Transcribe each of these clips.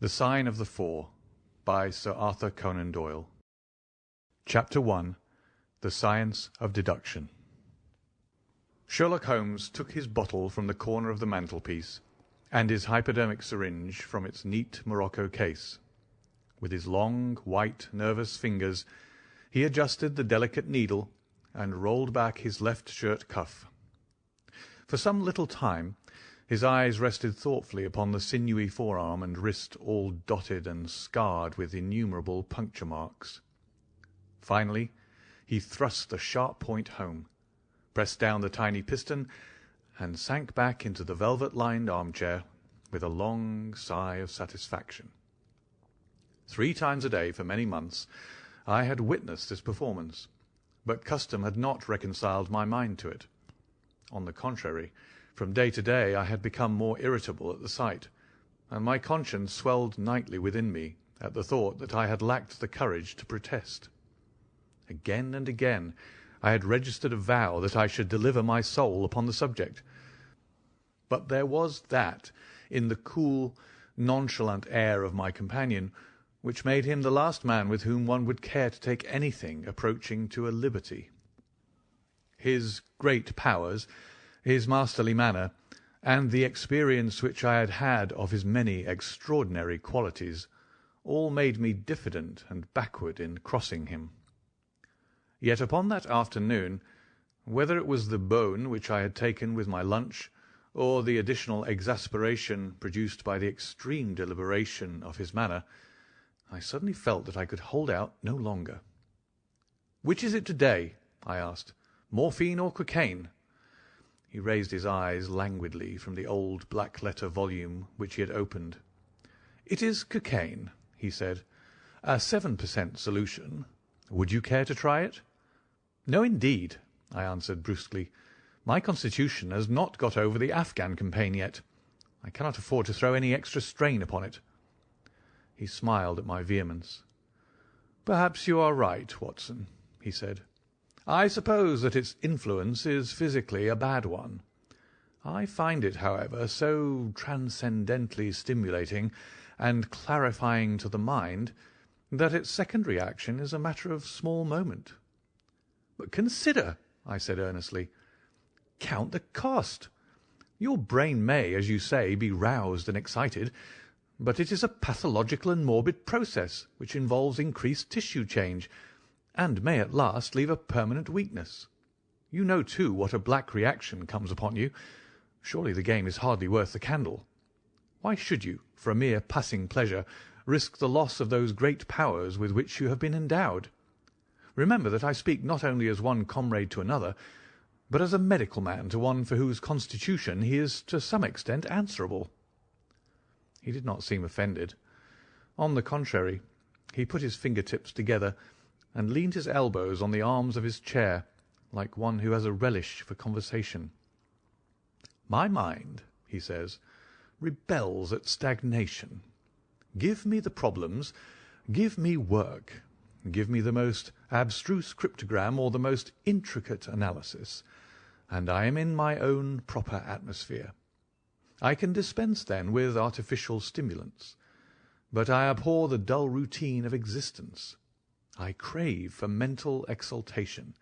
The Sign of the Four by Sir Arthur Conan Doyle. Chapter 1. The Science of Deduction. Sherlock Holmes took his bottle from the corner of the mantelpiece and his hypodermic syringe from its neat morocco case. With his long, white, nervous fingers he adjusted the delicate needle and rolled back his left shirt cuff. For some little time his eyes rested thoughtfully upon the sinewy forearm and wrist, all dotted and scarred with innumerable puncture marks. Finally he thrust the sharp point home, pressed down the tiny piston, and sank back into the velvet-lined armchair with a long sigh of satisfaction. 3 times a day for many months I had witnessed this performance, but custom had not reconciled my mind to it. On the contrary, from day to day I had become more irritable at the sight, and my conscience swelled nightly within me at the thought that I had lacked the courage to protest. Again and again I had registered a vow that I should deliver my soul upon the subject, but there was that in the cool, nonchalant air of my companion which made him the last man with whom one would care to take anything approaching to a liberty. His great powers, his masterly manner, and the experience which I had had of his many extraordinary qualities, all made me diffident and backward in crossing him. Yet upon that afternoon, whether it was the bone which I had taken with my lunch, or the additional exasperation produced by the extreme deliberation of his manner, I suddenly felt that I could hold out no longer. "Which is it to-day?" I asked. "Morphine or cocaine?" He raised his eyes languidly from the old black-letter volume which he had opened. "It is cocaine," he said. "A 7% solution. Would you care to try it?" "No, indeed," I answered brusquely. "My constitution has not got over the Afghan campaign yet. I cannot afford to throw any extra strain upon it." He smiled at my vehemence. "Perhaps you are right, Watson," he said. "I suppose that its influence is physically a bad one. I find it, however, so transcendently stimulating and clarifying to the mind that its secondary action is a matter of small moment." "But consider," I said earnestly. "Count the cost. Your brain may, as you say, be roused and excited, but it is a pathological and morbid process which involves increased tissue change, and may at last leave a permanent weakness. You know, too, what a black reaction comes upon you. Surely the game is hardly worth the candle. Why should you, for a mere passing pleasure, risk the loss of those great powers with which you have been endowed? Remember that I speak not only as one comrade to another, but as a medical man to one for whose constitution he is to some extent answerable." He did not seem offended. On the contrary, he put his finger-tips together and leaned his elbows on the arms of his chair, like one who has a relish for conversation. "My mind," he says, "rebels at stagnation. Give me the problems, give me work, give me the most abstruse cryptogram or the most intricate analysis, and I am in my own proper atmosphere. I can dispense then with artificial stimulants, but I abhor the dull routine of existence. I crave for mental exaltation.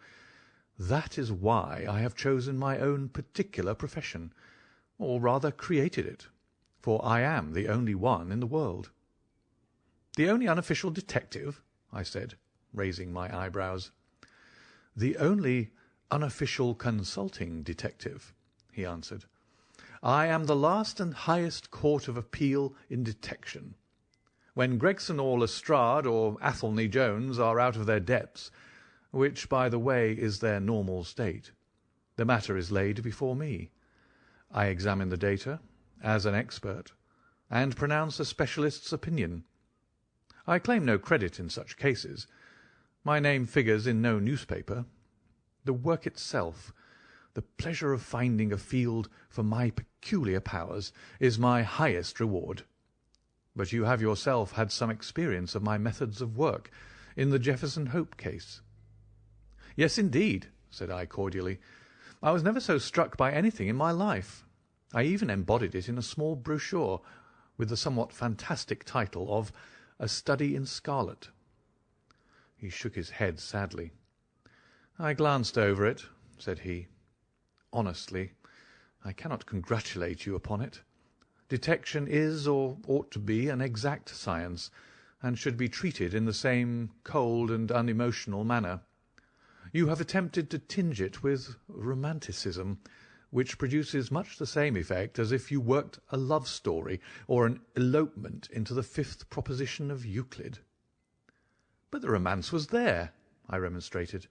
That is why I have chosen my own particular profession, or rather created it, for I am the only one in the world." "The only unofficial detective?" I said, raising my eyebrows. "The only unofficial consulting detective," he answered. "I am the last and highest court of appeal in detection. When Gregson or Lestrade or Athelney Jones are out of their depths, which, by the way, is their normal state, the matter is laid before me. I examine the data, as an expert, and pronounce a specialist's opinion. I claim no credit in such cases. My name figures in no newspaper. The work itself, the pleasure of finding a field for my peculiar powers, is my highest reward. But you have yourself had some experience of my methods of work in the Jefferson Hope case." "Yes, indeed," said I cordially. "I was never so struck by anything in my life. I even embodied it in a small brochure, with the somewhat fantastic title of A Study in Scarlet. He shook his head sadly. "I glanced over it," said he. "Honestly, I cannot congratulate you upon it. Detection is, or ought to be, an exact science, and should be treated in the same cold and unemotional manner. You have attempted to tinge it with romanticism, which produces much the same effect as if you worked a love story or an elopement into the fifth proposition of Euclid." "But the romance was there," I remonstrated.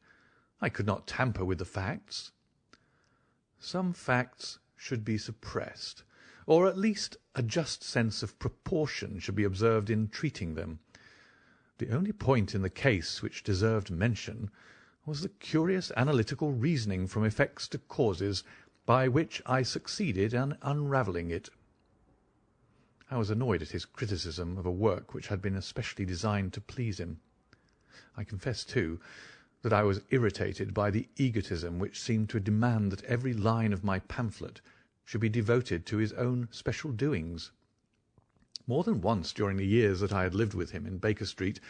"I could not tamper with the facts." "Some facts should be suppressed, or at least a just sense of proportion should be observed in treating them. The only point in the case which deserved mention was the curious analytical reasoning from effects to causes by which I succeeded in unravelling it." I was annoyed at his criticism of a work which had been especially designed to please him. I confess, too, that I was irritated by the egotism which seemed to demand that every line of my pamphlet should be devoted to his own special doings. More than once during the years that I had lived with him in Baker Street,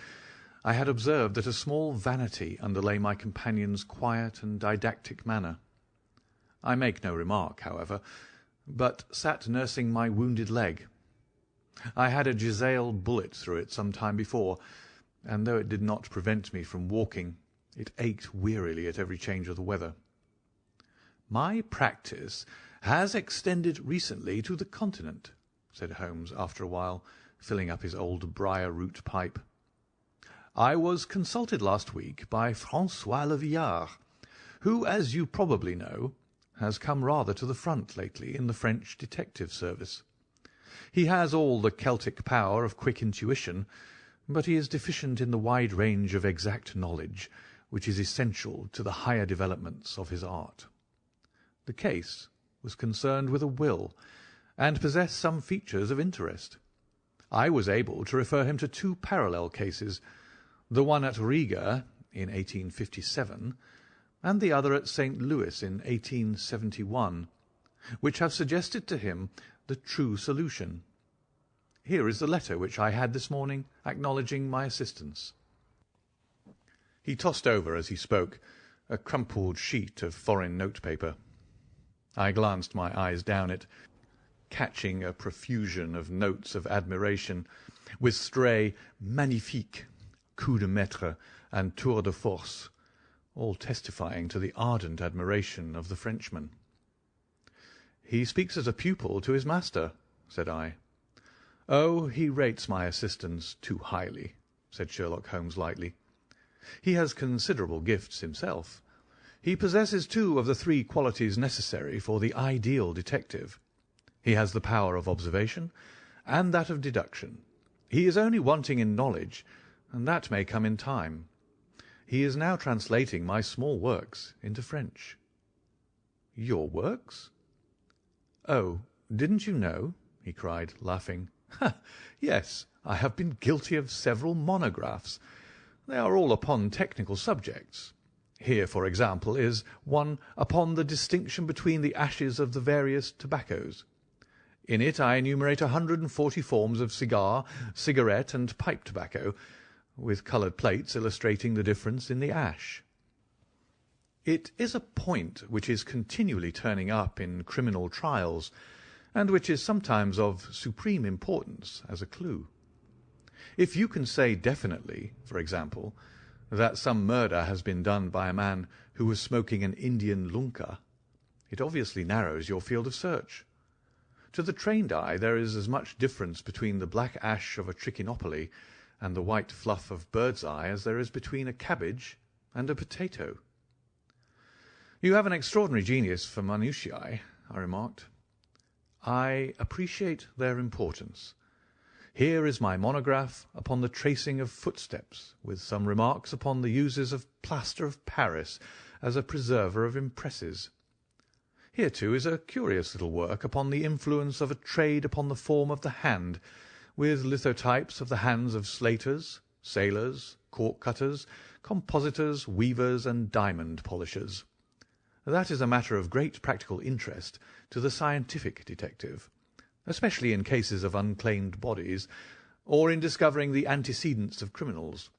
I had observed that a small vanity underlay my companion's quiet and didactic manner. I make no remark, however, but sat nursing my wounded leg. I had a Giselle bullet through it some time before, and though it did not prevent me from walking, it ached wearily at every change of the weather. "My practice has extended recently to the Continent," said Holmes after a while, filling up his old briar-root pipe. "I was consulted last week by François Le Villard, who, as you probably know, has come rather to the front lately in the French detective service. He has all the Celtic power of quick intuition, but he is deficient in the wide range of exact knowledge which is essential to the higher developments of his art. The case was concerned with a will, and possessed some features of interest. I was able to refer him to two parallel cases, the one at Riga in 1857, and the other at St. Louis in 1871, which have suggested to him the true solution. Here is the letter which I had this morning acknowledging my assistance." He tossed over, as he spoke, a crumpled sheet of foreign notepaper. I glanced my eyes down it, catching a profusion of notes of admiration, with stray magnifique, coup de maître, and tour de force, all testifying to the ardent admiration of the Frenchman. "He speaks as a pupil to his master," said I. "Oh, he rates my assistance too highly," said Sherlock Holmes lightly. "He has considerable gifts himself. He possesses two of the three qualities necessary for the ideal detective. He has the power of observation and that of deduction. He is only wanting in knowledge, and that may come in time. He is now translating my small works into French." "Your works?" "Oh, didn't you know?" he cried, laughing. "Ha! Yes, I have been guilty of several monographs. They are all upon technical subjects. Here, for example, is one upon the distinction between the ashes of the various tobaccos. In it I enumerate 140 forms of cigar, cigarette, and pipe tobacco, with coloured plates illustrating the difference in the ash. It is a point which is continually turning up in criminal trials, and which is sometimes of supreme importance as a clue. If you can say definitely, for example, that some murder has been done by a man who was smoking an Indian lunka, it obviously narrows your field of search. To the trained eye there is as much difference between the black ash of a trichinopoly and the white fluff of bird's eye as there is between a cabbage and a potato. "You have an extraordinary genius for minutiae," I remarked. "I appreciate their importance. Here is my monograph upon the tracing of footsteps, with some remarks upon the uses of plaster of Paris as a preserver of impresses. Here, too, is a curious little work upon the influence of a trade upon the form of the hand, with lithotypes of the hands of slaters, sailors, cork-cutters, compositors, weavers, and diamond polishers. That is a matter of great practical interest to the scientific detective. especially in cases of unclaimed bodies, or in discovering the antecedents of criminals.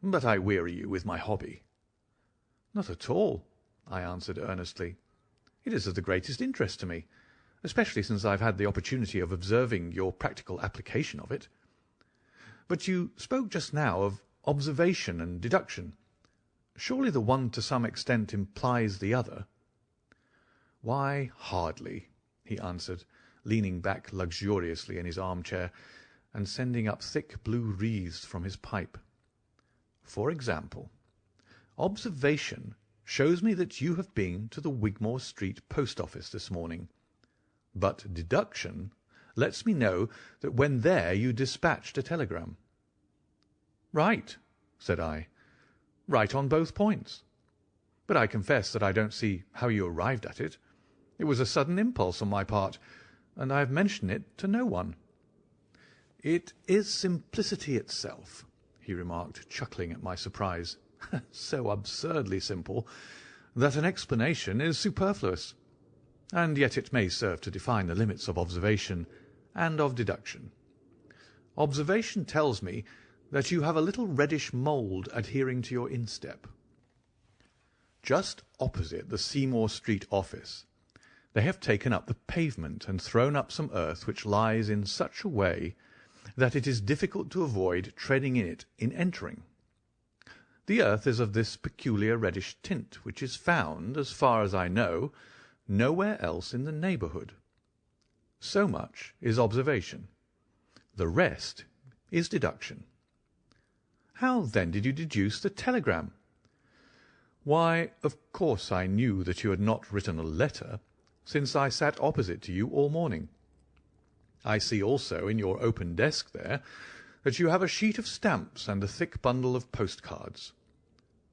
But I weary you with my hobby." "Not at all," I answered earnestly. "It is of the greatest interest to me, especially since I have had the opportunity of observing your practical application of it. But you spoke just now of observation and deduction. Surely the one to some extent implies the other?" "Why, hardly," he answered, leaning back luxuriously in his armchair and sending up thick blue wreaths from his pipe. "For example, observation shows me that you have been to the Wigmore Street post office this morning, but deduction lets me know that when there you dispatched a telegram." "Right," said I. "Right on both points. But I confess that I don't see how you arrived at it. It was a sudden impulse on my part, and I have mentioned it to no one." "It is simplicity itself," he remarked, chuckling at my surprise. "So absurdly simple that an explanation is superfluous. And yet it may serve to define the limits of observation and of deduction. Observation tells me that you have a little reddish mould adhering to your instep. Just opposite the Seymour Street office they have taken up the pavement and thrown up some earth which lies in such a way that it is difficult to avoid treading in it in entering. The earth is of this peculiar reddish tint, which is found, as far as I know, nowhere else in the neighbourhood. So much is observation. The rest is deduction." "How, then, did you deduce the telegram?" "Why, of course I knew that you had not written a letter, since I sat opposite to you all morning. I see also in your open desk there that you have a sheet of stamps and a thick bundle of postcards.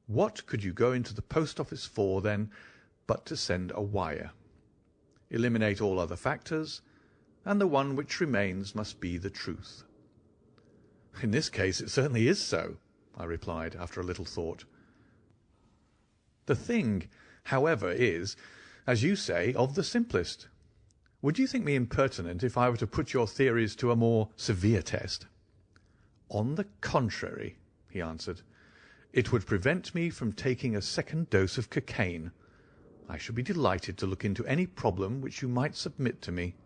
What could you go into the post office for, then, but to send a wire? Eliminate all other factors, and the one which remains must be the truth." "In this case it certainly is so," I replied, after a little thought. "The thing, however, is, as you say, of the simplest. Would you think me impertinent if I were to put your theories to a more severe test?" "On the contrary," he answered, "it would prevent me from taking a second dose of cocaine. I should be delighted to look into any problem which you might submit to me."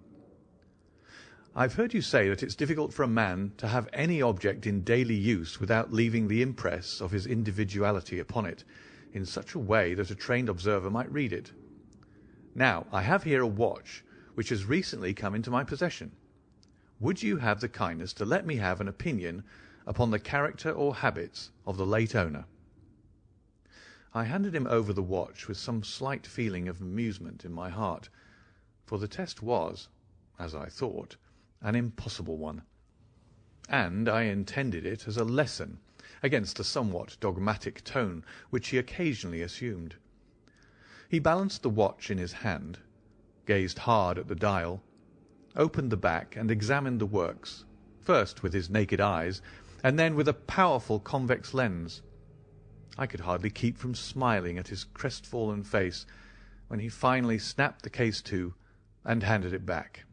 "I've heard you say that it's difficult for a man to have any object in daily use without leaving the impress of his individuality upon it in such a way that a trained observer might read it. Now, I have here a watch which has recently come into my possession. Would you have the kindness to let me have an opinion upon the character or habits of the late owner?" I handed him over the watch with some slight feeling of amusement in my heart, for the test was, as I thought, an impossible one, and I intended it as a lesson against the somewhat dogmatic tone which he occasionally assumed. He balanced the watch in his hand, gazed hard at the dial, opened the back and examined the works, first with his naked eyes, and then with a powerful convex lens. I could hardly keep from smiling at his crestfallen face when he finally snapped the case to and handed it back.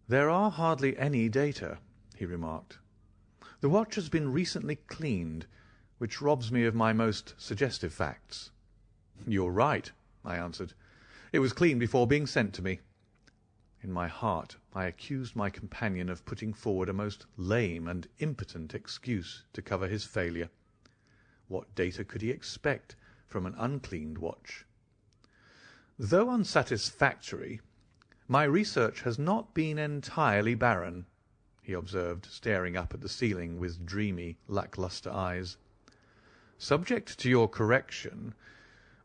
"There are hardly any data," he remarked. "The watch has been recently cleaned, which robs me of my most suggestive facts." "You're right," I answered. "It was cleaned before being sent to me." In my heart I accused my companion of putting forward a most lame and impotent excuse to cover his failure. What data could he expect from an uncleaned watch? "Though unsatisfactory, my research has not been entirely barren," he observed, staring up at the ceiling with dreamy, lack-lustre eyes. "Subject to your correction,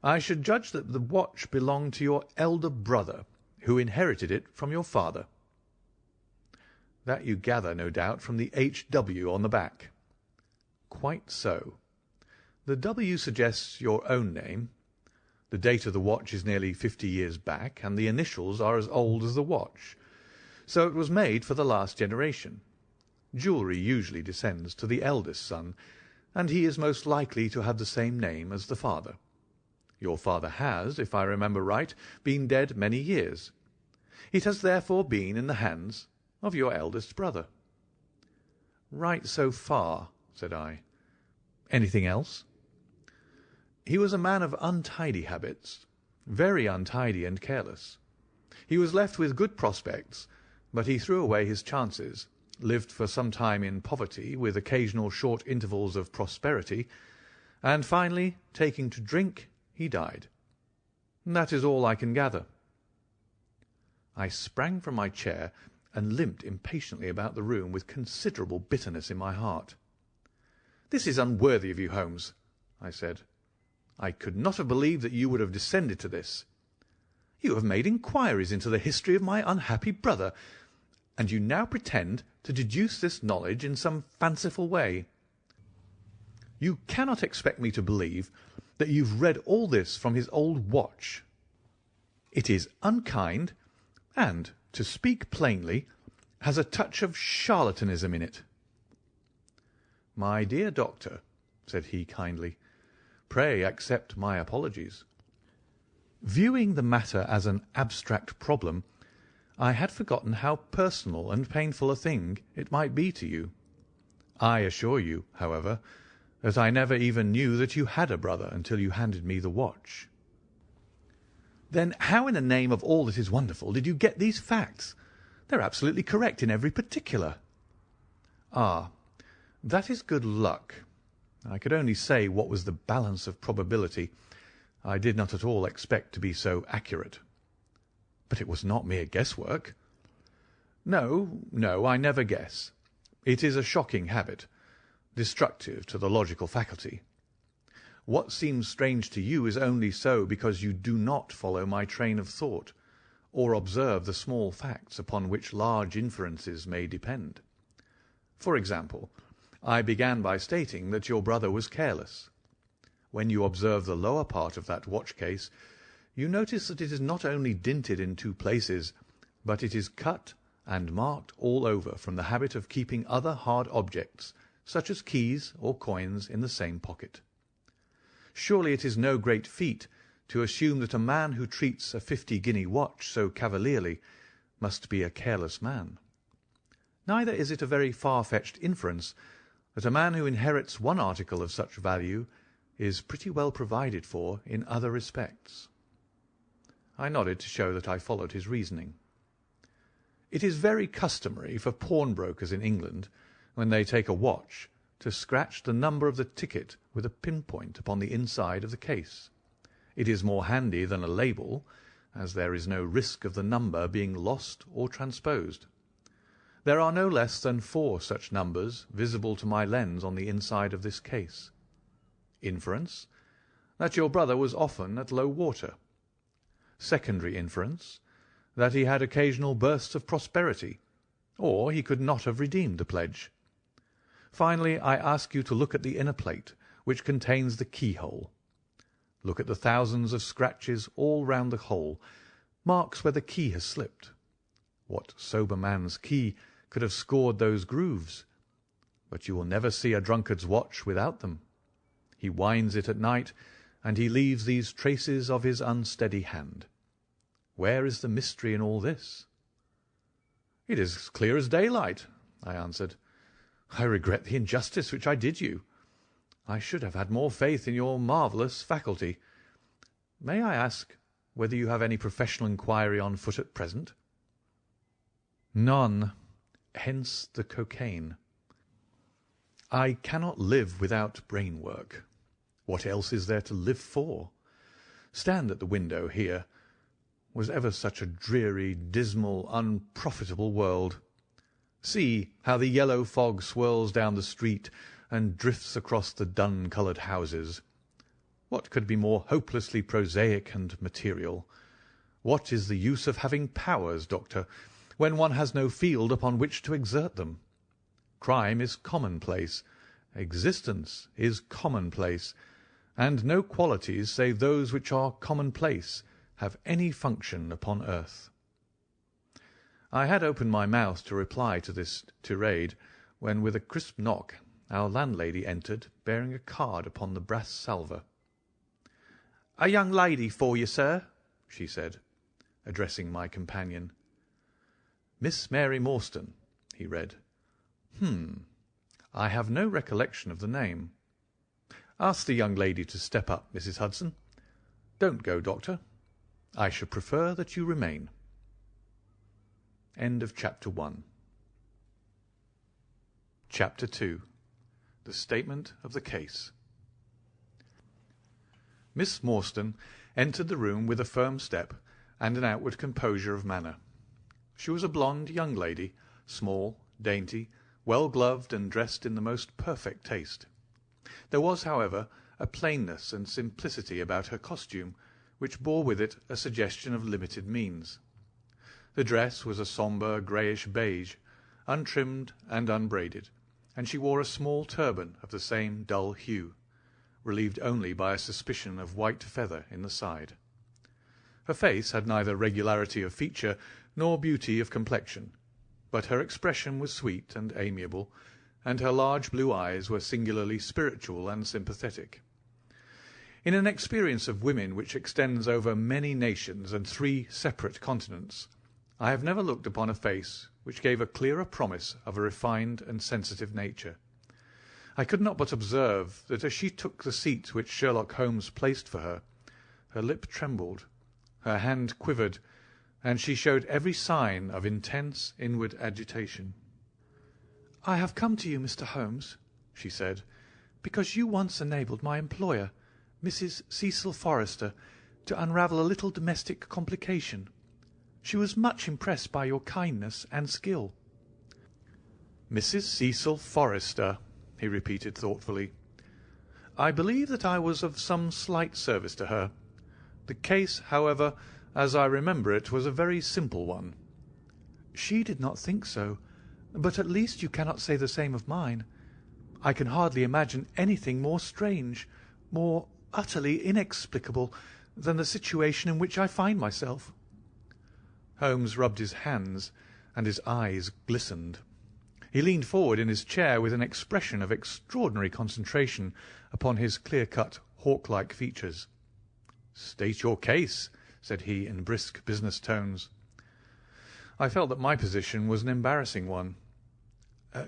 I should judge that the watch belonged to your elder brother, who inherited it from your father." "That you gather, no doubt, from the H.W. on the back." "Quite so. The W suggests your own name. The date of the watch is nearly 50 years back, and the initials are as old as the watch. So it was made for the last generation. Jewellery usually descends to the eldest son, and he is most likely to have the same name as the father. Your father has, if I remember right, been dead many years. It has therefore been in the hands of your eldest brother." "Right so far," said I. "Anything else?" "He was a man of untidy habits, very untidy and careless. He was left with good prospects, but he threw away his chances, lived for some time in poverty with occasional short intervals of prosperity, and finally, taking to drink, he died. That is all I can gather." I sprang from my chair and limped impatiently about the room with considerable bitterness in my heart. "This is unworthy of you, Holmes," I said. "I could not have believed that you would have descended to this. You have made inquiries into the history of my unhappy brother, and you now pretend to deduce this knowledge in some fanciful way. You cannot expect me to believe that you've read all this from his old watch. It is unkind, and, to speak plainly, has a touch of charlatanism in it." "My dear doctor," said he kindly, "pray accept my apologies. Viewing the matter as an abstract problem, I had forgotten how personal and painful a thing it might be to you. I assure you, however, that I never even knew that you had a brother until you handed me the watch." "Then how in the name of all that is wonderful did you get these facts? They're absolutely correct in every particular." "Ah, that is good luck. I could only say what was the balance of probability. I did not at all expect to be so accurate." "But it was not mere guesswork." No, I never guess. It is a shocking habit, destructive to the logical faculty. What seems strange to you is only so because you do not follow my train of thought, or observe the small facts upon which large inferences may depend. For example, I began by stating that your brother was careless. When you observe the lower part of that watch-case, you notice that it is not only dinted in 2 places, but it is cut and marked all over from the habit of keeping other hard objects, such as keys or coins, in the same pocket. Surely it is no great feat to assume that a man who treats a 50-guinea watch so cavalierly must be a careless man. Neither is it a very far-fetched inference that a man who inherits one article of such value is pretty well provided for in other respects." I nodded to show that I followed his reasoning. "It is very customary for pawnbrokers in England, when they take a watch, to scratch the number of the ticket with a pinpoint upon the inside of the case. It is more handy than a label, as there is no risk of the number being lost or transposed. There are no less than 4 such numbers visible to my lens on the inside of this case. Inference, that your brother was often at low water. Secondary inference, that he had occasional bursts of prosperity, or he could not have redeemed the pledge. Finally, I ask you to look at the inner plate, which contains the keyhole. Look at the thousands of scratches all round the hole, marks where the key has slipped. What sober man's key could have scored those grooves? But you will never see a drunkard's watch without them. He winds it at night, and he leaves these traces of his unsteady hand. Where is the mystery in all this?" "It is as clear as daylight," I answered. "I regret the injustice which I did you. I should have had more faith in your marvellous faculty. May I ask whether you have any professional inquiry on foot at present?" "None. Hence the cocaine. I cannot live without brain work. What else is there to live for? Stand at the window here. Was ever such a dreary, dismal, unprofitable world? See how the yellow fog swirls down the street and drifts across the dun-coloured houses. What could be more hopelessly prosaic and material? What is the use of having powers, Doctor, when one has no field upon which to exert them? Crime is commonplace, existence is commonplace, and no qualities save those which are commonplace have any function upon earth." I had opened my mouth to reply to this tirade, when with a crisp knock our landlady entered, bearing a card upon the brass salver. "A young lady for you, sir," she said, addressing my companion. "Miss Mary Morstan," he read. I have no recollection of the name. Ask the young lady to step up, Mrs. Hudson. Don't go, Doctor. I should prefer that you remain. End of Chapter 1. Chapter 2. The Statement of the Case. Miss Morstan entered the room with a firm step and an outward composure of manner. She was a blonde young lady, small, dainty, well-gloved, and dressed in the most perfect taste. There was, however, a plainness and simplicity about her costume which bore with it a suggestion of limited means. The dress was a sombre greyish beige, untrimmed and unbraided, and she wore a small turban of the same dull hue, relieved only by a suspicion of white feather in the side. Her face had neither regularity of feature nor beauty of complexion, but her expression was sweet and amiable, and her large blue eyes were singularly spiritual and sympathetic. In an experience of women which extends over many nations and 3 separate continents, I have never looked upon a face which gave a clearer promise of a refined and sensitive nature. I could not but observe that as she took the seat which Sherlock Holmes placed for her, her lip trembled, her hand quivered, and she showed every sign of intense inward agitation. "I have come to you, Mr. Holmes," she said, "because you once enabled my employer, Mrs. Cecil Forrester, to unravel a little domestic complication. She was much impressed by your kindness and skill." "Mrs. Cecil Forrester," he repeated thoughtfully. "I believe that I was of some slight service to her. The case, however, as I remember it, was a very simple one." "She did not think so, but at least you cannot say the same of mine. I can hardly imagine anything more strange, more utterly inexplicable, than the situation in which I find myself." Holmes rubbed his hands, and his eyes glistened. He leaned forward in his chair with an expression of extraordinary concentration upon his clear-cut, hawk-like features. "State your case," said he in brisk business tones. I felt that my position was an embarrassing one.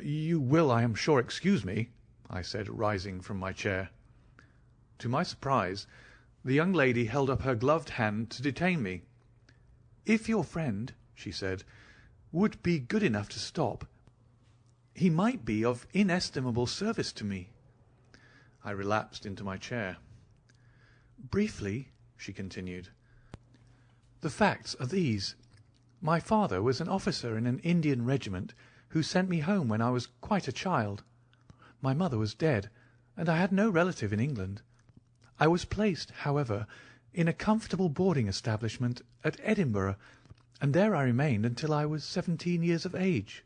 "You will, I am sure, excuse me," I said, rising from my chair. To my surprise, the young lady held up her gloved hand to detain me. "If your friend," she said, "would be good enough to stop, he might be of inestimable service to me." I relapsed into my chair. "Briefly," she continued, "the facts are these. My father was an officer in an Indian regiment who sent me home when I was quite a child. My mother was dead, and I had no relative in England. I was placed, however, in a comfortable boarding establishment at Edinburgh, and there I remained until I was 17 years of age.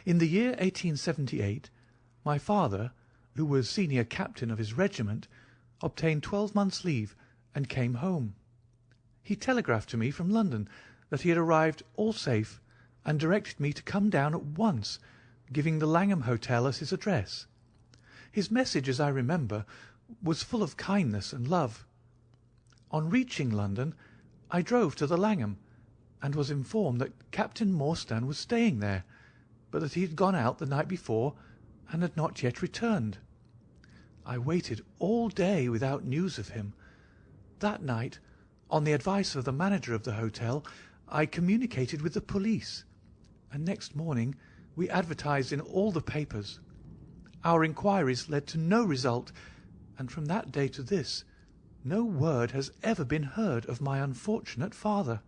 In the year 1878, my father, who was senior captain of his regiment, obtained 12 months' leave and came home. He telegraphed to me from London that he had arrived all safe, and directed me to come down at once, giving the Langham Hotel as his address. His message, as I remember, was full of kindness and love. On reaching London, I drove to the Langham, and was informed that Captain Morstan was staying there, but that he had gone out the night before and had not yet returned. I waited all day without news of him. That night, on the advice of the manager of the hotel, I communicated with the police, and next morning we advertised in all the papers. Our inquiries led to no result, and from that day to this no word has ever been heard of my unfortunate father.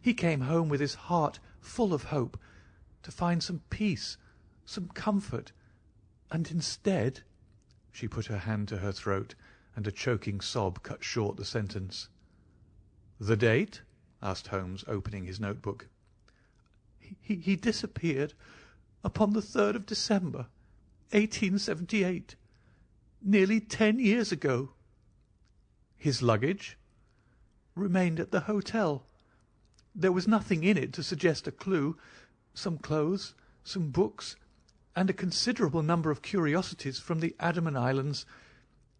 He came home with his heart full of hope, to find some peace, some comfort, and instead—" She put her hand to her throat, and a choking sob cut short the sentence. "The date?" asked Holmes, opening his notebook. He disappeared upon the 3rd of December, 1878, nearly 10 years ago." "His luggage?" "Remained at the hotel. There was nothing in it to suggest a clue. Some clothes, some books, and a considerable number of curiosities from the Andaman Islands.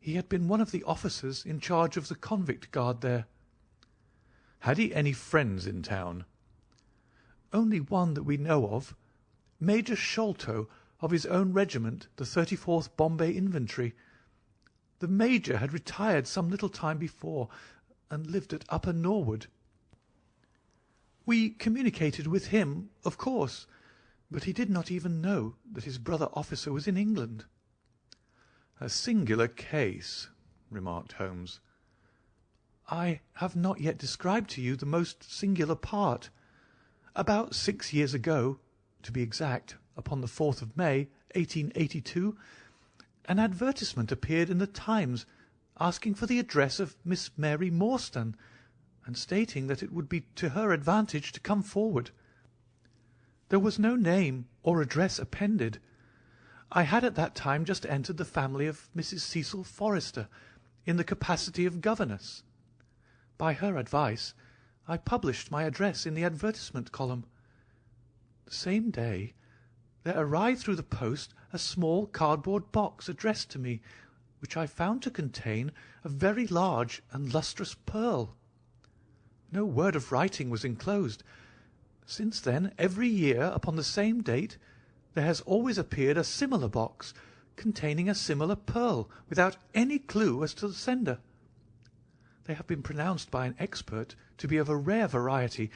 He had been one of the officers in charge of the convict guard there." "Had he any friends in town?" only one that we know of. Major Sholto, of his own regiment, the 34th Bombay Infantry. The Major had retired some little time before, and lived at Upper Norwood. We communicated with him, of course, but he did not even know that his brother officer was in England." "A singular case," remarked Holmes. "I have not yet described to you the most singular part. About 6 years ago, to be exact, upon the 4th of May, 1882, an advertisement appeared in the Times asking for the address of Miss Mary Morstan, and stating that it would be to her advantage to come forward. There was no name or address appended. I had at that time just entered the family of Mrs. Cecil Forrester in the capacity of governess. By her advice, I published my address in the advertisement column. The same day there arrived through the post a small cardboard box addressed to me, which I found to contain a very large and lustrous pearl. No word of writing was enclosed. Since then, every year, upon the same date, there has always appeared a similar box, containing a similar pearl, without any clue as to the sender. They have been pronounced by an expert to be of a rare variety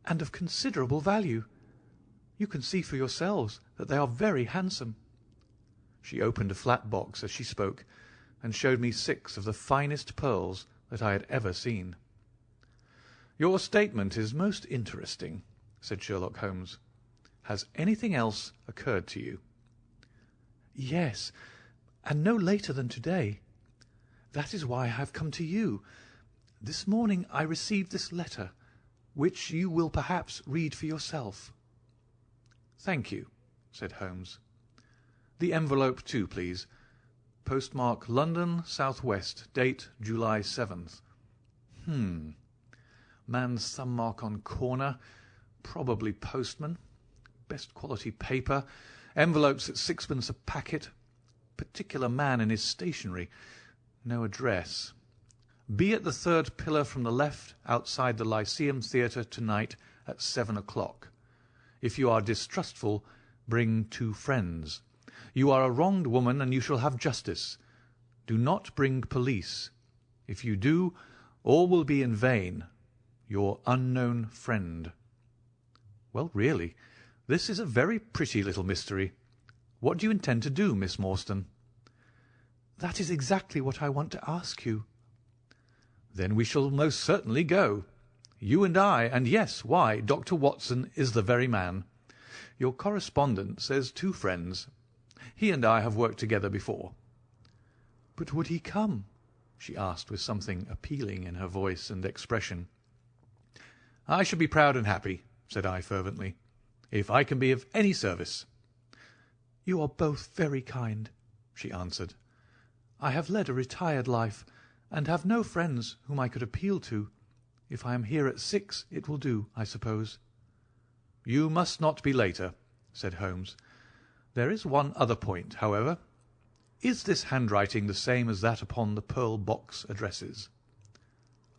and of considerable value. You can see for yourselves that they are very handsome." She opened a flat box as she spoke, and showed me 6 of the finest pearls that I had ever seen. "Your statement is most interesting," said Sherlock Holmes. "Has anything else occurred to you?" "Yes, and no later than today. That is why I have come to you. This morning I received this letter, which you will perhaps read for yourself." "Thank you," said Holmes. "The envelope too, please. Postmark London, S.W. Date July 7th. Man's thumb mark on corner. Probably postman. Best quality paper. Envelopes at 6pence a packet. Particular man in his stationery. No address. Be at the 3rd pillar from the left, outside the Lyceum Theatre tonight at 7 o'clock. If you are distrustful, bring 2 friends. You are a wronged woman, and you shall have justice. Do not bring police. If you do, all will be in vain. Your unknown friend." "Well, really, this is a very pretty little mystery. What do you intend to do, Miss Morstan?" "That is exactly what I want to ask you." "Then we shall most certainly go. You and I, and yes, why, Dr. Watson is the very man. Your correspondent says 2 friends. He and I have worked together before." "But would he come?" she asked, with something appealing in her voice and expression. "I should be proud and happy," said I fervently, "if I can be of any service." "You are both very kind," she answered. "I have led a retired life, and have no friends whom I could appeal to. If I am here at 6, it will do, I suppose." "You must not be later," said Holmes. "There is one other point, however. Is this handwriting the same as that upon the pearl box addresses?"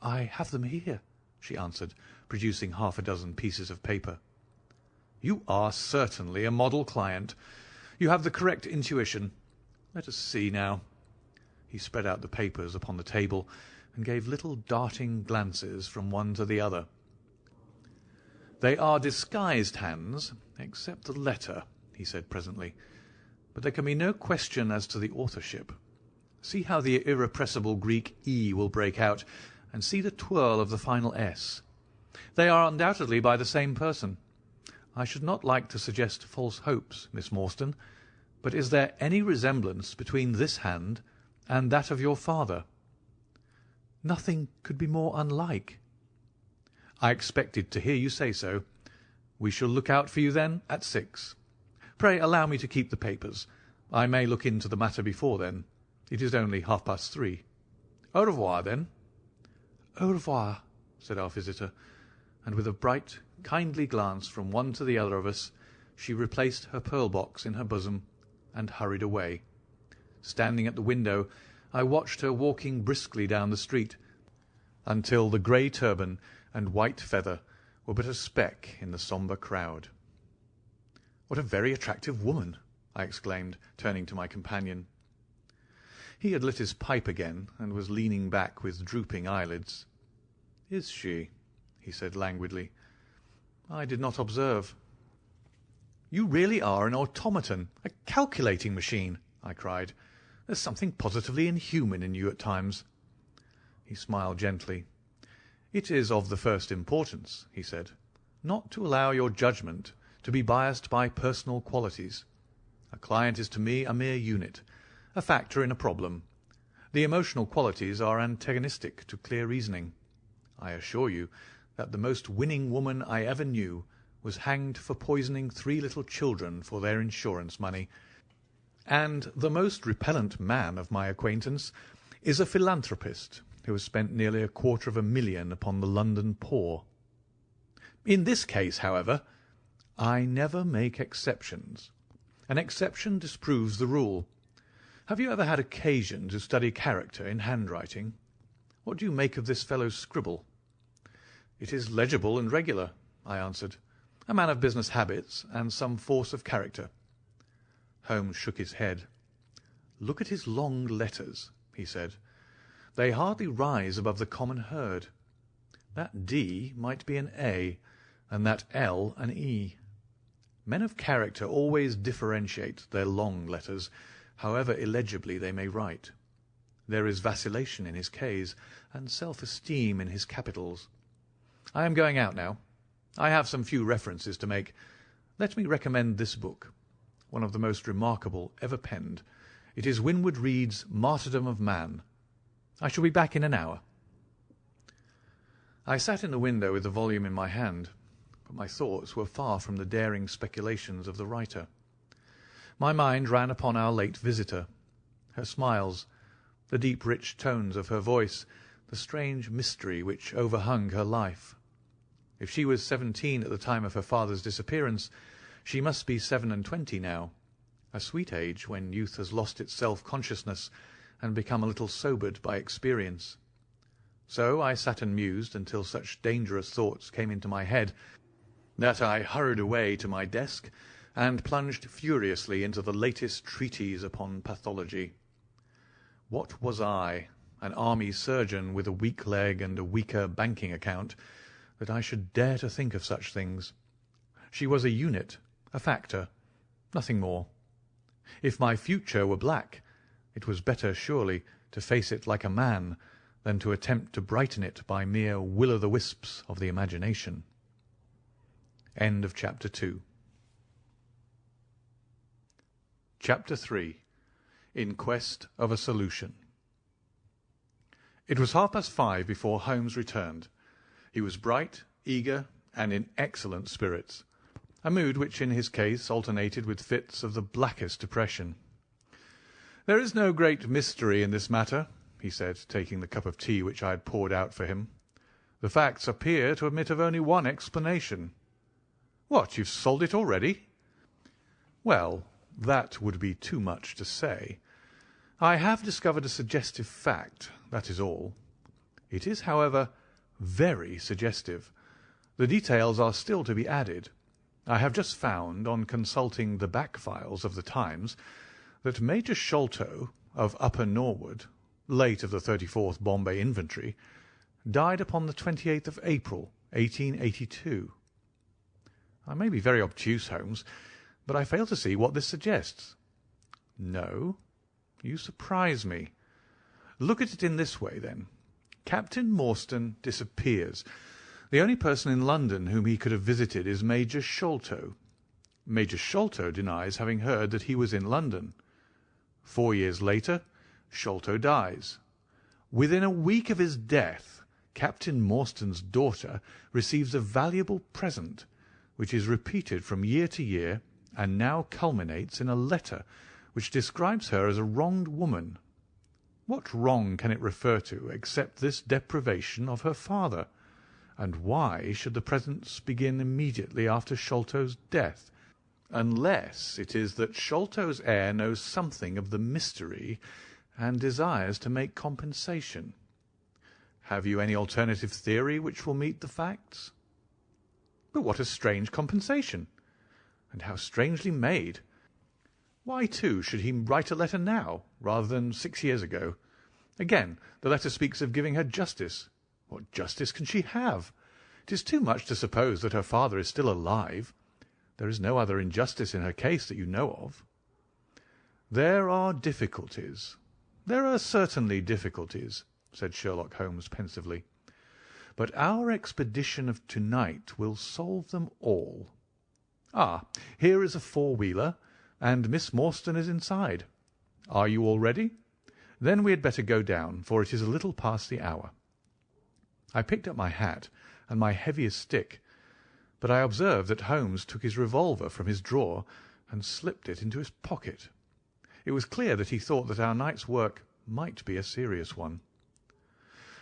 "I have them here," she answered, producing 6 pieces of paper. "You are certainly a model client. You have the correct intuition. Let us see now." He spread out the papers upon the table, and gave little darting glances from one to the other. "They are disguised hands, except the letter," he said presently, "but there can be no question as to the authorship. See how the irrepressible Greek E will break out, and see the twirl of the final S. They are undoubtedly by the same person. I should not like to suggest false hopes, Miss Morstan, but is there any resemblance between this hand and that of your father?" "Nothing could be more unlike." "I expected to hear you say so. We shall look out for you, then, at 6. Pray allow me to keep the papers. I may look into the matter before then. It is only 3:30. Au revoir, then." "Au revoir," said our visitor, and with a bright, kindly glance from one to the other of us, she replaced her pearl box in her bosom and hurried away. Standing at the window, I watched her walking briskly down the street, until the grey turban and white feather were but a speck in the sombre crowd. "What a very attractive woman!" I exclaimed, turning to my companion. He had lit his pipe again, and was leaning back with drooping eyelids. "Is she?" he said languidly. "I did not observe." "You really are an automaton, a calculating machine," I cried. "There's something positively inhuman in you at times." He smiled gently. "It is of the first importance," he said, "not to allow your judgment to be biased by personal qualities. A client is to me a mere unit, a factor in a problem. The emotional qualities are antagonistic to clear reasoning. I assure you that the most winning woman I ever knew was hanged for poisoning 3 little children for their insurance money, and the most repellent man of my acquaintance is a philanthropist who has spent nearly $250,000 upon the London poor. In this case, however, I never make exceptions. An exception disproves the rule. Have you ever had occasion to study character in handwriting? What do you make of this fellow's scribble?" "It is legible and regular," I answered. "A man of business habits and some force of character." Holmes shook his head. "Look at his long letters," he said. "They hardly rise above the common herd. That D might be an A, and that L an E. Men of character always differentiate their long letters, however illegibly they may write. There is vacillation in his Ks, and self-esteem in his capitals. I am going out now. I have some few references to make. Let me recommend this book, one of the most remarkable ever penned. It is Winwood Reade's Martyrdom of Man. I shall be back in an hour." I sat in the window with the volume in my hand, but my thoughts were far from the daring speculations of the writer. My mind ran upon our late visitor, her smiles, the deep rich tones of her voice, the strange mystery which overhung her life. If she was 17 at the time of her father's disappearance, she must be 27 now, a sweet age when youth has lost its self-consciousness and become a little sobered by experience. So I sat and mused until such dangerous thoughts came into my head that I hurried away to my desk and plunged furiously into the latest treatise upon pathology. What was I, an army surgeon with a weak leg and a weaker banking account, that I should dare to think of such things? She was a unit, a factor, nothing more. If my future were black, it was better surely to face it like a man than to attempt to brighten it by mere will-o'-the-wisps of the imagination. End of Chapter 2. Chapter 3. In Quest of a Solution. It was 5:30 before Holmes returned. He was bright, eager, and in excellent spirits, a mood which in his case alternated with fits of the blackest depression. "There is no great mystery in this matter," he said, taking the cup of tea which I had poured out for him. "The facts appear to admit of only one explanation." "What, you've solved it already?" "Well, that would be too much to say. I have discovered a suggestive fact, that is all. It is, however, very suggestive. The details are still to be added. I have just found, on consulting the back files of the Times, that Major Sholto, of Upper Norwood, late of the 34th Bombay Infantry, died upon the 28th of April, 1882. I may be very obtuse, Holmes, but I fail to see what this suggests." "No? You surprise me. Look at it in this way, then. Captain Morstan disappears. The only person in London whom he could have visited is Major Sholto. Major Sholto denies having heard that he was in London. 4 years later, Sholto dies. Within a week of his death, Captain Morstan's daughter receives a valuable present, which is repeated from year to year, and now culminates in a letter which describes her as a wronged woman. What wrong can it refer to except this deprivation of her father? And why should the presents begin immediately after Sholto's death, unless it is that Sholto's heir knows something of the mystery and desires to make compensation? Have you any alternative theory which will meet the facts?" But what a strange compensation! And how strangely made! Why, too, should he write a letter now, rather than 6 years ago? Again, the letter speaks of giving her justice. What justice can she have? It is too much to suppose that her father is still alive. There is no other injustice in her case that you know of. There are difficulties. There are certainly difficulties, said Sherlock Holmes pensively. But our expedition of tonight will solve them all. Ah, here is a four-wheeler, and Miss Morstan is inside. Are you all ready? Then we had better go down, for it is a little past the hour. I picked up my hat and my heaviest stick, but I observed that Holmes took his revolver from his drawer and slipped it into his pocket. It was clear that he thought that our night's work might be a serious one.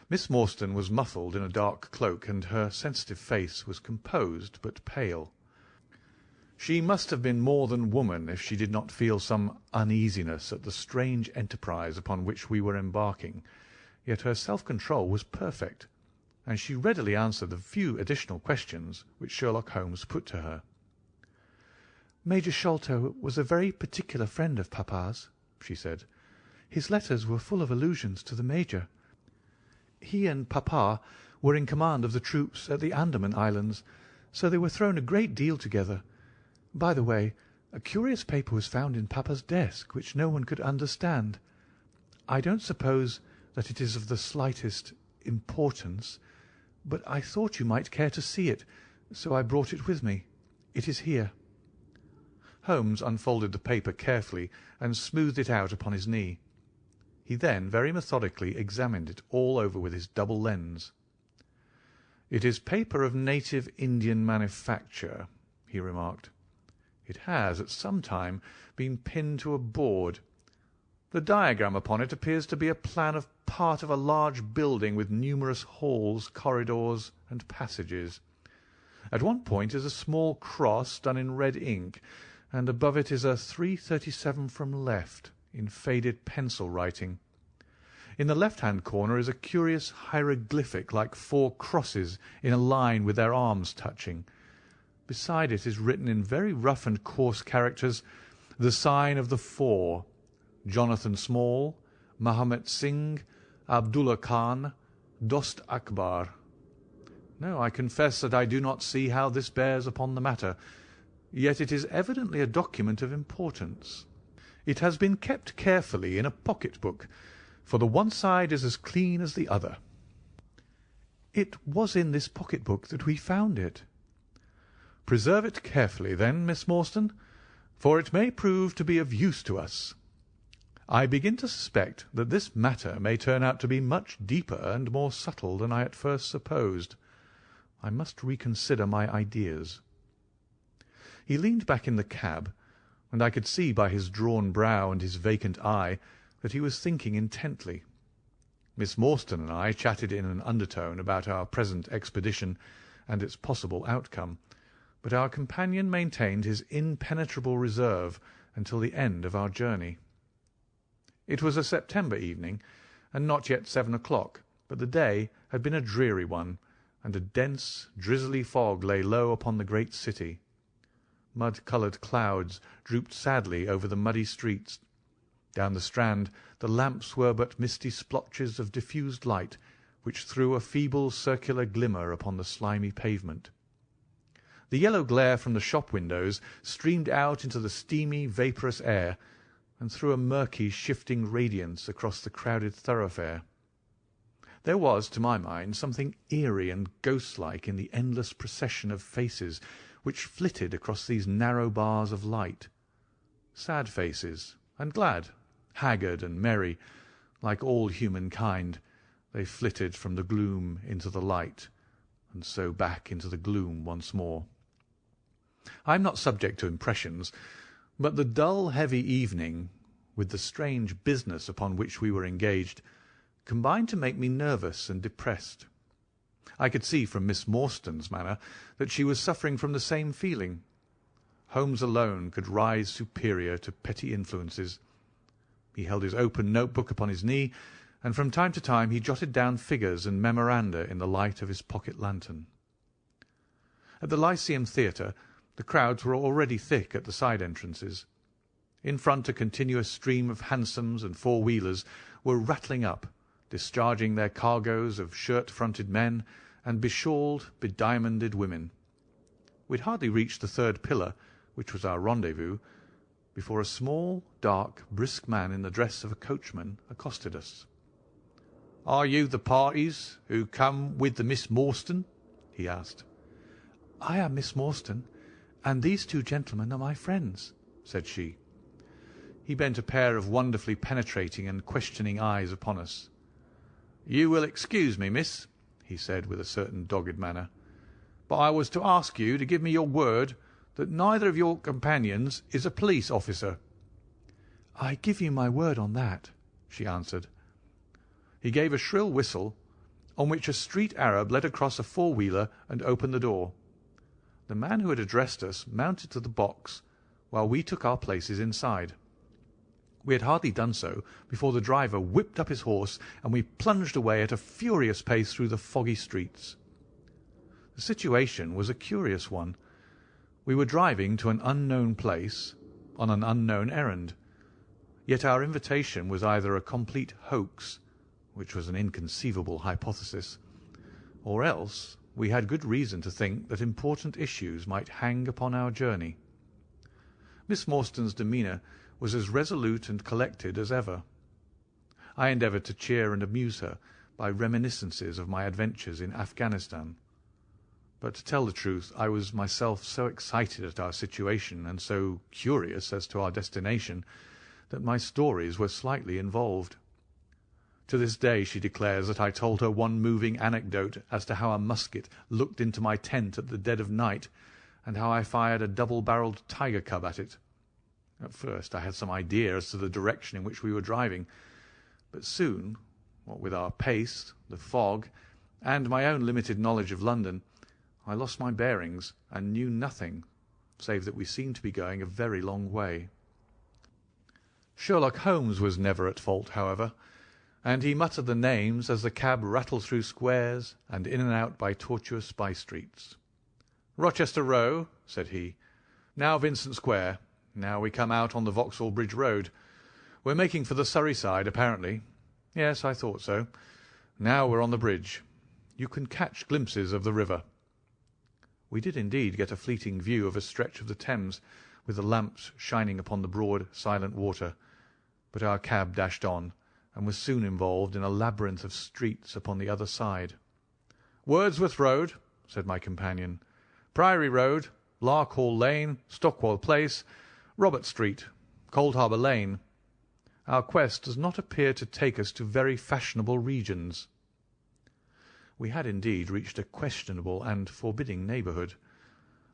Miss Morstan was muffled in a dark cloak, and her sensitive face was composed but pale. She must have been more than woman if she did not feel some uneasiness at the strange enterprise upon which we were embarking, yet her self-control was perfect, and she readily answered the few additional questions which Sherlock Holmes put to her. "Major Sholto was a very particular friend of Papa's," she said. "His letters were full of allusions to the Major. He and Papa were in command of the troops at the Andaman Islands, so they were thrown a great deal together. By the way, a curious paper was found in Papa's desk which no one could understand. I don't suppose that it is of the slightest importance, but I thought you might care to see it, so I brought it with me. It is here." Holmes unfolded the paper carefully and smoothed it out upon his knee. He then very methodically examined it all over with his double lens. "It is paper of native Indian manufacture," he remarked. "It has at some time been pinned to a board. The diagram upon it appears to be a plan of part of a large building with numerous halls, corridors, and passages. At one point is a small cross done in red ink, and above it is a 337 from left in faded pencil writing. In the left-hand corner is a curious hieroglyphic like 4 crosses in a line with their arms touching. Beside it is written in very rough and coarse characters the sign of the 4, Jonathan Small, Mahomet Singh, Abdullah Khan, Dost Akbar. No, I confess that I do not see how this bears upon the matter, yet it is evidently a document of importance. It has been kept carefully in a pocket-book, for the one side is as clean as the other." "It was in this pocket-book that we found it." "Preserve it carefully, then, Miss Morstan, for it may prove to be of use to us. I begin to suspect that this matter may turn out to be much deeper and more subtle than I at first supposed. I must reconsider my ideas." He leaned back in the cab, and I could see by his drawn brow and his vacant eye that he was thinking intently. Miss Morstan and I chatted in an undertone about our present expedition and its possible outcome, but our companion maintained his impenetrable reserve until the end of our journey. It was a September evening, and not yet 7 o'clock, but the day had been a dreary one, and a dense, drizzly fog lay low upon the great city. Mud-coloured clouds drooped sadly over the muddy streets. Down the Strand the lamps were but misty splotches of diffused light, which threw a feeble circular glimmer upon the slimy pavement. The yellow glare from the shop windows streamed out into the steamy, vaporous air, and threw a murky, shifting radiance across the crowded thoroughfare. There was, to my mind, something eerie and ghost-like in the endless procession of faces which flitted across these narrow bars of light. Sad faces, and glad, haggard and merry, like all humankind, they flitted from the gloom into the light, and so back into the gloom once more. I am not subject to impressions, but the dull, heavy evening, with the strange business upon which we were engaged, combined to make me nervous and depressed. I could see from Miss Morstan's manner that she was suffering from the same feeling. Holmes alone could rise superior to petty influences. He held his open note-book upon his knee, and from time to time he jotted down figures and memoranda in the light of his pocket lantern. At the Lyceum Theatre the crowds were already thick at the side entrances. In front a continuous stream of hansoms and four-wheelers were rattling up, discharging their cargoes of shirt-fronted men and beshawled, bediamonded women. We had hardly reached the third pillar, which was our rendezvous, before a small, dark, brisk man in the dress of a coachman accosted us. "Are you the parties who come with the Miss Morstan?" he asked. "I am Miss Morstan, and these two gentlemen are my friends," said she. He bent a pair of wonderfully penetrating and questioning eyes upon us. "You will excuse me, miss," he said with a certain dogged manner, "but I was to ask you to give me your word that neither of your companions is a police officer." "I give you my word on that," she answered. He gave a shrill whistle, on which a street Arab led across a four-wheeler and opened the door. The man who had addressed us mounted to the box, while we took our places inside. We had hardly done so before the driver whipped up his horse, and we plunged away at a furious pace through the foggy streets. The situation was a curious one. We were driving to an unknown place on an unknown errand, yet our invitation was either a complete hoax, which was an inconceivable hypothesis, or else we had good reason to think that important issues might hang upon our journey. Miss Morstan's demeanour was as resolute and collected as ever. I endeavoured to cheer and amuse her by reminiscences of my adventures in Afghanistan. But to tell the truth, I was myself so excited at our situation and so curious as to our destination that my stories were slightly involved. To this day she declares that I told her one moving anecdote as to how a musket looked into my tent at the dead of night, and how I fired a double-barrelled tiger cub at it. At first I had some idea as to the direction in which we were driving, but soon, what with our pace, the fog, and my own limited knowledge of London, I lost my bearings and knew nothing, save that we seemed to be going a very long way. Sherlock Holmes was never at fault, however, and he muttered the names as the cab rattled through squares and in and out by tortuous by-streets. "Rochester Row," said he. "Now Vincent Square. Now we come out on the Vauxhall Bridge Road. We're making for the Surrey side, apparently. Yes, I thought so. Now we're on the bridge. You can catch glimpses of the river." We did indeed get a fleeting view of a stretch of the Thames, with the lamps shining upon the broad, silent water, but our cab dashed on, and was soon involved in a labyrinth of streets upon the other side. "Wordsworth Road," said my companion, "Priory Road, Larkhall Lane, Stockwell Place, Robert Street, Cold Harbour Lane. Our quest does not appear to take us to very fashionable regions." We had indeed reached a questionable and forbidding neighbourhood.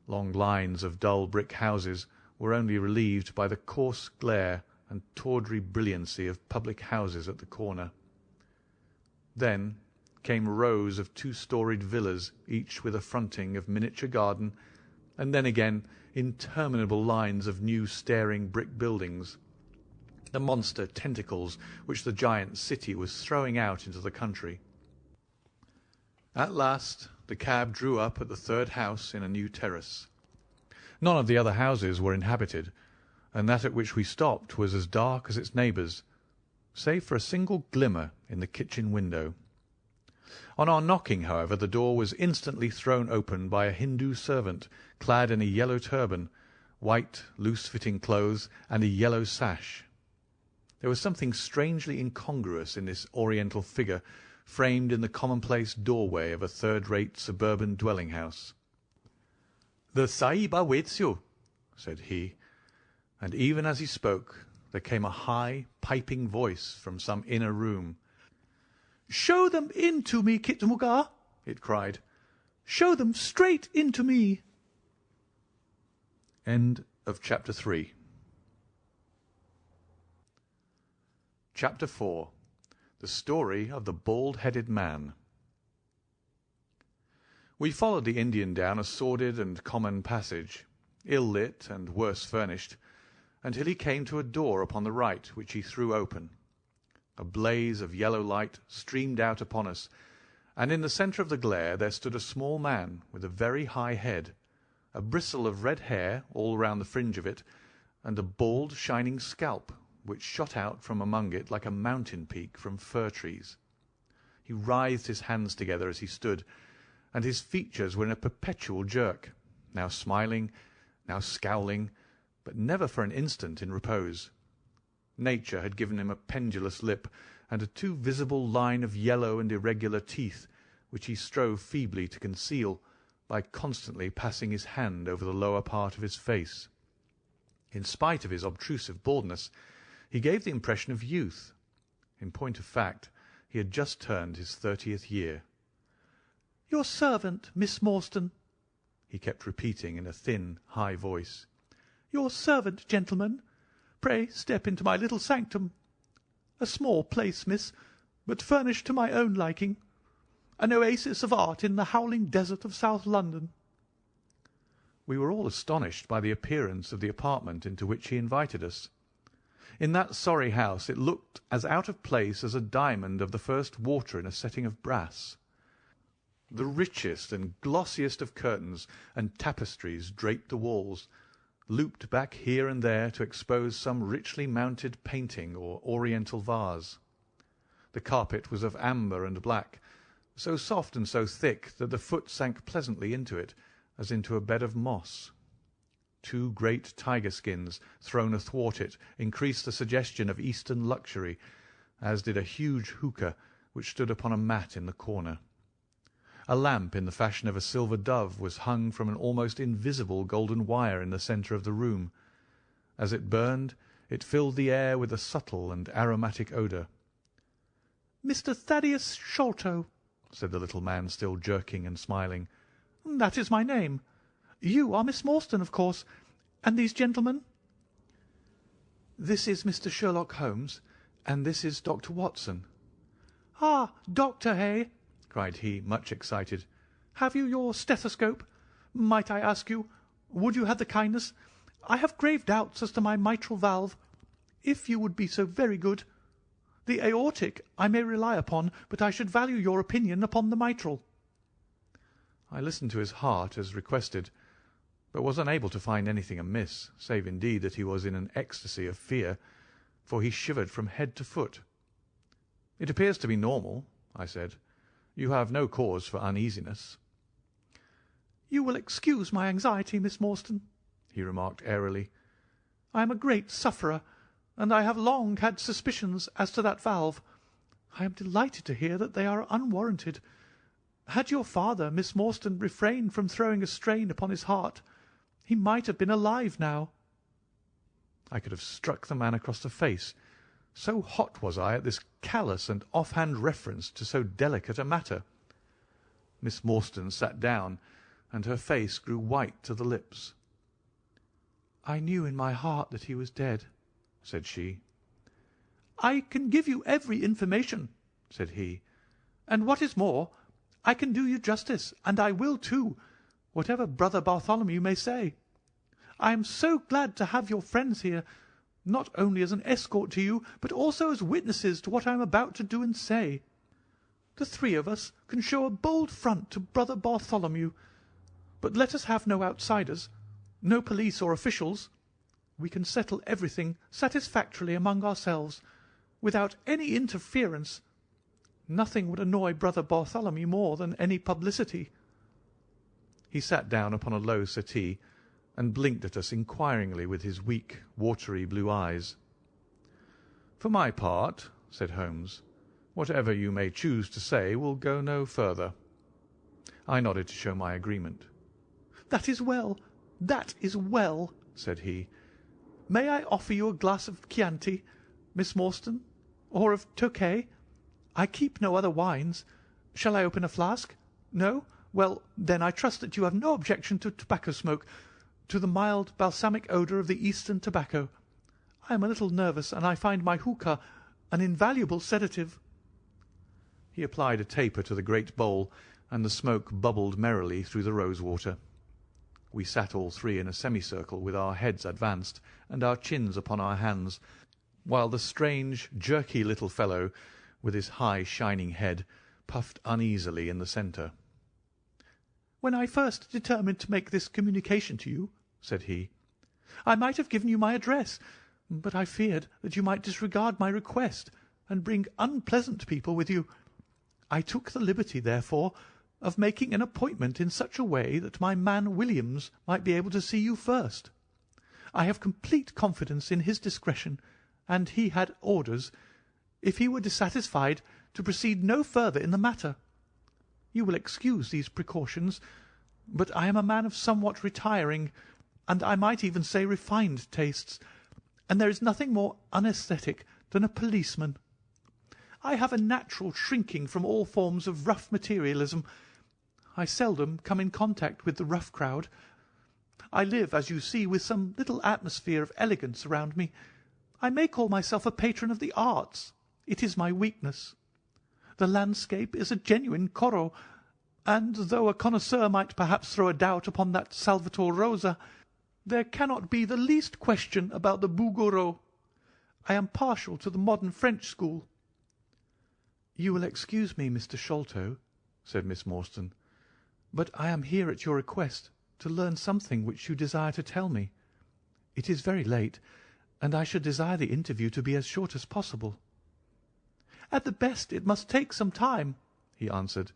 Long lines of dull brick houses were only relieved by the coarse glare and tawdry brilliancy of public houses at the corner. Then came rows of two-storied villas, each with a fronting of miniature garden, and then again interminable lines of new staring brick buildings, the monster tentacles which the giant city was throwing out into the country. At last the cab drew up at the third house in a new terrace. None of the other houses were inhabited, and that at which we stopped was as dark as its neighbours, save for a single glimmer in the kitchen window. On our knocking, however, the door was instantly thrown open by a Hindu servant, clad in a yellow turban, white, loose-fitting clothes, and a yellow sash. There was something strangely incongruous in this oriental figure, framed in the commonplace doorway of a third-rate suburban dwelling-house. "The Sahib awaits you," said he, and even as he spoke there came a high, piping voice from some inner room. "Show them in to me, Kitmuga," it cried. "Show them straight in to me." End of Chapter 3. Chapter 4. The Story of the Bald-Headed Man. We followed the Indian down a sordid and common passage, ill-lit and worse furnished, until he came to a door upon the right, which he threw open. A blaze of yellow light streamed out upon us, and in the centre of the glare there stood a small man with a very high head, a bristle of red hair all round the fringe of it, and a bald, shining scalp, which shot out from among it like a mountain peak from fir trees. He writhed his hands together as he stood, and his features were in a perpetual jerk, now smiling, now scowling, but never for an instant in repose. Nature had given him a pendulous lip, and a too visible line of yellow and irregular teeth, which he strove feebly to conceal by constantly passing his hand over the lower part of his face. In spite of his obtrusive baldness, he gave the impression of youth. In point of fact, he had just turned his 30th year. "Your servant, Miss Morstan," he kept repeating in a thin, high voice. "Your servant, gentlemen. Pray step into my little sanctum. A small place, miss, but furnished to my own liking. An oasis of art in the howling desert of South London." We were all astonished by the appearance of the apartment into which he invited us. In that sorry house it looked as out of place as a diamond of the first water in a setting of brass. The richest and glossiest of curtains and tapestries draped the walls, looped back here and there to expose some richly mounted painting or oriental vase. The carpet was of amber and black, so soft and so thick that the foot sank pleasantly into it, as into a bed of moss. 2 great tiger skins thrown athwart it increased the suggestion of Eastern luxury, as did a huge hookah which stood upon a mat in the corner. A lamp in the fashion of a silver dove was hung from an almost invisible golden wire in the centre of the room. As it burned, it filled the air with a subtle and aromatic odour. "Mr. Thaddeus Sholto," said the little man, still jerking and smiling. "That is my name. You are Miss Morstan, of course. And these gentlemen?" "This is Mr. Sherlock Holmes, and this is Dr. Watson." "Ah, doctor, hey?" cried he, much excited. "Have you your stethoscope? Might I ask you, would you have the kindness? I have grave doubts as to my mitral valve. If you would be so very good. The aortic I may rely upon, but I should value your opinion upon the mitral." I listened to his heart as requested, but was unable to find anything amiss, save indeed that he was in an ecstasy of fear, for he shivered from head to foot. "It appears to be normal," I said. "You have no cause for uneasiness." "You will excuse my anxiety, Miss Morstan," he remarked airily. "I am a great sufferer, and I have long had suspicions as to that valve. I am delighted to hear that they are unwarranted. Had your father, Miss Morstan, refrained from throwing a strain upon his heart, he might have been alive now." I could have struck the man across the face, so hot was I at this callous and off-hand reference to so delicate a matter. Miss Morstan sat down, and her face grew white to the lips. "I knew in my heart that he was dead," said she. "I can give you every information," said he, "and what is more, I can do you justice, and I will too, whatever Brother Bartholomew may say. I am so glad to have your friends here, not only as an escort to you, but also as witnesses to what I am about to do and say. The 3 of us can show a bold front to Brother Bartholomew, but let us have no outsiders, no police or officials. We can settle everything satisfactorily among ourselves, without any interference. Nothing would annoy Brother Bartholomew more than any publicity." He sat down upon a low settee, and blinked at us inquiringly with his weak, watery blue eyes. "For my part," said Holmes, "whatever you may choose to say will go no further." I nodded to show my agreement. "That is well, that is well," said he. "May I offer you a glass of Chianti, Miss Morstan, or of Tokay? I keep no other wines. Shall I open a flask? No? Well, then I trust that you have no objection to tobacco smoke, to the mild balsamic odour of the Eastern tobacco. I am a little nervous, and I find my hookah an invaluable sedative." He applied a taper to the great bowl, and the smoke bubbled merrily through the rose-water. We sat all 3 in a semicircle with our heads advanced and our chins upon our hands, while the strange, jerky little fellow, with his high shining head, puffed uneasily in the centre. "When I first determined to make this communication to you," said he, "I might have given you my address, but I feared that you might disregard my request and bring unpleasant people with you. I took the liberty, therefore, of making an appointment in such a way that my man Williams might be able to see you first. I have complete confidence in his discretion, and he had orders, if he were dissatisfied, to proceed no further in the matter. You will excuse these precautions, but I am a man of somewhat retiring, and I might even say refined tastes, and there is nothing more unaesthetic than a policeman. I have a natural shrinking from all forms of rough materialism. I seldom come in contact with the rough crowd. I live, as you see, with some little atmosphere of elegance around me. I may call myself a patron of the arts. It is my weakness. The landscape is a genuine Corot, and though a connoisseur might perhaps throw a doubt upon that Salvator Rosa, there cannot be the least question about the Bouguereau. I am partial to the modern French school." "You will excuse me, Mr. Sholto," said Miss Morstan, "but I am here at your request to learn something which you desire to tell me. It is very late, and I should desire the interview to be as short as possible." "At the best it must take some time," he answered,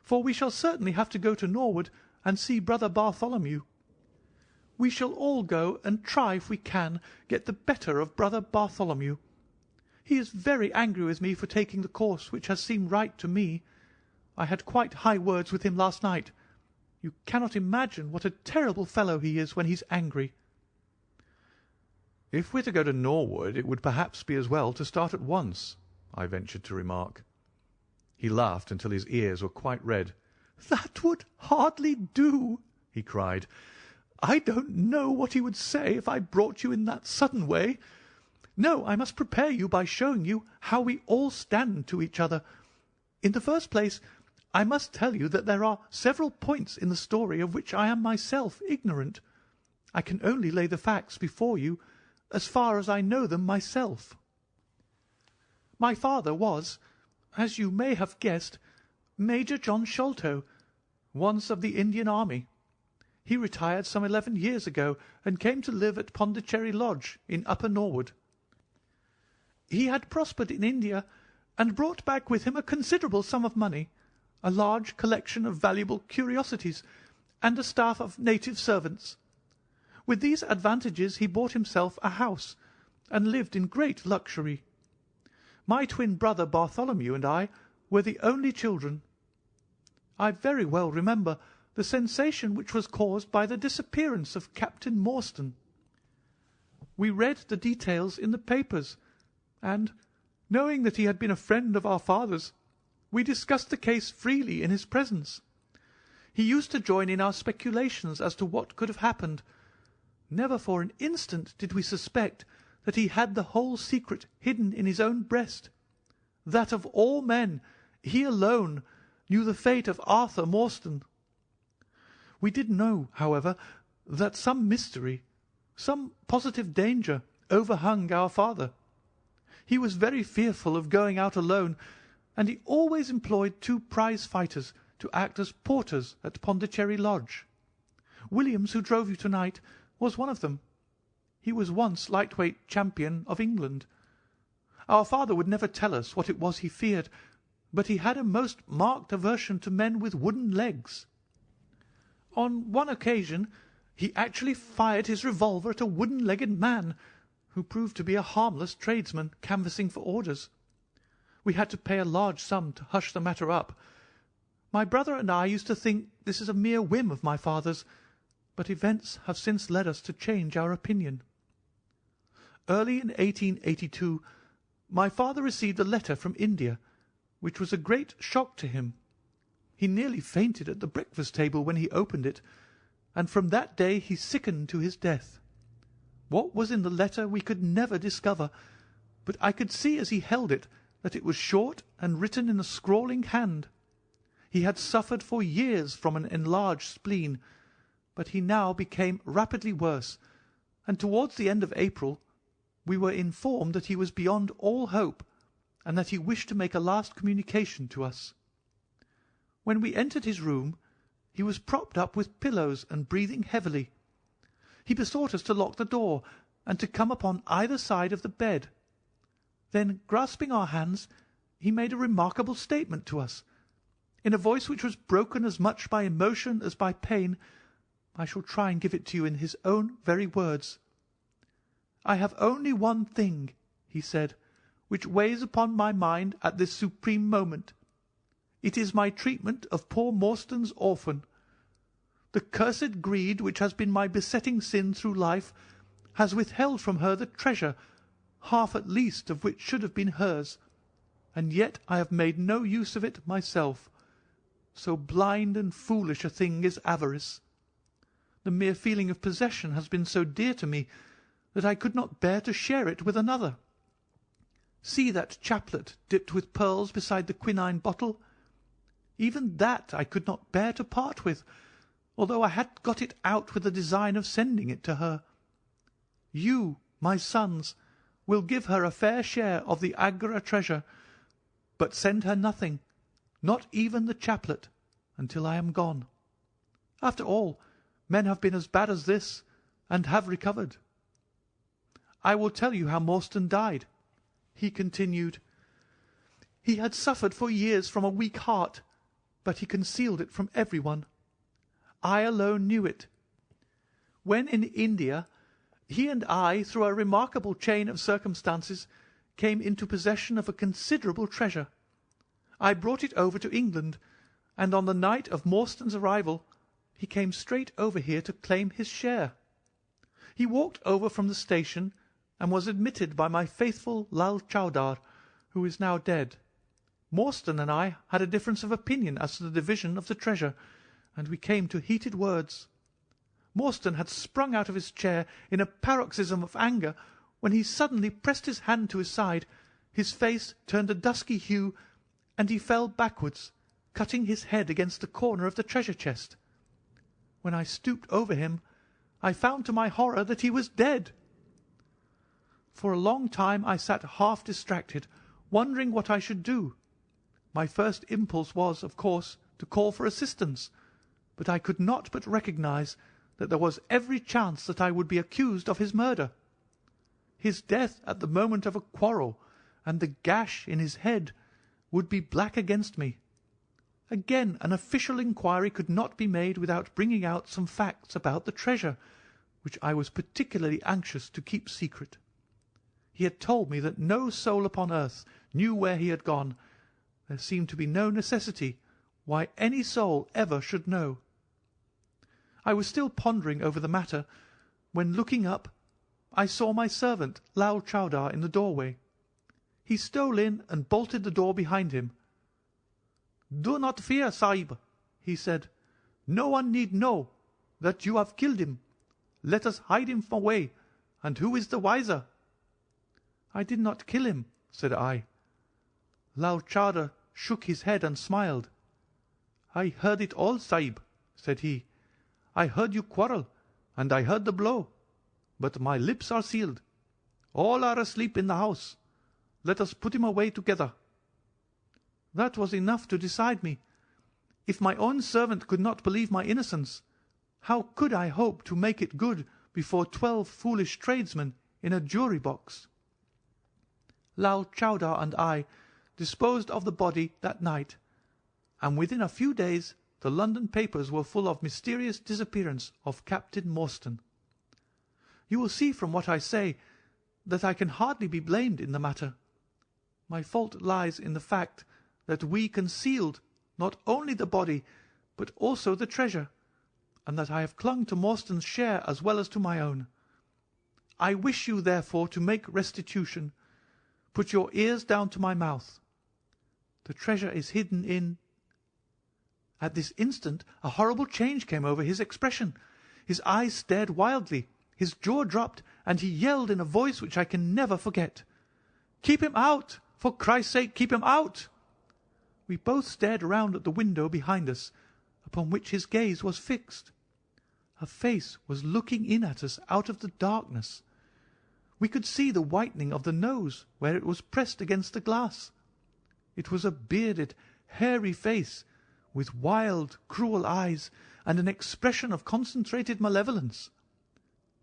"for we shall certainly have to go to Norwood and see Brother Bartholomew. We shall all go and try if we can get the better of Brother Bartholomew. He is very angry with me for taking the course which has seemed right to me. I had quite high words with him last night. You cannot imagine what a terrible fellow he is when he's angry." "If we're to go to Norwood, it would perhaps be as well to start at once," I ventured to remark. He laughed until his ears were quite red. "That would hardly do," he cried. "I don't know what he would say if I brought you in that sudden way. No, I must prepare you by showing you how we all stand to each other. In the first place, I must tell you that there are several points in the story of which I am myself ignorant. I can only lay the facts before you as far as I know them myself. My father was, as you may have guessed, Major John Sholto, once of the Indian Army. He retired some 11 years ago and came to live at Pondicherry Lodge in Upper Norwood. He had prospered in India and brought back with him a considerable sum of money, a large collection of valuable curiosities, and a staff of native servants. With these advantages he bought himself a house and lived in great luxury. My twin brother Bartholomew and I were the only children. I very well remember the sensation which was caused by the disappearance of Captain Morstan. We read the details in the papers, and, knowing that he had been a friend of our father's, we discussed the case freely in his presence. He used to join in our speculations as to what could have happened. Never for an instant did we suspect that he had the whole secret hidden in his own breast, that of all men he alone knew the fate of Arthur Morstan. We did know, however, that some mystery, some positive danger, overhung our father. He was very fearful of going out alone, and he always employed 2 prize-fighters to act as porters at Pondicherry Lodge. Williams, who drove you tonight, was one of them. He was once lightweight champion of England. Our father would never tell us what it was he feared, but he had a most marked aversion to men with wooden legs. On one occasion he actually fired his revolver at a wooden-legged man, who proved to be a harmless tradesman canvassing for orders. We had to pay a large sum to hush the matter up. My brother and I used to think this is a mere whim of my father's, but events have since led us to change our opinion. Early in 1882 my father received a letter from India, which was a great shock to him. He nearly fainted at the breakfast table when he opened it, and from that day he sickened to his death. What was in the letter we could never discover, but I could see as he held it that it was short and written in a scrawling hand. He had suffered for years from an enlarged spleen, but he now became rapidly worse, and towards the end of April we were informed that he was beyond all hope, and that he wished to make a last communication to us. When we entered his room, he was propped up with pillows and breathing heavily. He besought us to lock the door and to come upon either side of the bed. Then, grasping our hands, he made a remarkable statement to us. In a voice which was broken as much by emotion as by pain, I shall try and give it to you in his own very words. "I have only one thing," he said, "which weighs upon my mind at this supreme moment. It is my treatment of poor Morstan's orphan. The cursed greed which has been my besetting sin through life has withheld from her the treasure, half at least of which should have been hers, and yet I have made no use of it myself. So blind and foolish a thing is avarice. The mere feeling of possession has been so dear to me that I could not bear to share it with another. See that chaplet dipped with pearls beside the quinine bottle. Even that I could not bear to part with, although I had got it out with the design of sending it to her. You, my sons, will give her a fair share of the Agra treasure, but send her nothing, not even the chaplet, until I am gone. After all, men have been as bad as this, and have recovered. I will tell you how Morstan died," he continued. "He had suffered for years from a weak heart, but he concealed it from everyone. I alone knew it. When in India, he and I, through a remarkable chain of circumstances, came into possession of a considerable treasure. I brought it over to England, and on the night of Morstan's arrival he came straight over here to claim his share. He walked over from the station and was admitted by my faithful Lal Chowdar, who is now dead. Morstan and I had a difference of opinion as to the division of the treasure, and we came to heated words. Morstan had sprung out of his chair in a paroxysm of anger, when he suddenly pressed his hand to his side, his face turned a dusky hue, and he fell backwards, cutting his head against the corner of the treasure chest. When I stooped over him, I found to my horror that he was dead. For a long time I sat half distracted, wondering what I should do. My first impulse was, of course, to call for assistance, but I could not but recognize that there was every chance that I would be accused of his murder. His death at the moment of a quarrel, and the gash in his head, would be black against me. Again, an official inquiry could not be made without bringing out some facts about the treasure, which I was particularly anxious to keep secret. He had told me that no soul upon earth knew where he had gone. There seemed to be no necessity why any soul ever should know. I was still pondering over the matter, when, looking up, I saw my servant Lal Chowdar in the doorway. He stole in and bolted the door behind him. "Do not fear, Sahib," he said. "No one need know that you have killed him. Let us hide him away, and who is the wiser?" "I did not kill him," said I. Lal Chowdar shook his head and smiled. "I heard it all, Sahib," said he. "I heard you quarrel, and I heard the blow. But my lips are sealed. All are asleep in the house. Let us put him away together." That was enough to decide me. If my own servant could not believe my innocence, how could I hope to make it good before 12 foolish tradesmen in a jury box? Lal Chowdar and I disposed of the body that night, and within a few days the London papers were full of mysterious disappearance of Captain Morstan. You will see from what I say that I can hardly be blamed in the matter. My fault lies in the fact that we concealed not only the body, but also the treasure, and that I have clung to Morstan's share as well as to my own. I wish you, therefore, to make restitution. Put your ears down to my mouth. The treasure is hidden in—" At this instant a horrible change came over his expression. His eyes stared wildly, his jaw dropped, and he yelled in a voice which I can never forget, "Keep him out! For Christ's sake, keep him out!" We both stared round at the window behind us, upon which his gaze was fixed. A face was looking in at us out of the darkness. We could see the whitening of the nose where it was pressed against the glass. It was a bearded, hairy face, with wild, cruel eyes and an expression of concentrated malevolence.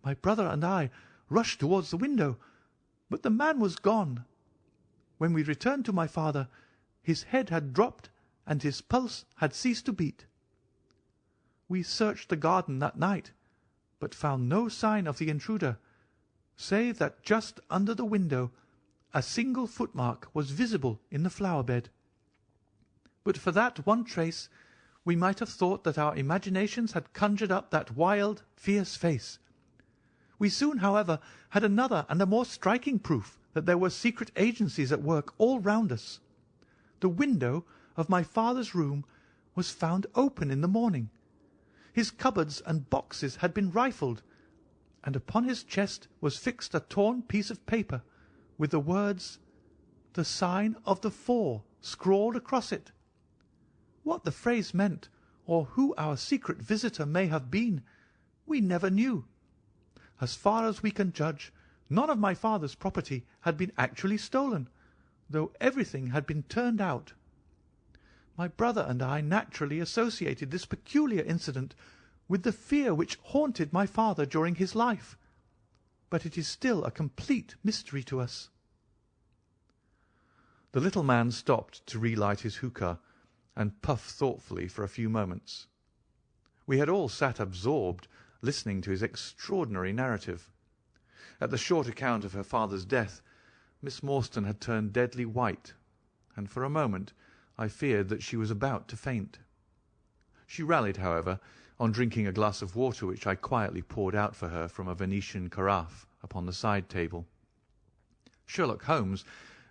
My brother and I rushed towards the window, but the man was gone. When we returned to my father, his head had dropped and his pulse had ceased to beat. We searched the garden that night, but found no sign of the intruder, save that just under the window a single footmark was visible in the flower-bed. But for that one trace, we might have thought that our imaginations had conjured up that wild, fierce face. We soon, however, had another and a more striking proof that there were secret agencies at work all round us. The window of my father's room was found open in the morning. His cupboards and boxes had been rifled, and upon his chest was fixed a torn piece of paper with the words, "The sign of the 4," scrawled across it. What the phrase meant, or who our secret visitor may have been, we never knew. As far as we can judge, none of my father's property had been actually stolen, though everything had been turned out. My brother and I naturally associated this peculiar incident with the fear which haunted my father during his life, but it is still a complete mystery to us. The little man stopped to relight his hookah and puff thoughtfully for a few moments. We had all sat absorbed, listening to his extraordinary narrative. At the short account of her father's death, Miss Morstan had turned deadly white, and for a moment I feared that she was about to faint. She rallied, however, on drinking a glass of water which I quietly poured out for her from a Venetian carafe upon the side table. Sherlock Holmes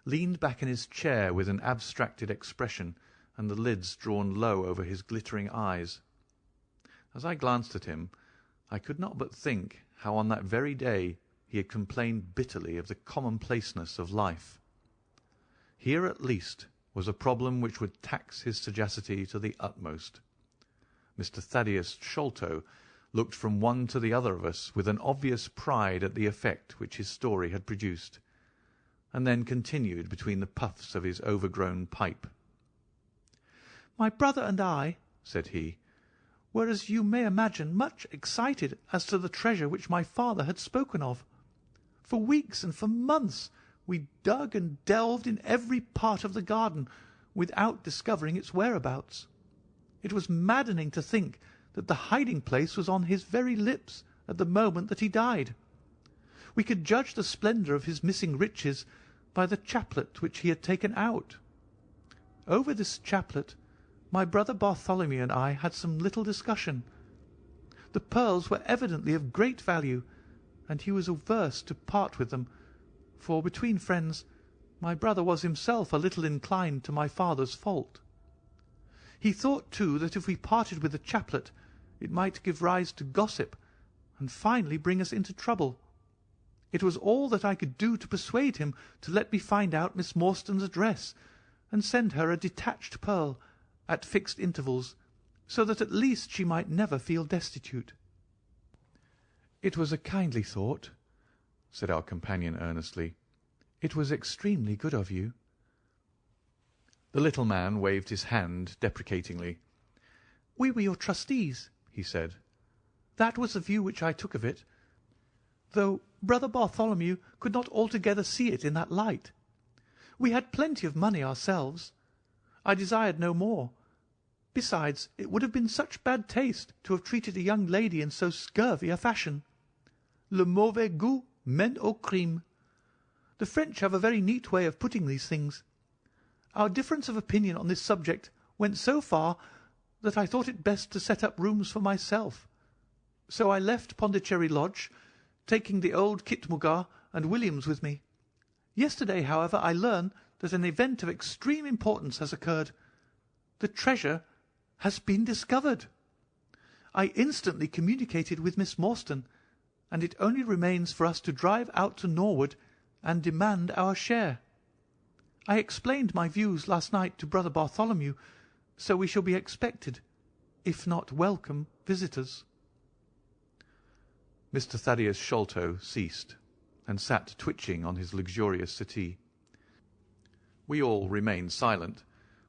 leaned back in his chair with an abstracted expression and the lids drawn low over his glittering eyes. As I glanced at him, I could not but think how on that very day he had complained bitterly of the commonplaceness of life. Here at least was a problem which would tax his sagacity to the utmost. Mr. Thaddeus Sholto looked from one to the other of us with an obvious pride at the effect which his story had produced, and then continued between the puffs of his overgrown pipe. "My brother and I," said he, "were, as you may imagine, much excited as to the treasure which my father had spoken of. For weeks and for months we dug and delved in every part of the garden without discovering its whereabouts. It was maddening to think that the hiding-place was on his very lips at the moment that he died. We could judge the splendour of his missing riches by the chaplet which he had taken out. Over this chaplet my brother Bartholomew and I had some little discussion. The pearls were evidently of great value, and he was averse to part with them, for between friends my brother was himself a little inclined to my father's fault. He thought, too, that if we parted with the chaplet it might give rise to gossip, and finally bring us into trouble. It was all that I could do to persuade him to let me find out Miss Morstan's address, and send her a detached pearl at fixed intervals, so that at least she might never feel destitute." "It was a kindly thought," said our companion earnestly. "It was extremely good of you." The little man waved his hand deprecatingly. "We were your trustees," he said. "That was the view which I took of it, though brother Bartholomew could not altogether see it in that light. We had plenty of money ourselves. I desired no more. Besides, it would have been such bad taste to have treated a young lady in so scurvy a fashion. Le mauvais goût mène au crime. The French have a very neat way of putting these things. Our difference of opinion on this subject went so far that I thought it best to set up rooms for myself. So I left Pondicherry Lodge, taking the old Kitmougat and Williams with me. Yesterday, however, I learn that an event of extreme importance has occurred. The treasure has been discovered. I instantly communicated with Miss Morstan, and it only remains for us to drive out to Norwood and demand our share. I explained my views last night to brother Bartholomew, so we shall be expected, if not welcome, visitors." Mr. Thaddeus Sholto ceased, and sat twitching on his luxurious settee. We all remained silent,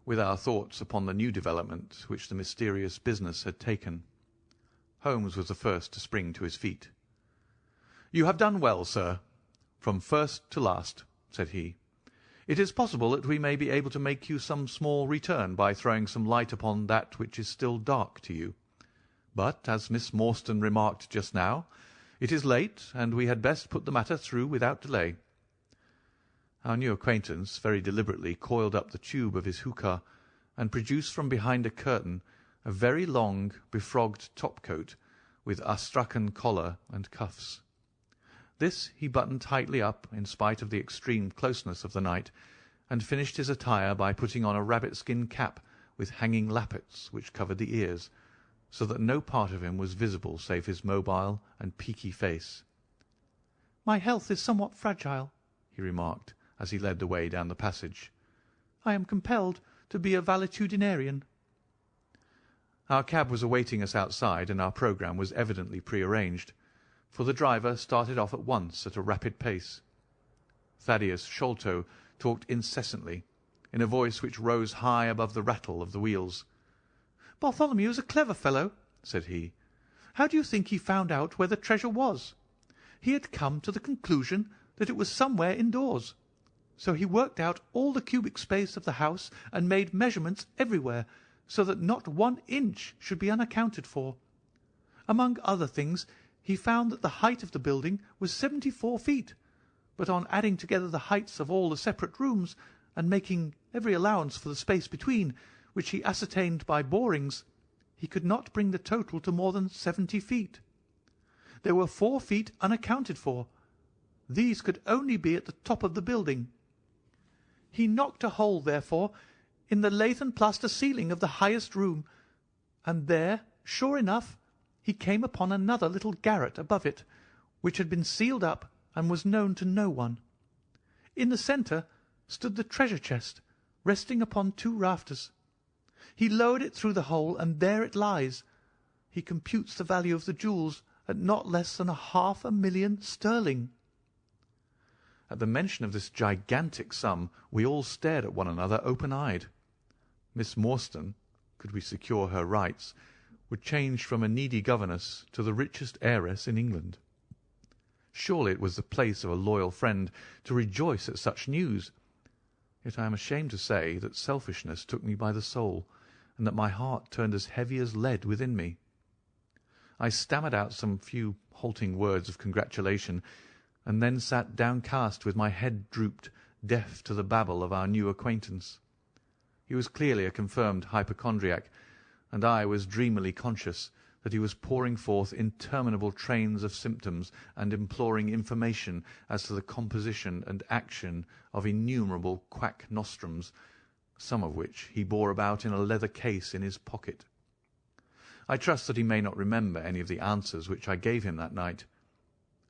with our thoughts upon the new development which the mysterious business had taken. Holmes was the first to spring to his feet. "You have done well, sir, from first to last," said he. "It is possible that we may be able to make you some small return by throwing some light upon that which is still dark to you. But, as Miss Morstan remarked just now, it is late, and we had best put the matter through without delay." Our new acquaintance very deliberately coiled up the tube of his hookah, and produced from behind a curtain a very long, befrogged top-coat with astrakhan collar and cuffs. This he buttoned tightly up in spite of the extreme closeness of the night, and finished his attire by putting on a rabbit-skin cap with hanging lappets which covered the ears, so that no part of him was visible save his mobile and peaky face. "My health is somewhat fragile," he remarked, as he led the way down the passage. "I am compelled to be a valetudinarian." Our cab was awaiting us outside, and our programme was evidently prearranged, for the driver started off at once at a rapid pace. Thaddeus Sholto talked incessantly, in a voice which rose high above the rattle of the wheels. "Bartholomew is a clever fellow," said he. "How do you think he found out where the treasure was? He had come to the conclusion that it was somewhere indoors. So he worked out all the cubic space of the house and made measurements everywhere, so that not 1 inch should be unaccounted for. Among other things, he found that the height of the building was 74 feet, but on adding together the heights of all the separate rooms, and making every allowance for the space between, which he ascertained by borings, he could not bring the total to more than 70 feet. There were 4 feet unaccounted for. These could only be at the top of the building. He knocked a hole, therefore, in the lath and plaster ceiling of the highest room, and there, sure enough, he came upon another little garret above it, which had been sealed up and was known to no one. In the centre stood the treasure chest, resting upon 2 rafters. He lowered it through the hole, and there it lies. He computes the value of the jewels at not less than 500,000 sterling. At the mention of this gigantic sum, we all stared at one another open-eyed. Miss Morstan, could we secure her rights, would change from a needy governess to the richest heiress in England. Surely it was the place of a loyal friend to rejoice at such news. Yet I am ashamed to say that selfishness took me by the soul, and that my heart turned as heavy as lead within me. I stammered out some few halting words of congratulation, and then sat downcast with my head drooped, deaf to the babble of our new acquaintance. He was clearly a confirmed hypochondriac, and I was dreamily conscious that he was pouring forth interminable trains of symptoms and imploring information as to the composition and action of innumerable quack nostrums, some of which he bore about in a leather case in his pocket. I trust that he may not remember any of the answers which I gave him that night.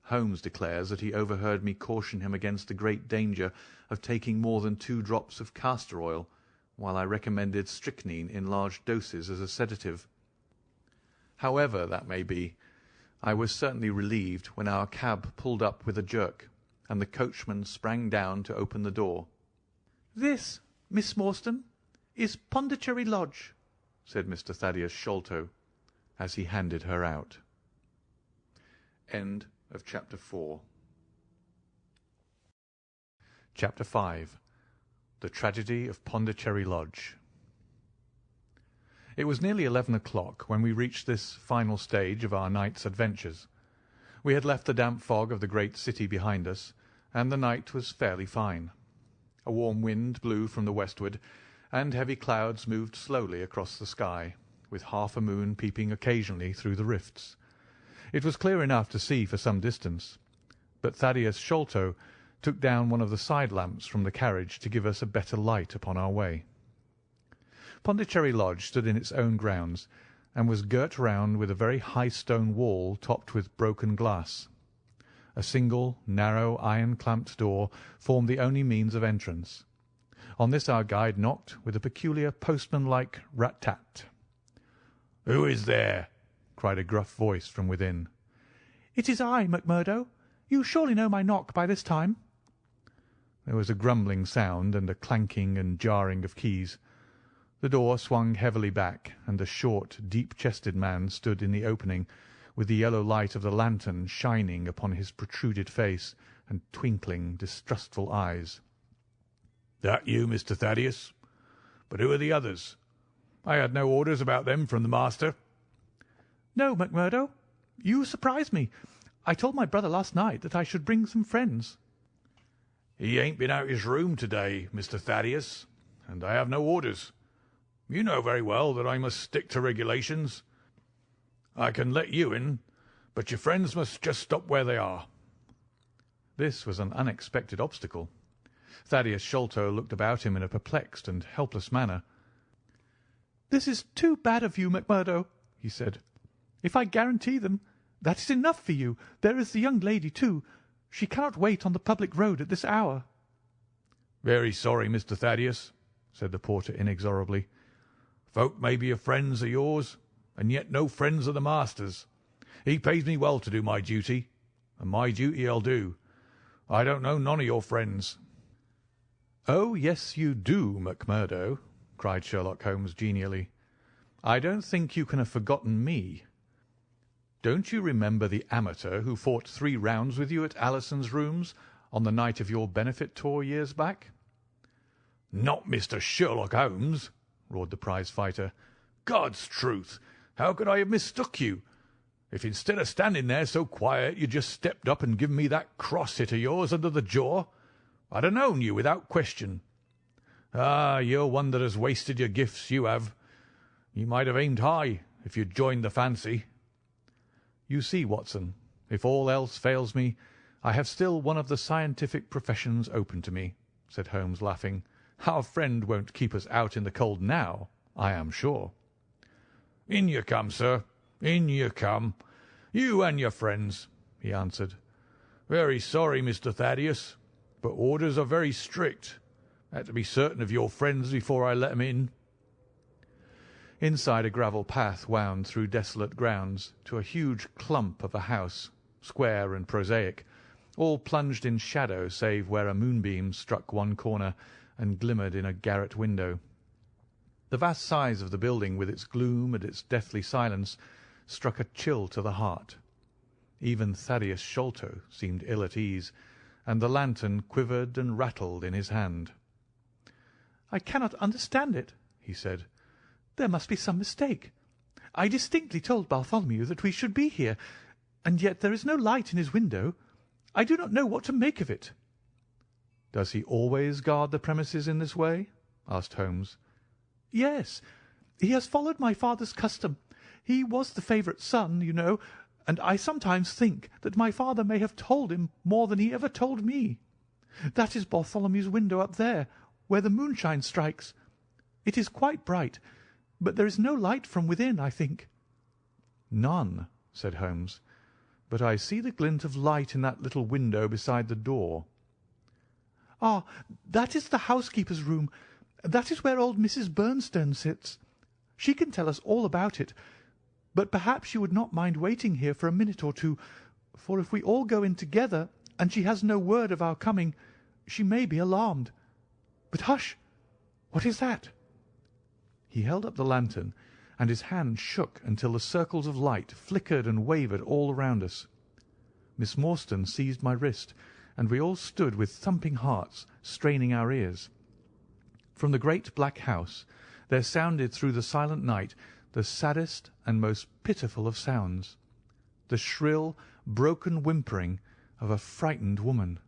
Holmes declares that he overheard me caution him against the great danger of taking more than 2 drops of castor oil, while I recommended strychnine in large doses as a sedative. However that may be, I was certainly relieved when our cab pulled up with a jerk, and the coachman sprang down to open the door. "This, Miss Morstan, is Pondicherry Lodge," said Mr. Thaddeus Sholto, as he handed her out. End of Chapter 4. Chapter 5. The Tragedy of Pondicherry Lodge. It was nearly 11 o'clock when we reached this final stage of our night's adventures. We had left the damp fog of the great city behind us, and the night was fairly fine. A warm wind blew from the westward, and heavy clouds moved slowly across the sky, with half a moon peeping occasionally through the rifts. It was clear enough to see for some distance, but Thaddeus Sholto took down one of the side lamps from the carriage to give us a better light upon our way. Pondicherry Lodge stood in its own grounds, and was girt round with a very high stone wall topped with broken glass. A single, narrow, iron-clamped door formed the only means of entrance. On this our guide knocked with a peculiar postman-like rat-tat. "Who is there?" cried a gruff voice from within. "It is I, Macmurdo. You surely know my knock by this time." There was a grumbling sound and a clanking and jarring of keys. The door swung heavily back, and a short, deep-chested man stood in the opening, with the yellow light of the lantern shining upon his protruded face and twinkling, distrustful eyes. "That you, Mr. Thaddeus? But who are the others? I had no orders about them from the master." "No, McMurdo. You surprised me. I told my brother last night that I should bring some friends." "He ain't been out his room to-day, Mr. Thaddeus, and I have no orders. You know very well that I must stick to regulations. I can let you in, but your friends must just stop where they are." This was an unexpected obstacle. Thaddeus Sholto looked about him in a perplexed and helpless manner. "This is too bad of you, McMurdo," he said. "If I guarantee them, that is enough for you. There is the young lady, too. She cannot wait on the public road at this hour." "Very sorry, Mr. Thaddeus," said the porter inexorably. "Folk may be friends of yours, and yet no friends of the master's. He pays me well to do my duty, and my duty I'll do. I don't know none of your friends." "Oh, yes, you do, McMurdo," cried Sherlock Holmes genially. "I don't think you can have forgotten me. Don't you remember the amateur who fought 3 rounds with you at Alison's rooms on the night of your benefit tour years back?" "Not Mr. Sherlock Holmes!" roared the prize-fighter. "God's truth, how could I have mistook you? If instead of standing there so quiet you just stepped up and given me that cross hit of yours under the jaw, I'd have known you without question. Ah, you're one that has wasted your gifts, you have. You might have aimed high if you'd joined the fancy." "You see, Watson, if all else fails me, I have still one of the scientific professions open to me," said Holmes, laughing. "Our friend won't keep us out in the cold now, I am sure." "In you come, sir, in you come, you and your friends," he answered. "Very sorry, Mr. Thaddeus, but orders are very strict. Had to be certain of your friends before I let 'em in." Inside, a gravel path wound through desolate grounds to a huge clump of a house, square and prosaic, all plunged in shadow save where a moonbeam struck one corner and glimmered in a garret window. The vast size of the building, with its gloom and its deathly silence, struck a chill to the heart. Even Thaddeus Sholto seemed ill at ease, and the lantern quivered and rattled in his hand. "I cannot understand it," he said. "There must be some mistake. I distinctly told Bartholomew that we should be here, and yet there is no light in his window. I do not know what to make of it." "Does he always guard the premises in this way?" asked Holmes. "Yes. He has followed my father's custom. He was the favourite son, you know, and I sometimes think that my father may have told him more than he ever told me. That is Bartholomew's window up there, where the moonshine strikes. It is quite bright, but there is no light from within, I think." "None," said Holmes, "but I see the glint of light in that little window beside the door." "Ah, that is the housekeeper's room. That is where old Mrs. Bernstone sits. She can tell us all about it, but perhaps you would not mind waiting here for a minute or two, for if we all go in together and she has no word of our coming, she may be alarmed. But hush! What is that?" He held up the lantern, and his hand shook until the circles of light flickered and wavered all around us. Miss Morstan seized my wrist, and we all stood with thumping hearts, straining our ears. From the great black house there sounded through the silent night the saddest and most pitiful of sounds, the shrill, broken whimpering of a frightened woman.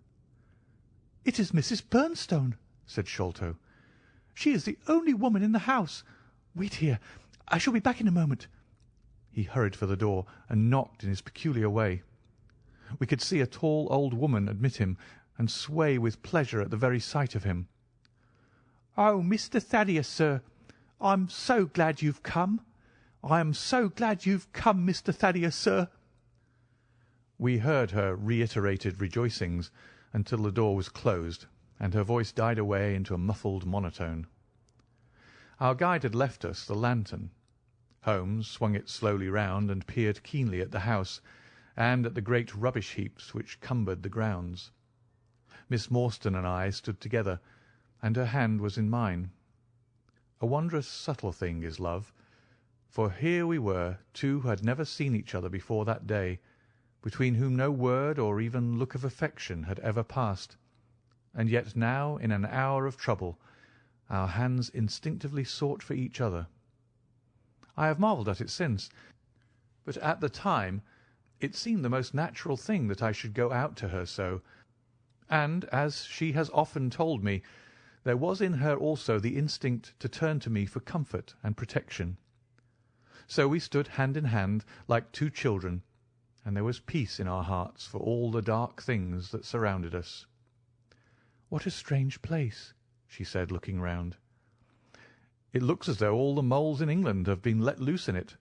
"It is Mrs. Bernstone," said Sholto. "She is the only woman in the house. Wait here. I shall be back in a moment." He hurried for the door and knocked in his peculiar way. We could see a tall old woman admit him and sway with pleasure at the very sight of him. "Oh, Mr. Thaddeus, sir, I'm so glad you've come. I am so glad you've come, Mr. Thaddeus, sir." We heard her reiterated rejoicings until the door was closed and her voice died away into a muffled monotone. Our guide had left us the lantern. Holmes swung it slowly round and peered keenly at the house and at the great rubbish heaps which cumbered the grounds. Miss Morstan and I stood together, and her hand was in mine. A wondrous subtle thing is love, for here we were, two who had never seen each other before that day, between whom no word or even look of affection had ever passed, and yet now, in an hour of trouble, our hands instinctively sought for each other. I have marvelled at it since, but at the time it seemed the most natural thing that I should go out to her so, and, as she has often told me, there was in her also the instinct to turn to me for comfort and protection. So we stood hand in hand like two children, and there was peace in our hearts for all the dark things that surrounded us. "What a strange place," she said, looking round. "It looks as though all the moles in England have been let loose in it.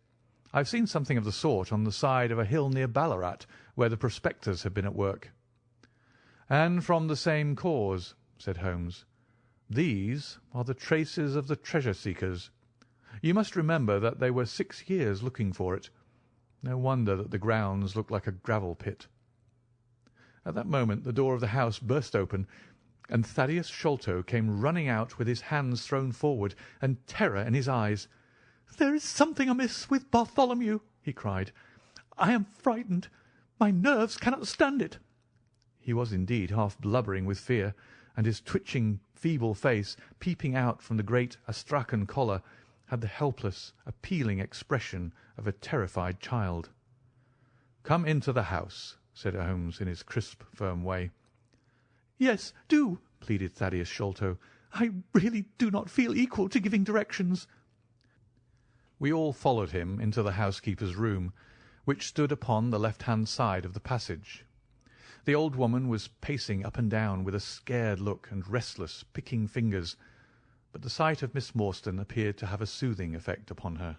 I've seen something of the sort on the side of a hill near Ballarat, where the prospectors have been at work." "And from the same cause," said Holmes. "These are the traces of the treasure-seekers. You must remember that they were 6 years looking for it. No wonder that the grounds look like a gravel pit." At that moment the door of the house burst open, and Thaddeus Sholto came running out with his hands thrown forward and terror in his eyes. "There is something amiss with Bartholomew," he cried. "I am frightened. My nerves cannot stand it." He was indeed half blubbering with fear, and his twitching, feeble face, peeping out from the great Astrakhan collar, had the helpless, appealing expression of a terrified child. "Come into the house," said Holmes in his crisp, firm way. "Yes, do," pleaded Thaddeus Sholto. "I really do not feel equal to giving directions." We all followed him into the housekeeper's room, which stood upon the left-hand side of the passage. The old woman was pacing up and down with a scared look and restless, picking fingers, but the sight of Miss Morstan appeared to have a soothing effect upon her.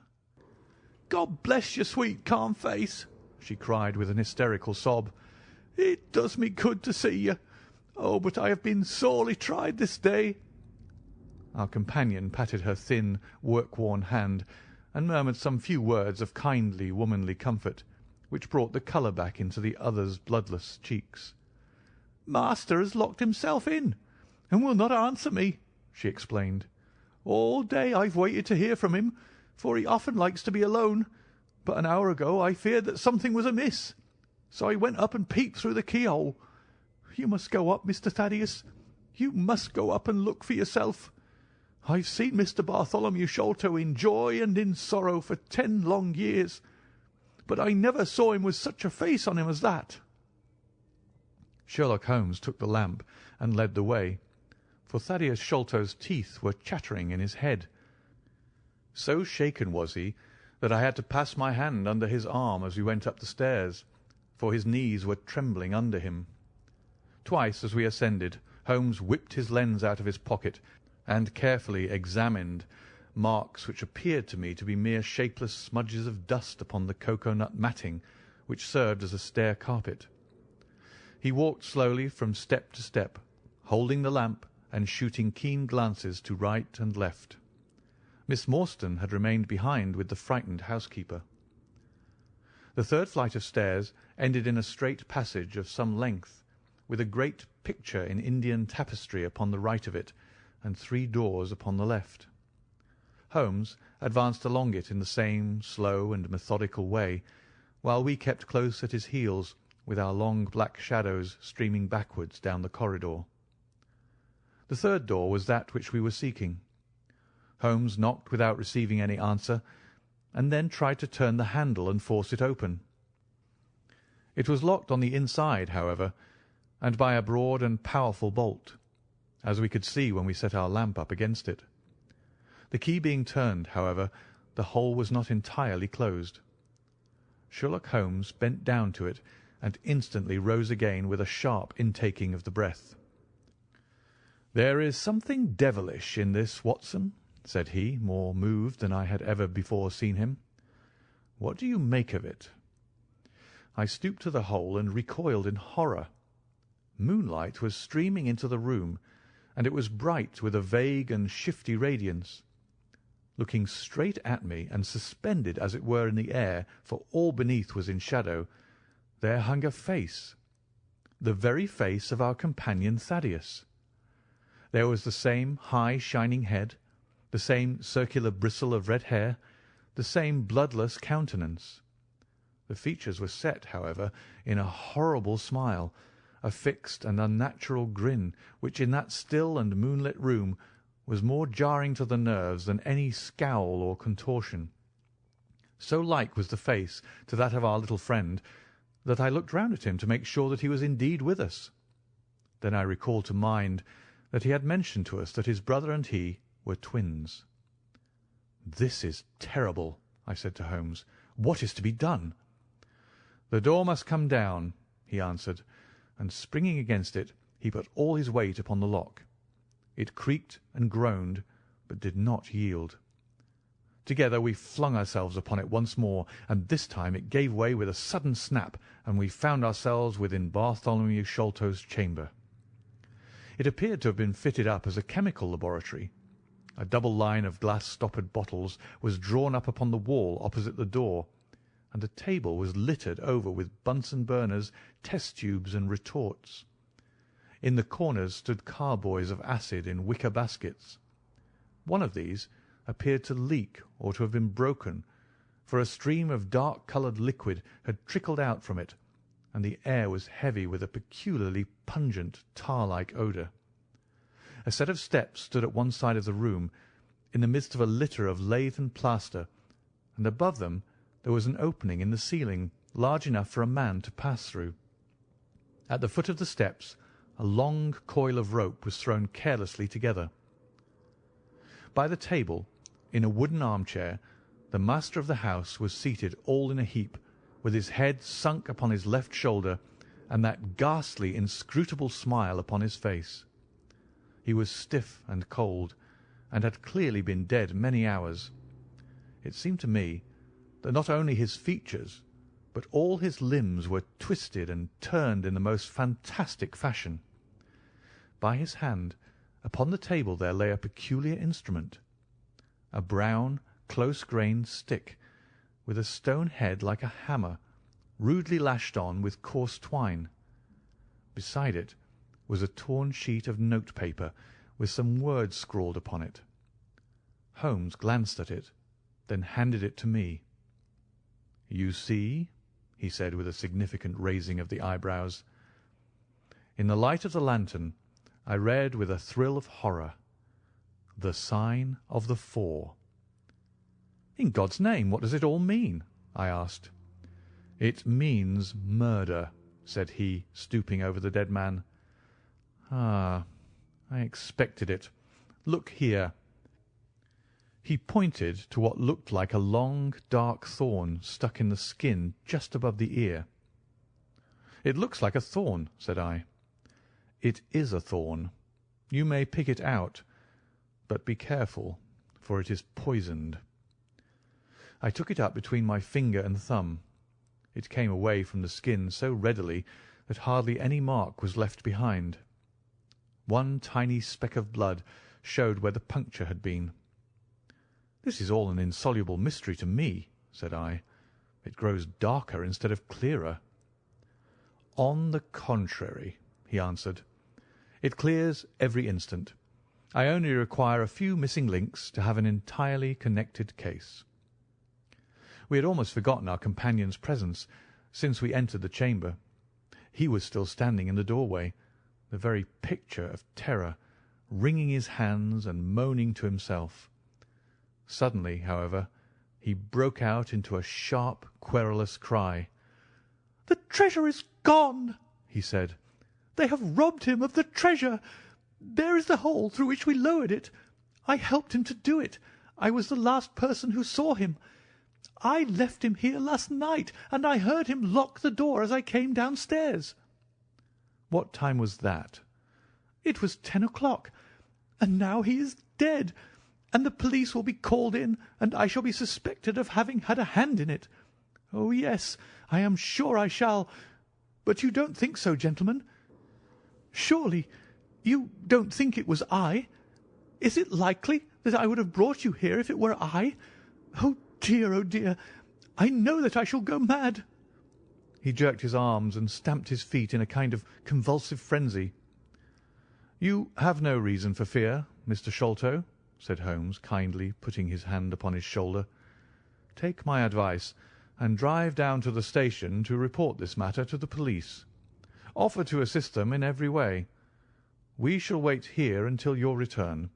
"God bless your sweet, calm face," she cried with an hysterical sob. "It does me good to see you. Oh, but I have been sorely tried this day." Our companion patted her thin, work-worn hand, and murmured some few words of kindly, womanly comfort, which brought the colour back into the other's bloodless cheeks. "Master has locked himself in, and will not answer me," she explained. "All day I've waited to hear from him, for he often likes to be alone, but an hour ago I feared that something was amiss, so I went up and peeped through the keyhole. You must go up, Mr. Thaddeus. You must go up and look for yourself. I've seen Mr. Bartholomew Sholto in joy and in sorrow for 10 long years, but I never saw him with such a face on him as that." Sherlock Holmes took the lamp and led the way, for Thaddeus Sholto's teeth were chattering in his head. So shaken was he that I had to pass my hand under his arm as we went up the stairs, for his knees were trembling under him. Twice as we ascended, Holmes whipped his lens out of his pocket and carefully examined marks which appeared to me to be mere shapeless smudges of dust upon the cocoa-nut matting which served as a stair carpet. He walked slowly from step to step, holding the lamp and shooting keen glances to right and left. Miss Morstan had remained behind with the frightened housekeeper. The third flight of stairs ended in a straight passage of some length, with a great picture in Indian tapestry upon the right of it, and 3 doors upon the left. Holmes advanced along it in the same slow and methodical way, while we kept close at his heels, with our long black shadows streaming backwards down the corridor. The third door was that which we were seeking. Holmes knocked without receiving any answer, and then tried to turn the handle and force it open. It was locked on the inside, however, and by a broad and powerful bolt, as we could see when we set our lamp up against it. The key being turned, however, the hole was not entirely closed. Sherlock Holmes bent down to it and instantly rose again with a sharp intaking of the breath. "There is something devilish in this, Watson," said he, more moved than I had ever before seen him. "What do you make of it?" I stooped to the hole and recoiled in horror. Moonlight was streaming into the room, and it was bright with a vague and shifty radiance. Looking straight at me, and suspended as it were in the air, for all beneath was in shadow, there hung a face, the very face of our companion Thaddeus. There was the same high shining head, the same circular bristle of red hair, the same bloodless countenance. The features were set, however, in a horrible smile, a fixed and unnatural grin, which in that still and moonlit room was more jarring to the nerves than any scowl or contortion. So like was the face to that of our little friend that I looked round at him to make sure that he was indeed with us. Then I recalled to mind that he had mentioned to us that his brother and he were twins. "This is terrible," I said to Holmes. "What is to be done?" "The door must come down," he answered, and springing against it, he put all his weight upon the lock. It creaked and groaned, but did not yield. Together we flung ourselves upon it once more, and this time it gave way with a sudden snap, and we found ourselves within Bartholomew Sholto's chamber. It appeared to have been fitted up as a chemical laboratory. A double line of glass-stoppered bottles was drawn up upon the wall opposite the door, and a table was littered over with Bunsen burners, test tubes, and retorts. In the corners stood carboys of acid in wicker baskets. One of these appeared to leak or to have been broken, for a stream of dark-coloured liquid had trickled out from it, and the air was heavy with a peculiarly pungent tar-like odour. A set of steps stood at one side of the room, in the midst of a litter of lath and plaster, and above them there was an opening in the ceiling large enough for a man to pass through. At the foot of the steps a long coil of rope was thrown carelessly together. By the table, in a wooden armchair, the master of the house was seated all in a heap, with his head sunk upon his left shoulder, and that ghastly, inscrutable smile upon his face. He was stiff and cold, and had clearly been dead many hours. It seemed to me that not only his features, but all his limbs were twisted and turned in the most fantastic fashion. By his hand, upon the table there lay a peculiar instrument, a brown, close-grained stick, with a stone head like a hammer, rudely lashed on with coarse twine. Beside it was a torn sheet of note-paper with some words scrawled upon it. Holmes glanced at it, then handed it to me. "You see," he said with a significant raising of the eyebrows. In the light of the lantern I read with a thrill of horror, "The Sign of the Four." "In God's name, what does it all mean?" I asked. "It means murder," said he, stooping over the dead man. "Ah, I expected it. Look here." He pointed to what looked like a long, dark thorn stuck in the skin just above the ear. "It looks like a thorn," said I. "It is a thorn. You may pick it out, but be careful, for it is poisoned." I took it up between my finger and thumb. It came away from the skin so readily that hardly any mark was left behind. One tiny speck of blood showed where the puncture had been. "This is all an insoluble mystery to me," said I. "It grows darker instead of clearer." "On the contrary," he answered, "it clears every instant. I only require a few missing links to have an entirely connected case." We had almost forgotten our companion's presence since we entered the chamber. He was still standing in the doorway, the very picture of terror, wringing his hands and moaning to himself. Suddenly, however, he broke out into a sharp, querulous cry. "The treasure is gone," he said. "They have robbed him of the treasure. There is the hole through which we lowered it. I helped him to do it. I was the last person who saw him. I left him here last night, and I heard him lock the door as I came downstairs." "What time was that?" "It was 10 o'clock. And now he is dead, and the police will be called in, and I shall be suspected of having had a hand in it. Oh, yes, I am sure I shall. But you don't think so, gentlemen? Surely you don't think it was I? Is it likely that I would have brought you here if it were I? Oh, dear, I know that I shall go mad." He jerked his arms and stamped his feet in a kind of convulsive frenzy. "You have no reason for fear, Mr. Sholto," said Holmes, kindly putting his hand upon his shoulder. "Take my advice and drive down to the station to report this matter to the police. Offer to assist them in every way. We shall wait here until your return."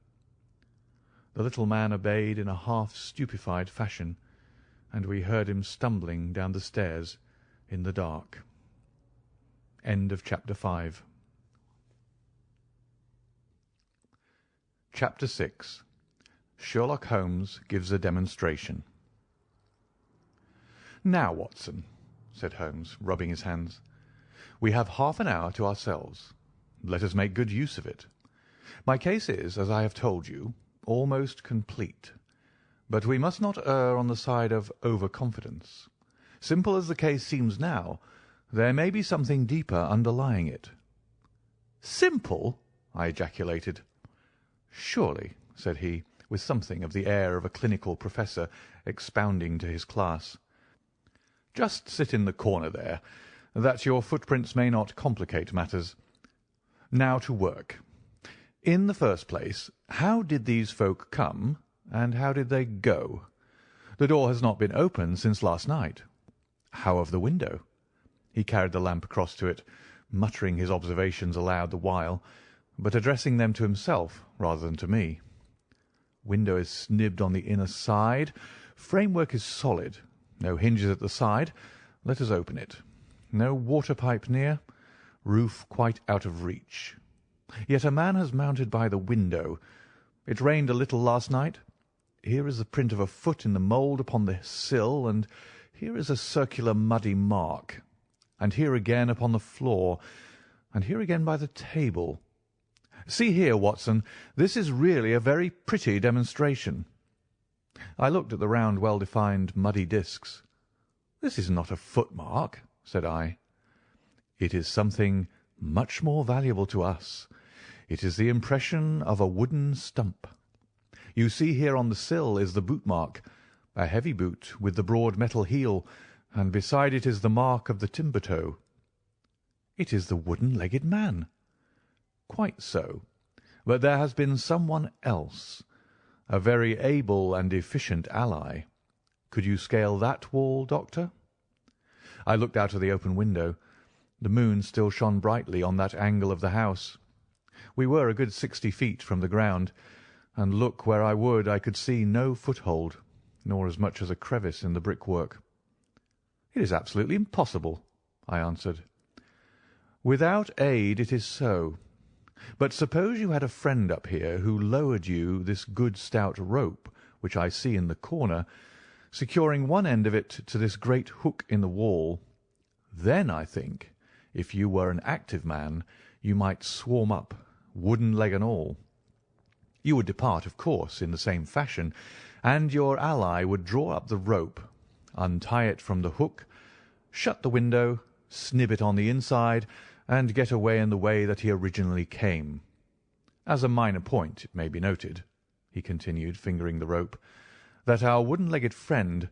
The little man obeyed in a half-stupefied fashion, and we heard him stumbling down the stairs in the dark. End of Chapter 5. Chapter 6. Sherlock Holmes gives a demonstration. "Now, Watson," said Holmes, rubbing his hands, "we have half an hour to ourselves. Let us make good use of it. My case is, as I have told you, almost complete, but we must not err on the side of over-confidence. Simple as the case seems now, there may be something deeper underlying it." "Simple!" I ejaculated. "Surely," said he, with something of the air of a clinical professor expounding to his class. "Just sit in the corner there, that your footprints may not complicate matters. Now to work. In the first place, how did these folk come, and how did they go? The door has not been opened since last night. How of the window?" He carried the lamp across to it, muttering his observations aloud the while, but addressing them to himself rather than to me. "Window is snibbed on the inner side. Framework is solid. No hinges at the side. Let us open it. No water pipe near. Roof quite out of reach. Yet a man has mounted by the window. It rained a little last night. Here is the print of a foot in the mould upon the sill, and here is a circular muddy mark, and here again upon the floor, and here again by the table. See here, Watson, this is really a very pretty demonstration." I looked at the round, well-defined, muddy discs. "This is not a footmark," said I. "It is something much more valuable to us. It is the impression of a wooden stump. You see here on the sill is the boot mark, a heavy boot with the broad metal heel, and beside it is the mark of the timber toe." "It is the wooden-legged man." "Quite so. But there has been someone else, a very able and efficient ally. Could you scale that wall, Doctor?" I looked out of the open window. The moon still shone brightly on that angle of the house. We were a good 60 feet from the ground, and look where I would I could see no foothold, nor as much as a crevice in the brickwork. "It is absolutely impossible," I answered. "Without aid it is so. But suppose you had a friend up here who lowered you this good stout rope which I see in the corner, securing one end of it to this great hook in the wall. Then, I think, if you were an active man, you might swarm up, wooden leg and all. You would depart, of course, in the same fashion, and your ally would draw up the rope, untie it from the hook, shut the window, snib it on the inside, and get away in the way that he originally came. As a minor point, it may be noted," he continued, fingering the rope, "that our wooden-legged friend,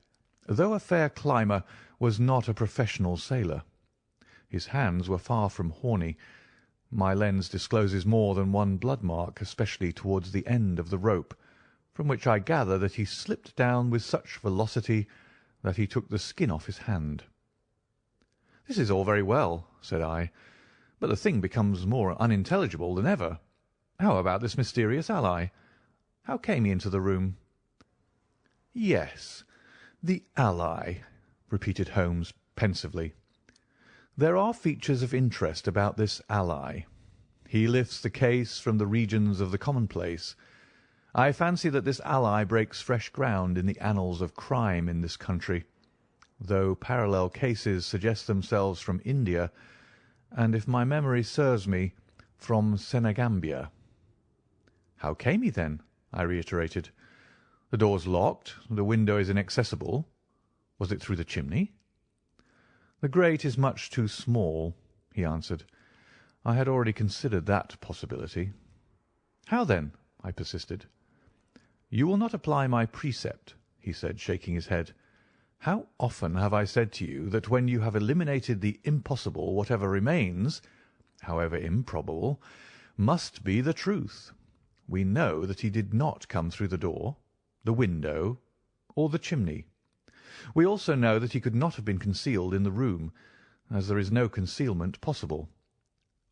though a fair climber, was not a professional sailor. His hands were far from horny. My lens discloses more than one blood mark, especially towards the end of the rope, from which I gather that he slipped down with such velocity that he took the skin off his hand." "This is all very well," said I, "but the thing becomes more unintelligible than ever. How about this mysterious ally? How came he into the room?" "Yes, the ally," repeated Holmes pensively. "There are features of interest about this ally. He lifts the case from the regions of the commonplace. I fancy that this ally breaks fresh ground in the annals of crime in this country, though parallel cases suggest themselves from India, and, if my memory serves me, from Senegambia." "How came he, then?" I reiterated. "The door's locked, the window is inaccessible. Was it through the chimney?" "The grate is much too small," he answered. "I had already considered that possibility." "How then?" I persisted. "You will not apply my precept," he said, shaking his head. "How often have I said to you that when you have eliminated the impossible, whatever remains, however improbable, must be the truth. We know that he did not come through the door, the window, or the chimney. We also know that he could not have been concealed in the room, as there is no concealment possible.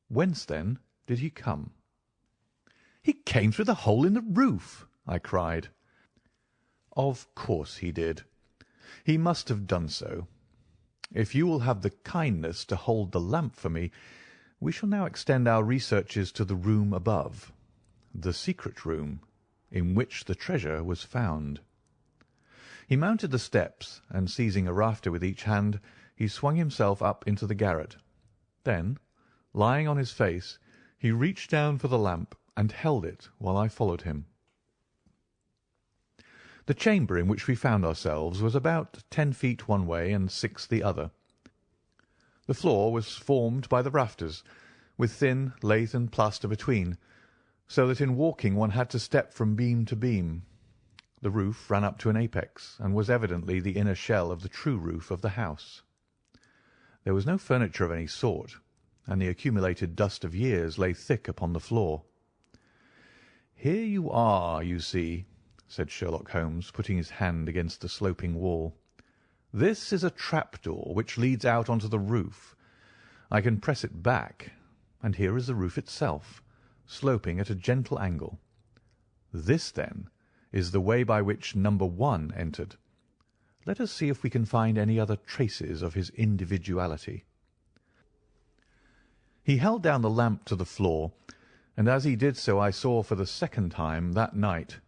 Whence, then, did he come?" "He came through the hole in the roof!" I cried. "Of course he did. He must have done so. If you will have the kindness to hold the lamp for me, we shall now extend our researches to the room above, the secret room in which the treasure was found." He mounted the steps, and seizing a rafter with each hand, he swung himself up into the garret. Then, lying on his face, he reached down for the lamp and held it while I followed him. The chamber in which we found ourselves was about 10 feet one way and 6 the other. The floor was formed by the rafters, with thin lath and plaster between, so that in walking one had to step from beam to beam. The roof ran up to an apex, and was evidently the inner shell of the true roof of the house. There was no furniture of any sort, and the accumulated dust of years lay thick upon the floor. "Here you are, you see," said Sherlock Holmes, putting his hand against the sloping wall. "This is a trapdoor which leads out onto the roof. I can press it back, and here is the roof itself, sloping at a gentle angle. This, then, is the way by which number 1 entered. Let us see if we can find any other traces of his individuality." He held down the lamp to the floor, and as he did so I saw for the second time that night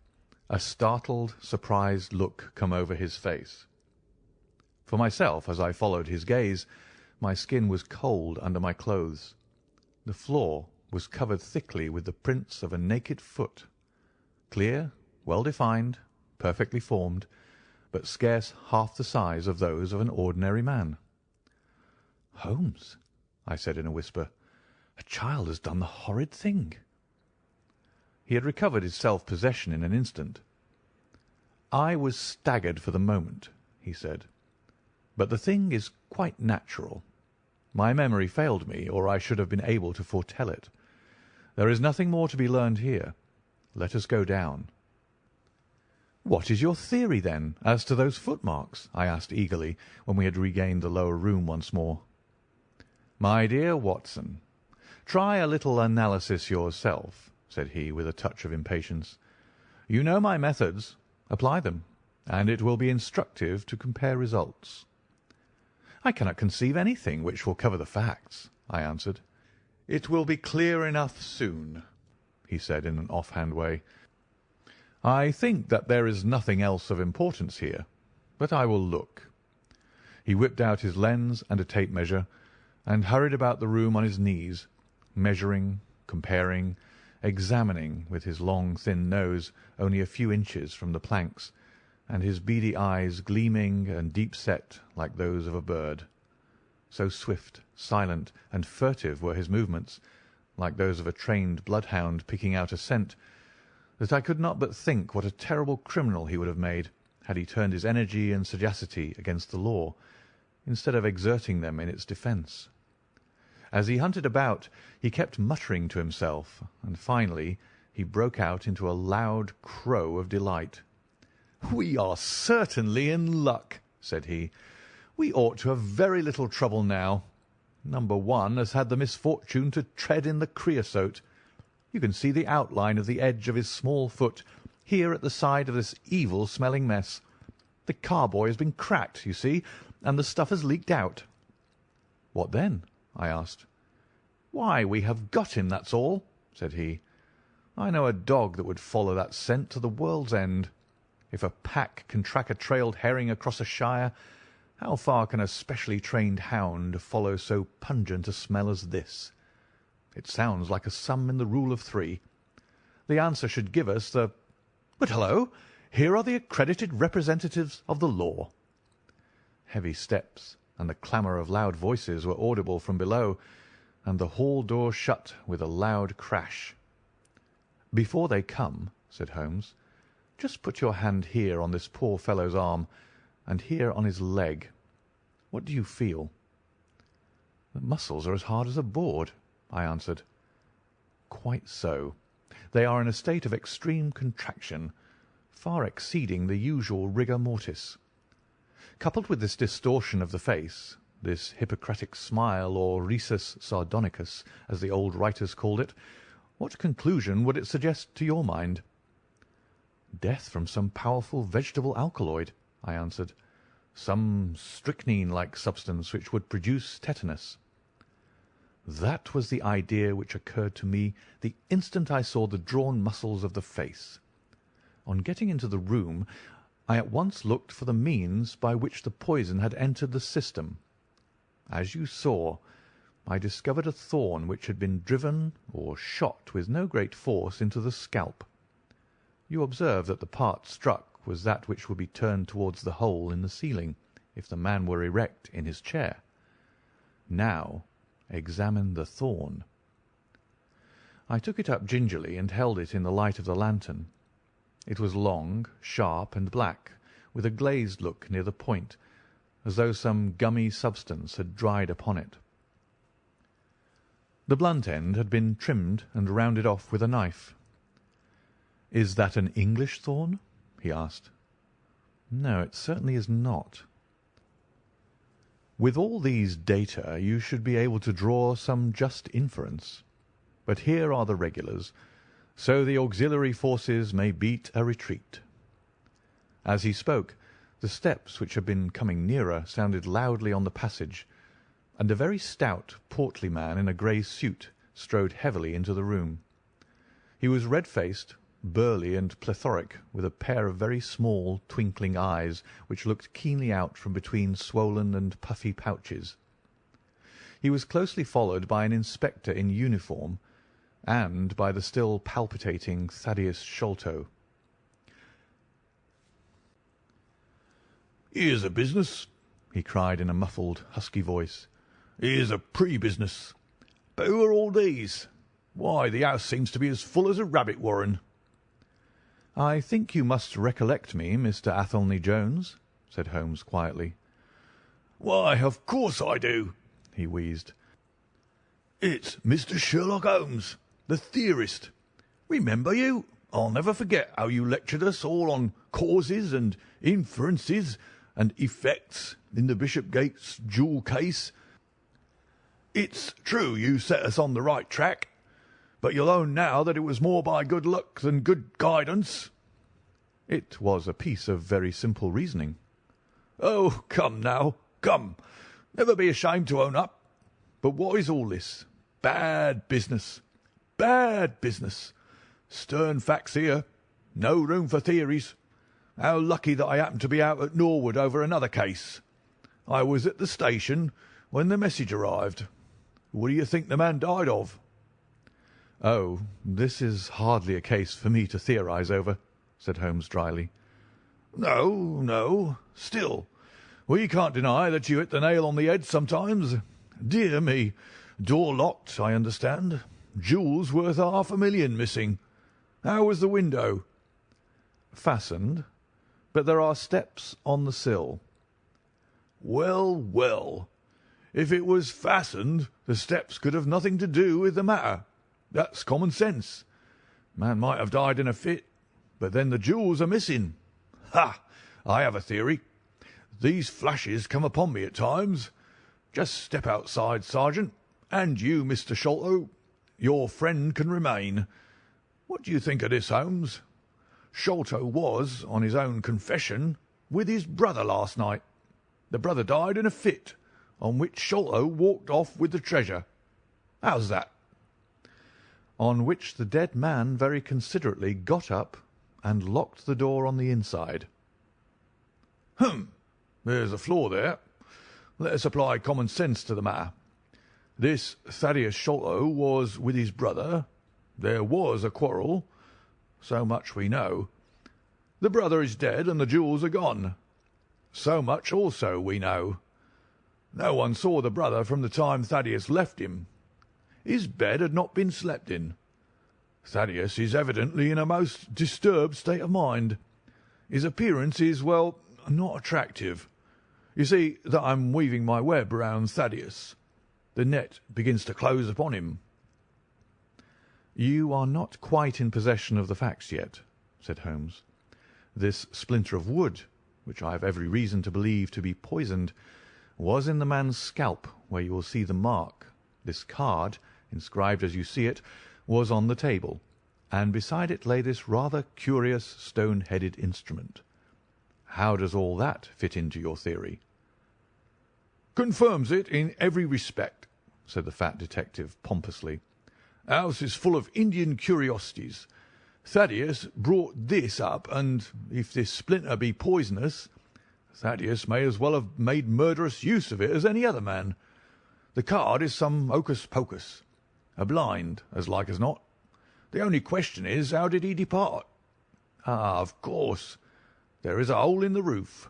a startled, surprised look come over his face. For myself, as I followed his gaze, my skin was cold under my clothes. The floor was covered thickly with the prints of a naked foot, clear, well defined, perfectly formed, but scarce half the size of those of an ordinary man. "Holmes," I said in a whisper, "a child has done the horrid thing." He had recovered his self-possession in an instant. "I was staggered for the moment," he said, "but the thing is quite natural. My memory failed me, or I should have been able to foretell it. There is nothing more to be learned here. Let us go down." "What is your theory, then, as to those footmarks?" I asked eagerly, when we had regained the lower room once more. "My dear Watson, try a little analysis yourself," said he, with a touch of impatience. "You know my methods. Apply them, and it will be instructive to compare results." "I cannot conceive anything which will cover the facts," I answered. "It will be clear enough soon," he said in an off-hand way. "I think that there is nothing else of importance here, but I will look." He whipped out his lens and a tape measure, and hurried about the room on his knees, measuring, comparing, examining, with his long thin nose only a few inches from the planks, and his beady eyes gleaming and deep-set like those of a bird. So swift, silent, and furtive were his movements, like those of a trained bloodhound picking out a scent, that I could not but think what a terrible criminal he would have made had he turned his energy and sagacity against the law, instead of exerting them in its defence. As he hunted about, he kept muttering to himself, and finally he broke out into a loud crow of delight. "We are certainly in luck," said he. "We ought to have very little trouble now. Number 1 has had the misfortune to tread in the creosote. You can see the outline of the edge of his small foot here at the side of this evil-smelling mess. The carboy has been cracked, you see, and the stuff has leaked out." "What then?" I asked. "Why, we have got him, that's all," said he. "I know a dog that would follow that scent to the world's end. If a pack can track a trailed herring across a shire, how far can a specially trained hound follow so pungent a smell as this? It sounds like a sum in the rule of 3. The answer should give us the— But hullo! Here are the accredited representatives of the law." Heavy steps and the clamour of loud voices were audible from below, and the hall door shut with a loud crash. "Before they come," said Holmes, "just put your hand here on this poor fellow's arm, and here on his leg. What do you feel?" "The muscles are as hard as a board," I answered. "Quite so. They are in a state of extreme contraction, far exceeding the usual rigor mortis. Coupled with this distortion of the face, this Hippocratic smile, or rhesus sardonicus, as the old writers called it, what conclusion would it suggest to your mind?" "Death from some powerful vegetable alkaloid," I answered. "Some strychnine-like substance which would produce tetanus." That was the idea which occurred to me the instant I saw the drawn muscles of the face. On getting into the room, I at once looked for the means by which the poison had entered the system. As you saw, I discovered a thorn which had been driven or shot with no great force into the scalp. You observe that the part struck was that which would be turned towards the hole in the ceiling if the man were erect in his chair. Now examine the thorn." I took it up gingerly and held it in the light of the lantern. It was long, sharp, and black, with a glazed look near the point, as though some gummy substance had dried upon it. The blunt end had been trimmed and rounded off with a knife. "Is that an English thorn?" he asked. "No, it certainly is not." With all these data you should be able to draw some just inference. But here are the regulars, so the auxiliary forces may beat a retreat. As he spoke, the steps which had been coming nearer sounded loudly on the passage, and a very stout, portly man in a grey suit strode heavily into the room. He was red-faced, burly, and plethoric, with a pair of very small, twinkling eyes which looked keenly out from between swollen and puffy pouches. He was closely followed by an inspector in uniform and by the still palpitating Thaddeus Sholto. "Here's a business," he cried in a muffled, husky voice. "Here's a pre-business. But who are all these? Why, the house seems to be as full as a rabbit warren." "I think you must recollect me, Mr. Athelney Jones," said Holmes quietly. "Why, of course I do," he wheezed. "It's Mr. Sherlock Holmes, the theorist. Remember you? I'll never forget how you lectured us all on causes and inferences and effects in the Bishopgate's jewel case. It's true you set us on the right track, but you'll own now that it was more by good luck than good guidance." "It was a piece of very simple reasoning." "Oh, come now, come. Never be ashamed to own up. But what is all this? Bad business. Bad business. Stern facts here. No room for theories. How lucky that I happened to be out at Norwood over another case. I was at the station when the message arrived. What do you think the man died of?" "Oh, this is hardly a case for me to theorise over," said Holmes dryly. "No, no. Still, we can't deny that you hit the nail on the head sometimes. Dear me. Door locked, I understand. Jewels worth £500,000 missing. How was the window?" "Fastened, but there are steps on the sill." "Well, well. If it was fastened, the steps could have nothing to do with the matter. That's common sense. Man might have died in a fit, but then the jewels are missing. Ha! I have a theory. These flashes come upon me at times. Just step outside, Sergeant, and you, Mr. Sholto. Your friend can remain. What do you think of this, Holmes? Sholto was, on his own confession, with his brother last night. The brother died in a fit, on which Sholto walked off with the treasure. How's that?" On which the dead man very considerately got up and locked the door on the inside. There's a flaw there. Let us apply common sense to the matter. This Thaddeus Sholto was with his brother. There was a quarrel. So much we know. The brother is dead and the jewels are gone. So much also we know. No one saw the brother from the time Thaddeus left him. His bed had not been slept in. Thaddeus is evidently in a most disturbed state of mind. His appearance is, well, not attractive. You see that I'm weaving my web round Thaddeus. The net begins to close upon him. "You are not quite in possession of the facts yet," said Holmes. "This splinter of wood, which I have every reason to believe to be poisoned, was in the man's scalp, where you will see the mark. This card, inscribed as you see it, was on the table, and beside it lay this rather curious stone-headed instrument. How does all that fit into your theory?" "Confirms it in every respect," said the fat detective pompously. "House is full of Indian curiosities. Thaddeus brought this up, and if this splinter be poisonous, Thaddeus may as well have made murderous use of it as any other man. The card is some hocus-pocus. A blind, as like as not. The only question is, how did he depart? Ah, of course, there is a hole in the roof."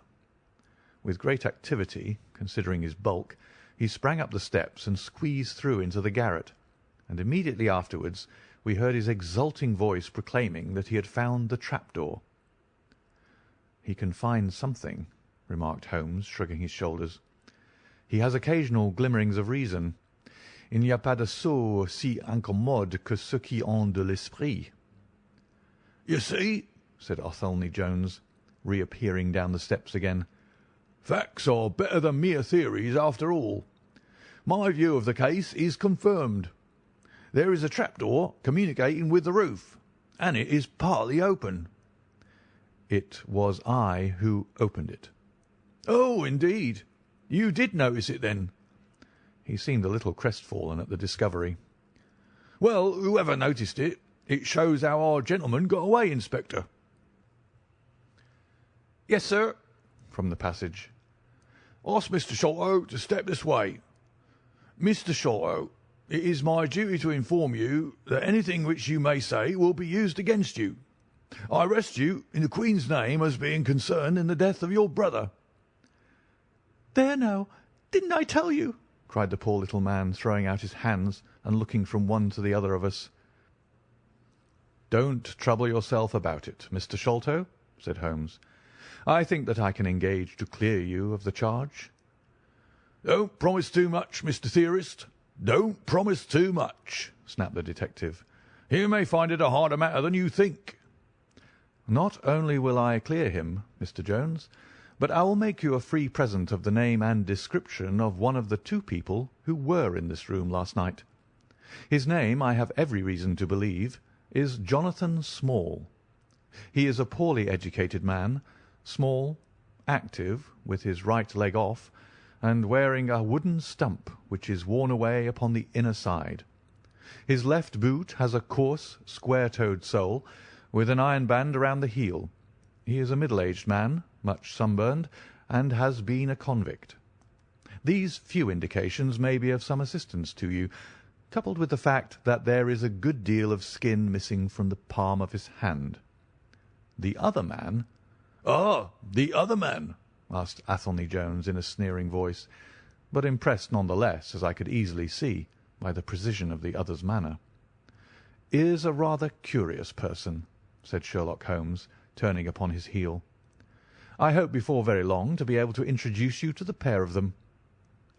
With great activity, considering his bulk, he sprang up the steps and squeezed through into the garret, and immediately afterwards we heard his exulting voice proclaiming that he had found the trapdoor. "He can find something," remarked Holmes, shrugging his shoulders. "He has occasional glimmerings of reason. Il n'y a pas de sot si incommode que ceux qui ont de l'esprit." "You see," said Athelney Jones, reappearing down the steps again, "facts are better than mere theories after all. My view of the case is confirmed. There is a trapdoor communicating with the roof, and it is partly open." "It was I who opened it." "Oh, indeed. You did notice it, then?" He seemed a little crestfallen at the discovery. "Well, whoever noticed it, it shows how our gentleman got away, Inspector." "Yes, sir," from the passage. "Ask Mr. Sholto to step this way. Mr. Sholto, it is my duty to inform you that anything which you may say will be used against you. I arrest you in the Queen's name as being concerned in the death of your brother." "There now, didn't I tell you?" cried the poor little man, throwing out his hands and looking from one to the other of us. "Don't trouble yourself about it, Mr. Sholto," said Holmes. "I think that I can engage to clear you of the charge." "Don't promise too much, Mr. Theorist. Don't promise too much," snapped the detective. "You may find it a harder matter than you think." "Not only will I clear him, Mr. Jones, but I will make you a free present of the name and description of one of the two people who were in this room last night. His name, I have every reason to believe, is Jonathan Small. He is a poorly educated man, small, active, with his right leg off, and wearing a wooden stump which is worn away upon the inner side. His left boot has a coarse, square-toed sole, with an iron band around the heel. He is a middle-aged man, much sunburned, and has been a convict. These few indications may be of some assistance to you, coupled with the fact that there is a good deal of skin missing from the palm of his hand. The other man—" "Ah, the other man?" asked Athelney Jones in a sneering voice, but impressed none the less, as I could easily see, by the precision of the other's manner. "Is a rather curious person," said Sherlock Holmes, turning upon his heel. "I hope before very long to be able to introduce you to the pair of them.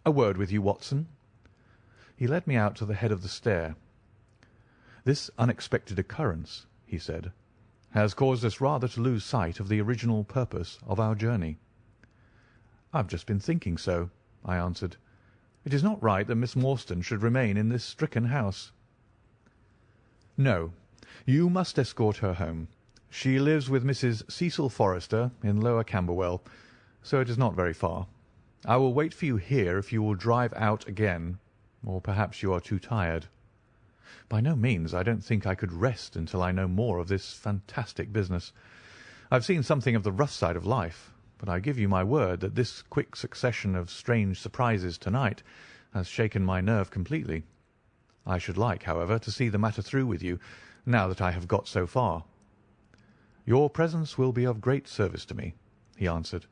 A word with you, Watson." He led me out to the head of the stair. "This unexpected occurrence," he said, "has caused us rather to lose sight of the original purpose of our journey." "I've just been thinking so," I answered. "It is not right that Miss Morstan should remain in this stricken house." "No, you must escort her home. She lives with Mrs. Cecil Forrester in Lower Camberwell, so it is not very far. I will wait for you here if you will drive out again, or perhaps you are too tired." "By no means. I don't think I could rest until I know more of this fantastic business. I've seen something of the rough side of life, but I give you my word that this quick succession of strange surprises to-night has shaken my nerve completely. I should like, however, to see the matter through with you, now that I have got so far." "Your presence will be of great service to me," he answered.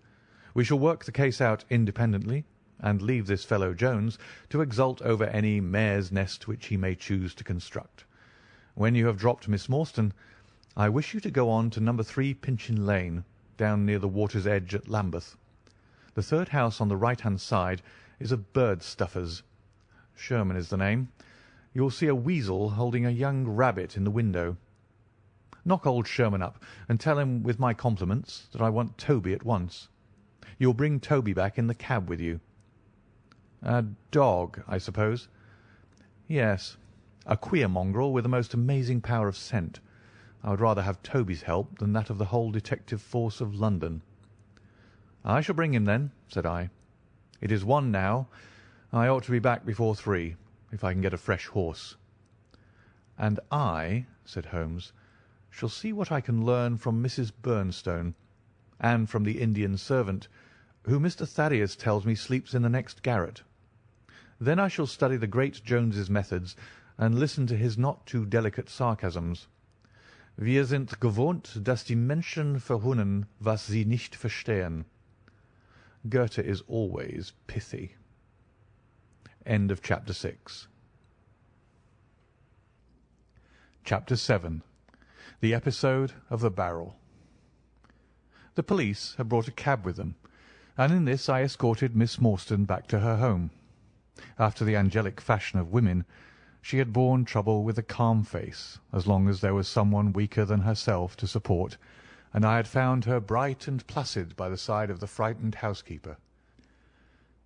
"We shall work the case out independently, and leave this fellow Jones to exult over any mare's nest which he may choose to construct. When you have dropped Miss Morstan, I wish you to go on to No. 3 Pinchin Lane, down near the water's edge at Lambeth. The third house on the right-hand side is a bird stuffer's. Sherman is the name. you will see a weasel holding a young rabbit in the window. Knock old Sherman up and tell him with my compliments that I want Toby at once. You will bring Toby back in the cab with you. A dog, I suppose? Yes, a queer mongrel with a most amazing power of scent. I would rather have Toby's help than that of the whole detective force of London. I shall bring him then, said I. It is 1 now. I ought to be back before 3, if I can get a fresh horse. And I, said Holmes, shall see what I can learn from Mrs. Bernstone, and from the Indian servant, who Mr. Thaddeus tells me sleeps in the next garret. Then I shall study the great Jones's methods, and listen to his not too delicate sarcasms. Wir sind gewohnt, dass die Menschen verhunnen, was sie nicht verstehen. Goethe is always pithy. End of chapter 6. Chapter 7. The episode of the barrel. The police had brought a cab with them, and in this I escorted Miss Morstan back to her home. After the angelic fashion of women, she had borne trouble with a calm face as long as there was someone weaker than herself to support, and I had found her bright and placid by the side of the frightened housekeeper.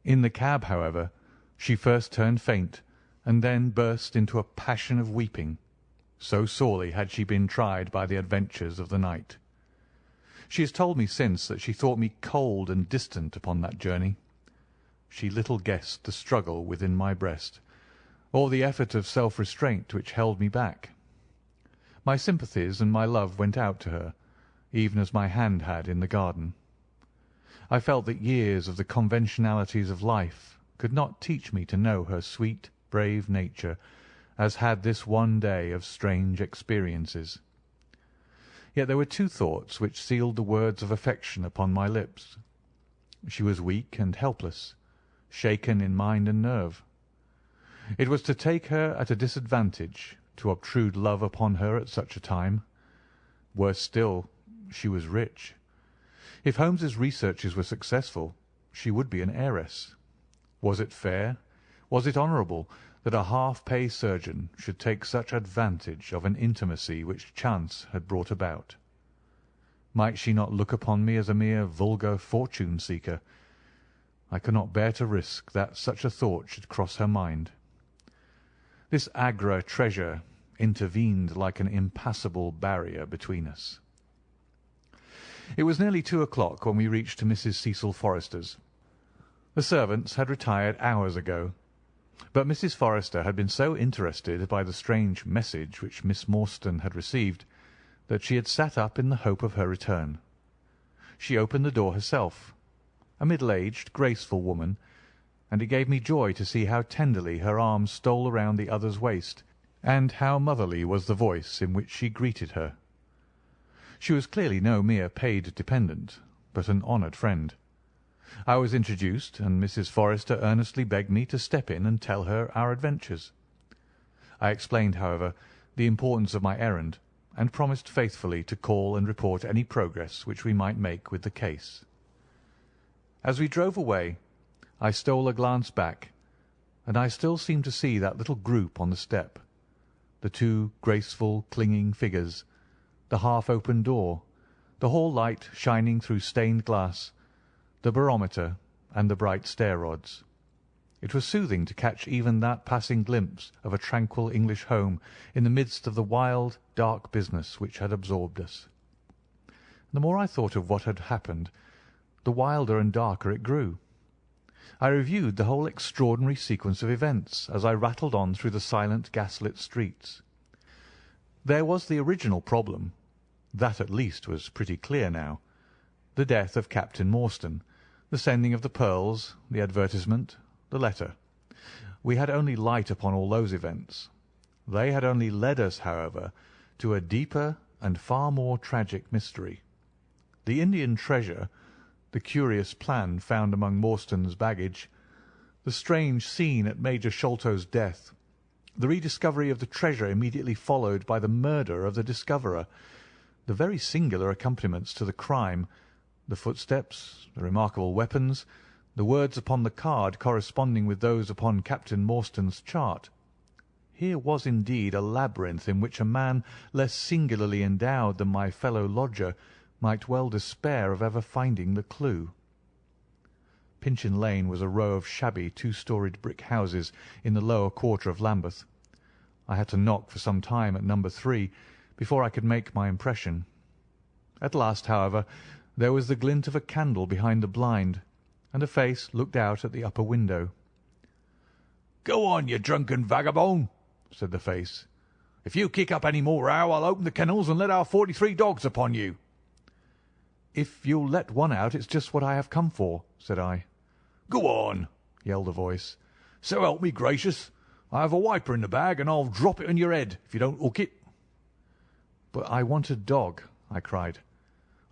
In the cab, however, she first turned faint, and then burst into a passion of weeping, so sorely had she been tried by the adventures of the night. She has told me since that she thought me cold and distant upon that journey. She little guessed the struggle within my breast, or the effort of self-restraint which held me back. My sympathies and my love went out to her, even as my hand had in the garden. I felt that years of the conventionalities of life could not teach me to know her sweet, brave nature, as had this one day of strange experiences. Yet there were 2 thoughts which sealed the words of affection upon my lips. She was weak and helpless, shaken in mind and nerve. It was to take her at a disadvantage to obtrude love upon her at such a time. Worse still, she was rich. If Holmes's researches were successful, she would be an heiress. Was it fair, was it honourable, that a half-pay surgeon should take such advantage of an intimacy which chance had brought about? Might she not look upon me as a mere vulgar fortune-seeker? I could not bear to risk that such a thought should cross her mind. This Agra treasure intervened like an impassable barrier between us. It was nearly 2 o'clock when we reached Mrs. Cecil Forrester's. The servants had retired hours ago, but Mrs. Forrester had been so interested by the strange message which Miss Morstan had received that she had sat up in the hope of her return. She opened the door herself, a middle-aged, graceful woman, and it gave me joy to see how tenderly her arm stole around the other's waist, and how motherly was the voice in which she greeted her. She was clearly no mere paid dependent, but an honoured friend. I was introduced, and Mrs. Forrester earnestly begged me to step in and tell her our adventures. I explained, however, the importance of my errand, and promised faithfully to call and report any progress which we might make with the case. As we drove away, I stole a glance back, and I still seemed to see that little group on the step, the 2 graceful, clinging figures, the half-open door, the hall light shining through stained glass, the barometer, and the bright stair-rods. It was soothing to catch even that passing glimpse of a tranquil English home in the midst of the wild, dark business which had absorbed us. The more I thought of what had happened, the wilder and darker it grew. I reviewed the whole extraordinary sequence of events as I rattled on through the silent gaslit streets. There was the original problem. That at least was pretty clear now. The death of Captain Morstan, the sending of the pearls, the advertisement, the letter. We had only light upon all those events. They had only led us, however, to a deeper and far more tragic mystery. The Indian treasure, the curious plan found among Morstan's baggage, the strange scene at Major Sholto's death, the rediscovery of the treasure immediately followed by the murder of the discoverer, the very singular accompaniments to the crime, the footsteps, the remarkable weapons, the words upon the card corresponding with those upon Captain Morstan's chart. Here was indeed a labyrinth in which a man less singularly endowed than my fellow lodger might well despair of ever finding the clue. Pinchin Lane was a row of shabby two-storied brick houses in the lower quarter of Lambeth. I had to knock for some time at number 3 before I could make my impression. At last, however, there was the glint of a candle behind the blind, and a face looked out at the upper window. "Go on, you drunken vagabond," said the face. "If you kick up any more row, I'll open the kennels and let our 43 dogs upon you." "If you'll let one out, it's just what I have come for," said I. "Go on," yelled a voice. "So help me gracious, I have a wiper in the bag, and I'll drop it on your head if you don't hook it." "But I want a dog," I cried.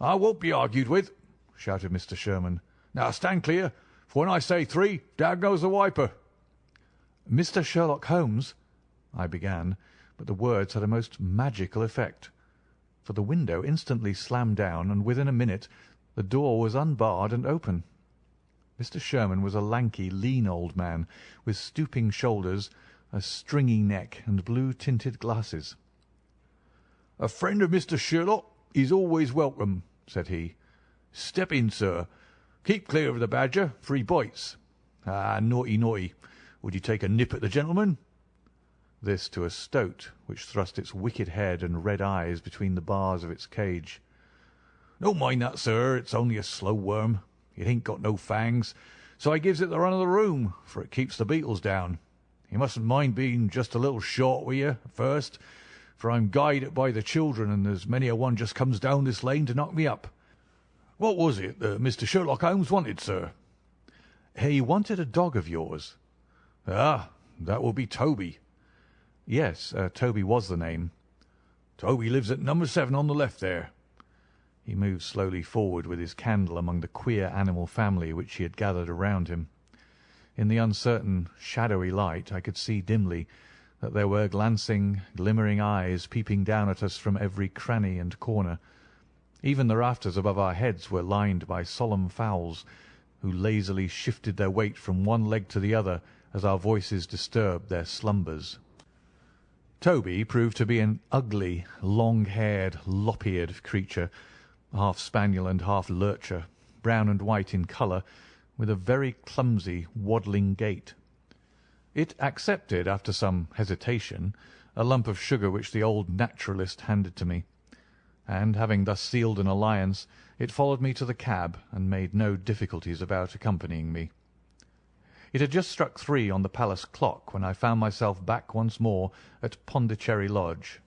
"I won't be argued with," shouted Mr. Sherman. "Now stand clear, for when I say 3, down goes the wiper." "Mr. Sherlock Holmes," I began, but the words had a most magical effect, for the window instantly slammed down, and within a minute the door was unbarred and open. Mr. Sherman was a lanky, lean old man, with stooping shoulders, a stringy neck, and blue-tinted glasses. "A friend of Mr. Sherlock is always welcome," said he. "Step in, sir. Keep clear of the badger, for he bites. Ah, naughty, naughty. Would you take a nip at the gentleman?" This to a stoat, which thrust its wicked head and red eyes between the bars of its cage. "Don't mind that, sir. It's only a slow worm. It ain't got no fangs, so I gives it the run of the room, for it keeps the beetles down. You mustn't mind being just a little short with you at first, for I'm guided by the children, and there's many a one just comes down this lane to knock me up. What was it that Mr. Sherlock Holmes wanted, sir?" "He wanted a dog of yours." "Ah, that will be Toby." "Yes, Toby was the name." "Toby lives at number 7 on the left there." He moved slowly forward with his candle among the queer animal family which he had gathered around him. In the uncertain, shadowy light I could see dimly that there were glancing, glimmering eyes peeping down at us from every cranny and corner. Even the rafters above our heads were lined by solemn fowls, who lazily shifted their weight from one leg to the other as our voices disturbed their slumbers. Toby proved to be an ugly, long-haired, lop-eared creature, half spaniel and half lurcher, brown and white in colour, with a very clumsy, waddling gait. It accepted, after some hesitation, a lump of sugar which the old naturalist handed to me, and having thus sealed an alliance, it followed me to the cab and made no difficulties about accompanying me. It had just struck 3 on the palace clock when I found myself back once more at Pondicherry Lodge.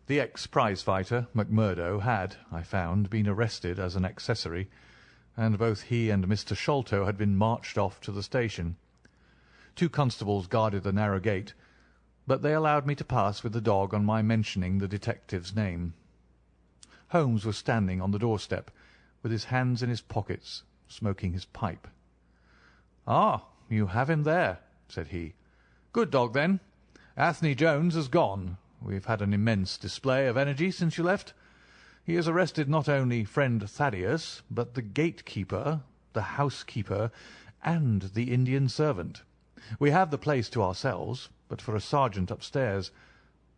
The ex-prize-fighter, Macmurdo, had, I found, been arrested as an accessory, and both he and Mr. Sholto had been marched off to the station. 2 constables guarded the narrow gate, but they allowed me to pass with the dog on my mentioning the detective's name. Holmes was standing on the doorstep, with his hands in his pockets, smoking his pipe. "Ah, you have him there," said he. "Good dog, then. Anthony Jones has gone. We've had an immense display of energy since you left. He has arrested not only friend Thaddeus, but the gatekeeper, the housekeeper, and the Indian servant. We have the place to ourselves, but for a sergeant upstairs.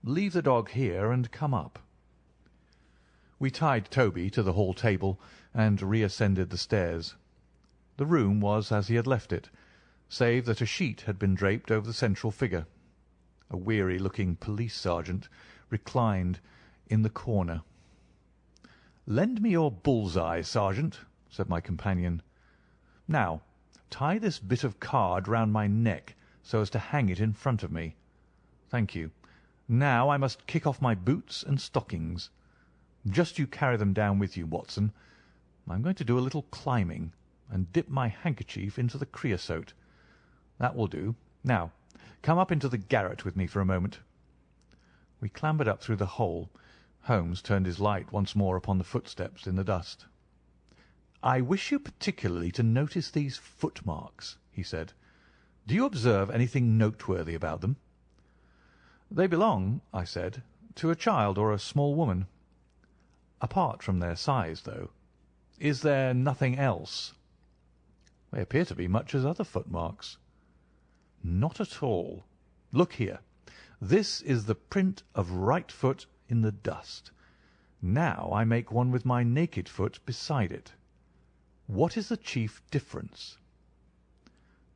Leave the dog here and come up." We tied Toby to the hall table and reascended the stairs. The room was as he had left it, save that a sheet had been draped over the central figure. A weary-looking police sergeant reclined in the corner. "Lend me your bull's-eye, sergeant," said my companion. "Now, tie this bit of card round my neck so as to hang it in front of me. Thank you. Now I must kick off my boots and stockings. Just you carry them down with you, Watson. I'm going to do a little climbing, and dip my handkerchief into the creosote. That will do. Now, come up into the garret with me for a moment." We clambered up through the hole. Holmes turned his light once more upon the footsteps in the dust. "I wish you particularly to notice these footmarks," he said. "Do you observe anything noteworthy about them?" "They belong," I said, "to a child or a small woman." "Apart from their size, though, is there nothing else?" "They appear to be much as other footmarks." "Not at all. Look here. This is the print of right foot in the dust. Now I make one with my naked foot beside it. What is the chief difference?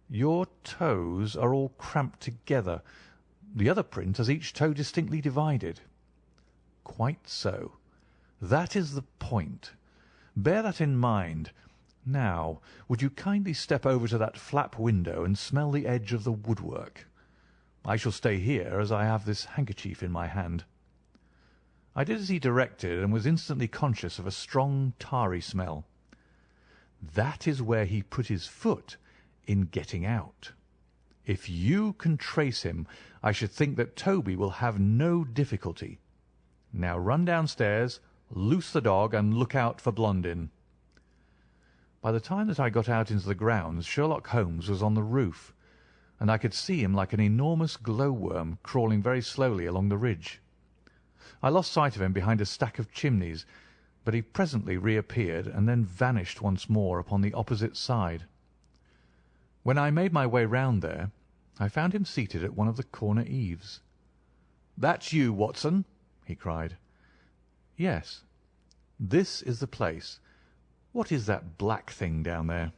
Your toes are all cramped together. The other print has each toe distinctly divided. Quite so. That is the point. Bear that in mind. Now, would you kindly step over to that flap window and smell the edge of the woodwork? I shall stay here, as I have this handkerchief in my hand. I did as he directed, and was instantly conscious of a strong tarry smell. That is where he put his foot in getting out. If you can trace him, I should think that Toby will have no difficulty. Now run downstairs, loose the dog, and look out for Blondin. By the time that I got out into the grounds, Sherlock Holmes was on the roof, and I could see him like an enormous glowworm crawling very slowly along the ridge. I lost sight of him behind a stack of chimneys, but he presently reappeared and then vanished once more upon the opposite side. When I made my way round there, I found him seated at one of the corner eaves. "That's you, Watson," he cried. "Yes. This is the place. What is that black thing down there?"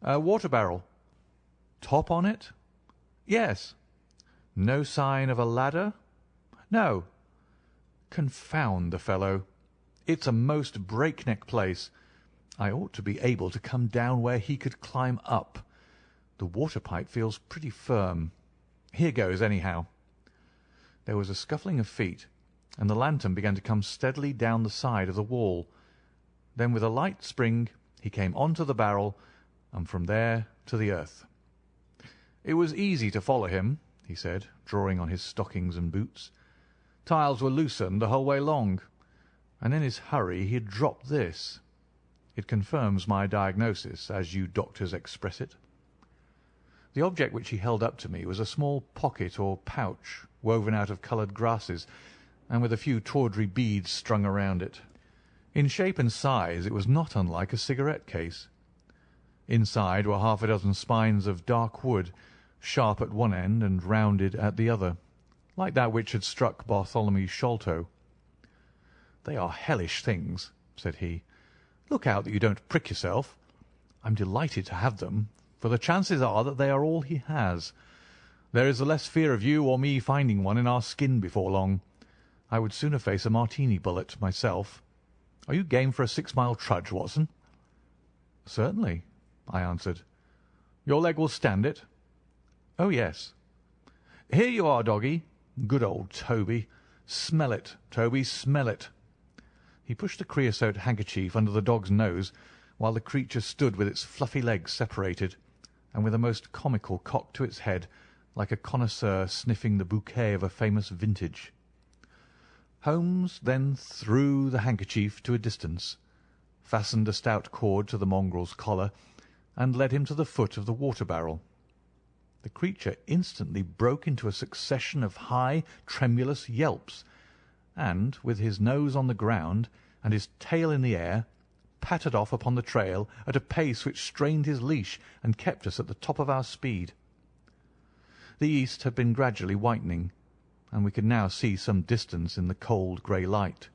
"A water barrel." "Top on it?" "Yes." "No sign of a ladder?" "No." "Confound the fellow! It's a most breakneck place. I ought to be able to come down where he could climb up. The water pipe feels pretty firm. Here goes, anyhow." There was a scuffling of feet, and the lantern began to come steadily down the side of the wall. Then with a light spring he came on to the barrel, and from there to the earth. "It was easy to follow him," he said, drawing on his stockings and boots. "Tiles were loosened the whole way along, and in his hurry he had dropped this. It confirms my diagnosis, as you doctors express it." The object which he held up to me was a small pocket or pouch woven out of coloured grasses, and with a few tawdry beads strung around it. In shape and size it was not unlike a cigarette case. Inside were half a dozen spines of dark wood, sharp at one end and rounded at the other, like that which had struck Bartholomew Sholto. "They are hellish things," said he. "Look out that you don't prick yourself. I'm delighted to have them, for the chances are that they are all he has. There is the less fear of you or me finding one in our skin before long. I would sooner face a Martini bullet myself. Are you game for a 6-mile trudge, Watson?" "Certainly," I answered. "Your leg will stand it?" "Oh, yes." "Here you are, doggy. Good old Toby. Smell it, Toby, smell it." He pushed the creosote handkerchief under the dog's nose, while the creature stood with its fluffy legs separated, and with a most comical cock to its head, like a connoisseur sniffing the bouquet of a famous vintage. Holmes then threw the handkerchief to a distance, fastened a stout cord to the mongrel's collar, and led him to the foot of the water barrel. The creature instantly broke into a succession of high, tremulous yelps, and, with his nose on the ground and his tail in the air, pattered off upon the trail at a pace which strained his leash and kept us at the top of our speed. The east had been gradually whitening, and we could now see some distance in the cold grey light.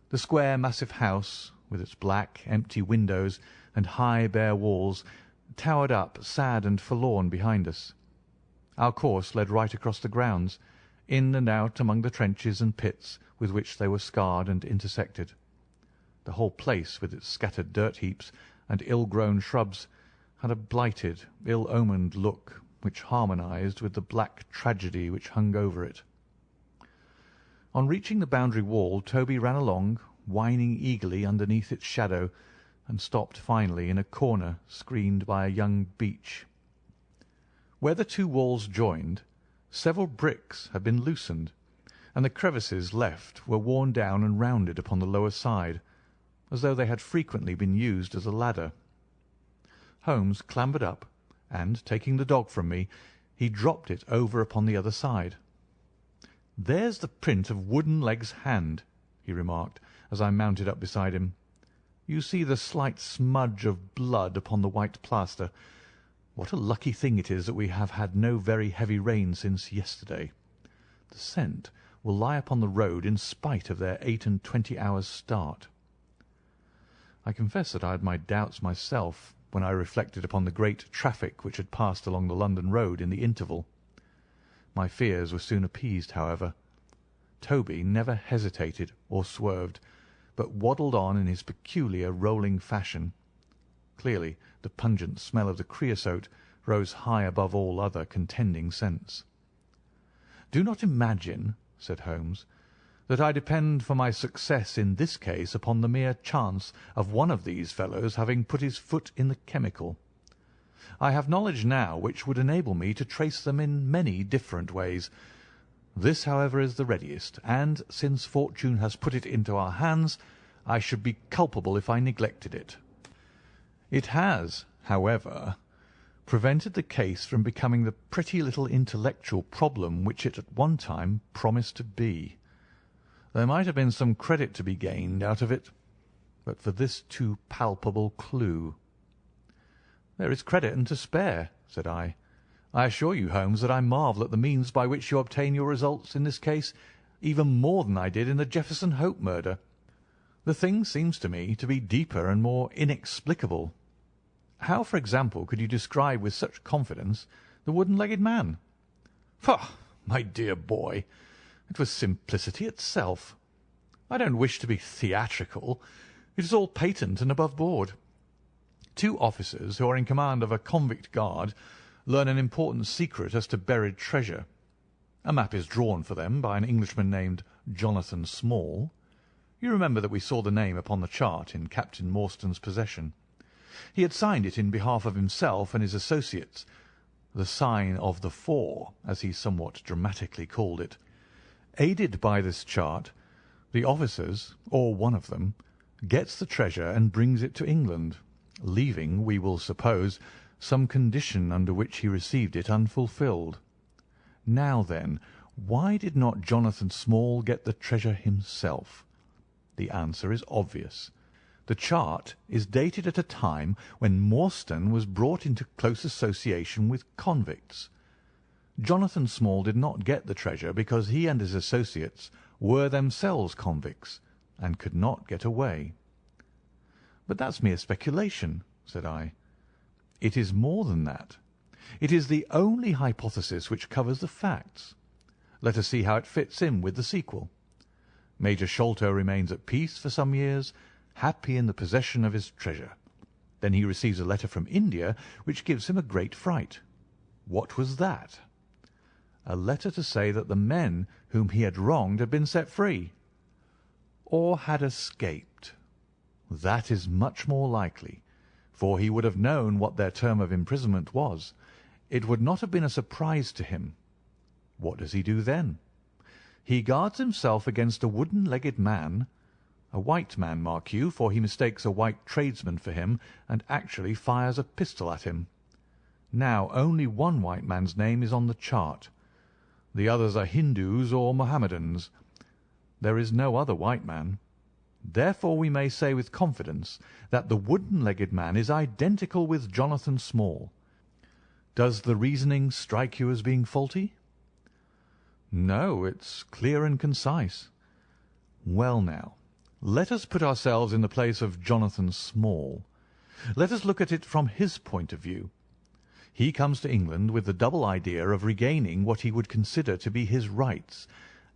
The square massive house, with its black empty windows and high bare walls, towered up sad and forlorn behind us. Our course led right across the grounds, in and out among the trenches and pits with which they were scarred and intersected. The whole place, with its scattered dirt heaps and ill-grown shrubs, had a blighted, ill-omened look which harmonized with the black tragedy which hung over it. On reaching the boundary wall, Toby ran along, whining eagerly underneath its shadow, and stopped finally in a corner screened by a young beech. Where the two walls joined, several bricks had been loosened, and the crevices left were worn down and rounded upon the lower side, as though they had frequently been used as a ladder. Holmes clambered up, and, taking the dog from me, he dropped it over upon the other side. "There's the print of Wooden-leg's hand," he remarked, as I mounted up beside him. "You see the slight smudge of blood upon the white plaster. What a lucky thing it is that we have had no very heavy rain since yesterday. The scent will lie upon the road in spite of their 8 hours' start. I confess that I had my doubts myself when I reflected upon the great traffic which had passed along the London road in the interval. My fears were soon appeased, however. Toby never hesitated or swerved, but waddled on in his peculiar rolling fashion. Clearly the pungent smell of the creosote rose high above all other contending scents. "Do not imagine," said Holmes, "that I depend for my success in this case upon the mere chance of one of these fellows having put his foot in the chemical. I have knowledge now which would enable me to trace them in many different ways. This, however, is the readiest, and, since fortune has put it into our hands, I should be culpable if I neglected it. It has, however, prevented the case from becoming the pretty little intellectual problem which it at one time promised to be. There might have been some credit to be gained out of it, but for this too palpable clue." "There is credit and to spare," said I. "I assure you, Holmes, that I marvel at the means by which you obtain your results in this case even more than I did in the Jefferson Hope murder. The thing seems to me to be deeper and more inexplicable. How, for example, could you describe with such confidence the wooden-legged man?" "Pah, my dear boy, it was simplicity itself. I don't wish to be theatrical. It is all patent and above board. Two officers who are in command of a convict guard learn an important secret as to buried treasure. A map is drawn for them by an Englishman named Jonathan Small. You remember that we saw the name upon the chart in Captain Morstan's possession. He had signed it in behalf of himself and his associates, the sign of the four, as he somewhat dramatically called it. Aided by this chart, the officers, or one of them, gets the treasure and brings it to England, leaving, we will suppose, some condition under which he received it unfulfilled. Now then, why did not Jonathan Small get the treasure himself? The answer is obvious. The chart is dated at a time when Morstan was brought into close association with convicts. Jonathan Small did not get the treasure because he and his associates were themselves convicts and could not get away. "But that's mere speculation," said I. "It is more than that. It is the only hypothesis which covers the facts. Let us see how it fits in with the sequel. Major Sholto remains at peace for some years, happy in the possession of his treasure. Then he receives a letter from India which gives him a great fright. What was that? A letter to say that the men whom he had wronged had been set free, or had escaped. That is much more likely, for he would have known what their term of imprisonment was. It would not have been a surprise to him. What does he do then? He guards himself against a wooden-legged man, a white man, mark you, for he mistakes a white tradesman for him and actually fires a pistol at him. Now only one white man's name is on the chart. The others are Hindus or Mohammedans. There is no other white man. Therefore we may say with confidence that the wooden-legged man is identical with Jonathan Small. Does the reasoning strike you as being faulty?" "No, it's clear and concise." "Well now, let us put ourselves in the place of Jonathan Small. Let us look at it from his point of view. He comes to England with the double idea of regaining what he would consider to be his rights,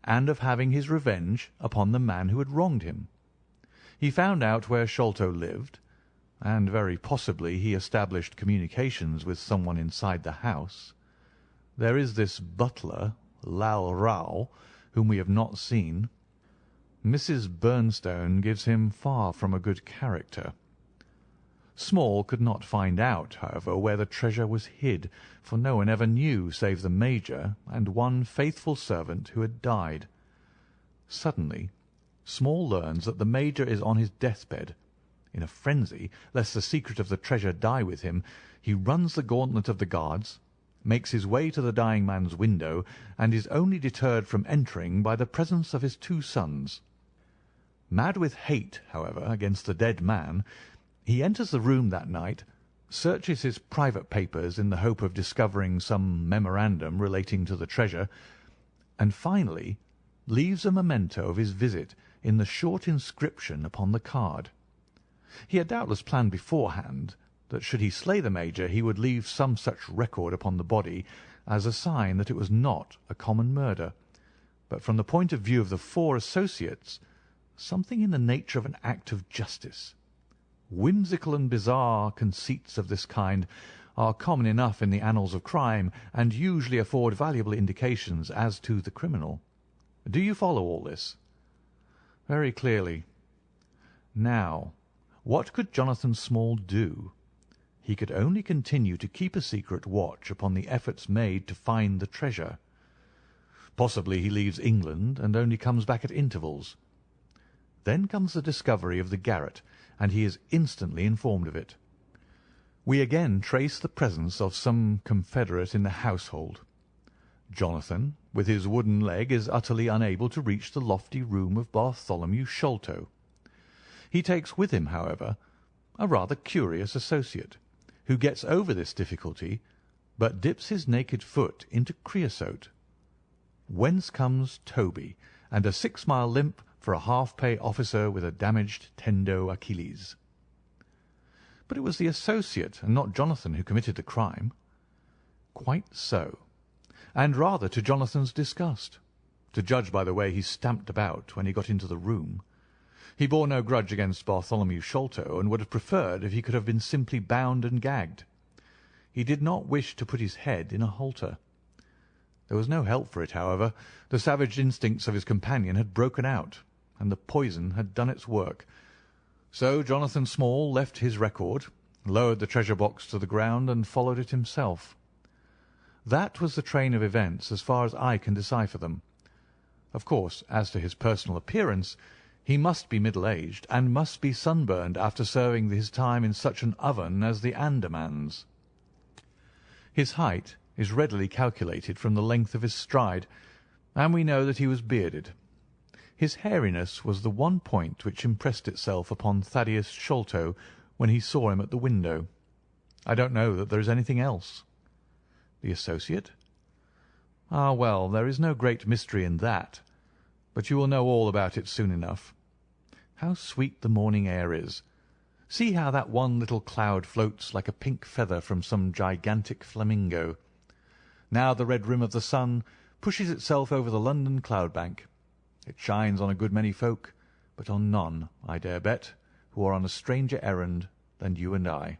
and of having his revenge upon the man who had wronged him. He found out where Sholto lived, and very possibly he established communications with someone inside the house. There is this butler, Lal Rao, whom we have not seen. Mrs. Bernstone gives him far from a good character. Small could not find out, however, where the treasure was hid, for no one ever knew save the Major and one faithful servant who had died. Suddenly Small learns that the Major is on his deathbed. In a frenzy, lest the secret of the treasure die with him, he runs the gauntlet of the guards, makes his way to the dying man's window, and is only deterred from entering by the presence of his two sons. Mad with hate, however, against the dead man, he enters the room that night, searches his private papers in the hope of discovering some memorandum relating to the treasure, and finally leaves a memento of his visit in the short inscription upon the card. He had doubtless planned beforehand that should he slay the Major he would leave some such record upon the body as a sign that it was not a common murder, but from the point of view of the four associates, something in the nature of an act of justice. Whimsical and bizarre conceits of this kind are common enough in the annals of crime, and usually afford valuable indications as to the criminal. Do you follow all this? Very clearly. Now, what could Jonathan Small do? He could only continue to keep a secret watch upon the efforts made to find the treasure. Possibly he leaves England and only comes back at intervals. Then comes the discovery of the garret, and he is instantly informed of it. We again trace the presence of some confederate in the household. Jonathan, with his wooden leg, is utterly unable to reach the lofty room of Bartholomew Sholto. He takes with him, however, a rather curious associate, who gets over this difficulty, but dips his naked foot into creosote. Whence comes Toby, and a 6-mile limp for a half-pay officer with a damaged tendo Achilles. But it was the associate and not Jonathan who committed the crime. Quite so, and rather to Jonathan's disgust, to judge by the way he stamped about when he got into the room. He bore no grudge against Bartholomew Sholto, and would have preferred if he could have been simply bound and gagged. He did not wish to put his head in a halter. There was no help for it, however. The savage instincts of his companion had broken out, and the poison had done its work. So Jonathan Small left his record, lowered the treasure box to the ground, and followed it himself. That was the train of events as far as I can decipher them. Of course, as to his personal appearance, he must be middle-aged, and must be sunburned after serving his time in such an oven as the Andamans. His height is readily calculated from the length of his stride, and we know that he was bearded. His hairiness was the one point which impressed itself upon Thaddeus Sholto when he saw him at the window. I don't know that there is anything else. The associate? Ah, well, there is no great mystery in that, but you will know all about it soon enough. How sweet the morning air is! See how that one little cloud floats like a pink feather from some gigantic flamingo. Now the red rim of the sun pushes itself over the London cloud-bank. It shines on a good many folk, but on none, I dare bet, who are on a stranger errand than you and I.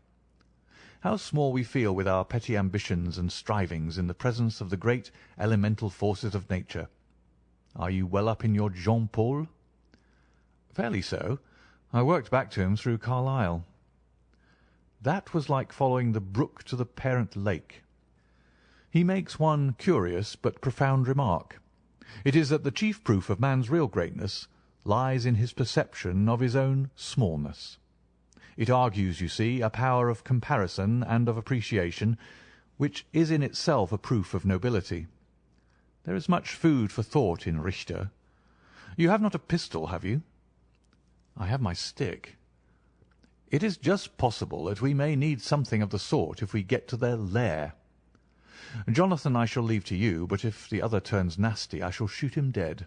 How small we feel with our petty ambitions and strivings in the presence of the great elemental forces of nature. Are you well up in your Jean Paul? Fairly so. I worked back to him through Carlyle. That was like following the brook to the parent lake. He makes one curious but profound remark. It is that the chief proof of man's real greatness lies in his perception of his own smallness. It argues, you see, a power of comparison and of appreciation, which is in itself a proof of nobility. There is much food for thought in Richter. You have not a pistol, have you? I have my stick. It is just possible that we may need something of the sort if we get to their lair. Jonathan I shall leave to you, but if the other turns nasty I shall shoot him dead.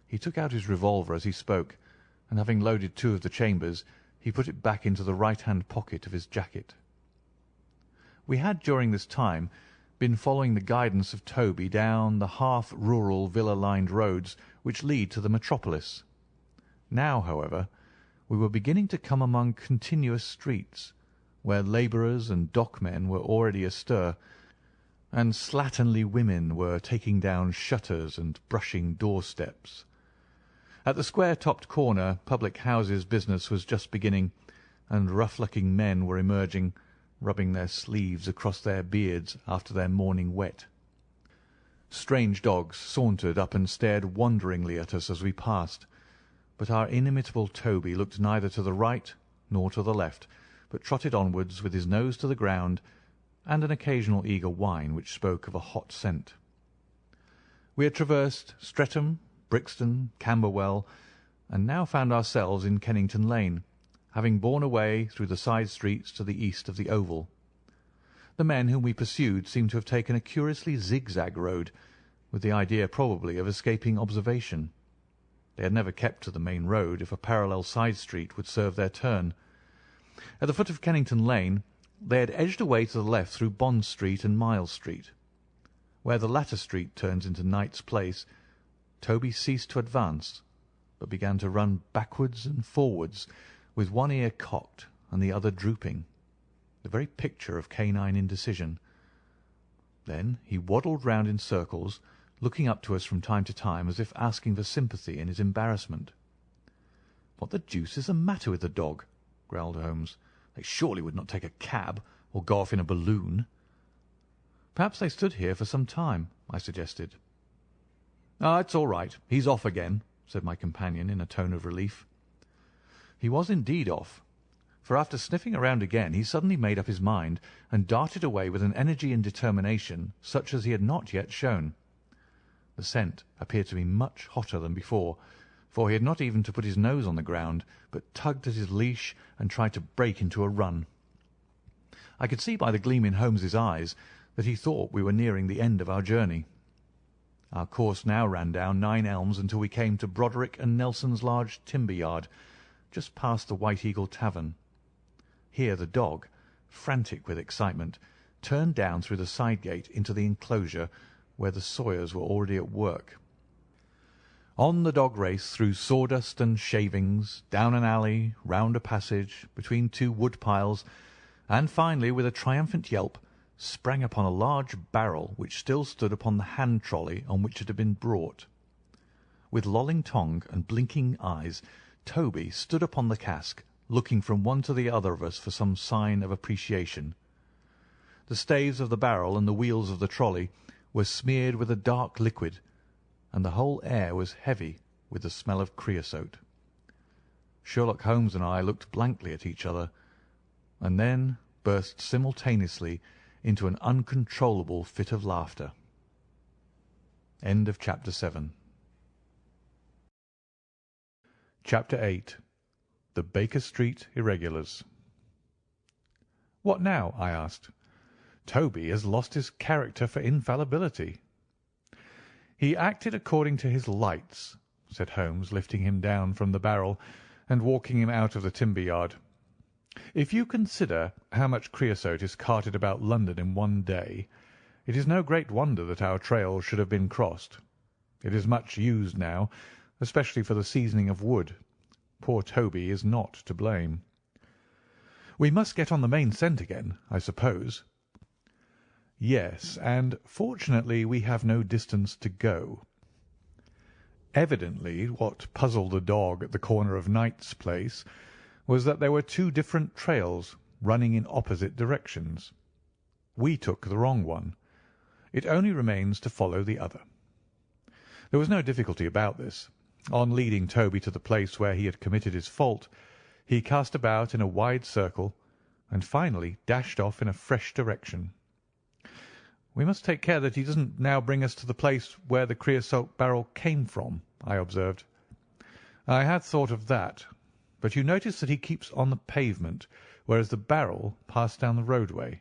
He took out his revolver as he spoke, and having loaded 2 of the chambers, he put it back into the right-hand pocket of his jacket. We had during this time been following the guidance of Toby down the half-rural villa-lined roads which lead to the metropolis. Now, however, we were beginning to come among continuous streets, where labourers and dockmen were already astir, and slatternly women were taking down shutters and brushing doorsteps. At the square-topped corner public houses business was just beginning, and rough-looking men were emerging, rubbing their sleeves across their beards after their morning wet. Strange dogs sauntered up and stared wonderingly at us as we passed, but our inimitable Toby looked neither to the right nor to the left, but trotted onwards with his nose to the ground, and an occasional eager whine which spoke of a hot scent. We had traversed Streatham, Brixton, Camberwell, and now found ourselves in Kennington Lane, having borne away through the side streets to the east of the Oval. The men whom we pursued seemed to have taken a curiously zigzag road, with the idea probably of escaping observation. They had never kept to the main road if a parallel side street would serve their turn. At the foot of Kennington Lane they had edged away to the left through Bond Street and Miles Street. Where the latter street turns into Knight's Place, Toby ceased to advance, but began to run backwards and forwards, with one ear cocked and the other drooping, the very picture of canine indecision. Then he waddled round in circles, looking up to us from time to time as if asking for sympathy in his embarrassment. "What the deuce is the matter with the dog?" growled Holmes. "They surely would not take a cab or go off in a balloon." "Perhaps they stood here for some time," I suggested. "Ah, it's all right. He's off again," said my companion in a tone of relief. He was indeed off, for after sniffing around again he suddenly made up his mind and darted away with an energy and determination such as he had not yet shown. The scent appeared to be much hotter than before, for he had not even to put his nose on the ground, but tugged at his leash and tried to break into a run. I could see by the gleam in Holmes's eyes that he thought we were nearing the end of our journey. Our course now ran down 9 Elms until we came to Broderick and Nelson's large timber yard, just past the White Eagle Tavern. Here the dog, frantic with excitement, turned down through the side gate into the enclosure where the sawyers were already at work. On the dog race through sawdust and shavings, down an alley, round a passage, between 2 wood piles, and finally, with a triumphant yelp, sprang upon a large barrel which still stood upon the hand trolley on which it had been brought. With lolling tongue and blinking eyes, Toby stood upon the cask, looking from one to the other of us for some sign of appreciation. The staves of the barrel and the wheels of the trolley were smeared with a dark liquid, and the whole air was heavy with the smell of creosote. Sherlock Holmes and I looked blankly at each other, and then burst simultaneously into an uncontrollable fit of laughter. End of Chapter 7. Chapter 8. The Baker Street Irregulars. "What now?" I asked. "Toby has lost his character for infallibility." "He acted according to his lights," said Holmes, lifting him down from the barrel and walking him out of the timber yard. "If you consider how much creosote is carted about London in one day, it is no great wonder that our trail should have been crossed. It is much used now, especially for the seasoning of wood. Poor Toby is not to blame. We must get on the main scent again, I suppose." "Yes, and fortunately we have no distance to go." Evidently what puzzled the dog at the corner of Knight's Place was that there were 2 different trails running in opposite directions. We took the wrong one. It only remains to follow the other. There was no difficulty about this. On leading Toby to the place where he had committed his fault, he cast about in a wide circle and finally dashed off in a fresh direction. "We must take care that he doesn't now bring us to the place where the creosote barrel came from," I observed. "I had thought of that, but you notice that he keeps on the pavement, whereas the barrel passed down the roadway.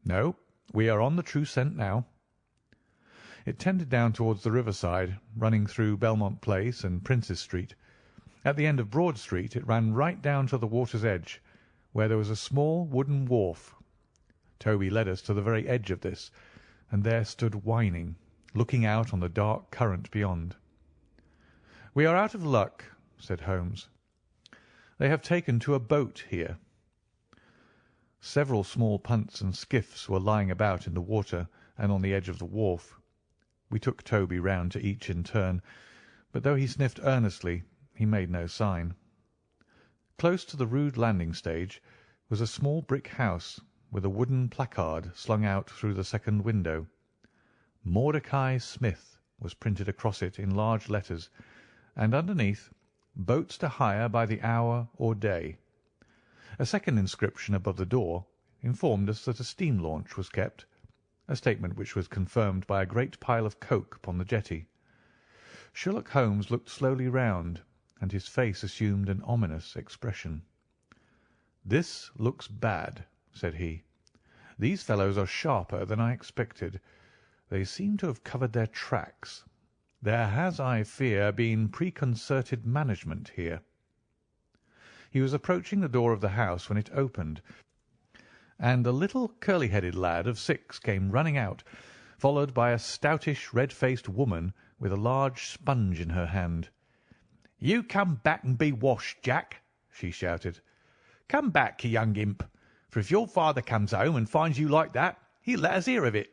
No, we are on the true scent now." It tended down towards the riverside, running through Belmont Place and Princes Street. At the end of Broad Street it ran right down to the water's edge, where there was a small wooden wharf. Toby led us to the very edge of this, and there stood whining, looking out on the dark current beyond. "We are out of luck," said Holmes. "They have taken to a boat here." Several small punts and skiffs were lying about in the water and on the edge of the wharf. We took Toby round to each in turn, but though he sniffed earnestly, he made no sign. Close to the rude landing stage was a small brick house with a wooden placard slung out through the second window. "Mordecai Smith" was printed across it in large letters, and underneath, "Boats to hire by the hour or day." A second inscription above the door informed us that a steam launch was kept, a statement which was confirmed by a great pile of coke upon the jetty. Sherlock Holmes looked slowly round, and his face assumed an ominous expression. "This looks bad," said he. "These fellows are sharper than I expected. They seem to have covered their tracks. There has, I fear, been preconcerted management here." He was approaching the door of the house when it opened, and a little curly-headed lad of 6 came running out, followed by a stoutish, red-faced woman with a large sponge in her hand. "You come back and be washed, Jack," she shouted. "Come back, you young imp, for if your father comes home and finds you like that, he'll let us hear of it."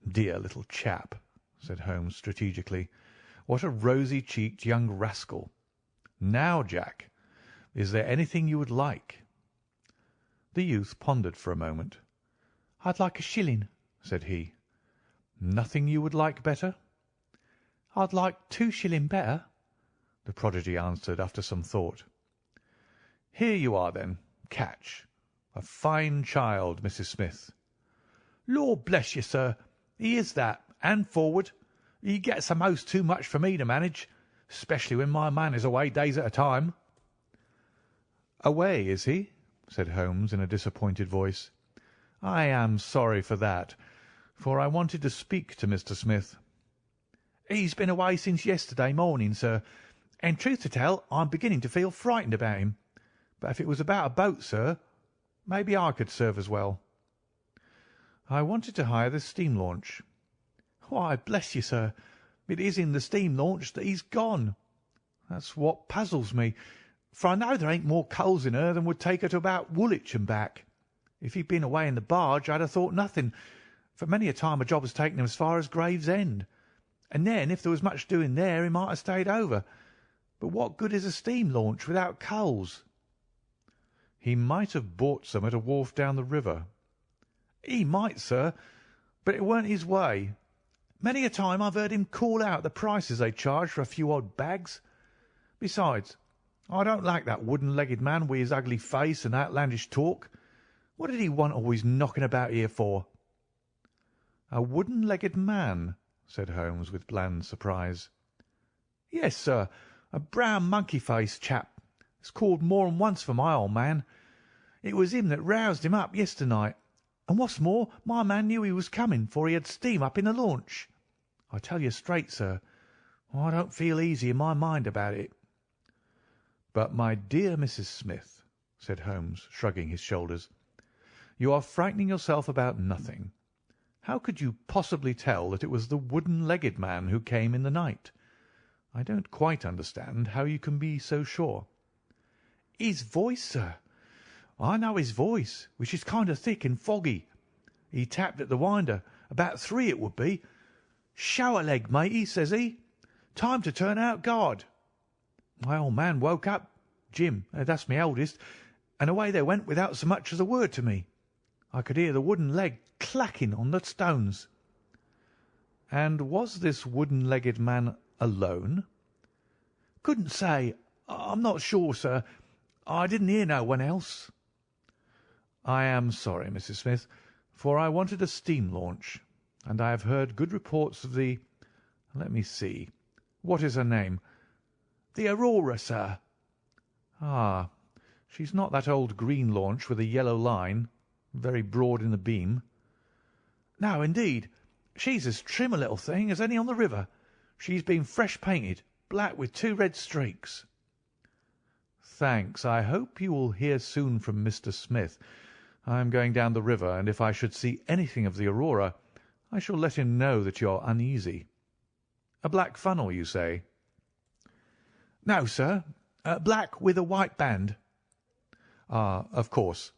"Dear little chap," said Holmes strategically. "What a rosy-cheeked young rascal. Now, Jack, is there anything you would like?" The youth pondered for a moment. "I'd like a shilling," said he. "Nothing you would like better?" "I'd like 2 shilling better," the prodigy answered after some thought. "Here you are, then. Catch. A fine child, Mrs. Smith." "Lord bless you, sir, he is that, and forward. He gets a'most too much for me to manage, especially when my man is away days at a time." "Away, is he?" said Holmes in a disappointed voice. "I am sorry for that, for I wanted to speak to Mr. Smith." "He's been away since yesterday morning, sir, and truth to tell, I'm beginning to feel frightened about him. But if it was about a boat, sir, maybe I could serve as well." "I wanted to hire the steam launch." "Why, bless you, sir, it is in the steam launch that he's gone. That's what puzzles me, for I know there ain't more coals in her than would take her to about Woolwich and back. If he'd been away in the barge, I'd have thought nothing, for many a time a job has taken him as far as Gravesend, and then if there was much doing there he might have stayed over. But what good is a steam launch without coals?" "He might have bought some at a wharf down the river." "He might, sir, but it weren't his way. Many a time I've heard him call out the prices they charge for a few odd bags. Besides, I don't like that wooden-legged man with his ugly face and outlandish talk. What did he want always knocking about here for?" "A wooden-legged man?" said Holmes with bland surprise. "Yes, sir, a brown monkey-faced chap. It's called more than once for my old man. It was him that roused him up yesternight, and what's more, my man knew he was coming, for he had steam up in the launch. I tell you straight, sir, I don't feel easy in my mind about it." "But, my dear Mrs. Smith," said Holmes, shrugging his shoulders, "you are frightening yourself about nothing. How could you possibly tell that it was the wooden-legged man who came in the night? I don't quite understand how you can be so sure." "His voice, sir. I know his voice, which is kind of thick and foggy. He tapped at the winder, about 3 it would be. 'Show a leg, matey,' says he. 'Time to turn out guard.' My old man woke up, Jim, that's my eldest, and away they went without so much as a word to me. I could hear the wooden leg clacking on the stones." "And was this wooden-legged man alone?" "Couldn't say. I'm not sure, sir. I didn't hear no one else." "I am sorry, Mrs. Smith, for I wanted a steam launch, and I have heard good reports of the— let me see. What is her name?" "The Aurora, sir." "Ah, she's not that old green launch with a yellow line, very broad in the beam." "No, indeed. She's as trim a little thing as any on the river. She's been fresh painted, black with 2 red streaks." "Thanks. I hope you will hear soon from Mr. Smith. I am going down the river, and if I should see anything of the Aurora, I shall let him know that you are uneasy. A black funnel, you say?" "No, sir. Black with a white band." "Ah, of course.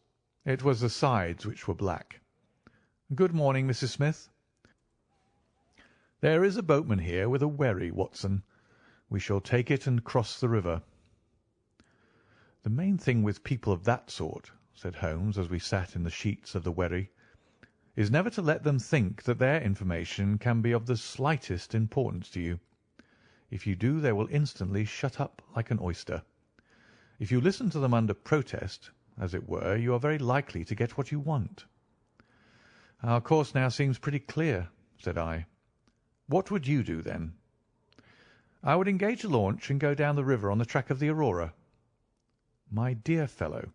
It was the sides which were black. Good morning, Mrs. Smith. There is a boatman here with a wherry, Watson. We shall take it and cross the river." "The main thing with people of that sort," said Holmes, as we sat in the sheets of the wherry, "is never to let them think that their information can be of the slightest importance to you. If you do, they will instantly shut up like an oyster. If you listen to them under protest, as it were, you are very likely to get what you want." "Our course now seems pretty clear," said I. "What would you do, then?" "I would engage a launch and go down the river on the track of the Aurora." "My dear fellow,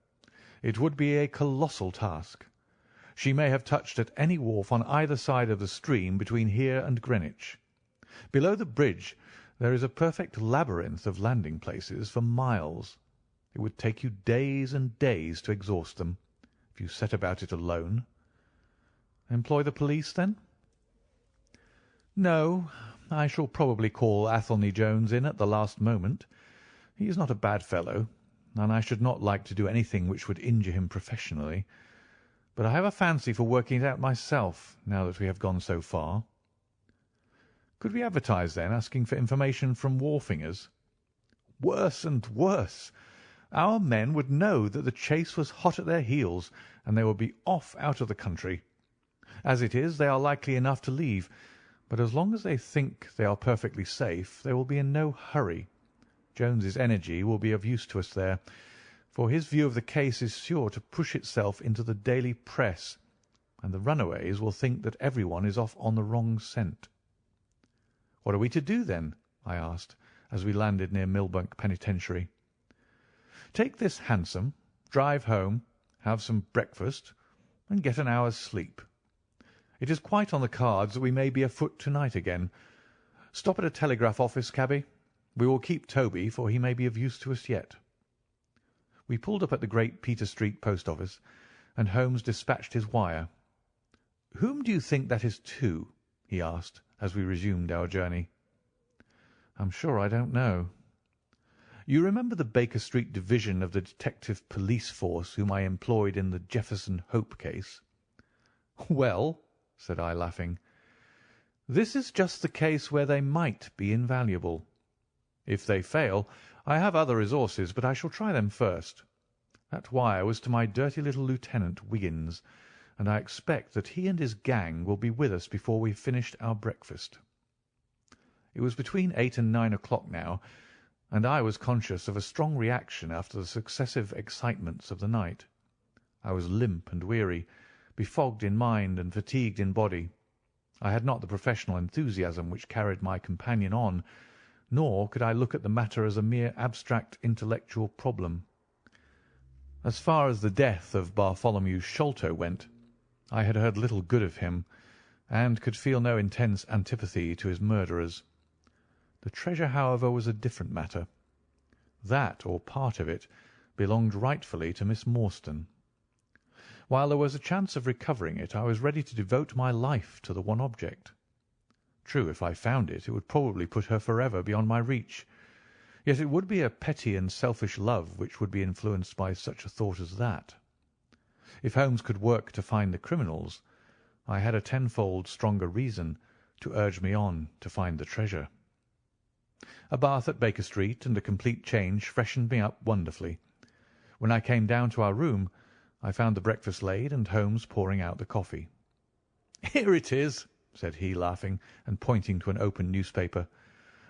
it would be a colossal task. She may have touched at any wharf on either side of the stream between here and Greenwich. Below the bridge there is a perfect labyrinth of landing places for miles. It would take you days and days to exhaust them, if you set about it alone. Employ the police, then? No, I shall probably call Athelney Jones in at the last moment. He is not a bad fellow, and I should not like to do anything which would injure him professionally. But I have a fancy for working it out myself, now that we have gone so far. Could we advertise, then, asking for information from wharfingers? Worse and worse. Our men would know that the chase was hot at their heels, and they would be off out of the country. As it is, they are likely enough to leave, but as long as they think they are perfectly safe, they will be in no hurry. Jones's energy will be of use to us there, for his view of the case is sure to push itself into the daily press, and the runaways will think that everyone is off on the wrong scent. What are we to do, then? I asked, as we landed near Millbank Penitentiary. Take this hansom, drive home, have some breakfast, and get an hour's sleep. It is quite on the cards that we may be afoot tonight again. Stop at a telegraph office, cabby. We will keep Toby, for he may be of use to us yet. We pulled up at the Great Peter Street post office, and Holmes dispatched his wire. "Whom do you think that is to?" he asked, as we resumed our journey. "I'm sure I don't know." "You remember the Baker Street division of the detective police force whom I employed in the Jefferson Hope case?" "Well," said I, laughing, "this is just the case where they might be invaluable. If they fail, I have other resources, but I shall try them first. That wire was to my dirty little Lieutenant Wiggins, and I expect that he and his gang will be with us before we have finished our breakfast." It was between 8 and 9 o'clock now, and I was conscious of a strong reaction after the successive excitements of the night. I was limp and weary, befogged in mind and fatigued in body. I had not the professional enthusiasm which carried my companion on, nor could I look at the matter as a mere abstract intellectual problem. As far as the death of Bartholomew Sholto went, I had heard little good of him, and could feel no intense antipathy to his murderers. The treasure, however, was a different matter. That, or part of it, belonged rightfully to Miss Morstan. While there was a chance of recovering it, I was ready to devote my life to the one object. True, if I found it, it would probably put her forever beyond my reach. Yet it would be a petty and selfish love which would be influenced by such a thought as that. If Holmes could work to find the criminals, I had a tenfold stronger reason to urge me on to find the treasure. A bath at Baker Street and a complete change freshened me up wonderfully. When I came down to our room, I found the breakfast laid and Holmes pouring out the coffee. "Here it is," said he, laughing, and pointing to an open newspaper.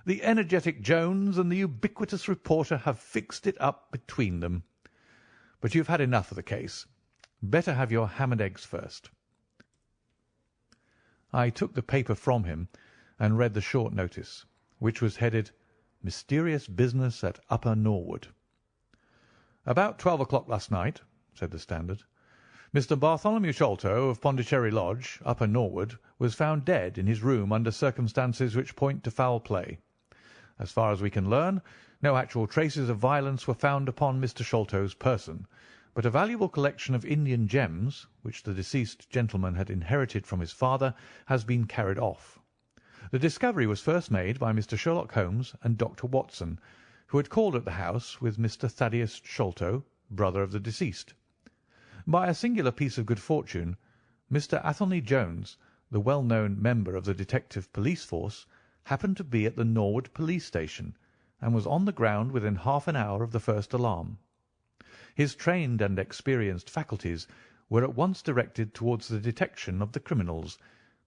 "The energetic Jones and the ubiquitous reporter have fixed it up between them. But you have had enough of the case. Better have your ham and eggs first." I took the paper from him and read the short notice, which was headed "Mysterious Business at Upper Norwood." "About 12 o'clock last night," said the Standard, "Mr. Bartholomew Sholto of Pondicherry Lodge, Upper Norwood, was found dead in his room under circumstances which point to foul play. As far as we can learn, no actual traces of violence were found upon Mr. Sholto's person, but a valuable collection of Indian gems, which the deceased gentleman had inherited from his father, has been carried off. The discovery was first made by Mr. Sherlock Holmes and Dr. Watson, who had called at the house with Mr. Thaddeus Sholto, brother of the deceased. By a singular piece of good fortune, Mr. Athelney Jones, the well-known member of the detective police force, happened to be at the Norwood police station, and was on the ground within half an hour of the first alarm. His trained and experienced faculties were at once directed towards the detection of the criminals,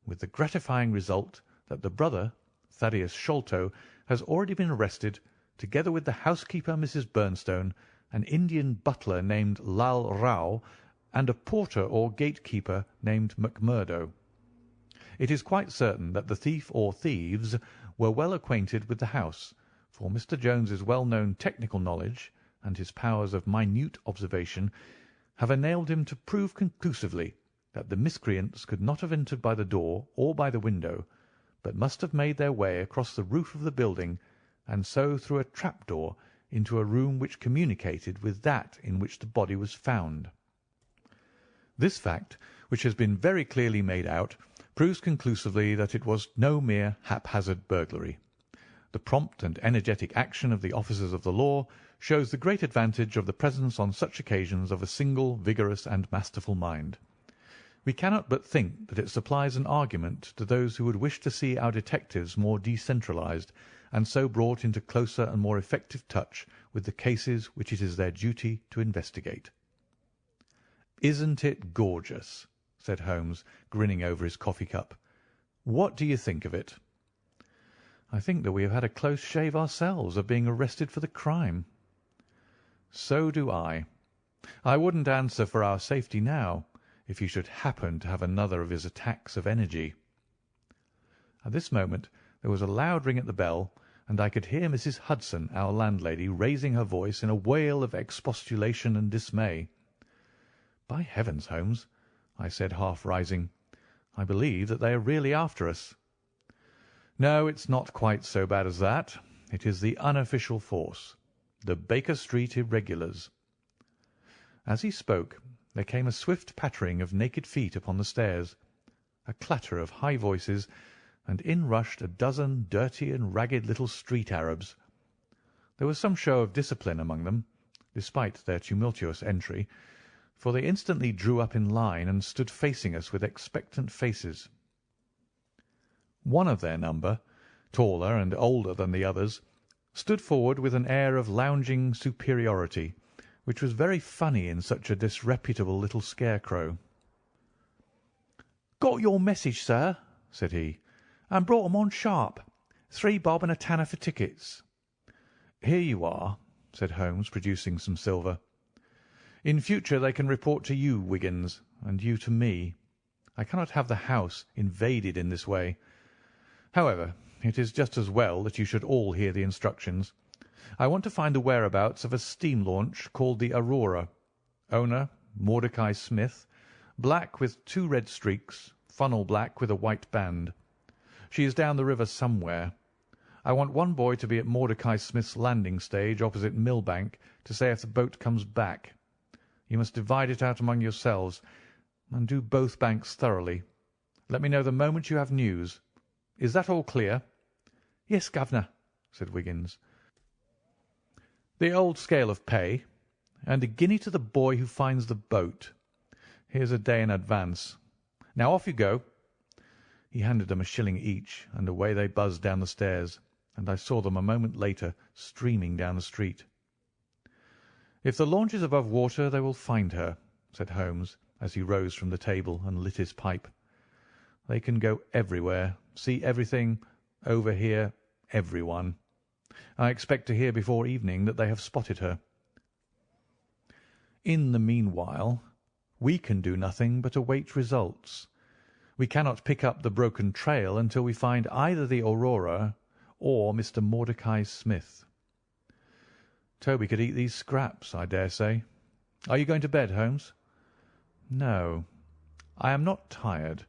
with the gratifying result that the brother, Thaddeus Sholto, has already been arrested, together with the housekeeper, Mrs. Bernstone, an Indian butler named Lal Rao, and a porter or gatekeeper named McMurdo. It is quite certain that the thief or thieves were well acquainted with the house, for Mr. Jones's well-known technical knowledge and his powers of minute observation have enabled him to prove conclusively that the miscreants could not have entered by the door or by the window, but must have made their way across the roof of the building, and so through a trap-door into a room which communicated with that in which the body was found. This fact, which has been very clearly made out, proves conclusively that it was no mere haphazard burglary. The prompt and energetic action of the officers of the law shows the great advantage of the presence on such occasions of a single, vigorous, and masterful mind. We cannot but think that it supplies an argument to those who would wish to see our detectives more decentralized, and so brought into closer and more effective touch with the cases which it is their duty to investigate. "Isn't it gorgeous?" said Holmes, grinning over his coffee cup. "What do you think of it?" "I think that we have had a close shave ourselves of being arrested for the crime." "So do I. I wouldn't answer for our safety now, if he should happen to have another of his attacks of energy." At this moment there was a loud ring at the bell, and I could hear Mrs. Hudson, our landlady, raising her voice in a wail of expostulation and dismay. "By heavens, Holmes," I said, half rising, "I believe that they are really after us." "No, it's not quite so bad as that. It is the unofficial force, the Baker Street Irregulars." As he spoke, there came a swift pattering of naked feet upon the stairs, a clatter of high voices, and in rushed a dozen dirty and ragged little street Arabs. There was some show of discipline among them, despite their tumultuous entry, for they instantly drew up in line and stood facing us with expectant faces. One of their number, taller and older than the others, stood forward with an air of lounging superiority, which was very funny in such a disreputable little scarecrow. "Got your message, sir," said he, "and brought 'em on sharp. 3 bob and a tanner for tickets." "Here you are," said Holmes, producing some silver. "In future they can report to you, Wiggins, and you to me. I cannot have the house invaded in this way. However, it is just as well that you should all hear the instructions. I want to find the whereabouts of a steam launch called the Aurora. Owner, Mordecai Smith, black with 2 red streaks, funnel black with a white band. She is down the river somewhere. I want one boy to be at Mordecai Smith's landing stage opposite Millbank to say if the boat comes back. You must divide it out among yourselves, and do both banks thoroughly. Let me know the moment you have news. Is that all clear?" "Yes, governor," said Wiggins. "The old scale of pay, and a guinea to the boy who finds the boat. Here's a day in advance. Now off you go." He handed them a shilling each, and away they buzzed down the stairs, and I saw them a moment later streaming down the street. "If the launch is above water they will find her," said Holmes, as he rose from the table and lit his pipe. "They can go everywhere, see everything, overhear everyone. I expect to hear before evening that they have spotted her. In the meanwhile, we can do nothing but await results. We cannot pick up the broken trail until we find either the Aurora or Mr. Mordecai Smith. Toby could eat these scraps, I dare say. Are you going to bed, Holmes?" "No, I am not tired.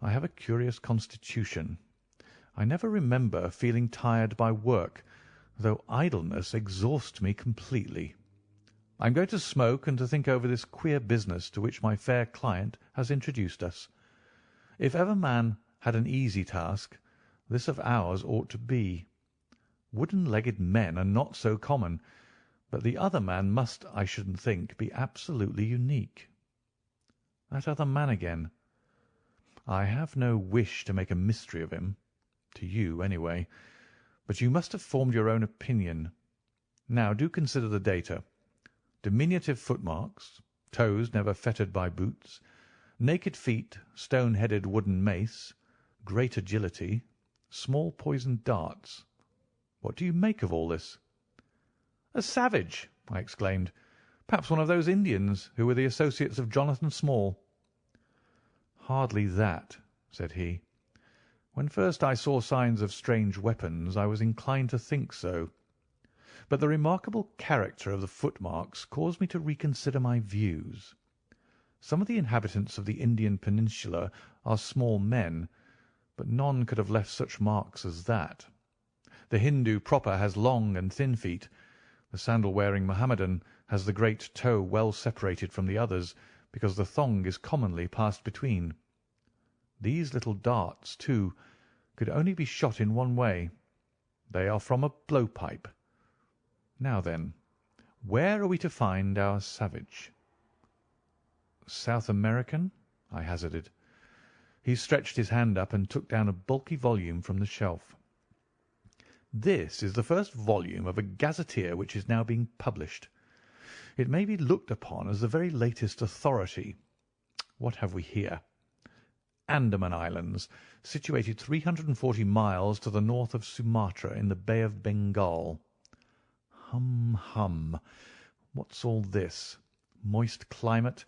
I have a curious constitution. I never remember feeling tired by work, though idleness exhausts me completely. I am going to smoke and to think over this queer business to which my fair client has introduced us. If ever man had an easy task, this of ours ought to be. Wooden-legged men are not so common, but the other man must, I shouldn't think, be absolutely unique. That other man again. I have no wish to make a mystery of him, to you anyway, but you must have formed your own opinion. Now do consider the data. Diminutive footmarks, toes never fettered by boots, naked feet, stone-headed wooden mace, great agility, small poisoned darts. What do you make of all this?" "A savage!" I exclaimed. "Perhaps one of those Indians who were the associates of Jonathan Small." "Hardly that," said he. "When first I saw signs of strange weapons, I was inclined to think so. But the remarkable character of the footmarks caused me to reconsider my views. Some of the inhabitants of the Indian Peninsula are small men, but none could have left such marks as that. The Hindu proper has long and thin feet. The sandal-wearing Mohammedan has the great toe well separated from the others, because the thong is commonly passed between. These little darts, too, could only be shot in one way. They are from a blowpipe. Now then, where are we to find our savage? South American? I hazarded. He stretched his hand up and took down a bulky volume from the shelf. This is the first volume of a gazetteer which is now being published. It may be looked upon as the very latest authority. What have we here? Andaman Islands, situated 340 miles to the north of Sumatra in the Bay of Bengal. Hum. What's all this? Moist climate,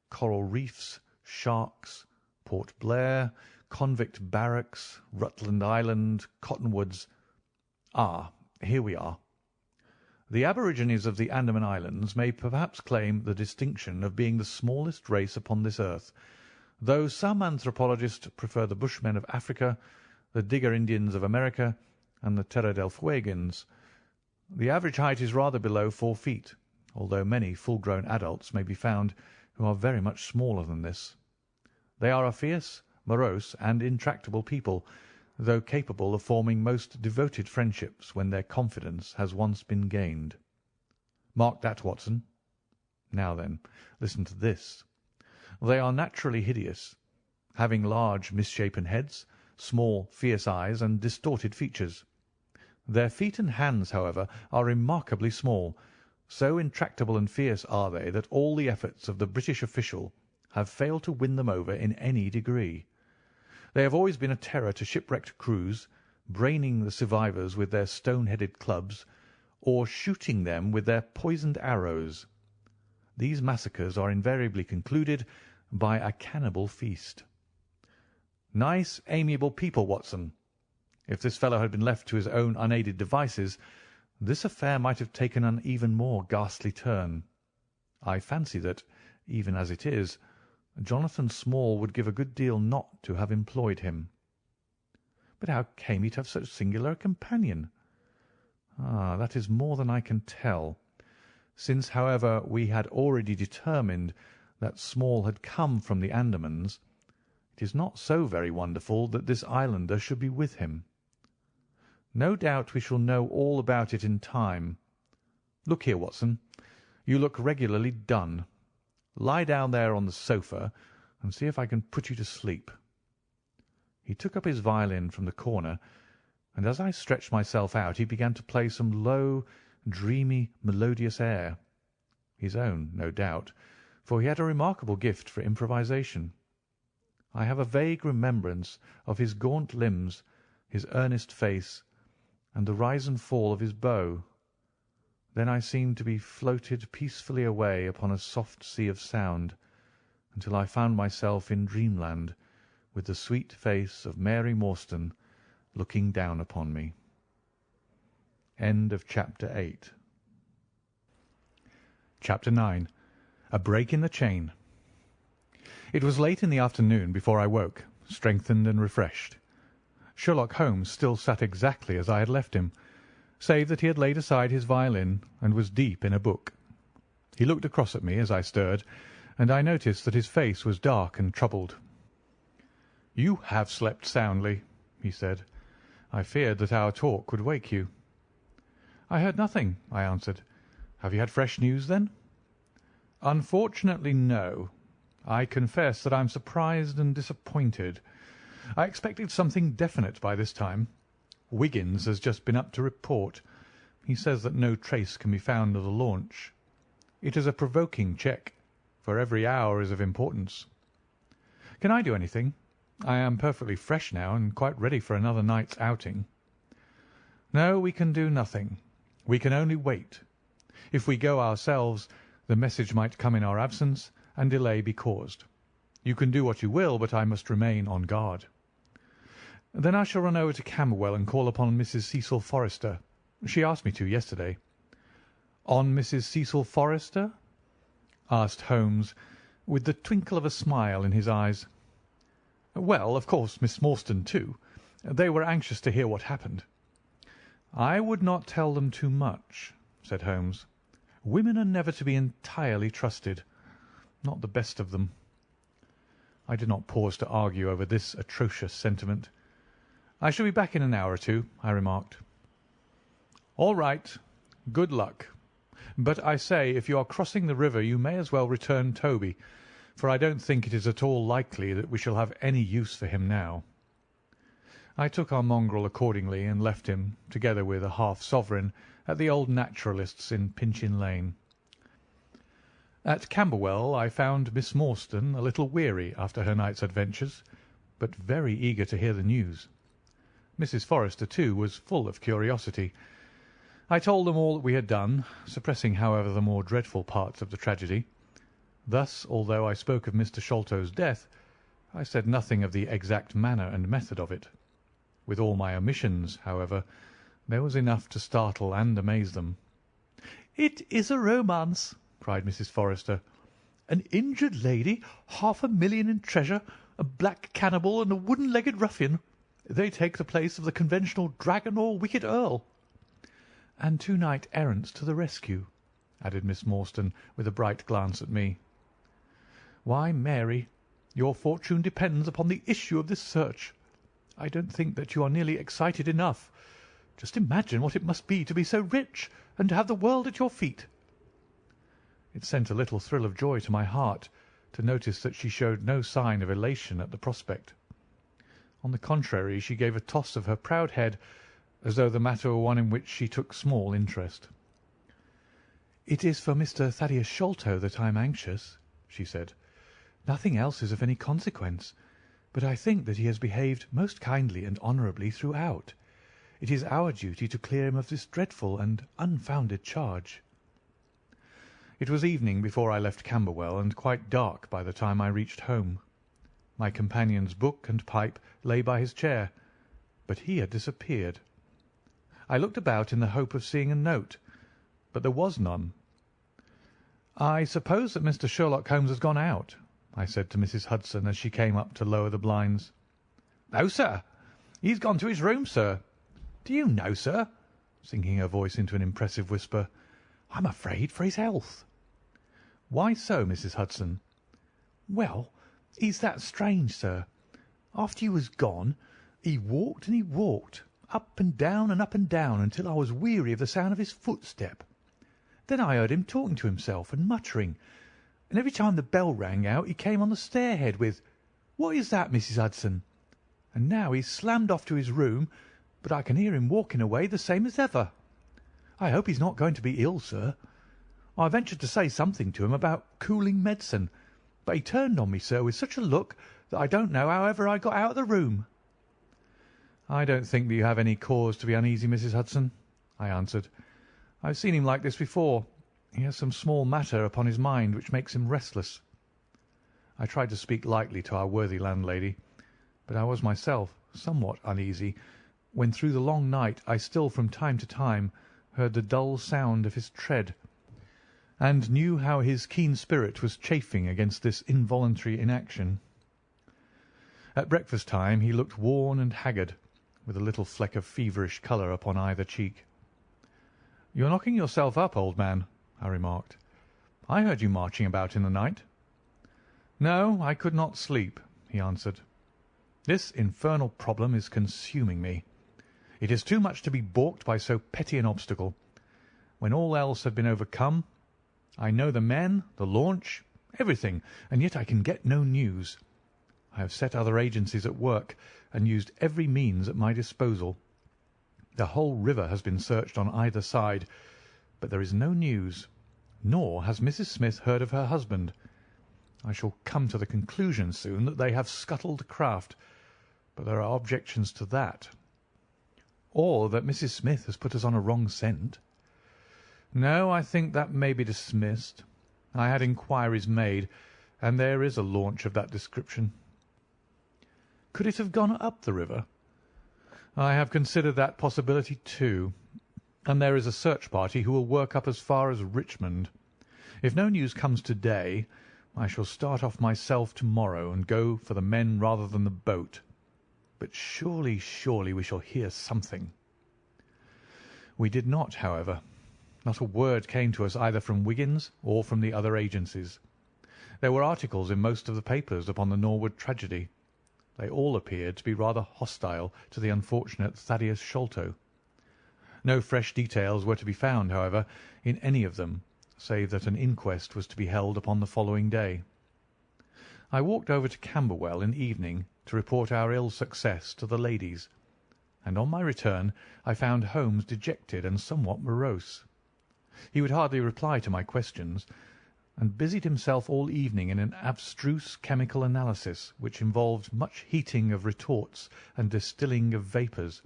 coral reefs, sharks, Port Blair, convict barracks, Rutland Island, cottonwoods. Ah, here we are. The aborigines of the Andaman Islands may perhaps claim the distinction of being the smallest race upon this earth, though some anthropologists prefer the Bushmen of Africa, the Digger Indians of America, and the Terra del Fuegans. The average height is rather below 4 feet, although many full-grown adults may be found who are very much smaller than this. They are a fierce, morose, and intractable people, though capable of forming most devoted friendships when their confidence has once been gained. Mark that, Watson. Now then, listen to this. They are naturally hideous, having large misshapen heads, small fierce eyes, and distorted features. Their feet and hands, however, are remarkably small. So intractable and fierce are they that all the efforts of the British official have failed to win them over in any degree. They have always been a terror to shipwrecked crews, braining the survivors with their stone-headed clubs, or shooting them with their poisoned arrows. These massacres are invariably concluded by a cannibal feast. Nice, amiable people, Watson. If this fellow had been left to his own unaided devices, this affair might have taken an even more ghastly turn. I fancy that, even as it is, Jonathan Small would give a good deal not to have employed him. But how came he to have such singular a companion? Ah, that is more than I can tell. Since, however, we had already determined that Small had come from the Andamans, it is not so very wonderful that this islander should be with him. No doubt we shall know all about it in time. Look here, Watson, you look regularly done. Lie down there on the sofa and see if I can put you to sleep." He took up his violin from the corner, and as I stretched myself out he began to play some low, dreamy, melodious air. His own, no doubt, for he had a remarkable gift for improvisation. I have a vague remembrance of his gaunt limbs, his earnest face, and the rise and fall of his bow. Then I seemed to be floated peacefully away upon a soft sea of sound, until I found myself in dreamland, with the sweet face of Mary Morstan looking down upon me. End of Chapter 8. Chapter 9. A Break in the Chain. It was late in the afternoon before I woke, strengthened and refreshed. Sherlock Holmes still sat exactly as I had left him, save that he had laid aside his violin and was deep in a book. He looked across at me as I stirred, and I noticed that his face was dark and troubled. "You have slept soundly," he said. "I feared that our talk would wake you." "I heard nothing," I answered. "Have you had fresh news, then?" "Unfortunately, no. I confess that I'm surprised and disappointed. I expected something definite by this time. Wiggins has just been up to report. He says that no trace can be found of the launch. It is a provoking check, for every hour is of importance. Can I do anything? I am perfectly fresh now and quite ready for another night's outing." "No, we can do nothing. We can only wait. If we go ourselves, the message might come in our absence and delay be caused. You can do what you will, but I must remain on guard." "Then I shall run over to Camberwell and call upon Mrs. Cecil Forrester. She asked me to yesterday." "On Mrs. Cecil Forrester?" asked Holmes, with the twinkle of a smile in his eyes. "Well, of course, Miss Morstan, too. They were anxious to hear what happened." "I would not tell them too much," said Holmes. "Women are never to be entirely trusted. Not the best of them." I did not pause to argue over this atrocious sentiment. "I shall be back in an hour or two," I remarked. "All right. Good luck. But I say, if you are crossing the river you may as well return Toby, for I don't think it is at all likely that we shall have any use for him now." I took our mongrel accordingly and left him, together with a half-sovereign, at the old naturalist's in Pinchin Lane. At Camberwell I found Miss Morstan a little weary after her night's adventures, but very eager to hear the news. Mrs. Forrester, too, was full of curiosity. I told them all that we had done, suppressing, however, the more dreadful parts of the tragedy. Thus, although I spoke of Mr. Sholto's death, I said nothing of the exact manner and method of it. With all my omissions, however, there was enough to startle and amaze them. "It is a romance," cried Mrs. Forrester. "An injured lady, 500,000 in treasure, a black cannibal, and a wooden-legged ruffian. They take the place of the conventional dragon or wicked earl." "And 2 knight-errants to the rescue," added Miss Morstan, with a bright glance at me. "Why, Mary, your fortune depends upon the issue of this search. I don't think that you are nearly excited enough. Just imagine what it must be to be so rich and to have the world at your feet." It sent a little thrill of joy to my heart to notice that she showed no sign of elation at the prospect. On the contrary, she gave a toss of her proud head, as though the matter were one in which she took small interest. "It is for Mr. Thaddeus Sholto that I am anxious," she said. "Nothing else is of any consequence, but I think that he has behaved most kindly and honourably throughout. It is our duty to clear him of this dreadful and unfounded charge." It was evening before I left Camberwell, and quite dark by the time I reached home. My companion's book and pipe lay by his chair, but he had disappeared. I looked about in the hope of seeing a note, but there was none. "I suppose that Mr. Sherlock Holmes has gone out," I said to Mrs. Hudson as she came up to lower the blinds. "No, sir. He's gone to his room, sir. Do you know, sir," sinking her voice into an impressive whisper, "I'm afraid for his health." "Why so, Mrs. Hudson?" "Well, he's that strange, sir. After you was gone, he walked and he walked, up and down until I was weary of the sound of his footstep. Then I heard him talking to himself and muttering, and every time the bell rang out he came on the stairhead with, 'What is that, Mrs. Hudson?' And now he's slammed off to his room, but I can hear him walking away the same as ever. I hope he's not going to be ill, sir. I ventured to say something to him about cooling medicine, but he turned on me, sir, with such a look that I don't know how ever I got out of the room." "I don't think that you have any cause to be uneasy, Mrs. Hudson," I answered. "I've seen him like this before. He has some small matter upon his mind which makes him restless." I tried to speak lightly to our worthy landlady, but I was myself somewhat uneasy when through the long night I still from time to time heard the dull sound of his tread, and knew how his keen spirit was chafing against this involuntary inaction. At breakfast time he looked worn and haggard, with a little fleck of feverish colour upon either cheek. "You're knocking yourself up, old man," I remarked. "I heard you marching about in the night." "No, I could not sleep," he answered. "This infernal problem is consuming me. It is too much to be balked by so petty an obstacle. When all else had been overcome, I know the men, the launch, everything, and yet I can get no news. I have set other agencies at work and used every means at my disposal. The whole river has been searched on either side, but there is no news, nor has Mrs. Smith heard of her husband. I shall come to the conclusion soon that they have scuttled the craft, but there are objections to that. Or that Mrs. Smith has put us on a wrong scent. No, I think that may be dismissed. I had inquiries made, and there is a launch of that description." "Could it have gone up the river?" "I have considered that possibility too, and there is a search party who will work up as far as Richmond. If no news comes to-day, I shall start off myself to-morrow and go for the men rather than the boat. But surely, surely we shall hear something." We did not, however. Not a word came to us either from Wiggins or from the other agencies. There were articles in most of the papers upon the Norwood tragedy. They all appeared to be rather hostile to the unfortunate Thaddeus Sholto. No fresh details were to be found, however, in any of them, save that an inquest was to be held upon the following day. I walked over to Camberwell in the evening to report our ill success to the ladies, and on my return I found Holmes dejected and somewhat morose. He would hardly reply to my questions, and busied himself all evening in an abstruse chemical analysis which involved much heating of retorts and distilling of vapours,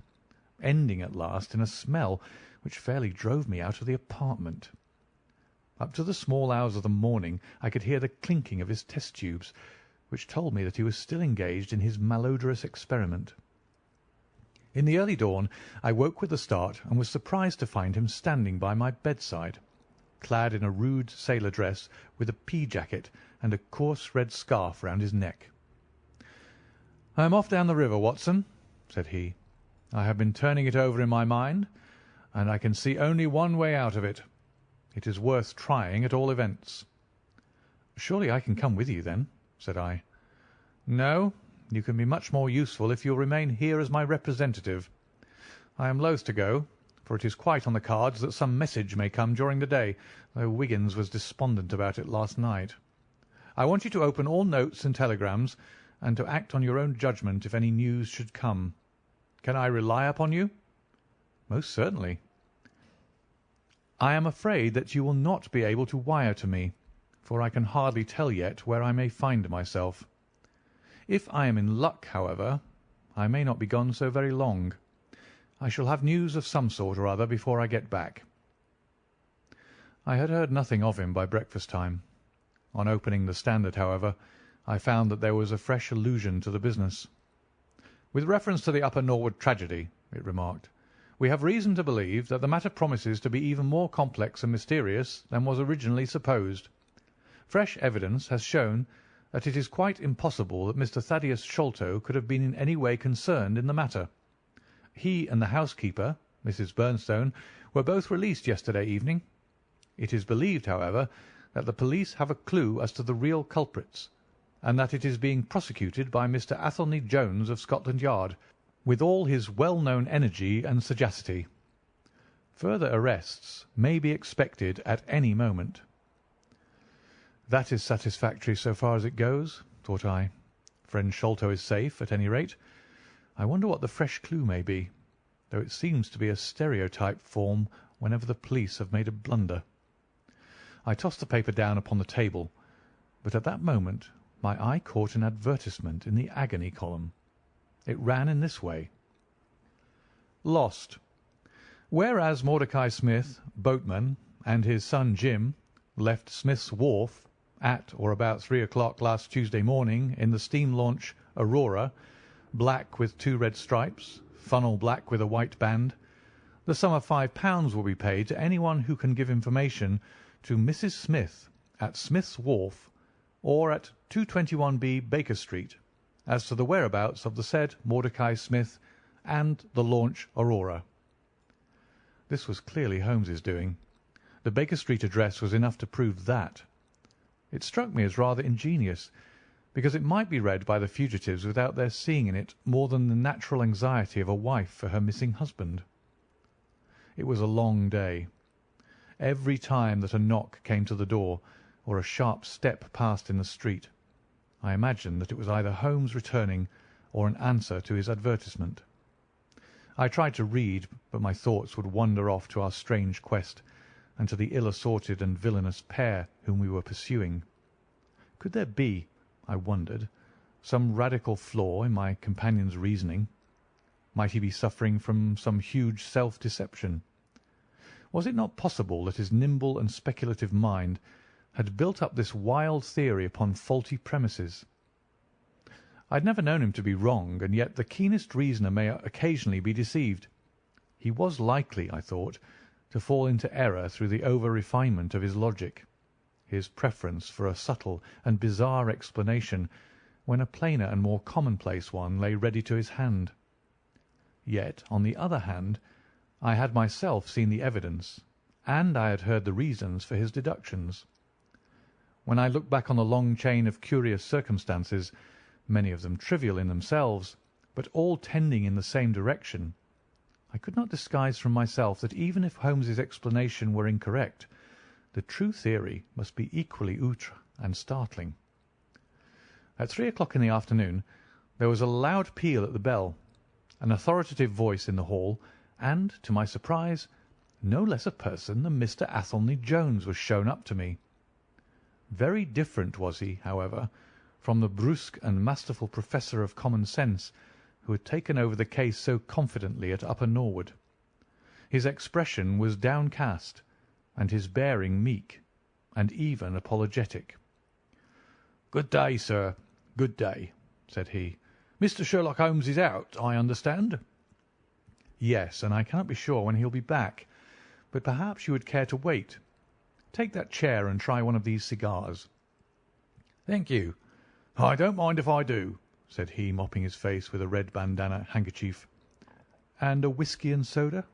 ending at last in a smell which fairly drove me out of the apartment. Up to the small hours of the morning I could hear the clinking of his test tubes, which told me that he was still engaged in his malodorous experiment. In the early dawn I woke with a start and was surprised to find him standing by my bedside, clad in a rude sailor dress with a pea-jacket and a coarse red scarf round his neck. "I am off down the river, Watson," said he. "I have been turning it over in my mind, and I can see only one way out of it. It is worth trying at all events." "Surely I can come with you, then?" said I. "No, you can be much more useful if you will remain here as my representative. I am loath to go, for it is quite on the cards that some message may come during the day, though Wiggins was despondent about it last night. I want you to open all notes and telegrams, and to act on your own judgment if any news should come. Can I rely upon you?" "Most certainly." "I am afraid that you will not be able to wire to me, for I can hardly tell yet where I may find myself. If I am in luck, however, I may not be gone so very long. I shall have news of some sort or other before I get back." I had heard nothing of him by breakfast time. On opening the Standard, however, I found that there was a fresh allusion to the business. "With reference to the Upper Norwood tragedy," it remarked, "we have reason to believe that the matter promises to be even more complex and mysterious than was originally supposed. Fresh evidence has shown that it is quite impossible that Mr. Thaddeus Sholto could have been in any way concerned in the matter. He and the housekeeper, Mrs. Bernstone, were both released yesterday evening. It is believed, however, that the police have a clue as to the real culprits, and that it is being prosecuted by Mr. Athelney Jones of Scotland Yard, with all his well-known energy and sagacity. Further arrests may be expected at any moment." That is satisfactory so far as it goes, thought I. Friend Sholto is safe, at any rate. I wonder what the fresh clue may be, though it seems to be a stereotype form whenever the police have made a blunder. I tossed the paper down upon the table, but at that moment my eye caught an advertisement in the agony column. It ran in this way: "Lost. Whereas Mordecai Smith, boatman, and his son Jim left Smith's Wharf at or about 3 o'clock last Tuesday morning in the steam launch Aurora, black with 2 red stripes, funnel black with a white band, the sum of £5 will be paid to anyone who can give information to Mrs. Smith at Smith's Wharf or at 221B Baker Street as to the whereabouts of the said Mordecai Smith and the launch Aurora." This was clearly Holmes's doing. The Baker Street address was enough to prove that. It struck me as rather ingenious, because it might be read by the fugitives without their seeing in it more than the natural anxiety of a wife for her missing husband. It was a long day. Every time that a knock came to the door or a sharp step passed in the street, I imagined that it was either Holmes returning or an answer to his advertisement. I tried to read, but my thoughts would wander off to our strange quest and to the ill-assorted and villainous pair whom we were pursuing. Could there be, I wondered, some radical flaw in my companion's reasoning? Might he be suffering from some huge self-deception? Was it not possible that his nimble and speculative mind had built up this wild theory upon faulty premises? I had never known him to be wrong, and yet the keenest reasoner may occasionally be deceived. He was likely, I thought, to fall into error through the over-refinement of his logic. his preference for a subtle and bizarre explanation when a plainer and more commonplace one lay ready to his hand. Yet, on the other hand, I had myself seen the evidence, and I had heard the reasons for his deductions. When I looked back on the long chain of curious circumstances, many of them trivial in themselves, but all tending in the same direction, I could not disguise from myself that even if Holmes's explanation were incorrect, the true theory must be equally outre and startling. At 3 o'clock in the afternoon there was a loud peal at the bell, an authoritative voice in the hall, and, to my surprise, no less a person than Mr. Athelney Jones was shown up to me. Very different was he, however, from the brusque and masterful professor of common sense who had taken over the case so confidently at Upper Norwood. His expression was downcast, and his bearing meek, and even apologetic. "Good day, sir, good day," said he. "Mr. Sherlock Holmes is out, I understand?" "Yes, and I cannot be sure when he'll be back, but perhaps you would care to wait. Take that chair and try one of these cigars." "Thank you. I don't mind if I do," said he, mopping his face with a red bandana handkerchief. "And a whisky and soda?"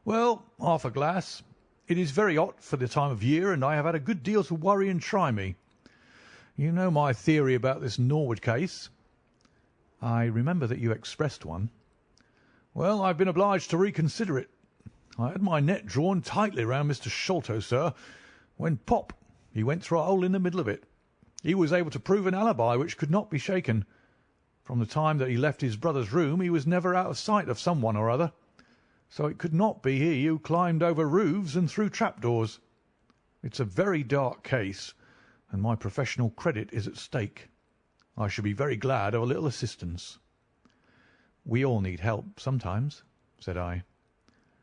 "Well, half a glass. It is very hot for the time of year, and I have had a good deal to worry and try me. You know my theory about this Norwood case?" "I remember that you expressed one." "Well, I've been obliged to reconsider it. I had my net drawn tightly round Mr. Sholto, sir, when pop, he went through a hole in the middle of it. He was able to prove an alibi which could not be shaken. From the time that he left his brother's room he was never out of sight of some one or other, so it could not be he who climbed over roofs and through trapdoors. It's a very dark case, and my professional credit is at stake. I should be very glad of a little assistance." "We all need help sometimes," said I.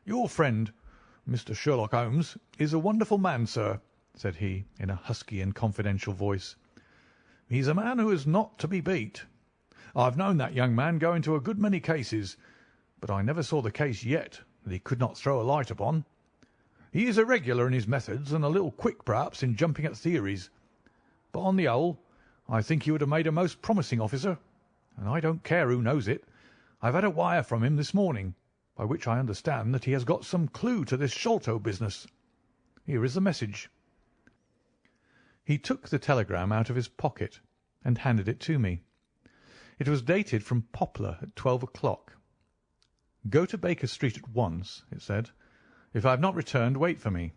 "Your friend, Mr. Sherlock Holmes, is a wonderful man, sir," said he, in a husky and confidential voice. "He's a man who is not to be beat. I've known that young man go into a good many cases, but I never saw the case yet that he could not throw a light upon. He is irregular in his methods and a little quick, perhaps, in jumping at theories, but on the whole I think he would have made a most promising officer, and I don't care who knows it. I've had a wire from him this morning, by which I understand that he has got some clue to this Sholto business. Here is the message." He took the telegram out of his pocket and handed it to me. It was dated from Poplar at 12 o'clock. "Go to Baker Street at once," it said. "If I have not returned, wait for me.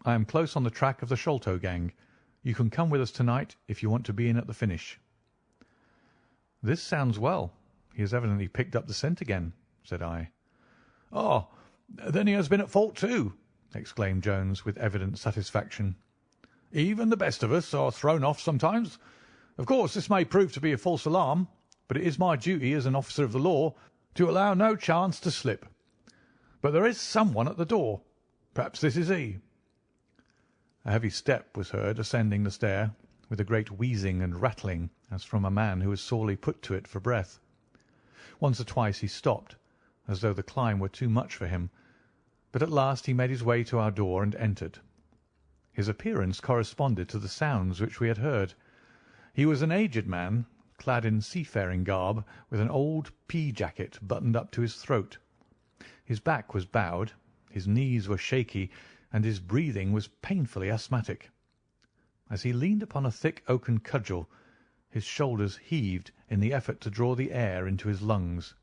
I am close on the track of the Sholto gang. You can come with us tonight if you want to be in at the finish." "This sounds well. He has evidently picked up the scent again," said I. "Ah, then he has been at fault too," exclaimed Jones, with evident satisfaction. "Even the best of us are thrown off sometimes. Of course this may prove to be a false alarm, but it is my duty as an officer of the law to allow no chance to slip. But there is someone at the door. Perhaps this is he." A heavy step was heard ascending the stair, with a great wheezing and rattling as from a man who was sorely put to it for breath. Once or twice he stopped, as though the climb were too much for him, but at last he made his way to our door and entered. His appearance corresponded to the sounds which we had heard. He was an aged man, clad in seafaring garb, with an old pea-jacket buttoned up to his throat. His back was bowed, his knees were shaky, and his breathing was painfully asthmatic. As he leaned upon a thick oaken cudgel, his shoulders heaved in the effort to draw the air into his lungs.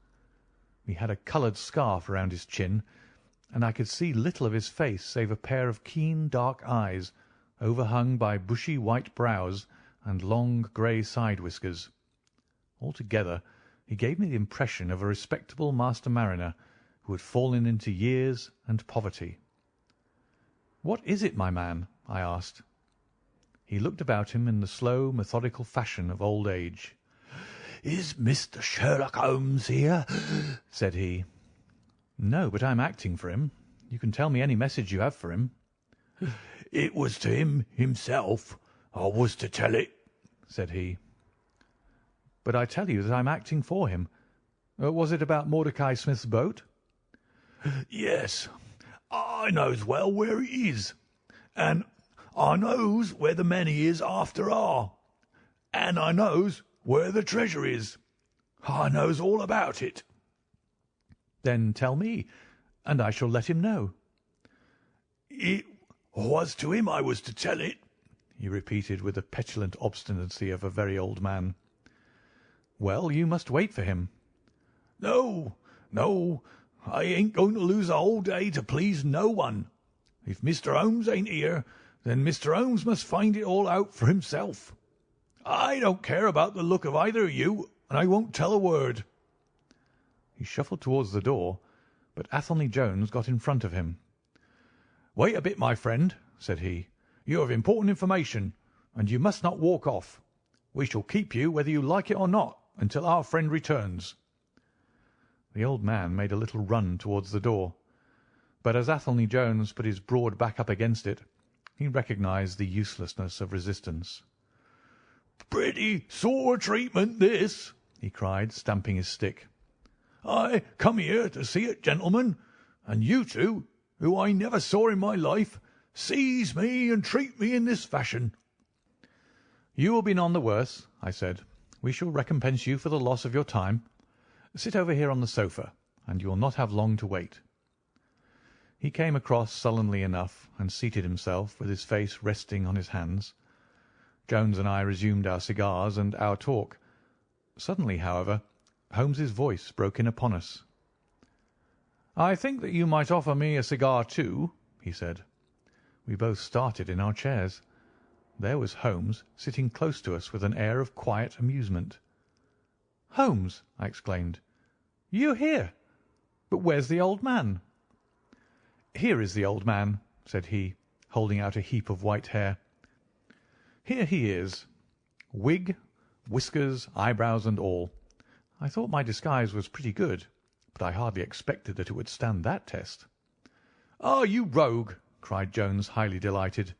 He had a coloured scarf round his chin, and I could see little of his face save a pair of keen dark eyes, overhung by bushy white brows and long grey side whiskers. Altogether he gave me the impression of a respectable master mariner who had fallen into years and poverty. "What is it, my man?" I asked. He looked about him in the slow, methodical fashion of old age. "Is Mr. Sherlock Holmes here?" said he. "No, but I am acting for him. You can tell me any message you have for him." "It was to him himself I was to tell it," said he. "But I tell you that I am acting for him. Was it about Mordecai Smith's boat?" "Yes, I knows well where it is, and I knows where the men he is after are, and I knows where the treasure is. I knows all about it." "Then tell me, and I shall let him know." "It was to him I was to tell it," he repeated with the petulant obstinacy of a very old man. "Well, you must wait for him." "No, no, I ain't going to lose a whole day to please no one. If Mr. Holmes ain't here, then Mr. Holmes must find it all out for himself. I don't care about the look of either of you, and I won't tell a word." He shuffled towards the door, but Athelney Jones got in front of him. "Wait a bit, my friend," said he. "You have important information, and you must not walk off. We shall keep you whether you like it or not until our friend returns." The old man made a little run towards the door, but as Athelney Jones put his broad back up against it, he recognised the uselessness of resistance. "Pretty sore treatment, this," he cried, stamping his stick. "I come here to see a gentleman, and you two, who I never saw in my life, seize me and treat me in this fashion." "You will be none the worse," I said. "We shall recompense you for the loss of your time. Sit over here on the sofa, and you will not have long to wait." He came across sullenly enough and seated himself with his face resting on his hands. Jones and I resumed our cigars and our talk. Suddenly, however, Holmes's voice broke in upon us. "I think that you might offer me a cigar too," he said. We both started in our chairs. There was Holmes sitting close to us with an air of quiet amusement. "Holmes!" I exclaimed. "You here? But where's the old man?" "Here is the old man," said he, holding out a heap of white hair. "Here he is, wig, whiskers, eyebrows, and all. I thought my disguise was pretty good, but I hardly expected that it would stand that test." "Ah, you rogue!" cried Jones, highly delighted.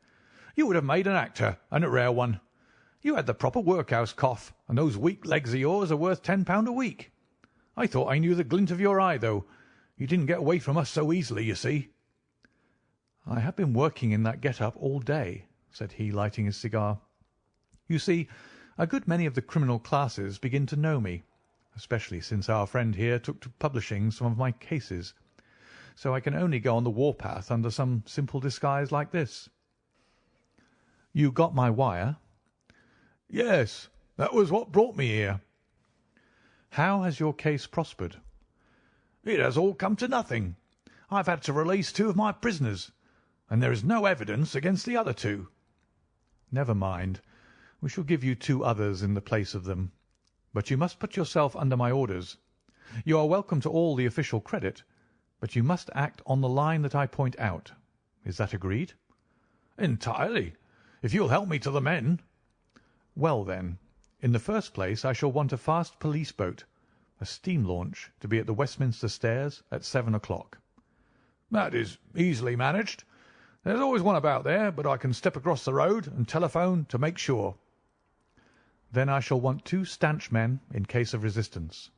"You would have made an actor, and a rare one. You had the proper workhouse cough, and those weak legs of yours are worth £10 a week. I thought I knew the glint of your eye, though. You didn't get away from us so easily, you see." "I have been working in that get-up all day," said he, lighting his cigar. "You see, a good many of the criminal classes begin to know me, especially since our friend here took to publishing some of my cases. So I can only go on the warpath under some simple disguise like this." "You got my wire?" "Yes, that was what brought me here." "How has your case prospered?" "It has all come to nothing. I've had to release 2 of my prisoners, and there is no evidence against the other 2. "Never mind. We shall give you 2 others in the place of them. But you must put yourself under my orders. You are welcome to all the official credit, but you must act on the line that I point out. Is that agreed?" "Entirely, if you'll help me to the men." "Well, then, in the first place I shall want a fast police boat, a steam launch, to be at the Westminster Stairs at 7 o'clock." "That is easily managed. There's always one about there, but I can step across the road and telephone to make sure." "Then I shall want 2 stanch men in case of resistance."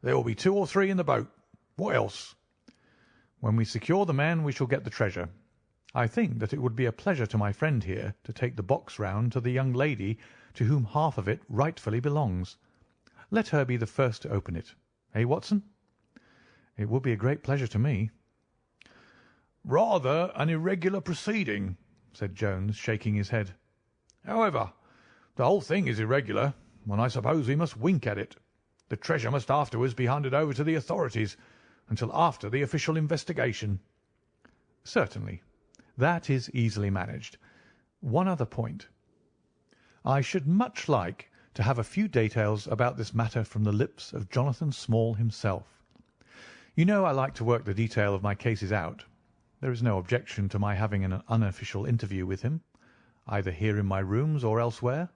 "There will be 2 or 3 in the boat. What else?" "When we secure the men we shall get the treasure. I think that it would be a pleasure to my friend here to take the box round to the young lady to whom half of it rightfully belongs. Let her be the first to open it. Eh, Watson?" "It would be a great pleasure to me." "Rather an irregular proceeding," said Jones, shaking his head. "However, the whole thing is irregular, and I suppose we must wink at it. The treasure must afterwards be handed over to the authorities until after the official investigation." "Certainly. That is easily managed. One other point. I should much like to have a few details about this matter from the lips of Jonathan Small himself. You know I like to work the detail of my cases out. There is no objection to my having an unofficial interview with him, either here in my rooms or elsewhere,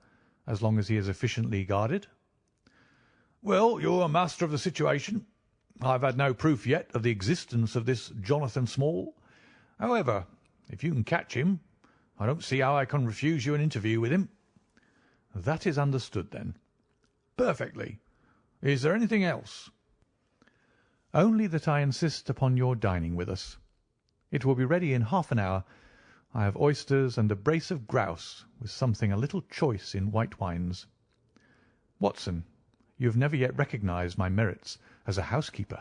as long as he is efficiently guarded." "Well, you're master of the situation. I've had no proof yet of the existence of this Jonathan Small. However, if you can catch him, I don't see how I can refuse you an interview with him." "That is understood, then." "Perfectly. Is there anything else?" "Only that I insist upon your dining with us. It will be ready in half an hour. I have oysters and a brace of grouse, with something a little choice in white wines. Watson, you have never yet recognised my merits as a housekeeper.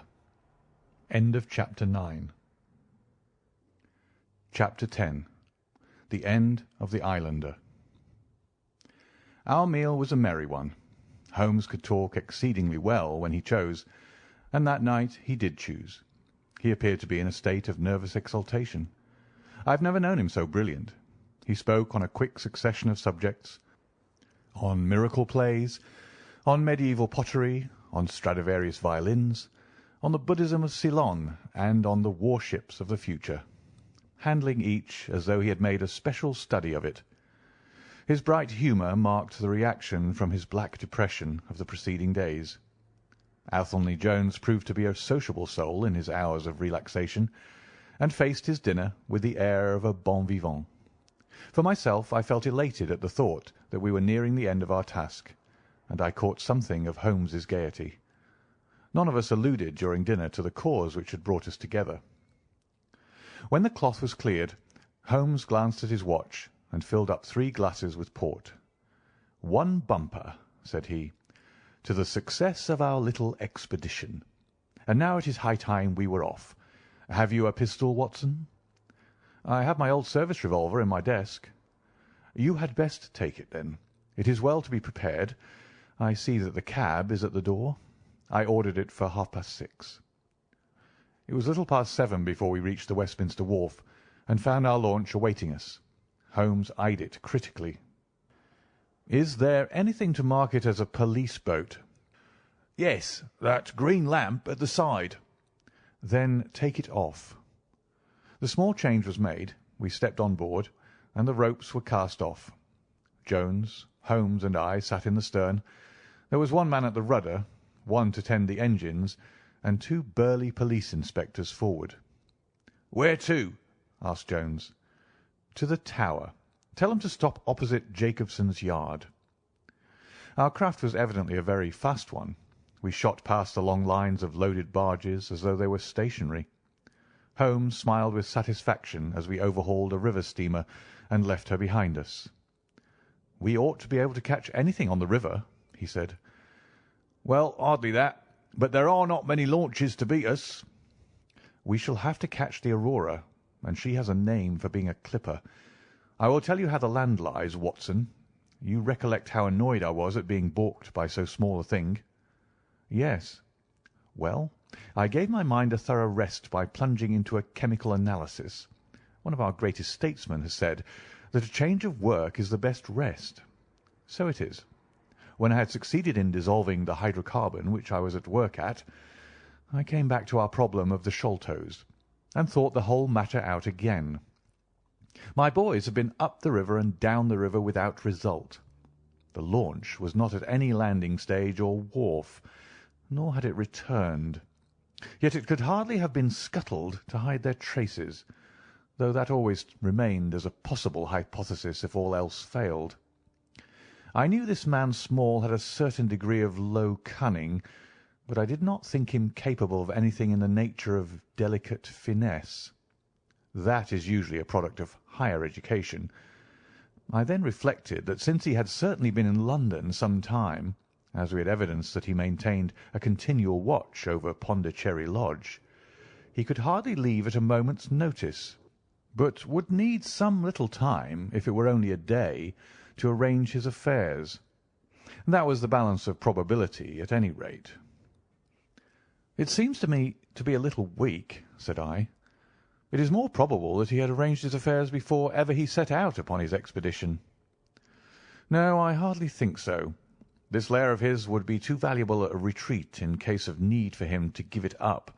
End of Chapter 9. Chapter 10. The End of the Islander. Our meal was a merry one. Holmes could talk exceedingly well when he chose, and that night he did choose. He appeared to be in a state of nervous exaltation. I have never known him so brilliant. He spoke on a quick succession of subjects, on miracle plays, on medieval pottery, on Stradivarius violins, on the Buddhism of Ceylon, and on the warships of the future, handling each as though he had made a special study of it. His bright humour marked the reaction from his black depression of the preceding days. Athelney Jones proved to be a sociable soul in his hours of relaxation, and faced his dinner with the air of a bon vivant. For myself, I felt elated at the thought that we were nearing the end of our task, and I caught something of Holmes's gaiety. None of us alluded during dinner to the cause which had brought us together. When the cloth was cleared, Holmes glanced at his watch and filled up 3 glasses with port. "One bumper," said he, "to the success of our little expedition. And now it is high time we were off. Have you a pistol, Watson?" "I have my old service revolver in my desk." "You had best take it, then. It is well to be prepared. I see that the cab is at the door. I ordered it for 6:30. It was little past 7 before we reached the Westminster Wharf, and found our launch awaiting us. Holmes eyed it critically. "Is there anything to mark it as a police boat?" "Yes, that green lamp at the side." "Then take it off." The small change was made, we stepped on board, and the ropes were cast off. Jones, Holmes, and I sat in the stern. There was one man at the rudder, one to tend the engines, and 2 burly police inspectors forward. "Where to?" asked Jones. "To the Tower. Tell them to stop opposite Jacobson's Yard." Our craft was evidently a very fast one. We shot past the long lines of loaded barges as though they were stationary. Holmes smiled with satisfaction as we overhauled a river steamer and left her behind us. "We ought to be able to catch anything on the river," he said. "Well, hardly that, but there are not many launches to beat us." "We shall have to catch the Aurora, and she has a name for being a clipper. I will tell you how the land lies, Watson. You recollect how annoyed I was at being balked by so small a thing?" "Yes." "Well, I gave my mind a thorough rest by plunging into a chemical analysis. One of our greatest statesmen has said that a change of work is the best rest. So it is. When I had succeeded in dissolving the hydrocarbon which I was at work at, I came back to our problem of the Sholtos, and thought the whole matter out again. My boys had been up the river and down the river without result. The launch was not at any landing stage or wharf, nor had it returned. Yet it could hardly have been scuttled to hide their traces, though that always remained as a possible hypothesis if all else failed. I knew this man Small had a certain degree of low cunning, but I did not think him capable of anything in the nature of delicate finesse. That is usually a product of higher education. I then reflected that since he had certainly been in London some time, as we had evidence that he maintained a continual watch over Pondicherry Lodge, he could hardly leave at a moment's notice, but would need some little time, if it were only a day, to arrange his affairs. That was the balance of probability, at any rate. "It seems to me to be a little weak," said I. "It is more probable that he had arranged his affairs before ever he set out upon his expedition." "No, I hardly think so. This lair of his would be too valuable a retreat in case of need for him to give it up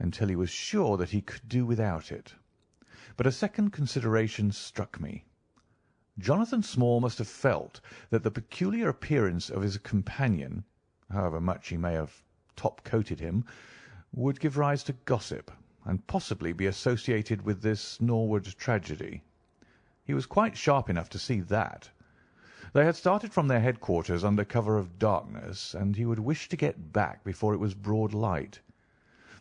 until he was sure that he could do without it. But a second consideration struck me. Jonathan Small must have felt that the peculiar appearance of his companion, however much he may have top-coated him, would give rise to gossip, and possibly be associated with this Norwood tragedy. He was quite sharp enough to see that. They had started from their headquarters under cover of darkness, and he would wish to get back before it was broad light.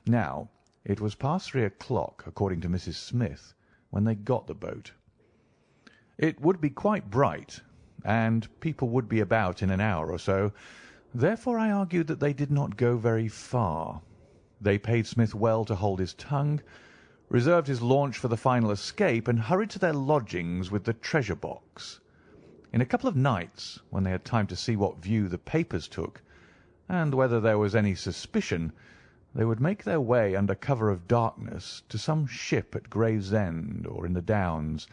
Now, it was past 3 o'clock, according to Mrs. Smith, when they got the boat. It would be quite bright, and people would be about in an hour or so. Therefore I argued that they did not go very far. They paid Smith well to hold his tongue, reserved his launch for the final escape, and hurried to their lodgings with the treasure box. In a couple of nights, when they had time to see what view the papers took, and whether there was any suspicion, they would make their way under cover of darkness to some ship at Gravesend or in the Downs,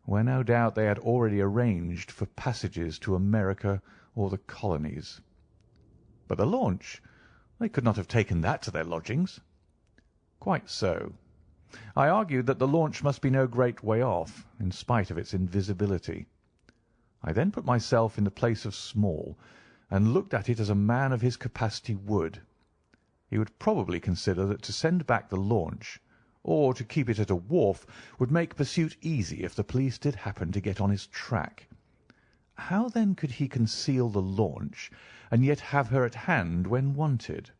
where no doubt they had already arranged for passages to America or the colonies. But the launch, they could not have taken that to their lodgings. Quite so. I argued that the launch must be no great way off, in spite of its invisibility. I then put myself in the place of Small, and looked at it as a man of his capacity would. He would probably consider that to send back the launch, or to keep it at a wharf, would make pursuit easy if the police did happen to get on his track. How then could he conceal the launch, and yet have her at hand when wanted?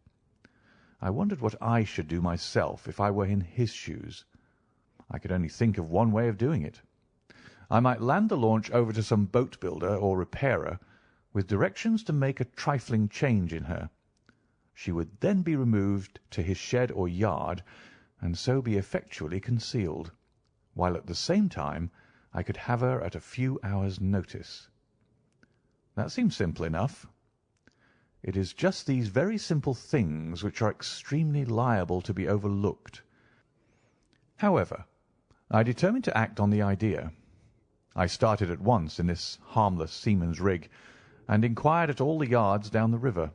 I wondered what I should do myself if I were in his shoes. I could only think of one way of doing it. I might land the launch over to some boat builder or repairer, with directions to make a trifling change in her. She would then be removed to his shed or yard, and so be effectually concealed, while at the same time I could have her at a few hours' notice. That seems simple enough. It is just these very simple things which are extremely liable to be overlooked. However, I determined to act on the idea. I started at once in this harmless seaman's rig, and inquired at all the yards down the river.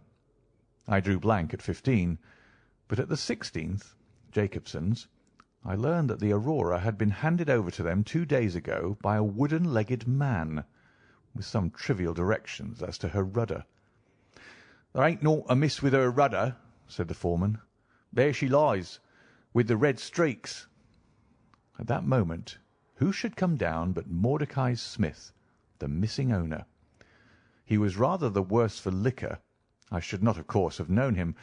I drew blank at 15, but at the 16th, Jacobson's, I learned that the Aurora had been handed over to them 2 days ago by a wooden-legged man, with some trivial directions as to her rudder. "There ain't naught amiss with her rudder," said the foreman. "There she lies, with the red streaks." At that moment who should come down but Mordecai Smith, the missing owner. He was rather the worse for liquor. I should not, of course, have known him,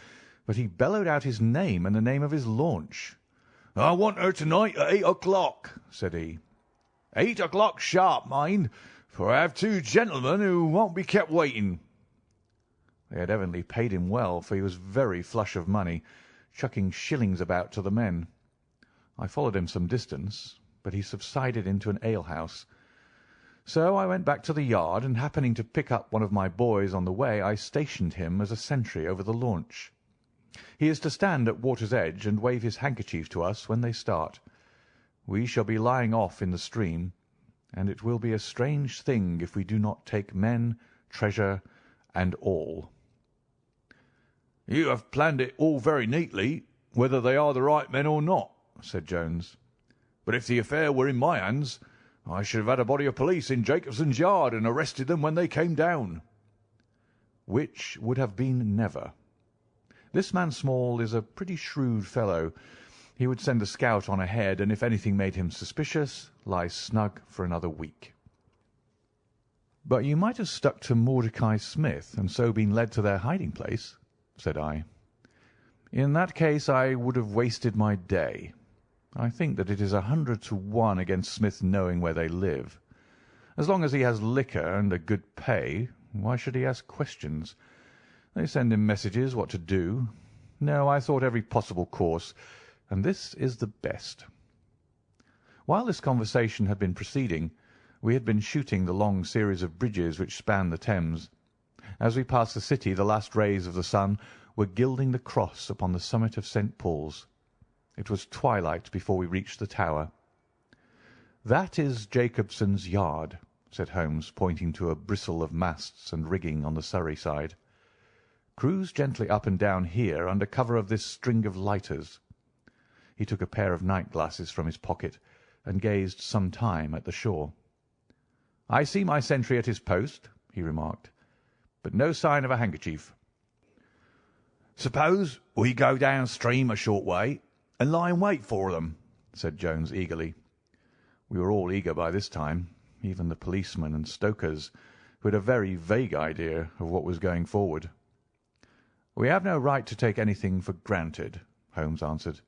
but he bellowed out his name and the name of his launch. "I want her to-night at 8 o'clock," said he. 8 o'clock sharp, mind, for I have 2 gentlemen who won't be kept waiting." They had evidently paid him well, for he was very flush of money, chucking shillings about to the men. I followed him some distance, but he subsided into an alehouse. So I went back to the yard, and happening to pick up one of my boys on the way, I stationed him as a sentry over the launch. He is to stand at water's edge and wave his handkerchief to us when they start. We shall be lying off in the stream, and it will be a strange thing if we do not take men, treasure, and all. "You have planned it all very neatly, whether they are the right men or not," said Jones. "But if the affair were in my hands, I should have had a body of police in Jacobson's yard and arrested them when they came down." Which would have been never. This man Small is a pretty shrewd fellow. He would send a scout on ahead, and if anything made him suspicious, lie snug for another week. "But you might have stuck to Mordecai Smith, and so been led to their hiding-place," said I. "In that case I would have wasted my day. I think that it is 100 to 1 against Smith knowing where they live. As long as he has liquor and a good pay, why should he ask questions? They send him messages what to do. No, I thought every possible course, and this is the best." While this conversation had been proceeding, we had been shooting the long series of bridges which span the Thames. As we passed the city, the last rays of the sun were gilding the cross upon the summit of St. Paul's. It was twilight before we reached the tower. "That is Jacobson's yard," said Holmes, pointing to a bristle of masts and rigging on the Surrey side. "Cruise gently up and down here under cover of this string of lighters." He took a pair of night glasses from his pocket and gazed some time at the shore. "I see my sentry at his post," he remarked, "but no sign of a handkerchief." "Suppose we go downstream a short way and lie in wait for them," said Jones eagerly. We were all eager by this time, even the policemen and stokers, who had a very vague idea of what was going forward. "We have no right to take anything for granted," Holmes answered.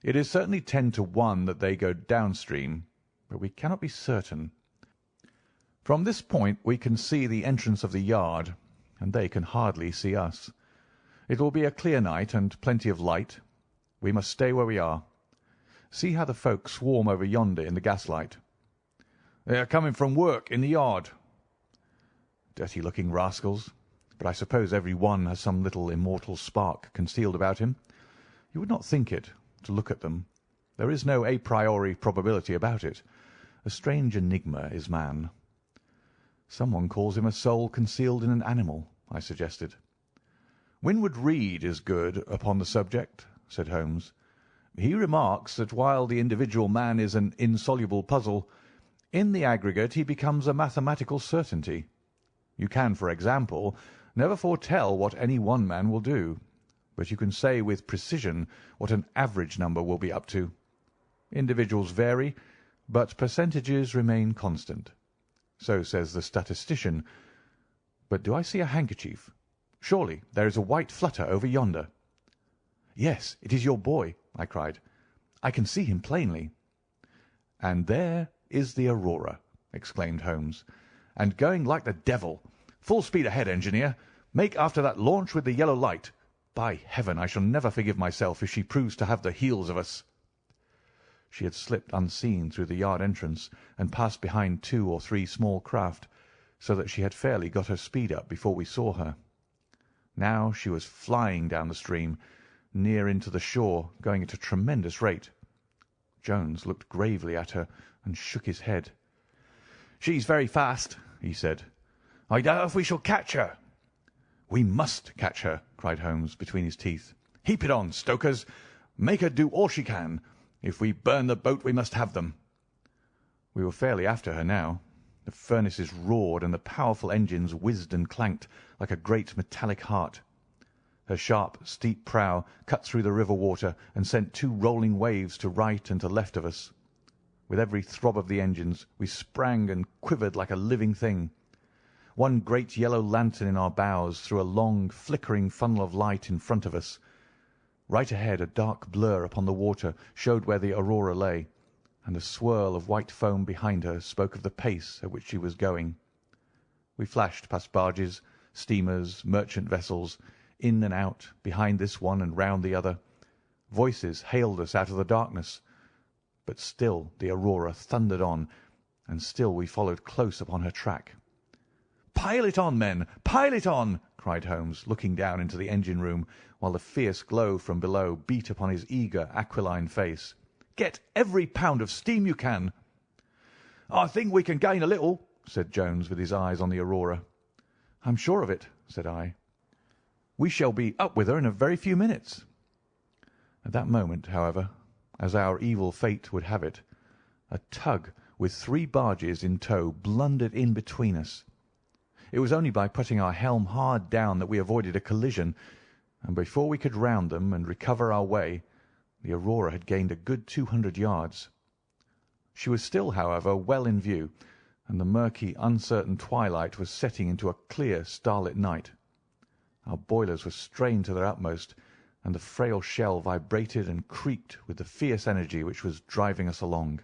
"It is certainly 10 to 1 that they go downstream, but we cannot be certain. From this point we can see the entrance of the yard, and they can hardly see us. It will be a clear night and plenty of light. We must stay where we are. See how the folk swarm over yonder in the gaslight. They are coming from work in the yard. Dirty-looking rascals, but I suppose every one has some little immortal spark concealed about him. You would not think it, to look at them. There is no a priori probability about it. A strange enigma is man. Someone calls him a soul concealed in an animal, I suggested. Winwood Reade is good upon the subject, said Holmes. He remarks that while the individual man is an insoluble puzzle, in the aggregate he becomes a mathematical certainty. You can, for example, never foretell what any one man will do, but you can say with precision what an average number will be up to. Individuals vary, but percentages remain constant. So says the statistician. But do I see a handkerchief? Surely there is a white flutter over yonder. Yes, it is your boy, I cried. I can see him plainly. And there is the Aurora, exclaimed Holmes, and going like the devil. Full speed ahead, engineer. Make after that launch with the yellow light. By heaven, I shall never forgive myself if she proves to have the heels of us. She had slipped unseen through the yard entrance and passed behind 2 or 3 small craft, so that she had fairly got her speed up before we saw her. Now she was flying down the stream, near into the shore, going at a tremendous rate. Jones looked gravely at her and shook his head. "She's very fast," he said. "I doubt if we shall catch her." "We must catch her," cried Holmes between his teeth. "Heap it on, stokers. Make her do all she can. If we burn the boat we must have them." We were fairly after her now. The furnaces roared and the powerful engines whizzed and clanked like a great metallic heart. Her sharp, steep prow cut through the river water and sent 2 rolling waves to right and to left of us. With every throb of the engines we sprang and quivered like a living thing. One great yellow lantern in our bows threw a long, flickering funnel of light in front of us. Right ahead a dark blur upon the water showed where the Aurora lay, and a swirl of white foam behind her spoke of the pace at which she was going. We flashed past barges, steamers, merchant vessels, in and out, behind this one and round the other. Voices hailed us out of the darkness, but still the Aurora thundered on, and still we followed close upon her track. "Pile it on, men! Pile it on!" cried Holmes, looking down into the engine-room, while the fierce glow from below beat upon his eager, aquiline face. "Get every pound of steam you can." "I think we can gain a little," said Jones, with his eyes on the Aurora. "I'm sure of it," said I. "We shall be up with her in a very few minutes." At that moment, however, as our evil fate would have it, a tug with 3 barges in tow blundered in between us. It was only by putting our helm hard down that we avoided a collision, and before we could round them and recover our way, the Aurora had gained a good 200 yards. She was still, however, well in view, and the murky, uncertain twilight was setting into a clear, starlit night. Our boilers were strained to their utmost, and the frail shell vibrated and creaked with the fierce energy which was driving us along.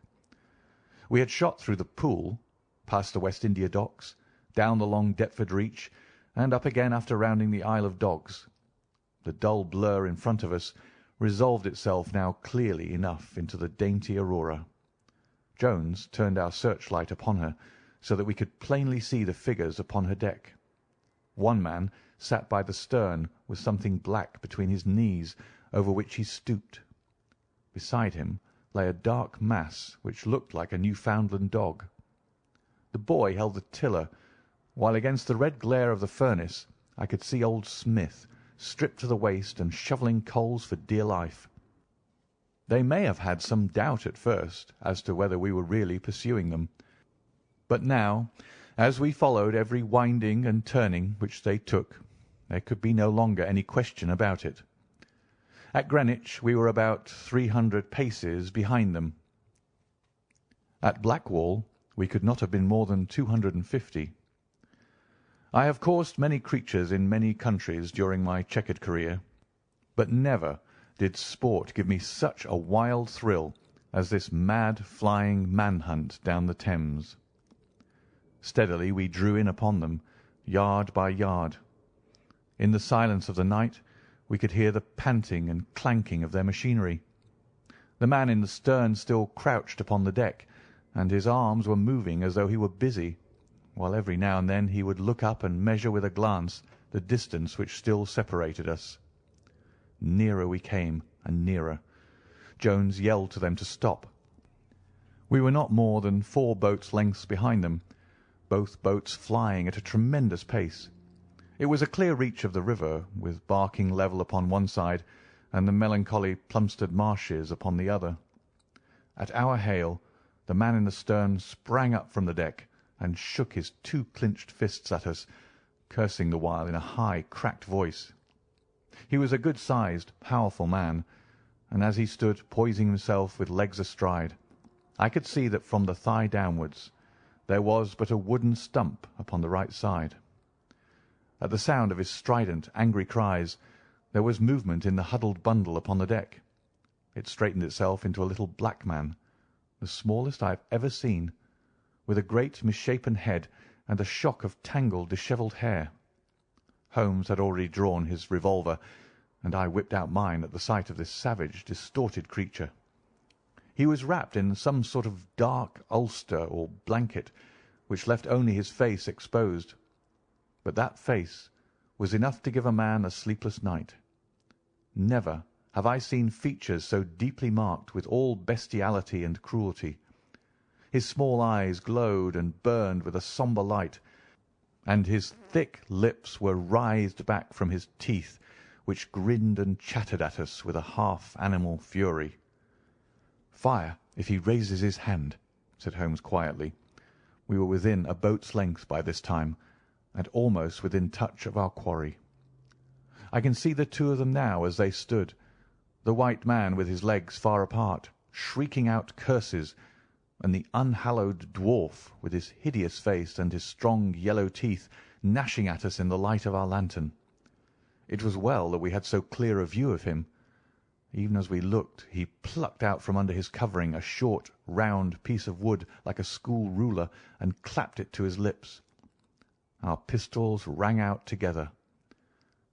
We had shot through the Pool, past the West India Docks, down the long Deptford Reach, and up again after rounding the Isle of Dogs. The dull blur in front of us resolved itself now clearly enough into the dainty Aurora. Jones turned our searchlight upon her, so that we could plainly see the figures upon her deck. One man sat by the stern with something black between his knees, over which he stooped. Beside him lay a dark mass which looked like a Newfoundland dog. The boy held the tiller, while against the red glare of the furnace I could see old Smith, stripped to the waist and shovelling coals for dear life. They may have had some doubt at first as to whether we were really pursuing them, but now, as we followed every winding and turning which they took, there could be no longer any question about it. At Greenwich we were about 300 paces behind them. At Blackwall we could not have been more than 250. I have coursed many creatures in many countries during my checkered career, but never did sport give me such a wild thrill as this mad flying man-hunt down the Thames. Steadily we drew in upon them, yard by yard. In the silence of the night we could hear the panting and clanking of their machinery. The man in the stern still crouched upon the deck, and his arms were moving as though he were busy, while every now and then he would look up and measure with a glance the distance which still separated us. Nearer we came, and nearer. Jones yelled to them to stop. We were not more than 4 boats' lengths behind them, both boats flying at a tremendous pace. It was a clear reach of the river, with Barking level upon one side and the melancholy Plumstead marshes upon the other. At our hail, the man in the stern sprang up from the deck and shook his 2 clenched fists at us, cursing the while in a high, cracked voice. He was a good-sized, powerful man, and as he stood poising himself with legs astride, I could see that from the thigh downwards there was but a wooden stump upon the right side. At the sound of his strident, angry cries, there was movement in the huddled bundle upon the deck. It straightened itself into a little black man, the smallest I have ever seen, with a great misshapen head and a shock of tangled, dishevelled hair. Holmes had already drawn his revolver, and I whipped out mine at the sight of this savage, distorted creature. He was wrapped in some sort of dark ulster or blanket, which left only his face exposed. But that face was enough to give a man a sleepless night. Never have I seen features so deeply marked with all bestiality and cruelty. His small eyes glowed and burned with a sombre light, and his thick lips were writhed back from his teeth, which grinned and chattered at us with a half-animal fury. "Fire if he raises his hand," said Holmes quietly. We were within a boat's length by this time, and almost within touch of our quarry. I can see the 2 of them now as they stood, the white man with his legs far apart, shrieking out curses, and the unhallowed dwarf with his hideous face and his strong yellow teeth gnashing at us in the light of our lantern. It was well that we had so clear a view of him. Even as we looked, he plucked out from under his covering a short, round piece of wood like a school ruler and clapped it to his lips. Our pistols rang out together.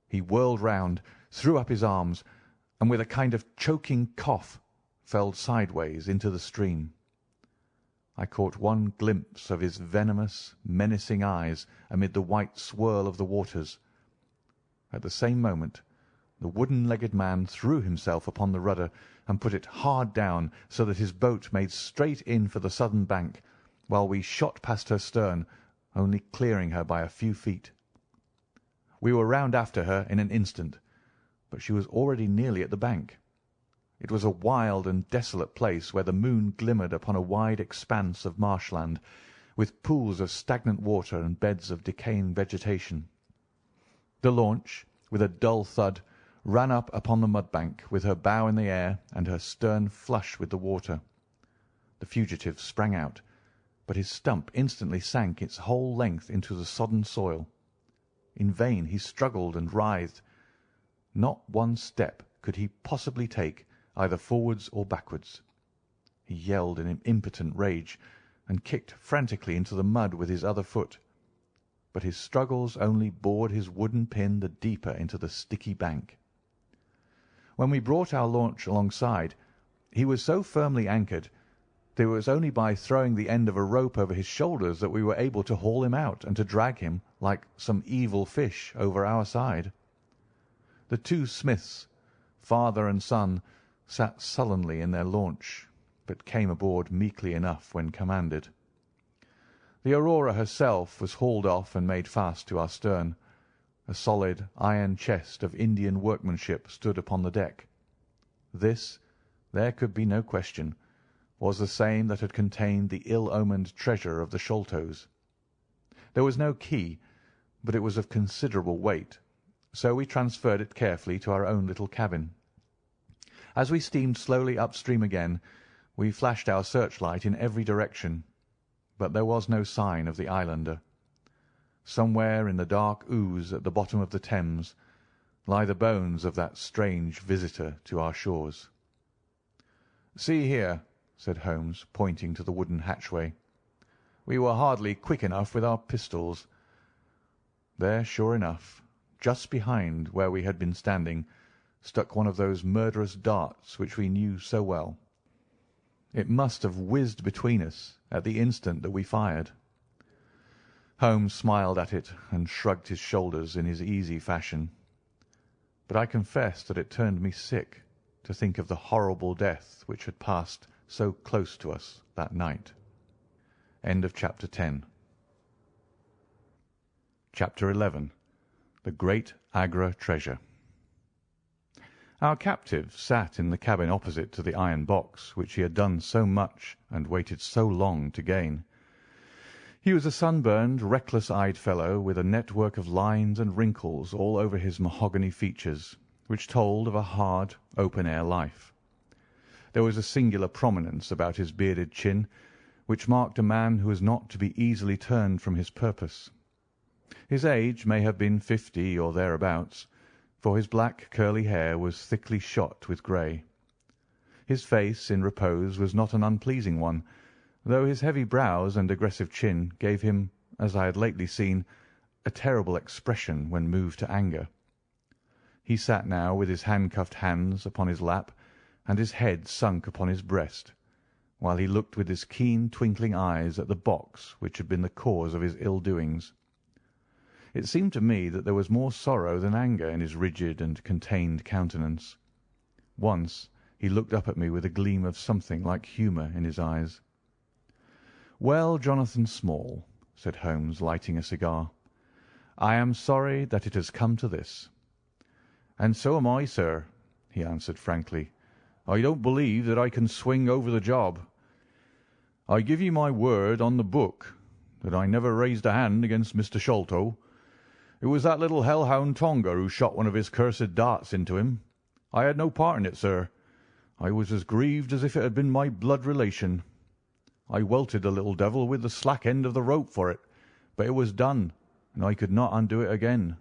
He whirled round, threw up his arms, and with a kind of choking cough fell sideways into the stream. I caught one glimpse of his venomous, menacing eyes amid the white swirl of the waters. At the same moment the wooden-legged man threw himself upon the rudder and put it hard down, so that his boat made straight in for the southern bank, while we shot past her stern, only clearing her by a few feet. We were round after her in an instant, but she was already nearly at the bank. It was a wild and desolate place where the moon glimmered upon a wide expanse of marshland, with pools of stagnant water and beds of decaying vegetation. The launch, with a dull thud, ran up upon the mudbank with her bow in the air and her stern flush with the water. The fugitive sprang out, but his stump instantly sank its whole length into the sodden soil. In vain he struggled and writhed. Not one step could he possibly take, either forwards or backwards. He yelled in impotent rage and kicked frantically into the mud with his other foot, but his struggles only bored his wooden pin the deeper into the sticky bank. When we brought our launch alongside, he was so firmly anchored that it was only by throwing the end of a rope over his shoulders that we were able to haul him out and to drag him, like some evil fish, over our side. The 2 Smiths, father and son, sat sullenly in their launch, but came aboard meekly enough when commanded. The Aurora herself was hauled off and made fast to our stern. A solid iron chest of Indian workmanship stood upon the deck. This, there could be no question, was the same that had contained the ill-omened treasure of the Sholtos. There was no key, but it was of considerable weight, so we transferred it carefully to our own little cabin. As we steamed slowly upstream again, we flashed our searchlight in every direction, but there was no sign of the islander. Somewhere in the dark ooze at the bottom of the Thames lie the bones of that strange visitor to our shores. "See here," said Holmes, pointing to the wooden hatchway. We were hardly quick enough with our pistols. There, sure enough, just behind where we had been standing, stuck one of those murderous darts which we knew so well. It must have whizzed between us at the instant that we fired. Holmes smiled at it and shrugged his shoulders in his easy fashion. But I confess that it turned me sick to think of the horrible death which had passed so close to us that night. End of chapter 10. Chapter 11. The Great Agra Treasure. Our captive sat in the cabin opposite to the iron box which he had done so much and waited so long to gain. He was a sunburned, reckless-eyed fellow with a network of lines and wrinkles all over his mahogany features, which told of a hard, open-air life. There was a singular prominence about his bearded chin, which marked a man who was not to be easily turned from his purpose. His age may have been 50 or thereabouts, for his black curly hair was thickly shot with grey. His face in repose was not an unpleasing one, though his heavy brows and aggressive chin gave him, as I had lately seen, a terrible expression when moved to anger. He sat now with his handcuffed hands upon his lap and his head sunk upon his breast, while he looked with his keen twinkling eyes at the box which had been the cause of his ill-doings. It seemed to me that there was more sorrow than anger in his rigid and contained countenance. Once he looked up at me with a gleam of something like humour in his eyes. "Well, Jonathan Small," said Holmes, lighting a cigar, "I am sorry that it has come to this." "And so am I, sir," he answered frankly. "I don't believe that I can swing over the job. I give you my word on the book that I never raised a hand against Mr. Sholto. It was that little hellhound Tonga who shot one of his cursed darts into him. I had no part in it, sir. I was as grieved as if it had been my blood relation. I welted the little devil with the slack end of the rope for it, but it was done, and I could not undo it again."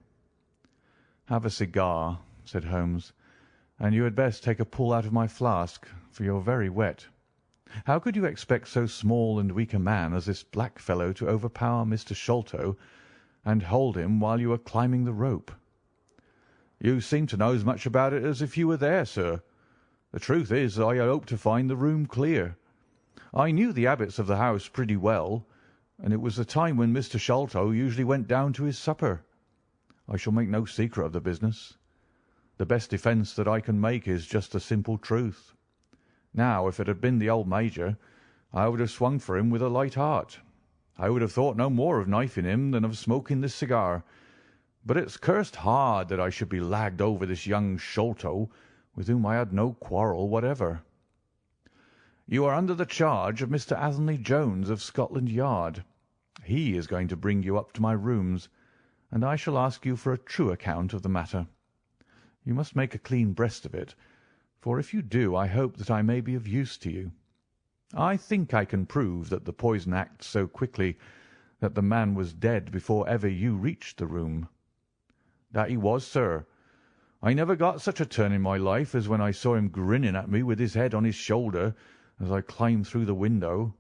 "Have a cigar," said Holmes, "and you had best take a pull out of my flask, for you're very wet. How could you expect so small and weak a man as this black fellow to overpower Mr. Sholto and hold him while you were climbing the rope?" "You seem to know as much about it as if you were there, sir. The truth is, I had hoped to find the room clear. I knew the habits of the house pretty well, and it was the time when Mr. Sholto usually went down to his supper. I shall make no secret of the business. The best defence that I can make is just the simple truth. Now, if it had been the old Major, I would have swung for him with a light heart. I would have thought no more of knifing him than of smoking this cigar. But it's cursed hard that I should be lagged over this young Sholto, with whom I had no quarrel whatever." "You are under the charge of Mr. Athelney Jones of Scotland Yard. He is going to bring you up to my rooms, and I shall ask you for a true account of the matter. You must make a clean breast of it, for if you do I hope that I may be of use to you. I think I can prove that the poison acts so quickly that the man was dead before ever you reached the room." "That he was, sir. I never got such a turn in my life as when I saw him grinning at me with his head on his shoulder as I climbed through the window.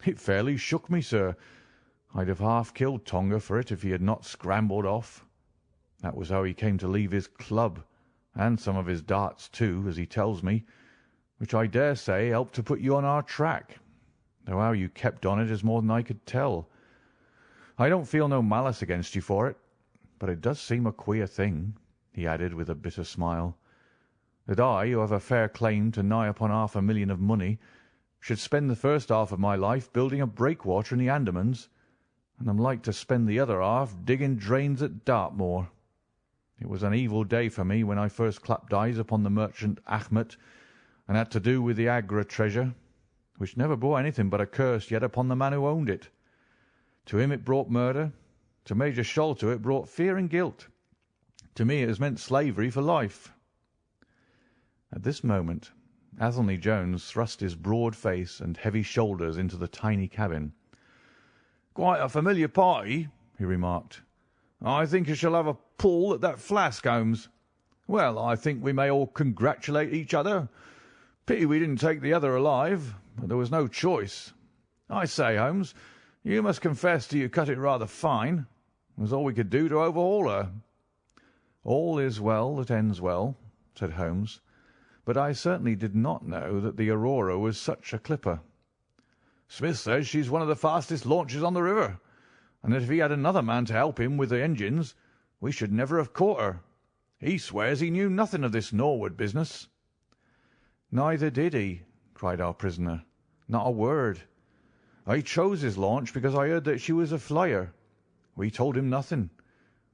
It fairly shook me, sir. I'd have half killed Tonga for it if he had not scrambled off. That was how he came to leave his club, and some of his darts too, as he tells me, which I dare say helped to put you on our track, though how you kept on it is more than I could tell. I don't feel no malice against you for it, but it does seem a queer thing," he added with a bitter smile, "that I, who have a fair claim to nigh upon £500,000 of money, should spend the first half of my life building a breakwater in the Andamans, and am like to spend the other half digging drains at Dartmoor. It was an evil day for me when I first clapped eyes upon the merchant Achmet, and had to do with the Agra treasure, which never brought anything but a curse yet upon the man who owned it. To him it brought murder, to Major Sholto it brought fear and guilt. To me it has meant slavery for life." At this moment Athelney Jones thrust his broad face and heavy shoulders into the tiny cabin. "Quite a familiar party," he remarked. "I think I shall have a pull at that flask, Holmes. Well, I think we may all congratulate each other. Pity we didn't take the other alive, but there was no choice. I say, Holmes, You must confess that you cut it rather fine. It was all we could do to overhaul her." "All is well that ends well," said Holmes, "but I certainly did not know that the Aurora was such a clipper." "Smith says she's one of the fastest launches on the river, and that if he had another man to help him with the engines, we should never have caught her. He swears he knew nothing of this Norwood business." "Neither did he," cried our prisoner. "Not a word. I chose his launch because I heard that she was a flyer. We told him nothing,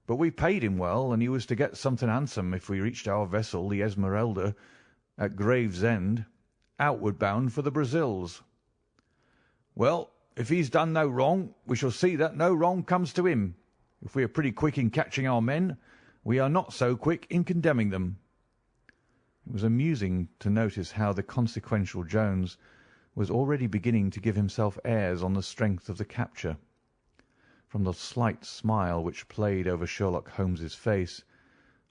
but we paid him well, and he was to get something handsome if we reached our vessel, the Esmeralda, at Gravesend, outward bound for the Brazils." "Well, if he's done no wrong, we shall see that no wrong comes to him. If we are pretty quick in catching our men, we are not so quick in condemning them." It was amusing to notice how the consequential Jones was already beginning to give himself airs on the strength of the capture. From the slight smile which played over Sherlock Holmes's face,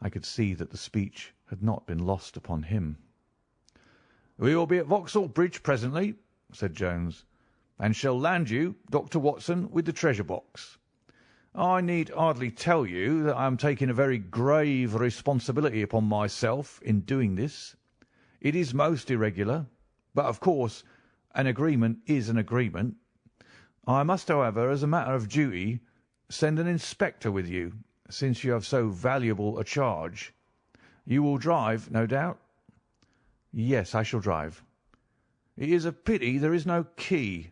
I could see that the speech had not been lost upon him. "We will be at Vauxhall Bridge presently," said Jones, "and shall land you, Dr. Watson, with the treasure box. I need hardly tell you that I am taking a very grave responsibility upon myself in doing this. It is most irregular, but of course an agreement is an agreement. I must, however, as a matter of duty, send an inspector with you, since you have so valuable a charge. You will drive, no doubt?" "Yes, I shall drive." "It is a pity there is no key,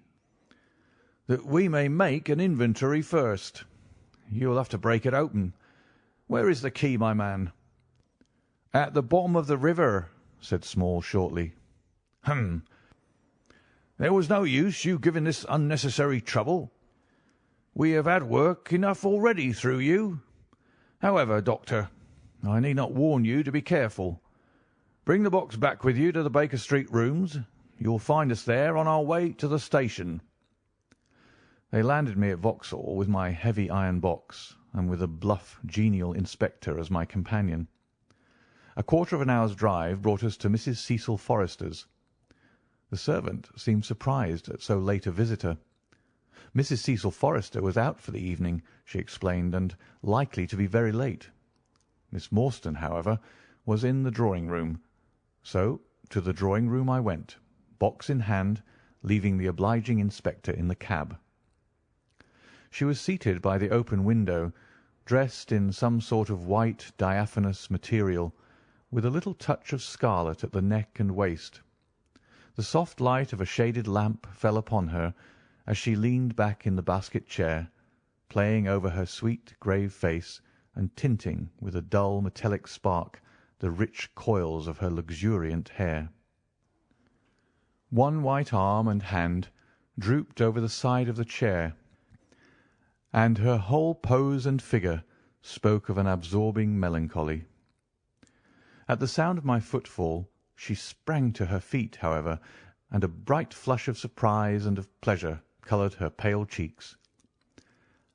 that we may make an inventory first. You will have to break it open. Where is the key, my man?" "At the bottom of the river," said Small shortly. "Hum. There was no use you giving this unnecessary trouble. We have had work enough already through you. However, Doctor, I need not warn you to be careful. Bring the box back with you to the Baker Street rooms. You will find us there on our way to the station." They landed me at Vauxhall with my heavy iron box, and with a bluff, genial inspector as my companion. A quarter of an hour's drive brought us to Mrs. Cecil Forrester's. The servant seemed surprised at so late a visitor. Mrs. Cecil Forrester was out for the evening, she explained, and likely to be very late. Miss Morstan, however, was in the drawing-room, so to the drawing-room I went, box in hand, leaving the obliging inspector in the cab. She was seated by the open window, dressed in some sort of white diaphanous material, with a little touch of scarlet at the neck and waist. The soft light of a shaded lamp fell upon her as she leaned back in the basket chair, playing over her sweet, grave face and tinting with a dull metallic spark the rich coils of her luxuriant hair. One white arm and hand drooped over the side of the chair, and her whole pose and figure spoke of an absorbing melancholy. At the sound of my footfall she sprang to her feet, however, and a bright flush of surprise and of pleasure coloured her pale cheeks.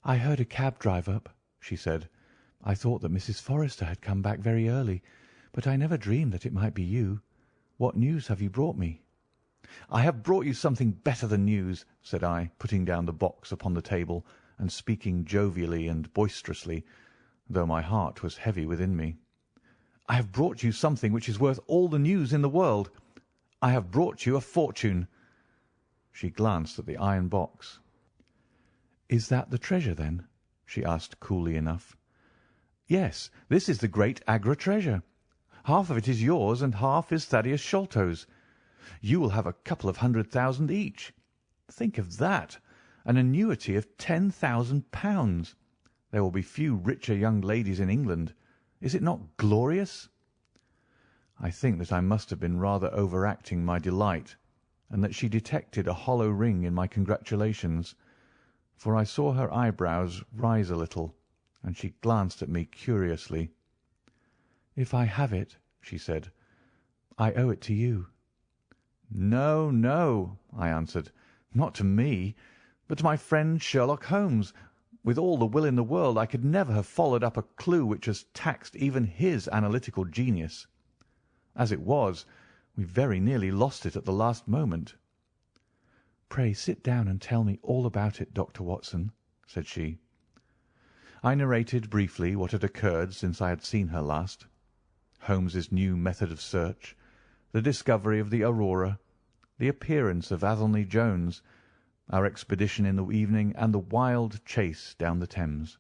"I heard a cab drive up," she said. "I thought that Mrs. Forrester had come back very early, but I never dreamed that it might be you. What news have you brought me?" "I have brought you something better than news," said I, putting down the box upon the table and speaking jovially and boisterously, though my heart was heavy within me. "I have brought you something which is worth all the news in the world. I have brought you a fortune." She glanced at the iron box. "Is that the treasure, then?" she asked coolly enough. "Yes, this is the great Agra treasure. Half of it is yours and half is Thaddeus Sholto's. You will have a couple of 100,000 each. Think of that! An annuity of £10,000. There will be few richer young ladies in England. Is it not glorious?" I think that I must have been rather overacting my delight, and that she detected a hollow ring in my congratulations, for I saw her eyebrows rise a little, and she glanced at me curiously. "If I have it," she said, "I owe it to you." "No, no," I answered, "not to me, but to my friend Sherlock Holmes. With all the will in the world I could never have followed up a clue which has taxed even his analytical genius. As it was, we very nearly lost it at the last moment." "Pray sit down and tell me all about it, Dr. Watson," said she. I narrated briefly what had occurred since I had seen her last. Holmes's new method of search, the discovery of the Aurora, the appearance of Athelney Jones, our expedition in the evening, and the wild chase down the Thames.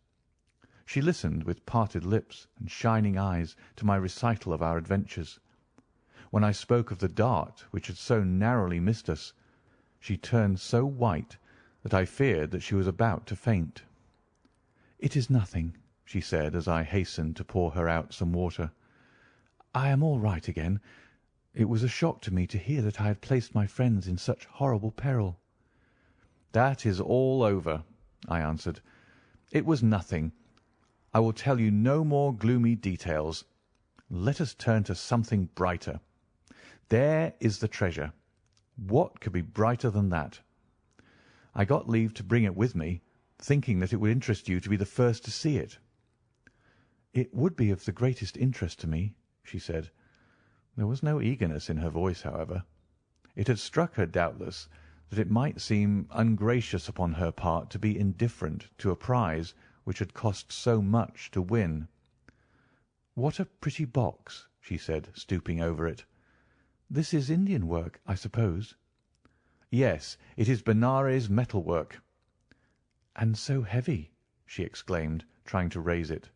She listened with parted lips and shining eyes to my recital of our adventures. When I spoke of the dart which had so narrowly missed us, she turned so white that I feared that she was about to faint. "It is nothing," she said, as I hastened to pour her out some water. "I am all right again. It was a shock to me to hear that I had placed my friends in such horrible peril." "That is all over," I answered. "It was nothing. I will tell you no more gloomy details. Let us turn to something brighter. There is the treasure. What could be brighter than that? I got leave to bring it with me, thinking that it would interest you to be the first to see it." "It would be of the greatest interest to me," she said. There was no eagerness in her voice, however. It had struck her, doubtless, that it might seem ungracious upon her part to be indifferent to a prize which had cost so much to win. "What a pretty box," she said, stooping over it. "This is Indian work, I suppose?" "Yes, it is Benares metalwork." "And so heavy," she exclaimed, trying to raise it.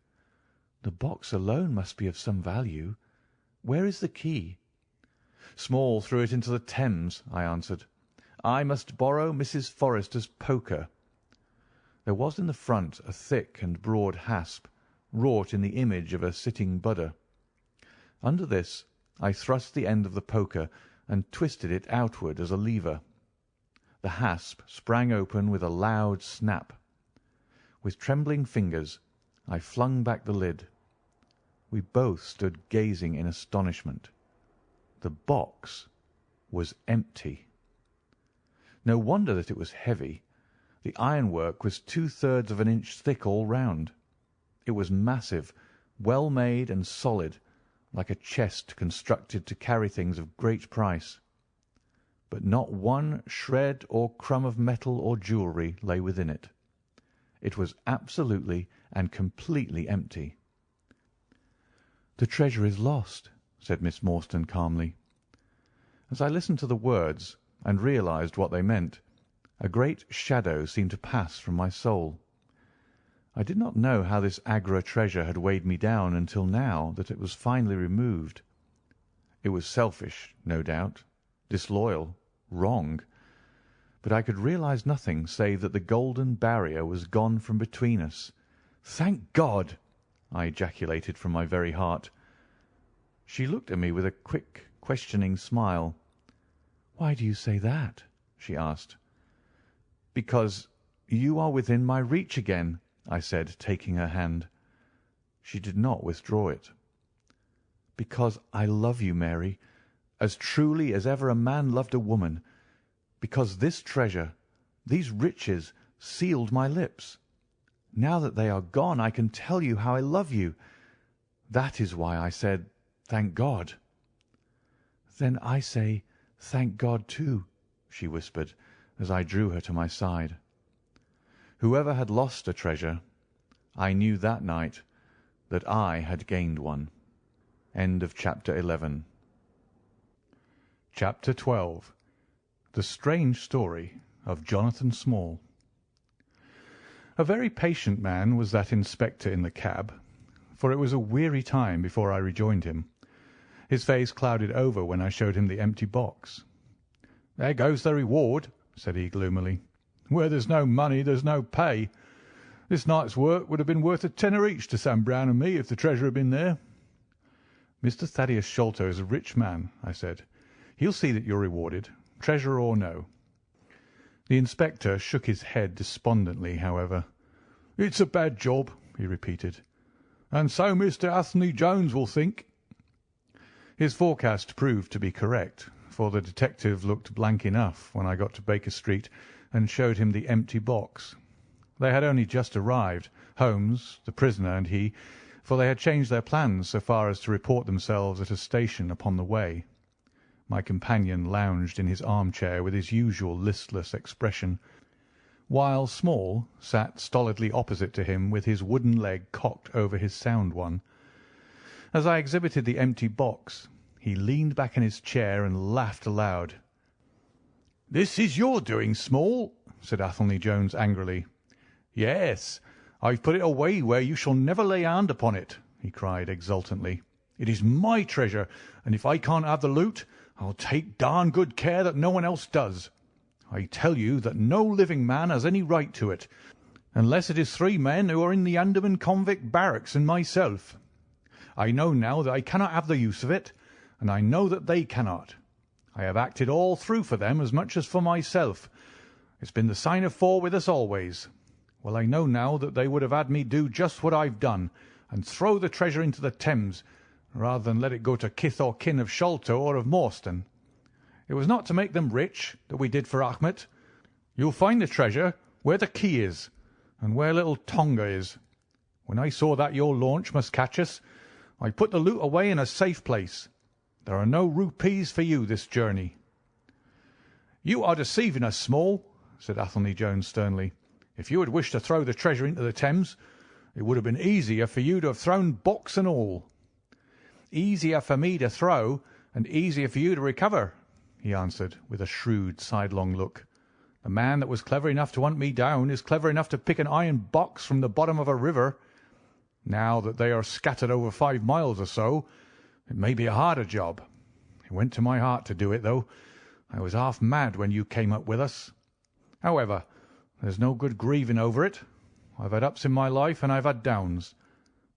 "The box alone must be of some value. Where is the key?" "Small threw it into the Thames," I answered. "I must borrow Mrs. Forrester's poker." There was in the front a thick and broad hasp, wrought in the image of a sitting Buddha. Under this I thrust the end of the poker and twisted it outward as a lever. The hasp sprang open with a loud snap. With trembling fingers I flung back the lid. We both stood gazing in astonishment. The box was empty. No wonder that it was heavy. The ironwork was 2/3 of an inch thick all round. It was massive, well made and solid, like a chest constructed to carry things of great price. But not one shred or crumb of metal or jewellery lay within it. It was absolutely and completely empty. "The treasure is lost," said Miss Morstan calmly. As I listened to the words and realized what they meant, a great shadow seemed to pass from my soul. I did not know how this Agra treasure had weighed me down until now that it was finally removed. It was selfish, no doubt, disloyal, wrong, but I could realize nothing save that the golden barrier was gone from between us. "Thank God!" I ejaculated from my very heart. She looked at me with a quick, questioning smile. "Why do you say that?" she asked. "Because you are within my reach again," I said, taking her hand. She did not withdraw it. "Because I love you, Mary, as truly as ever a man loved a woman. Because this treasure, these riches, sealed my lips. Now that they are gone, I can tell you how I love you. That is why I said, 'Thank God.'" "Then I say, 'Thank God,' too," she whispered, as I drew her to my side. Whoever had lost a treasure, I knew that night that I had gained one. End of chapter 11. Chapter 12. The Strange Story of Jonathan Small. A very patient man was that inspector in the cab, for it was a weary time before I rejoined him. His face clouded over when I showed him the empty box. "There goes the reward," said he gloomily. "Where there's no money there's no pay. This night's work would have been worth a tenner each to Sam Brown and me if the treasure had been there." "Mr. Thaddeus Sholto is a rich man," I said. "He'll see that you're rewarded, treasure or no." The inspector shook his head despondently, however. "It's a bad job," he repeated, "and so Mr. Athelney Jones will think." His forecast proved to be correct, for the detective looked blank enough when I got to Baker Street and showed him the empty box. They had only just arrived, Holmes, the prisoner, and he, for they had changed their plans so far as to report themselves at a station upon the way. My companion lounged in his armchair with his usual listless expression, while Small sat stolidly opposite to him with his wooden leg cocked over his sound one. As I exhibited the empty box, he leaned back in his chair and laughed aloud. "This is your doing, Small," said Athelney Jones angrily. "Yes, I've put it away where you shall never lay hand upon it," he cried exultantly. "It is my treasure, and if I can't have the loot, I'll take darn good care that no one else does. I tell you that no living man has any right to it, unless it is 3 men who are in the Andaman convict barracks and myself. I know now that I cannot have the use of it, and I know that they cannot. I have acted all through for them as much as for myself. It's been the sign of 4 with us always. Well, I know now that they would have had me do just what I've done, and throw the treasure into the Thames, rather than let it go to kith or kin of Sholto or of Morstan. It was not to make them rich that we did for Achmet. You'll find the treasure where the key is, and where little Tonga is. When I saw that your launch must catch us, I put the loot away in a safe place. There are no rupees for you this journey." "You are deceiving us, Small," said Athelney Jones sternly. "If you had wished to throw the treasure into the Thames, it would have been easier for you to have thrown box and all." "Easier for me to throw, and easier for you to recover," he answered, with a shrewd, sidelong look. "The man that was clever enough to hunt me down is clever enough to pick an iron box from the bottom of a river. Now that they are scattered over 5 miles or so, it may be a harder job. It went to my heart to do it, though. I was half mad when you came up with us. However, there's no good grieving over it. I've had ups in my life and I've had downs,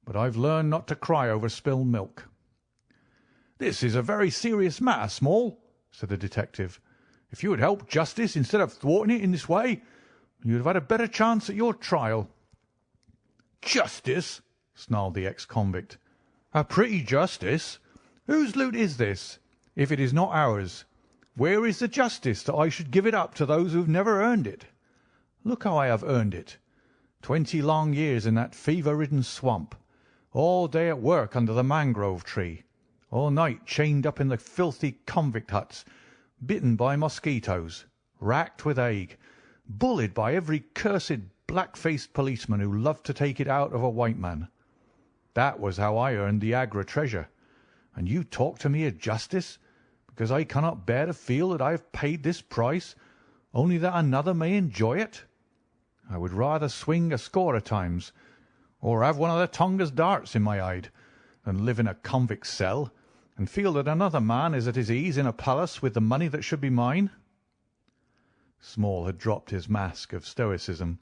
but I've learned not to cry over spilled milk." "This is a very serious matter, Small," said the detective. "If you had helped justice instead of thwarting it in this way, you'd have had a better chance at your trial." "Justice!" snarled the ex-convict. "A pretty justice! Whose loot is this? If it is not ours, where is the justice that I should give it up to those who have never earned it? Look how I have earned it. 20 long years in that fever-ridden swamp, all day at work under the mangrove tree, all night chained up in the filthy convict huts, bitten by mosquitoes, racked with ague, bullied by every cursed black-faced policeman who loved to take it out of a white man. That was how I earned the Agra treasure. And you talk to me of justice, because I cannot bear to feel that I have paid this price, only that another may enjoy it. I would rather swing a score of times, or have one of the Tonga's darts in my hide, than live in a convict cell and feel that another man is at his ease in a palace with the money that should be mine." Small had dropped his mask of stoicism,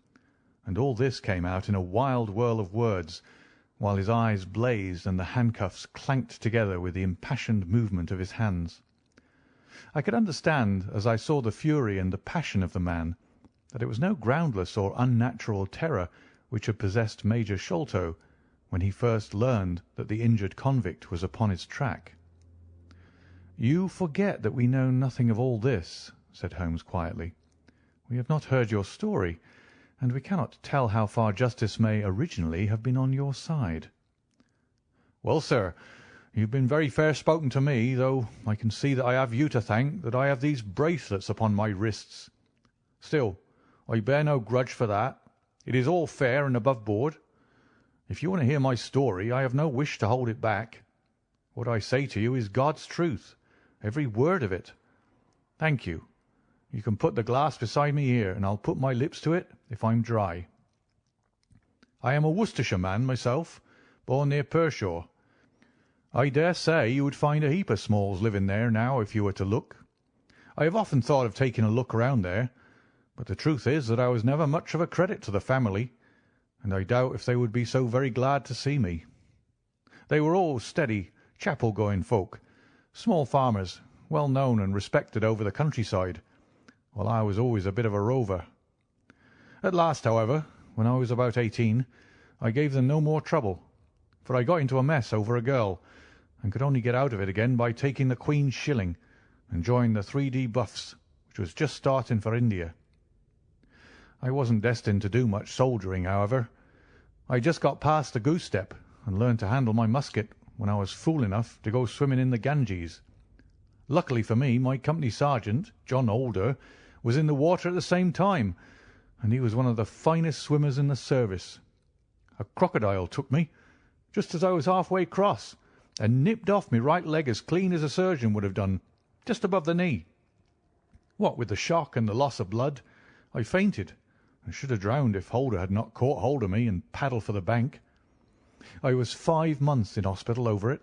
and all this came out in a wild whirl of words, while his eyes blazed and the handcuffs clanked together with the impassioned movement of his hands. I could understand, as I saw the fury and the passion of the man, that it was no groundless or unnatural terror which had possessed Major Sholto when he first learned that the injured convict was upon his track. "You forget that we know nothing of all this," said Holmes quietly. "We have not heard your story, and we cannot tell how far justice may originally have been on your side." "Well, sir, you've been very fair spoken to me, though I can see that I have you to thank that I have these bracelets upon my wrists. Still, I bear no grudge for that. It is all fair and above board. If you want to hear my story, I have no wish to hold it back. What I say to you is God's truth, every word of it. Thank you. You can put the glass beside me here, and I'll put my lips to it if I'm dry. I am a Worcestershire man myself, born near Pershore. I dare say you would find a heap of Smalls living there now if you were to look. I have often thought of taking a look around there, but the truth is that I was never much of a credit to the family, and I doubt if they would be so very glad to see me. They were all steady, chapel-going folk, small farmers, well known and respected over the countryside, while I was always a bit of a rover. At last, however, when I was about 18, I gave them no more trouble, for I got into a mess over a girl, and could only get out of it again by taking the Queen's shilling and joined the 3D Buffs, which was just starting for India. I wasn't destined to do much soldiering, however. I just got past the goose step and learned to handle my musket when I was fool enough to go swimming in the Ganges. Luckily for me, my company sergeant, John Alder, was in the water at the same time, and he was one of the finest swimmers in the service. A crocodile took me, just as I was halfway across, and nipped off my right leg as clean as a surgeon would have done, just above the knee. What with the shock and the loss of blood, I fainted, and should have drowned if Holder had not caught hold of me and paddled for the bank. I was 5 months in hospital over it,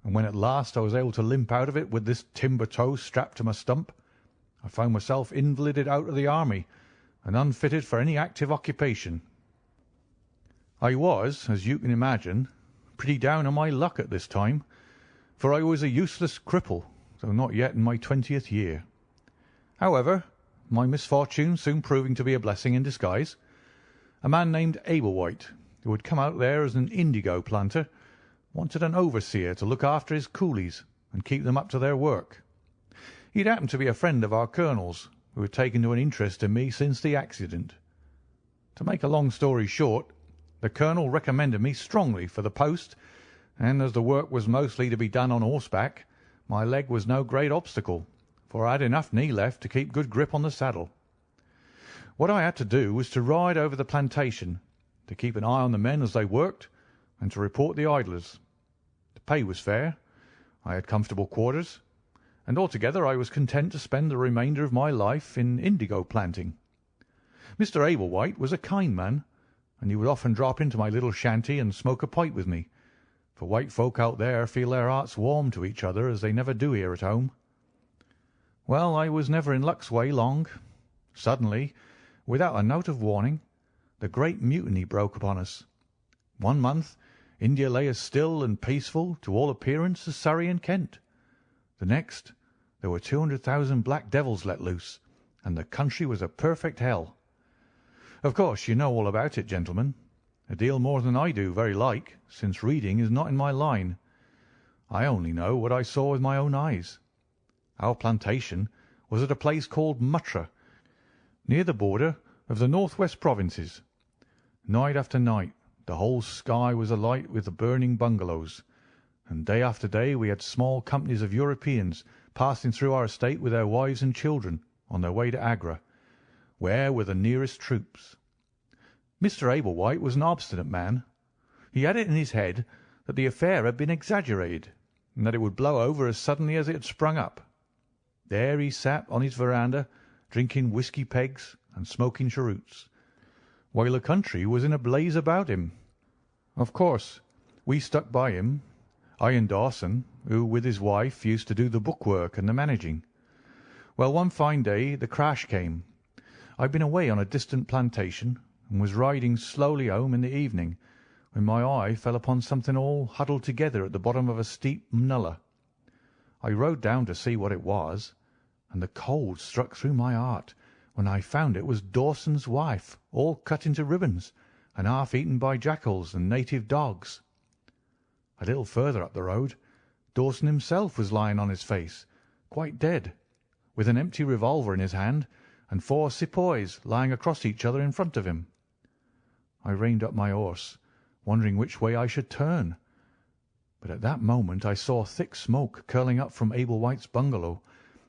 and when at last I was able to limp out of it with this timber toe strapped to my stump, I found myself invalided out of the army and unfitted for any active occupation. I was, as you can imagine, pretty down on my luck at this time, for I was a useless cripple, though not yet in my 20th year. However, my misfortune soon proving to be a blessing in disguise, a man named Ablewhite, who had come out there as an indigo planter, wanted an overseer to look after his coolies and keep them up to their work. He'd happened to be a friend of our colonel's, who had taken to an interest in me since the accident. To make a long story short, the colonel recommended me strongly for the post, and as the work was mostly to be done on horseback, my leg was no great obstacle, for I had enough knee left to keep good grip on the saddle. What I had to do was to ride over the plantation, to keep an eye on the men as they worked, and to report the idlers. The pay was fair, I had comfortable quarters, and altogether I was content to spend the remainder of my life in indigo planting. Mr. Ablewhite was a kind man, and he would often drop into my little shanty and smoke a pipe with me, for white folk out there feel their hearts warm to each other as they never do here at home. Well, I was never in luck's way long. Suddenly, without a note of warning, the great mutiny broke upon us. 1 month, India lay as still and peaceful to all appearance as Surrey and Kent. The next, there were 200,000 black devils let loose, and the country was a perfect hell. Of course, you know all about it, gentlemen. A deal more than I do, very like, since reading is not in my line. I only know what I saw with my own eyes. Our plantation was at a place called Muttra, near the border of the northwest provinces. Night after night the whole sky was alight with the burning bungalows, and day after day we had small companies of Europeans passing through our estate with their wives and children on their way to Agra, where were the nearest troops. Mr. Ablewhite was an obstinate man. He had it in his head that the affair had been exaggerated, and that it would blow over as suddenly as it had sprung up. There he sat on his veranda, drinking whisky pegs and smoking cheroots, while the country was in a blaze about him. Of course, we stuck by him, I and Dawson, who with his wife used to do the bookwork and the managing. Well, one fine day the crash came. I'd been away on a distant plantation, and was riding slowly home in the evening, when my eye fell upon something all huddled together at the bottom of a steep nullah. I rode down to see what it was, and the cold struck through my heart when I found it was Dawson's wife, all cut into ribbons and half eaten by jackals and native dogs. A little further up the road, Dawson himself was lying on his face, quite dead, with an empty revolver in his hand and 4 sepoys lying across each other in front of him. I reined up my horse, wondering which way I should turn, but at that moment I saw thick smoke curling up from Ablewhite's bungalow,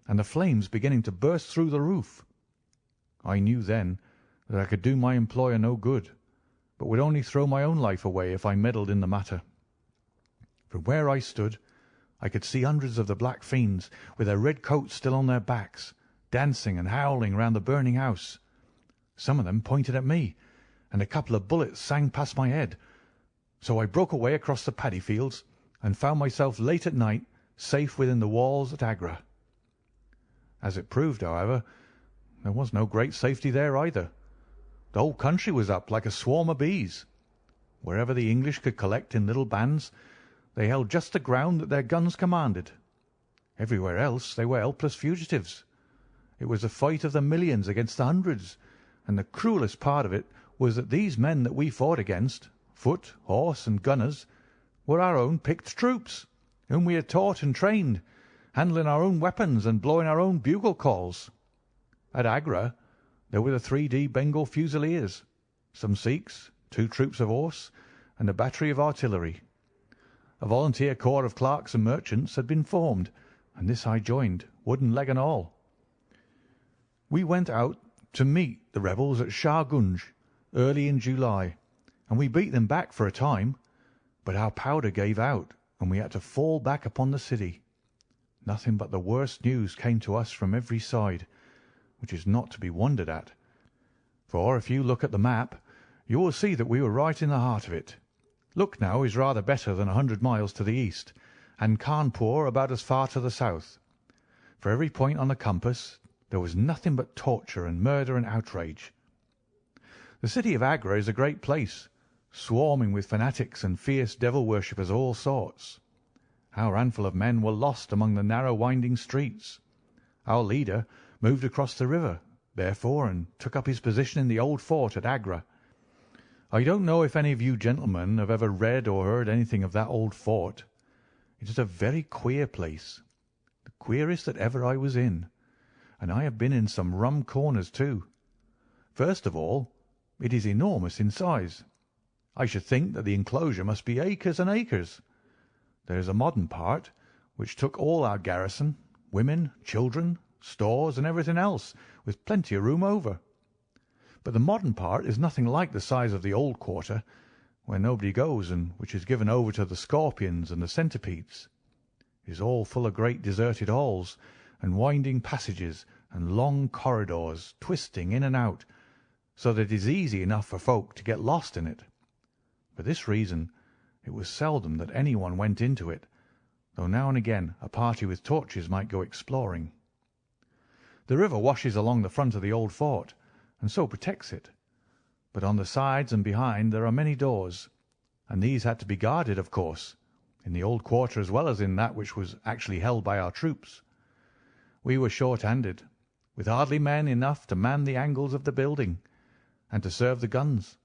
and the flames beginning to burst through the roof. I knew then that I could do my employer no good, but would only throw my own life away if I meddled in the matter. From where I stood, I could see hundreds of the black fiends, with their red coats still on their backs, dancing and howling round the burning house. Some of them pointed at me, and a couple of bullets sang past my head. So I broke away across the paddy fields, and found myself late at night safe within the walls at Agra. As it proved, however, there was no great safety there either. The whole country was up like a swarm of bees. Wherever the English could collect in little bands, they held just the ground that their guns commanded. Everywhere else they were helpless fugitives. It was a fight of the millions against the hundreds, and the cruellest part of it was that these men that we fought against, foot, horse, and gunners, were our own picked troops, whom we had taught and trained, handling our own weapons and blowing our own bugle calls. At Agra there were the 3D Bengal Fusiliers, some Sikhs, 2 troops of horse, and a battery of artillery. A volunteer corps of clerks and merchants had been formed, and this I joined, wooden leg and all. We went out to meet the rebels at Shargunj early in July, and we beat them back for a time, but our powder gave out, and we had to fall back upon the city. Nothing but the worst news came to us from every side, which is not to be wondered at, for if you look at the map, you will see that we were right in the heart of it. Lucknow is rather better than 100 miles to the east, and Cawnpore about as far to the south. For every point on the compass there was nothing but torture and murder and outrage. The city of Agra is a great place, swarming with fanatics and fierce devil worshippers of all sorts. Our handful of men were lost among the narrow winding streets. Our leader moved across the river, therefore, and took up his position in the old fort at Agra. I don't know if any of you gentlemen have ever read or heard anything of that old fort. It is a very queer place, the queerest that ever I was in, and I have been in some rum corners too. First of all, it is enormous in size. I should think that the enclosure must be acres and acres. There is a modern part, which took all our garrison, women, children, stores, and everything else, with plenty of room over. But the modern part is nothing like the size of the old quarter, where nobody goes, and which is given over to the scorpions and the centipedes. It is all full of great deserted halls, and winding passages, and long corridors, twisting in and out, so that it is easy enough for folk to get lost in it. For this reason, it was seldom that anyone went into it, though now and again a party with torches might go exploring. The river washes along the front of the old fort, and so protects it. But on the sides and behind there are many doors, and these had to be guarded, of course, in the old quarter as well as in that which was actually held by our troops. We were short-handed, with hardly men enough to man the angles of the building, and to serve the guns.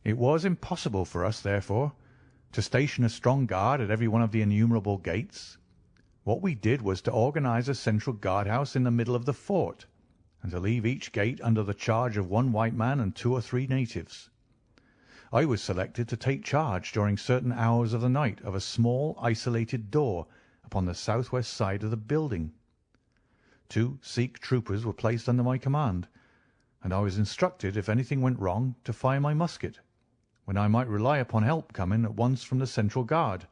It was impossible for us, therefore, to station a strong guard at every one of the innumerable gates. What we did was to organize a central guardhouse in the middle of the fort, and to leave each gate under the charge of one white man and 2 or 3 natives. I was selected to take charge during certain hours of the night of a small isolated door upon the southwest side of the building. 2 Sikh troopers were placed under my command, and I was instructed, if anything went wrong, to fire my musket, when I might rely upon help coming at once from the central guard.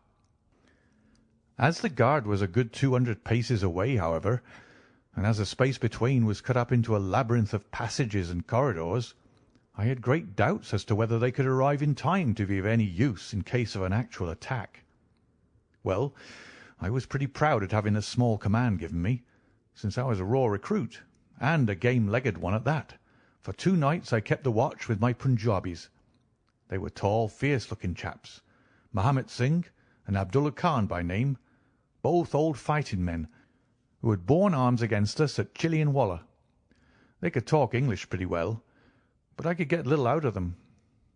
As the guard was a good 200 paces away, however, and as the space between was cut up into a labyrinth of passages and corridors, I had great doubts as to whether they could arrive in time to be of any use in case of an actual attack. Well, I was pretty proud at having a small command given me, since I was a raw recruit, and a game-legged one at that. For 2 nights I kept the watch with my Punjabis. They were tall, fierce-looking chaps, Mahomet Singh and Abdullah Khan by name, both old fighting men, who had borne arms against us at Chilianwalla. They could talk English pretty well, but I could get little out of them.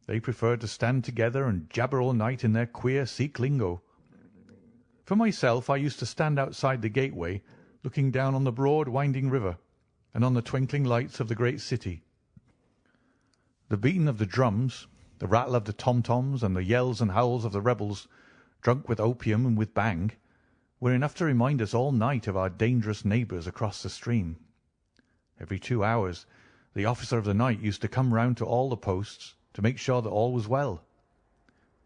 They preferred to stand together and jabber all night in their queer Sikh lingo. For myself, I used to stand outside the gateway, looking down on the broad winding river and on the twinkling lights of the great city. The beating of the drums, the rattle of the tom-toms, and the yells and howls of the rebels, drunk with opium and with bang, were enough to remind us all night of our dangerous neighbours across the stream. Every 2 hours the officer of the night used to come round to all the posts to make sure that all was well.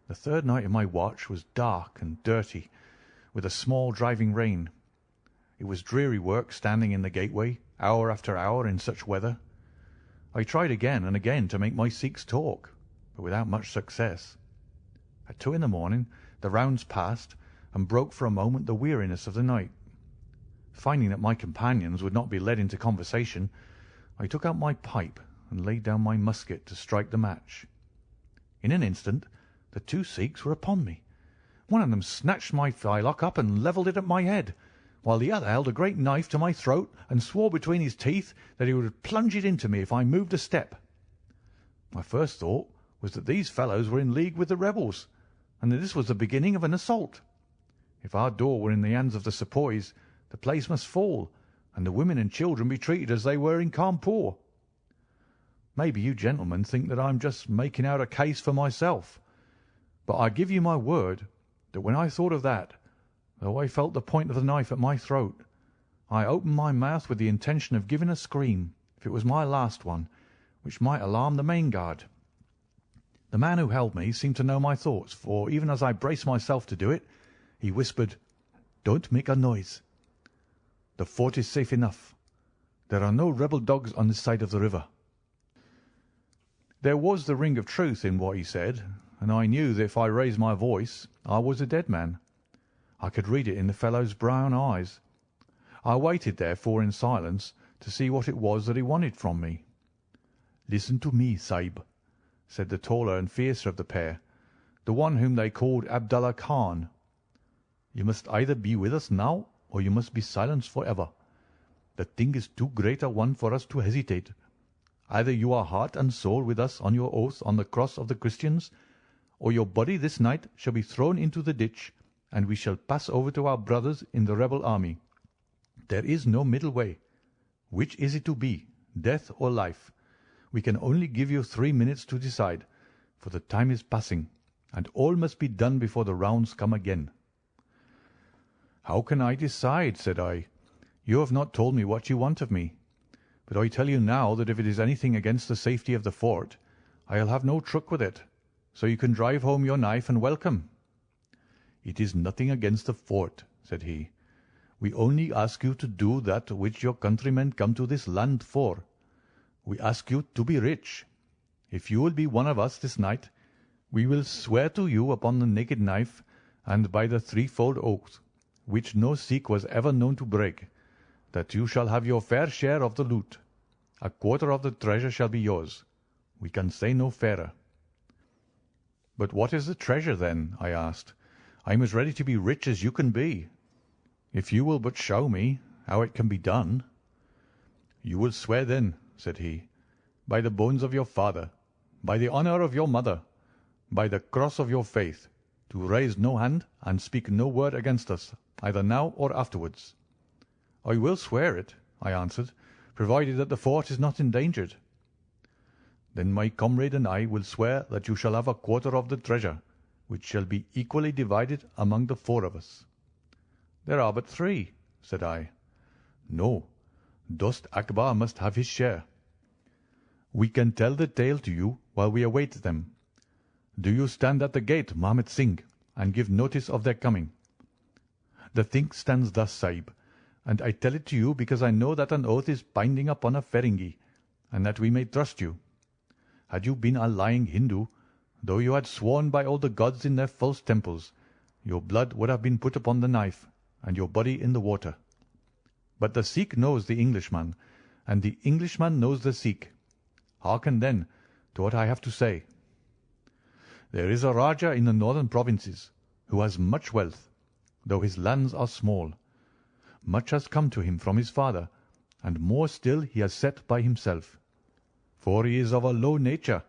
The 3rd night of my watch was dark and dirty, with a small driving rain. It was dreary work standing in the gateway, hour after hour, in such weather. I tried again and again to make my Sikhs talk, but without much success. At 2 in the morning the rounds passed, and broke for a moment the weariness of the night. Finding that my companions would not be led into conversation, I took out my pipe and laid down my musket to strike the match. In an instant the 2 Sikhs were upon me. One of them snatched my firelock up and levelled it at my head, while the other held a great knife to my throat and swore between his teeth that he would plunge it into me if I moved a step. My first thought was that these fellows were in league with the rebels, and that this was the beginning of an assault. If our door were in the hands of the sepoys, the place must fall, and the women and children be treated as they were in Cawnpore. Maybe you gentlemen think that I'm just making out a case for myself, but I give you my word that when I thought of that, though I felt the point of the knife at my throat. I opened my mouth with the intention of giving a scream, if it was my last one, which might alarm the main guard. The man who held me seemed to know my thoughts, for even as I braced myself to do it, he whispered, "Don't make a noise. The fort is safe enough. There are no rebel dogs on this side of the river." There was the ring of truth in what he said, and I knew that if I raised my voice I was a dead man. I could read it in the fellow's brown eyes. I waited, therefore, in silence to see what it was that he wanted from me. "Listen to me, Sahib," said the taller and fiercer of the pair, the one whom they called Abdullah Khan. "You must either be with us now, or you must be silenced for ever. The thing is too great a one for us to hesitate. Either you are heart and soul with us on your oath on the cross of the Christians, or your body this night shall be thrown into the ditch, and we shall pass over to our brothers in the rebel army. There is no middle way. Which is it to be, death or life? We can only give you 3 minutes to decide, for the time is passing, and all must be done before the rounds come again." "How can I decide?" said I. "You have not told me what you want of me. But I tell you now that if it is anything against the safety of the fort, I'll have no truck with it, so you can drive home your knife and welcome." "It is nothing against the fort," said he. "We only ask you to do that which your countrymen come to this land for. We ask you to be rich. If you will be one of us this night, we will swear to you upon the naked knife and by the threefold oath, which no Sikh was ever known to break, that you shall have your fair share of the loot. A quarter of the treasure shall be yours. We can say no fairer." "But what is the treasure, then?" I asked. "I am as ready to be rich as you can be, if you will but show me how it can be done." "You will swear, then," said he, "by the bones of your father, by the honour of your mother, by the cross of your faith, to raise no hand and speak no word against us, either now or afterwards." "I will swear it," I answered, "provided that the fort is not endangered." "Then my comrade and I will swear that you shall have a quarter of the treasure, which shall be equally divided among the 4 of us." "There are but 3," said I. "No, Dost Akbar must have his share." "We can tell the tale to you while we await them. Do you stand at the gate, Mahmud Singh, and give notice of their coming." "The thing stands thus, Sahib, and I tell it to you because I know that an oath is binding upon a Feringi, and that we may trust you. Had you been a lying Hindu, though you had sworn by all the gods in their false temples, your blood would have been put upon the knife, and your body in the water. But the Sikh knows the Englishman, and the Englishman knows the Sikh. Hearken, then, to what I have to say. There is a Rajah in the northern provinces who has much wealth, though his lands are small. Much has come to him from his father, and more still he has set by himself. For he is of a low nature,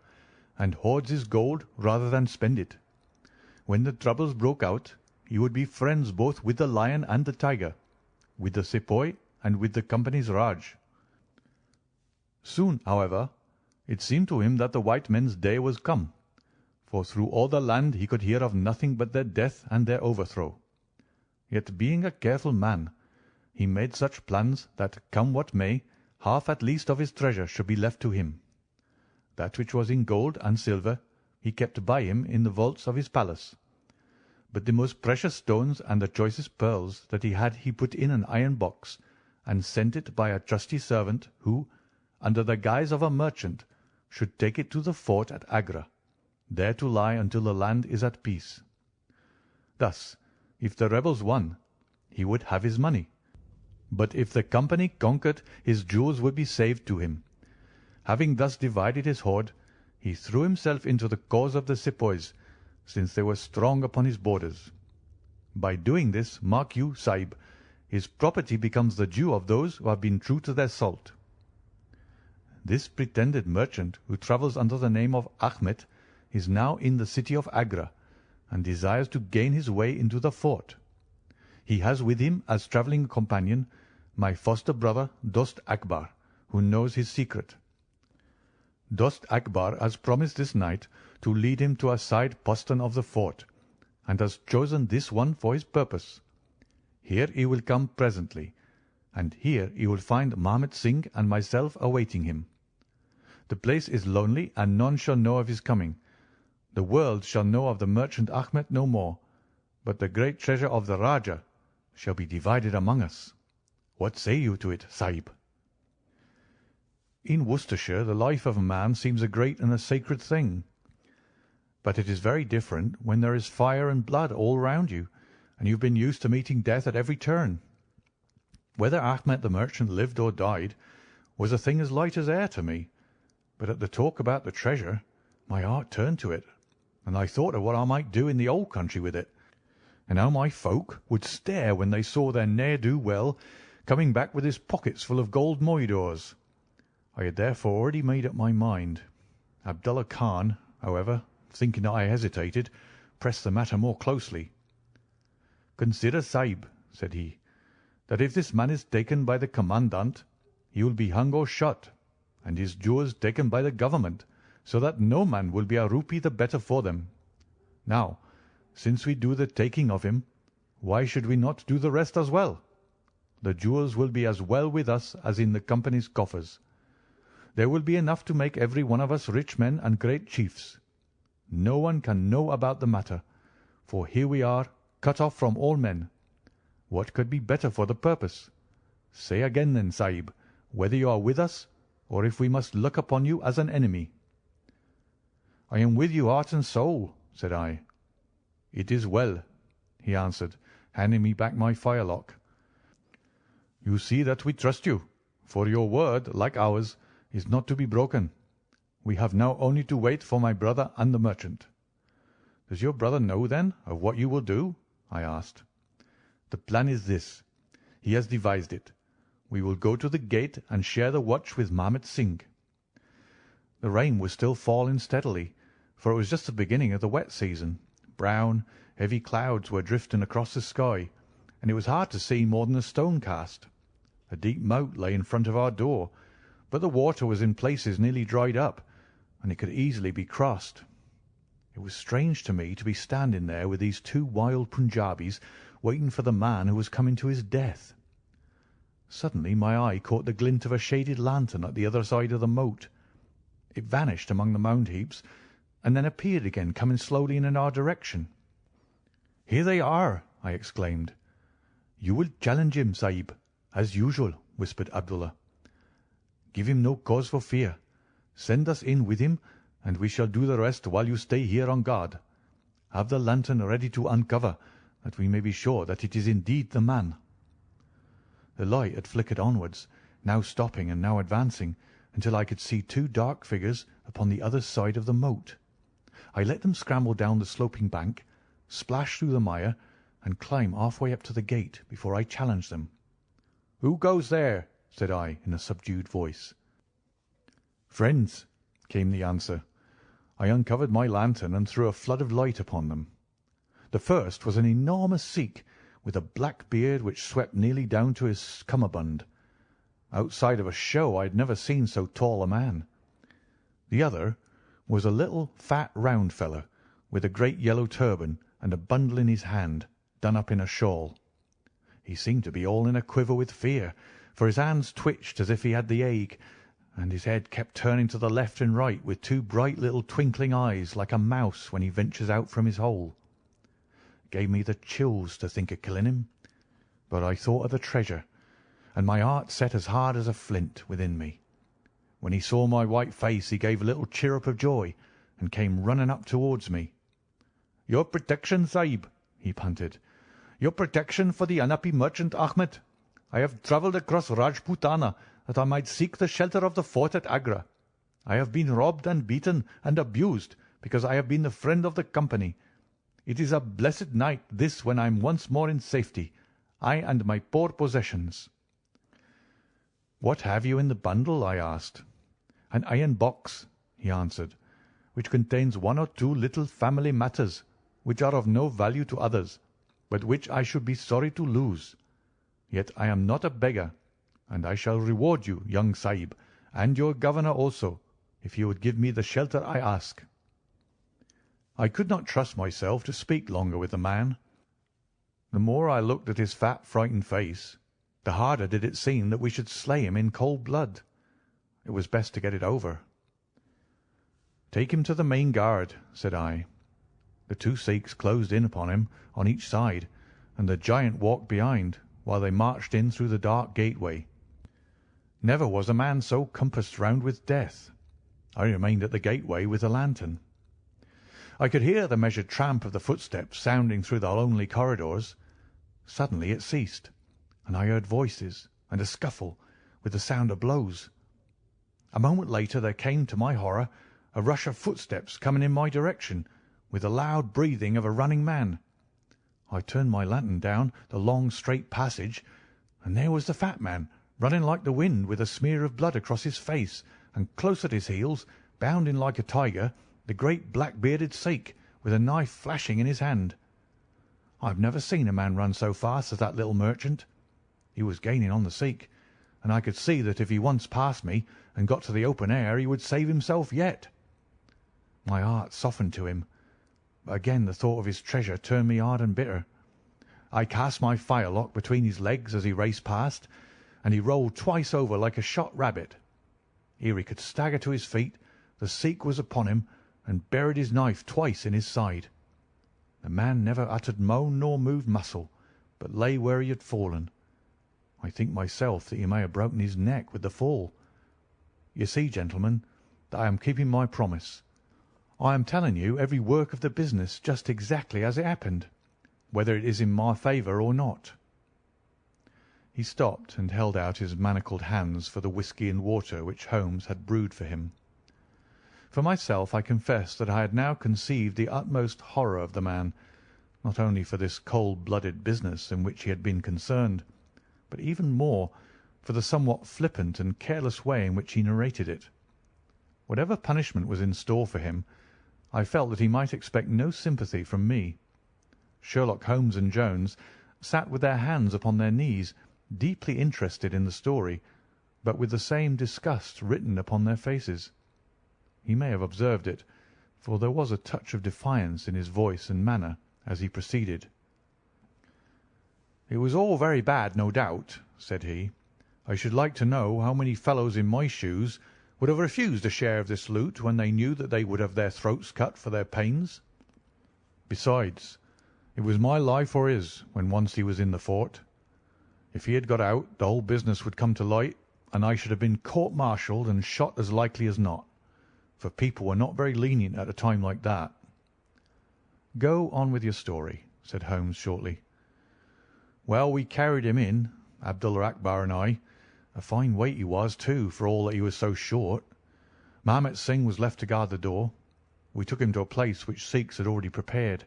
and hoards his gold rather than spend it. When the troubles broke out, he would be friends both with the lion and the tiger, with the sepoy and with the company's Raj. Soon, however, it seemed to him that the white men's day was come, for through all the land he could hear of nothing but their death and their overthrow. Yet being a careful man, he made such plans that, come what may, half at least of his treasure should be left to him. That which was in gold and silver he kept by him in the vaults of his palace. But the most precious stones and the choicest pearls that he had he put in an iron box, and sent it by a trusty servant who, under the guise of a merchant, should take it to the fort at Agra, there to lie until the land is at peace. Thus, if the rebels won, he would have his money. But if the company conquered, his jewels would be saved to him. Having thus divided his hoard, he threw himself into the cause of the sepoys, since they were strong upon his borders. By doing this, mark you, Sahib, his property becomes the due of those who have been true to their salt. This pretended merchant, who travels under the name of Ahmed, is now in the city of Agra, and desires to gain his way into the fort. He has with him as travelling companion my foster brother Dost Akbar, who knows his secret. Dost Akbar has promised this night to lead him to a side postern of the fort, and has chosen this one for his purpose. Here he will come presently, and here he will find Mahmat Singh and myself awaiting him. The place is lonely, and none shall know of his coming. The world shall know of the merchant Ahmed no more, but the great treasure of the Rajah shall be divided among us. What say you to it, Sahib?" "In Worcestershire the life of a man seems a great and a sacred thing. But it is very different when there is fire and blood all round you, and you have been used to meeting death at every turn. Whether Ahmed the merchant lived or died was a thing as light as air to me, but at the talk about the treasure my heart turned to it, and I thought of what I might do in the old country with it, and how my folk would stare when they saw their ne'er-do-well coming back with his pockets full of gold moidores. I had therefore already made up my mind. Abdullah Khan, however, thinking that I hesitated, pressed the matter more closely. "Consider, Sahib," said he, "that if this man is taken by the commandant, he will be hung or shot, and his jewels taken by the government, so that no man will be a rupee the better for them. Now, since we do the taking of him, why should we not do the rest as well? The jewels will be as well with us as in the company's coffers. There will be enough to make every one of us rich men and great chiefs. No one can know about the matter, for here we are, cut off from all men. What could be better for the purpose? Say again then, Sahib, whether you are with us, or if we must look upon you as an enemy." "I am with you heart and soul," said I. "It is well," he answered, handing me back my firelock. "You see that we trust you, for your word, like ours, is not to be broken. We have now only to wait for my brother and the merchant." "Does your brother know, then, of what you will do?" I asked. "The plan is this. He has devised it. We will go to the gate and share the watch with Mahmat Singh." The rain was still falling steadily, for it was just the beginning of the wet season. Brown, heavy clouds were drifting across the sky, and it was hard to see more than a stone cast. A deep moat lay in front of our door, but the water was in places nearly dried up, and it could easily be crossed. It was strange to me to be standing there with these two wild Punjabis waiting for the man who was coming to his death. Suddenly my eye caught the glint of a shaded lantern at the other side of the moat. It vanished among the mound heaps, and then appeared again, coming slowly in our direction. "Here they are!" I exclaimed. "You will challenge him, Sahib, as usual," whispered Abdullah. "Give him no cause for fear. Send us in with him, and we shall do the rest while you stay here on guard. Have the lantern ready to uncover, that we may be sure that it is indeed the man." The light had flickered onwards, now stopping and now advancing, until I could see two dark figures upon the other side of the moat. I let them scramble down the sloping bank, splash through the mire, and climb half-way up to the gate before I challenged them. "Who goes there?" said I in a subdued voice. "Friends," came the answer. I uncovered my lantern and threw a flood of light upon them. The first was an enormous Sikh with a black beard which swept nearly down to his cummerbund. Outside of a show I had never seen so tall a man. The other was a little fat round fellow with a great yellow turban and a bundle in his hand, done up in a shawl. He seemed to be all in a quiver with fear, for his hands twitched as if he had the ague, and his head kept turning to the left and right with two bright little twinkling eyes like a mouse when he ventures out from his hole. It gave me the chills to think of killing him, but I thought of the treasure, and my heart set as hard as a flint within me. When he saw my white face he gave a little chirrup of joy and came running up towards me. "Your protection, Sahib," he panted. "Your protection for the unhappy merchant Ahmed. I have travelled across Rajputana that I might seek the shelter of the fort at Agra. I have been robbed and beaten and abused because I have been the friend of the company. It is a blessed night this when I am once more in safety, I and my poor possessions." "What have you in the bundle?" I asked. "An iron box," he answered, "which contains one or two little family matters which are of no value to others, but which I should be sorry to lose. Yet I am not a beggar, and I shall reward you, young Sahib, and your governor also, if you would give me the shelter I ask." I could not trust myself to speak longer with the man. The more I looked at his fat, frightened face, the harder did it seem that we should slay him in cold blood. It was best to get it over. "Take him to the main guard," said I. The two Sikhs closed in upon him on each side, and the giant walked behind, while they marched in through the dark gateway. Never was a man so compassed round with death. I remained at the gateway with the lantern. I could hear the measured tramp of the footsteps sounding through the lonely corridors. Suddenly it ceased, and I heard voices and a scuffle with the sound of blows. A moment later there came, to my horror, a rush of footsteps coming in my direction, with the loud breathing of a running man. I turned my lantern down the long straight passage, and there was the fat man, running like the wind, with a smear of blood across his face, and close at his heels, bounding like a tiger, the great black-bearded Sikh, with a knife flashing in his hand. I have never seen a man run so fast as that little merchant. He was gaining on the Sikh, and I could see that if he once passed me and got to the open air he would save himself yet. My heart softened to him, but again the thought of his treasure turned me hard and bitter. I cast my firelock between his legs as he raced past, and he rolled twice over like a shot rabbit. Ere he could stagger to his feet, the Sikh was upon him and buried his knife twice in his side. The man never uttered moan nor moved muscle, but lay where he had fallen. I think myself that he may have broken his neck with the fall. You see, gentlemen, that I am keeping my promise. I am telling you every work of the business just exactly as it happened, whether it is in my favour or not." He stopped and held out his manacled hands for the whisky and water which Holmes had brewed for him. For myself, I confess that I had now conceived the utmost horror of the man, not only for this cold-blooded business in which he had been concerned, but even more for the somewhat flippant and careless way in which he narrated it. Whatever punishment was in store for him, I felt that he might expect no sympathy from me. Sherlock Holmes and Jones sat with their hands upon their knees, deeply interested in the story, but with the same disgust written upon their faces. He may have observed it, for there was a touch of defiance in his voice and manner as he proceeded. "It was all very bad, no doubt," said he. "I should like to know how many fellows in my shoes would have refused a share of this loot when they knew that they would have their throats cut for their pains. Besides, it was my life or his when once he was in the fort. If he had got out, the whole business would come to light, and I should have been court-martialed and shot as likely as not, for people were not very lenient at a time like that." "Go on with your story," said Holmes shortly. "Well, we carried him in, Abdullah Akbar and I. A fine weight he was, too, for all that he was so short. Mahmet Singh was left to guard the door. We took him to a place which Sikhs had already prepared.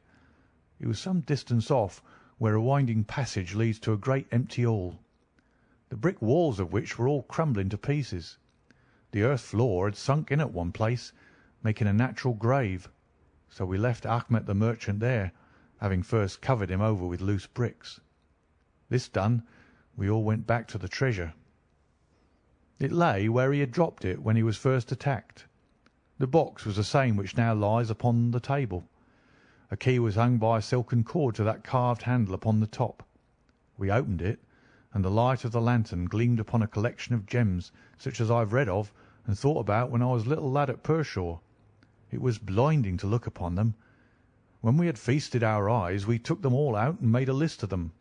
It was some distance off, where a winding passage leads to a great empty hall, the brick walls of which were all crumbling to pieces. The earth floor had sunk in at one place, making a natural grave, so we left Ahmet the merchant there, having first covered him over with loose bricks. This done, we all went back to the treasure. It lay where he had dropped it when he was first attacked. The box was the same which now lies upon the table. A key was hung by a silken cord to that carved handle upon the top. We opened it, and the light of the lantern gleamed upon a collection of gems such as I have read of and thought about when I was a little lad at Pershore. It was blinding to look upon them. When we had feasted our eyes, we took them all out and made a list of them.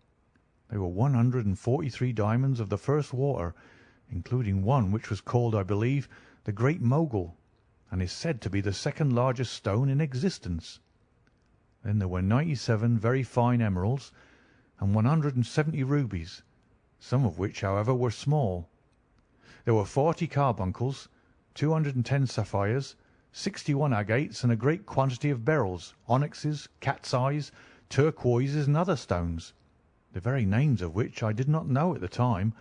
They were 143 diamonds of the first water, including one which was called, I believe, the Great Mogul, and is said to be the second largest stone in existence. Then there were 97 very fine emeralds and 170 rubies, some of which, however, were small. There were 40 carbuncles, 210 sapphires, 61 agates, and a great quantity of beryls, onyxes, cat's eyes, turquoises, and other stones, the very names of which I did not know at the time,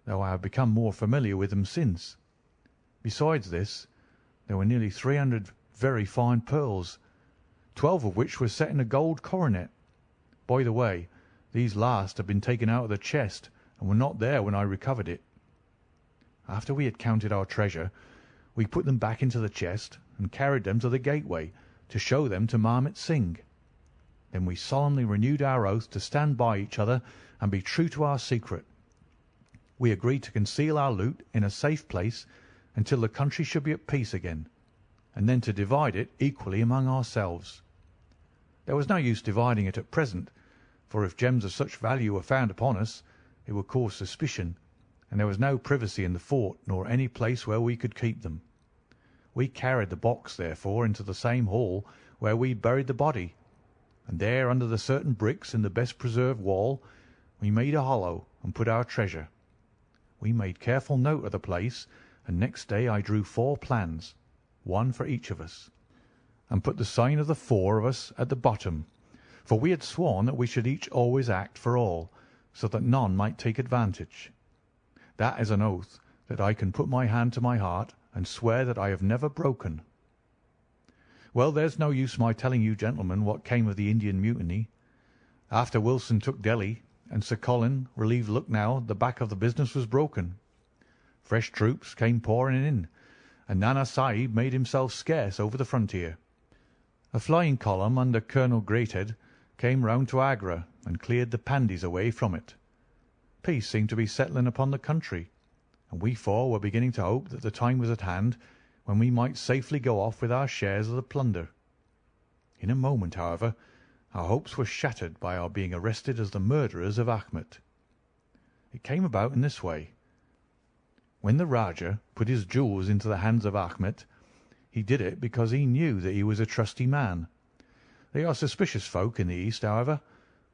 though I have become more familiar with them since. Besides this, there were nearly 300 very fine pearls, 12 of which were set in a gold coronet. By the way, these last had been taken out of the chest and were not there when I recovered it. After we had counted our treasure, we put them back into the chest and carried them to the gateway to show them to Mahmet Singh. Then we solemnly renewed our oath to stand by each other and be true to our secret. We agreed to conceal our loot in a safe place until the country should be at peace again, and then to divide it equally among ourselves. There was no use dividing it at present, for if gems of such value were found upon us, it would cause suspicion, and there was no privacy in the fort nor any place where we could keep them. We carried the box, therefore, into the same hall where we buried the body, and there, under the certain bricks in the best preserved wall, we made a hollow and put our treasure. We made careful note of the place, and next day I drew 4 plans, one for each of us, and put the sign of the 4 of us at the bottom, for we had sworn that we should each always act for all, so that none might take advantage. That is an oath that I can put my hand to my heart and swear that I have never broken. Well, there's no use my telling you gentlemen what came of the Indian mutiny. After Wilson took Delhi and Sir Colin relieved Lucknow, the back of the business was broken. Fresh troops came pouring in, and Nana Sahib made himself scarce over the frontier. A flying column under Colonel Greathead came round to Agra and cleared the Pandys away from it. Peace seemed to be settling upon the country, and we 4 were beginning to hope that the time was at hand when we might safely go off with our shares of the plunder. In a moment, however, our hopes were shattered by our being arrested as the murderers of Achmet. It came about in this way. When the Rajah put his jewels into the hands of Achmet, he did it because he knew that he was a trusty man. They are suspicious folk in the East, however,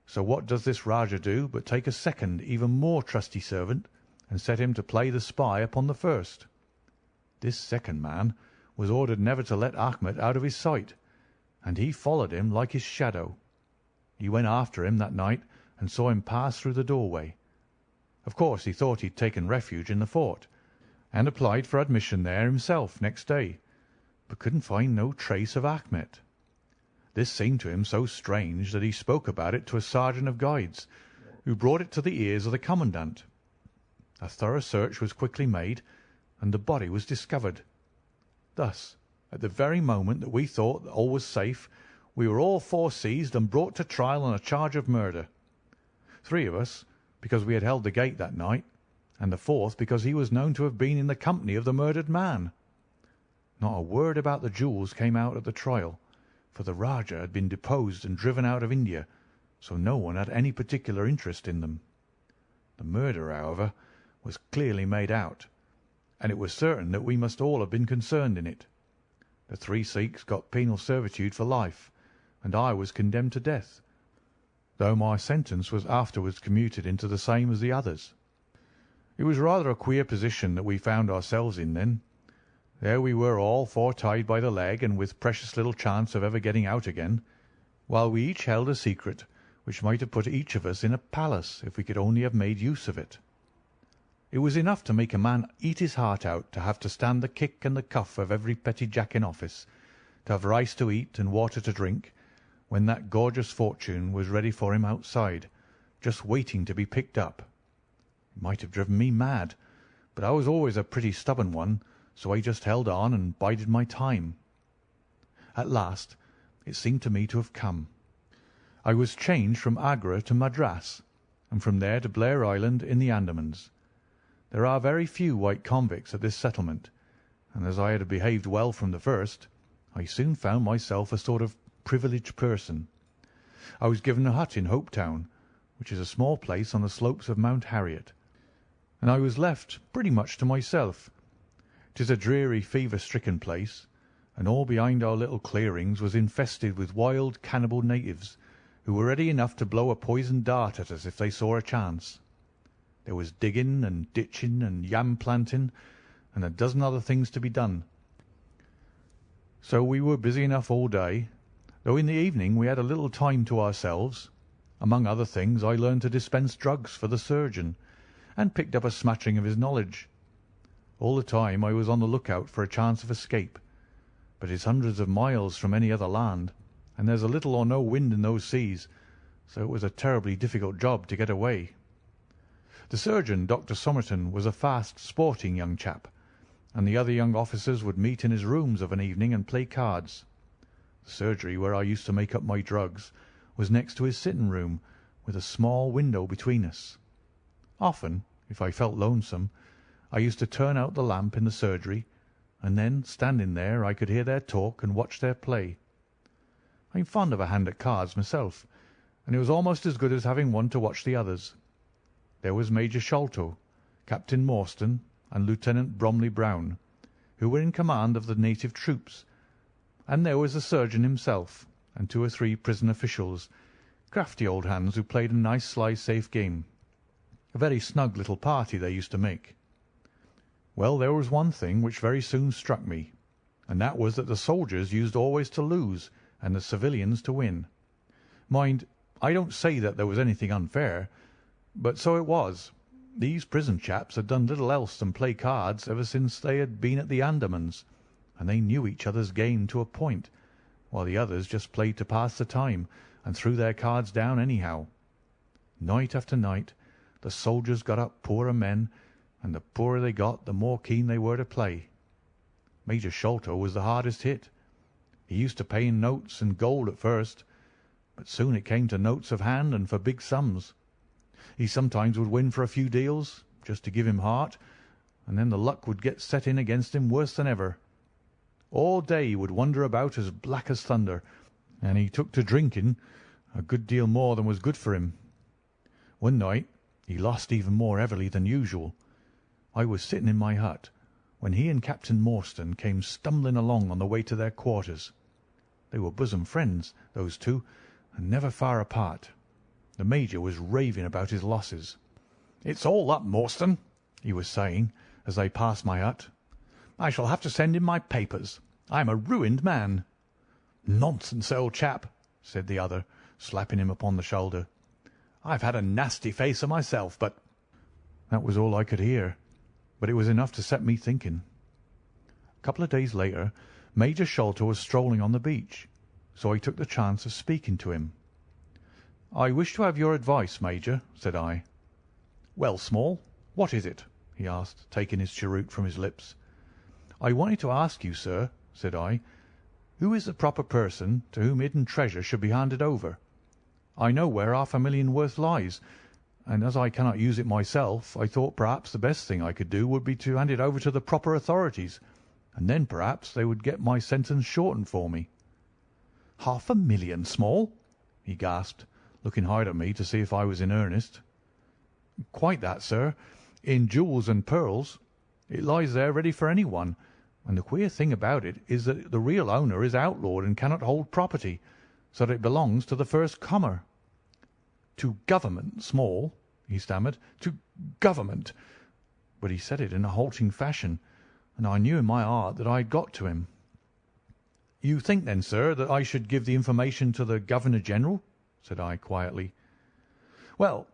so what does this Rajah do but take a second, even more trusty servant and set him to play the spy upon the first. This second man was ordered never to let Achmet out of his sight, and he followed him like his shadow. He went after him that night and saw him pass through the doorway. Of course, he thought he'd taken refuge in the fort, and applied for admission there himself next day, but couldn't find no trace of Achmet. This seemed to him so strange that he spoke about it to a sergeant of guards, who brought it to the ears of the commandant. A thorough search was quickly made, and the body was discovered. Thus, at the very moment that we thought that all was safe, we were all 4 seized and brought to trial on a charge of murder. 3 of us, because we had held the gate that night, and the 4th because he was known to have been in the company of the murdered man. Not a word about the jewels came out at the trial, for the Rajah had been deposed and driven out of India, so no one had any particular interest in them. The murder, however, was clearly made out, and it was certain that we must all have been concerned in it. The 3 Sikhs got penal servitude for life, and I was condemned to death, though my sentence was afterwards commuted into the same as the others. It was rather a queer position that we found ourselves in then. There we were all 4 tied by the leg and with precious little chance of ever getting out again, while we each held a secret which might have put each of us in a palace if we could only have made use of it. It was enough to make a man eat his heart out to have to stand the kick and the cuff of every petty jack in office, to have rice to eat and water to drink, when that gorgeous fortune was ready for him outside, just waiting to be picked up. It might have driven me mad, but I was always a pretty stubborn one, so I just held on and bided my time. At last it seemed to me to have come. I was changed from Agra to Madras, and from there to Blair Island in the Andamans. There are very few white convicts at this settlement, and as I had behaved well from the first, I soon found myself a sort of privileged person. I was given a hut in Hopetown, which is a small place on the slopes of Mount Harriet, and I was left pretty much to myself. 'Tis a dreary, fever-stricken place, and all behind our little clearings was infested with wild, cannibal natives, who were ready enough to blow a poisoned dart at us if they saw a chance. There was digging and ditching and yam planting, and a dozen other things to be done. So we were busy enough all day, though in the evening we had a little time to ourselves. Among other things, I learned to dispense drugs for the surgeon, and picked up a smattering of his knowledge. All the time I was on the lookout for a chance of escape, but it's hundreds of miles from any other land, and there's a little or no wind in those seas, so it was a terribly difficult job to get away. The surgeon, Dr. Somerton, was a fast, sporting young chap, and the other young officers would meet in his rooms of an evening and play cards. The surgery, where I used to make up my drugs, was next to his sitting-room, with a small window between us. Often, if I felt lonesome, I used to turn out the lamp in the surgery, and then, standing there, I could hear their talk and watch their play. I'm fond of a hand at cards myself, and it was almost as good as having one to watch the others. There was Major Sholto, Captain Morstan, and Lieutenant Bromley Brown, who were in command of the native troops, and there was the surgeon himself, and 2 or 3 prison officials, crafty old hands who played a nice sly safe game. A very snug little party they used to make. Well, there was one thing which very soon struck me, and that was that the soldiers used always to lose and the civilians to win. Mind, I don't say that there was anything unfair, but so it was. These prison chaps had done little else than play cards ever since they had been at the Andamans, and they knew each other's game to a point, while the others just played to pass the time and threw their cards down anyhow. Night after night the soldiers got up poorer men, and the poorer they got the more keen they were to play. Major Sholto was the hardest hit. He used to pay in notes and gold at first, but soon it came to notes of hand and for big sums. He sometimes would win for a few deals, just to give him heart, and then the luck would get set in against him worse than ever. All day he would wander about as black as thunder, and he took to drinking a good deal more than was good for him. One night he lost even more heavily than usual. I was sitting in my hut when he and Captain Morstan came stumbling along on the way to their quarters. They were bosom friends, those two, and never far apart. The Major was raving about his losses. "It's all up, Morstan," he was saying, as they passed my hut. "I shall have to send in my papers. I am a ruined man." "Nonsense, old chap," said the other, slapping him upon the shoulder. "I've had a nasty facer myself, but—" That was all I could hear, but it was enough to set me thinking. A couple of days later Major Sholto was strolling on the beach, so I took the chance of speaking to him. "I wish to have your advice, Major," said I. "Well, Small, what is it?" he asked, taking his cheroot from his lips. "I wanted to ask you, sir," said I, "who is the proper person to whom hidden treasure should be handed over? I know where £500,000 worth lies, and as I cannot use it myself, I thought perhaps the best thing I could do would be to hand it over to the proper authorities, and then perhaps they would get my sentence shortened for me." "£500,000, Small!" he gasped, looking hard at me to see if I was in earnest. "Quite that, sir, in jewels and pearls. It lies there ready for anyone, and the queer thing about it is that the real owner is outlawed and cannot hold property, so that it belongs to the first comer." "To Government, Small," he stammered, "to Government." But he said it in a halting fashion, and I knew in my heart that I had got to him. "You think, then, sir, that I should give the information to the Governor-General?" said I quietly. Well,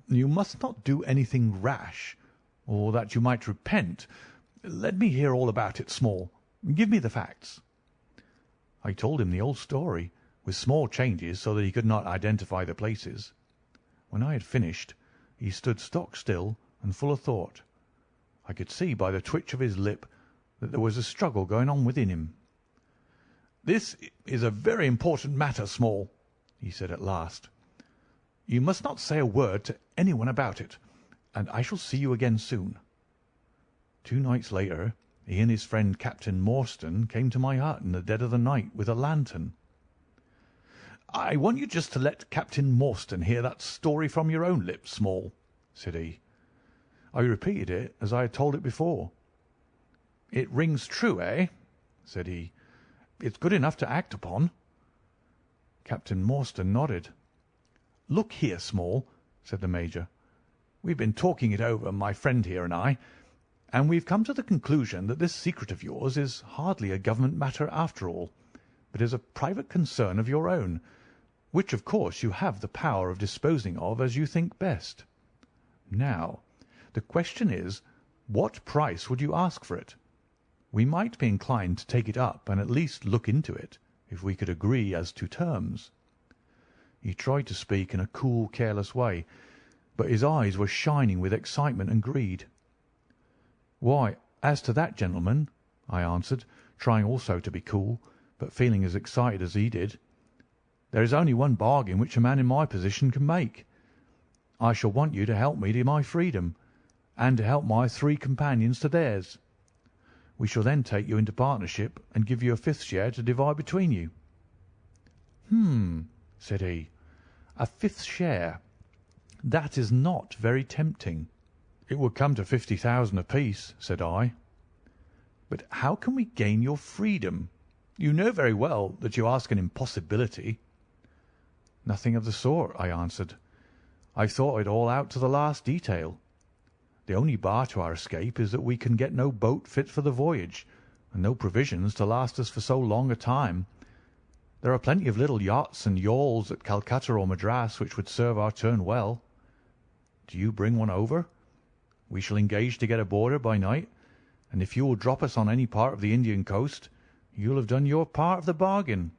you must not do anything rash, or that you might repent. Let me hear all about it, Small. Give me the facts." I told him the old story, with small changes so that he could not identify the places. When I had finished, he stood stock still and full of thought. I could see by the twitch of his lip that there was a struggle going on within him. "This is a very important matter, Small," he said at last. "You must not say a word to anyone about it, and I shall see you again soon." 2 nights later he and his friend Captain Morstan came to my hut in the dead of the night with a lantern. "I want you just to let Captain Morstan hear that story from your own lips, Small," said he. I repeated it as I had told it before. "It rings true, eh?" said he. "It's good enough to act upon." Captain Morstan nodded. "Look here, Small," said the Major. "We've been talking it over, my friend here and I, and we've come to the conclusion that this secret of yours is hardly a government matter after all, but is a private concern of your own, which of course you have the power of disposing of as you think best. Now, the question is, what price would you ask for it? We might be inclined to take it up and at least look into it, if we could agree as to terms." He tried to speak in a cool, careless way, but his eyes were shining with excitement and greed. "Why, as to that, gentlemen," I answered, trying also to be cool, but feeling as excited as he did, There is only one bargain which a man in my position can make. I shall want you to help me to my freedom, and to help my 3 companions to theirs. We shall then take you into partnership and give you a 5th share to divide between you." Said he. "A 5th share. That is not very tempting." "It would come to 50,000 apiece," said I. "But how can we gain your freedom? You know very well that you ask an impossibility." "Nothing of the sort," I answered. "I've thought it all out to the last detail. The only bar to our escape is that we can get no boat fit for the voyage, and no provisions to last us for so long a time. There are plenty of little yachts and yawls at Calcutta or Madras which would serve our turn well. Do you bring one over? We shall engage to get aboard her by night, and if you will drop us on any part of the Indian coast, you'll have done your part of the bargain."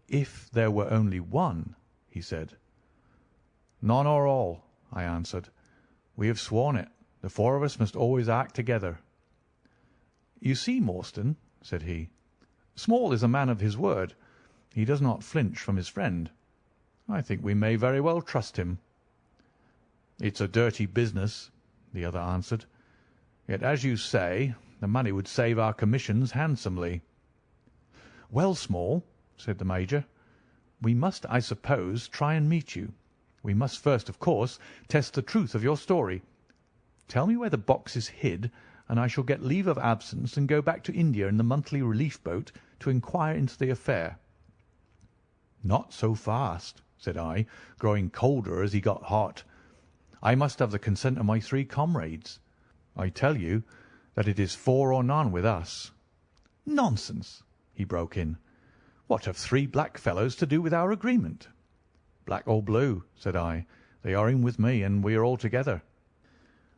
"If there were only one," he said. "None or all," I answered. "We have sworn it. The 4 of us must always act together." "You see, Morstan," said he, "Small is a man of his word. He does not flinch from his friend. I think we may very well trust him." "It's a dirty business," the other answered. "Yet, as you say, the money would save our commissions handsomely." "Well, Small," said the Major, "we must, I suppose, try and meet you. We must first, of course, test the truth of your story. Tell me where the box is hid, and I shall get leave of absence and go back to India in the monthly relief boat to inquire into the affair." "Not so fast," said I, growing colder as he got hot. "I must have the consent of my 3 comrades. I tell you that it is 4 or none with us." "Nonsense!" he broke in. "What have 3 black fellows to do with our agreement?" "Black or blue," said I, "they are in with me, and we are all together."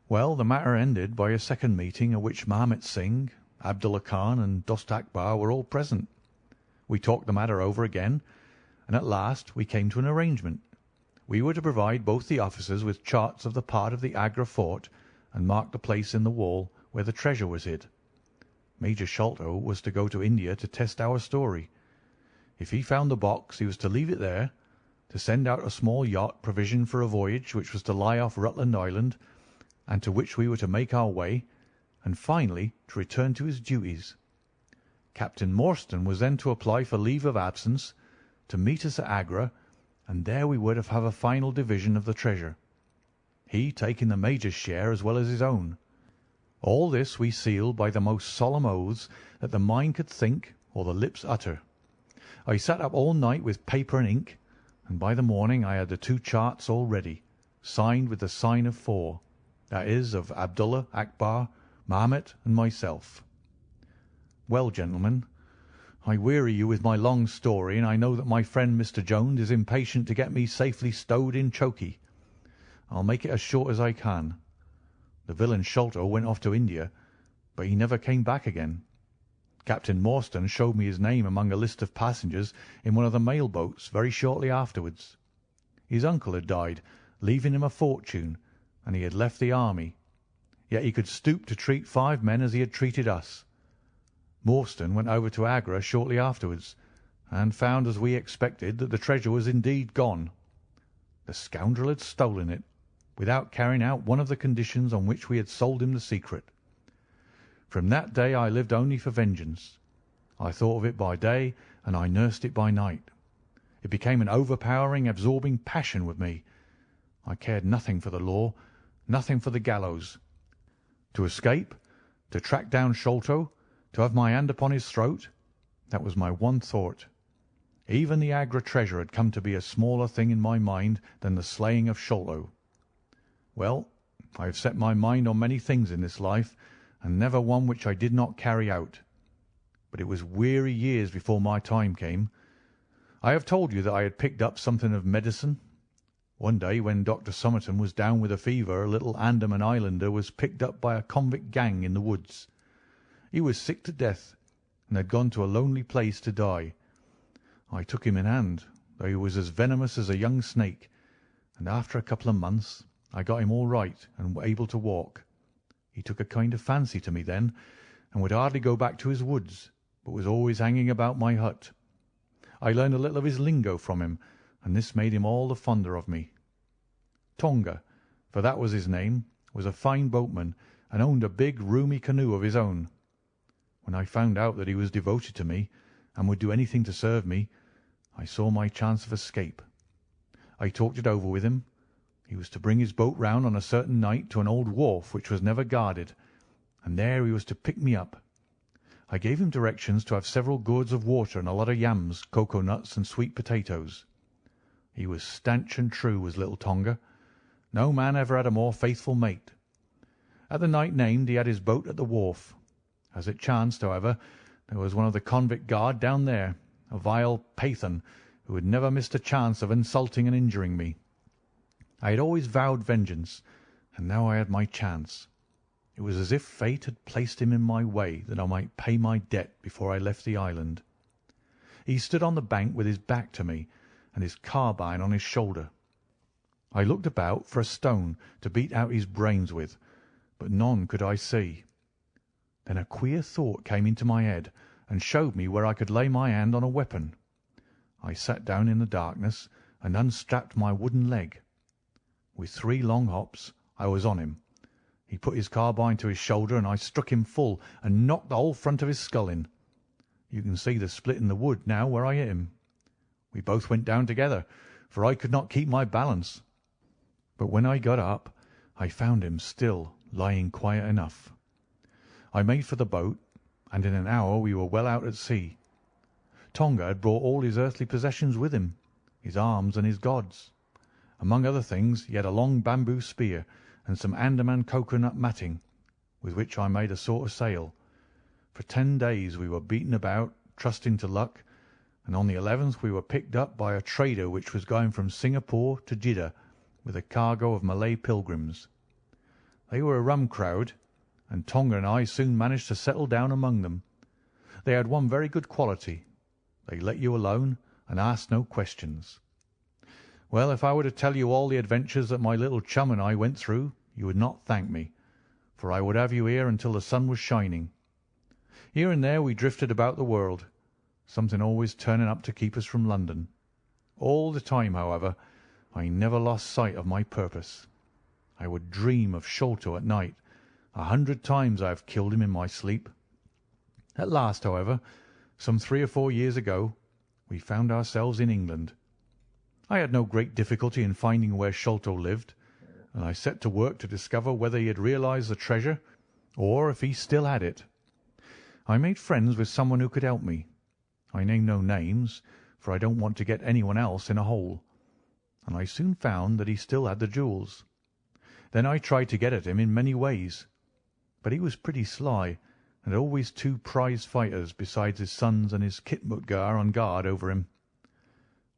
Well, the matter ended by a second meeting at which Mahomet Singh, Abdullah Khan, and Dost Akbar were all present. We talked the matter over again, and at last we came to an arrangement. We were to provide both the officers with charts of the part of the Agra fort and mark the place in the wall where the treasure was hid. Major Sholto was to go to India to test our story. If he found the box he was to leave it there, to send out a small yacht provisioned for a voyage which was to lie off Rutland Island, and to which we were to make our way, and finally to return to his duties. Captain Morstan was then to apply for leave of absence, to meet us at Agra, and there we were to have a final division of the treasure, he taking the Major's share as well as his own. All this we sealed by the most solemn oaths that the mind could think or the lips utter. I sat up all night with paper and ink, and by the morning I had the 2 charts all ready, signed with the sign of 4, that is, of Abdullah, Akbar, Mahomet, and myself. Well, gentlemen, I weary you with my long story, and I know that my friend Mr. Jones is impatient to get me safely stowed in chokey. I'll make it as short as I can. The villain Sholto went off to India, but he never came back again. Captain Morstan showed me his name among a list of passengers in one of the mail boats very shortly afterwards. His uncle had died, leaving him a fortune, and he had left the army. Yet he could stoop to treat 5 men as he had treated us. Morstan went over to Agra shortly afterwards, and found, as we expected, that the treasure was indeed gone. The scoundrel had stolen it, without carrying out one of the conditions on which we had sold him the secret. From that day I lived only for vengeance. I thought of it by day, and I nursed it by night. It became an overpowering, absorbing passion with me. I cared nothing for the law, nothing for the gallows. To escape, to track down Sholto, to have my hand upon his throat, that was my one thought. Even the Agra treasure had come to be a smaller thing in my mind than the slaying of Sholto. Well, I have set my mind on many things in this life, and never one which I did not carry out. But it was weary years before my time came. I have told you that I had picked up something of medicine. One day, when Dr. Somerton was down with a fever, a little Andaman islander was picked up by a convict gang in the woods. He was sick to death, and had gone to a lonely place to die. I took him in hand, though he was as venomous as a young snake, and after a couple of months I got him all right and able to walk. He took a kind of fancy to me then, and would hardly go back to his woods, but was always hanging about my hut. I learned a little of his lingo from him, and this made him all the fonder of me. Tonga, for that was his name, was a fine boatman and owned a big, roomy canoe of his own. When I found out that he was devoted to me and would do anything to serve me, I saw my chance of escape. I talked it over with him. He was to bring his boat round on a certain night to an old wharf which was never guarded, and there he was to pick me up. I gave him directions to have several gourds of water and a lot of yams, cocoa nuts, and sweet potatoes. He was stanch and true, was little Tonga. No man ever had a more faithful mate. At the night named he had his boat at the wharf. As it chanced, however, there was one of the convict guard down there, a vile pathan, who had never missed a chance of insulting and injuring me. I had always vowed vengeance, and now I had my chance. It was as if fate had placed him in my way that I might pay my debt before I left the island. He stood on the bank with his back to me and his carbine on his shoulder. I looked about for a stone to beat out his brains with, but none could I see. Then a queer thought came into my head and showed me where I could lay my hand on a weapon. I sat down in the darkness and unstrapped my wooden leg. With 3 long hops I was on him. He put his carbine to his shoulder, and I struck him full and knocked the whole front of his skull in. You can see the split in the wood now where I hit him. We both went down together, for I could not keep my balance. But when I got up, I found him still lying quiet enough. I made for the boat, and in an hour we were well out at sea. Tonga had brought all his earthly possessions with him, his arms and his gods. Among other things, he had a long bamboo spear and some Andaman cocoa-nut matting, with which I made a sort of sail. For 10 days we were beaten about, trusting to luck, and on the 11th we were picked up by a trader which was going from Singapore to Jeddah with a cargo of Malay pilgrims. They were a rum crowd, and Tonga and I soon managed to settle down among them. They had one very good quality. They let you alone and asked no questions. Well, if I were to tell you all the adventures that my little chum and I went through, you would not thank me, for I would have you here until the sun was shining. Here and there we drifted about the world, something always turning up to keep us from London. All the time, however, I never lost sight of my purpose. I would dream of Sholto at night. 100 times I have killed him in my sleep. At last, however, some 3 or 4 years ago, we found ourselves in England. I had no great difficulty in finding where Sholto lived, and I set to work to discover whether he had realized the treasure or if he still had it. I made friends with someone who could help me. I name no names, for I don't want to get anyone else in a hole, and I soon found that he still had the jewels. Then I tried to get at him in many ways, but he was pretty sly, and had always 2 prize fighters besides his sons and his Khitmutgar on guard over him.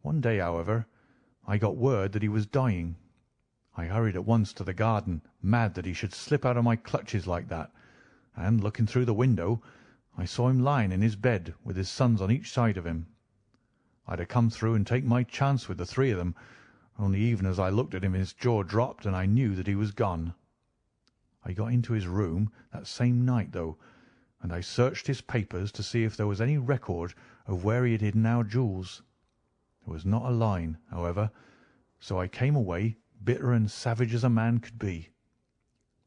One day, however, I got word that he was dying. I hurried at once to the garden, mad that he should slip out of my clutches like that, and, looking through the window, I saw him lying in his bed with his sons on each side of him. I'd have come through and taken my chance with the 3 of them, only even as I looked at him his jaw dropped and I knew that he was gone. I got into his room that same night, though, and I searched his papers to see if there was any record of where he had hidden our jewels. There was not a line, however, so I came away bitter and savage as a man could be.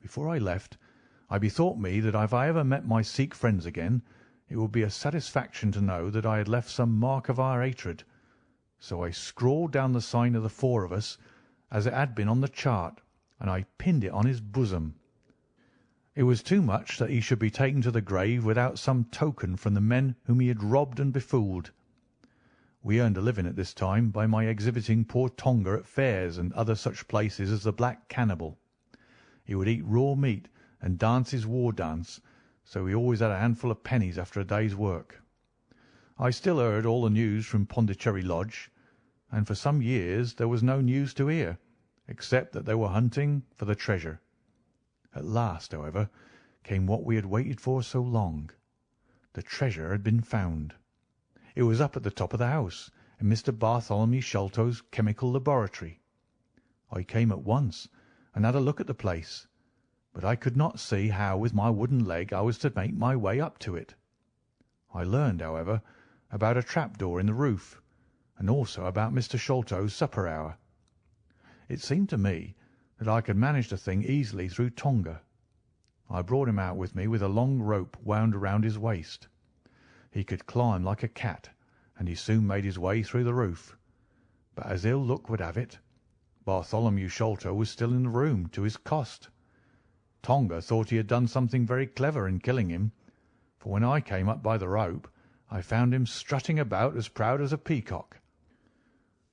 Before I left, I bethought me that if I ever met my Sikh friends again, it would be a satisfaction to know that I had left some mark of our hatred. So I scrawled down the sign of the 4 of us, as it had been on the chart, and I pinned it on his bosom. It was too much that he should be taken to the grave without some token from the men whom he had robbed and befooled. We earned a living at this time by my exhibiting poor Tonga at fairs and other such places as the Black Cannibal. He would eat raw meat and dance his war dance, so he always had a handful of pennies after a day's work. I still heard all the news from Pondicherry Lodge, and for some years there was no news to hear, except that they were hunting for the treasure. At last, however, came what we had waited for so long. The treasure had been found. It was up at the top of the house, in Mr. Bartholomew Sholto's chemical laboratory. I came at once and had a look at the place, but I could not see how with my wooden leg I was to make my way up to it. I learned, however, about a trapdoor in the roof, and also about Mr. Sholto's supper hour. It seemed to me that I could manage the thing easily through Tonga. I brought him out with me with a long rope wound around his waist. He could climb like a cat, and he soon made his way through the roof. But as ill luck would have it, Bartholomew Sholto was still in the room, to his cost. Tonga thought he had done something very clever in killing him, for when I came up by the rope, I found him strutting about as proud as a peacock.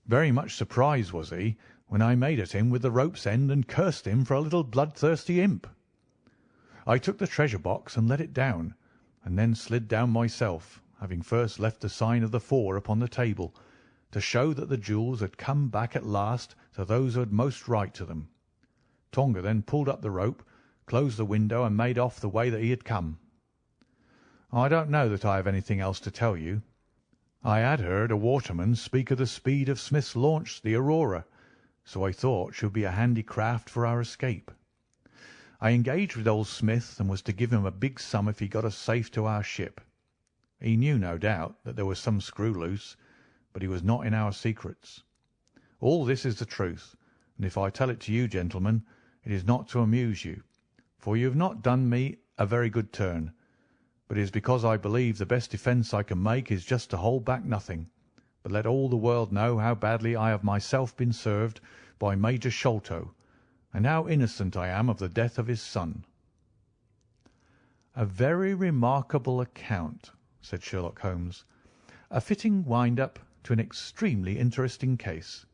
Very much surprised was he when I made at him with the rope's end and cursed him for a little bloodthirsty imp. I took the treasure box and let it down, and then slid down myself, having first left the sign of the 4 upon the table, to show that the jewels had come back at last to those who had most right to them. Tonga then pulled up the rope, closed the window, and made off the way that he had come. I don't know that I have anything else to tell you. I had heard a waterman speak of the speed of Smith's launch, the Aurora, so I thought she would be a handy craft for our escape. I engaged with old Smith and was to give him a big sum if he got us safe to our ship. He knew, no doubt, that there was some screw loose, but he was not in our secrets. All this is the truth, and if I tell it to you, gentlemen, it is not to amuse you, for you have not done me a very good turn, but it is because I believe the best defence I can make is just to hold back nothing, but let all the world know how badly I have myself been served by Major Sholto, and how innocent I am of the death of his son." "A very remarkable account," said Sherlock Holmes. "A fitting wind-up to an extremely interesting case.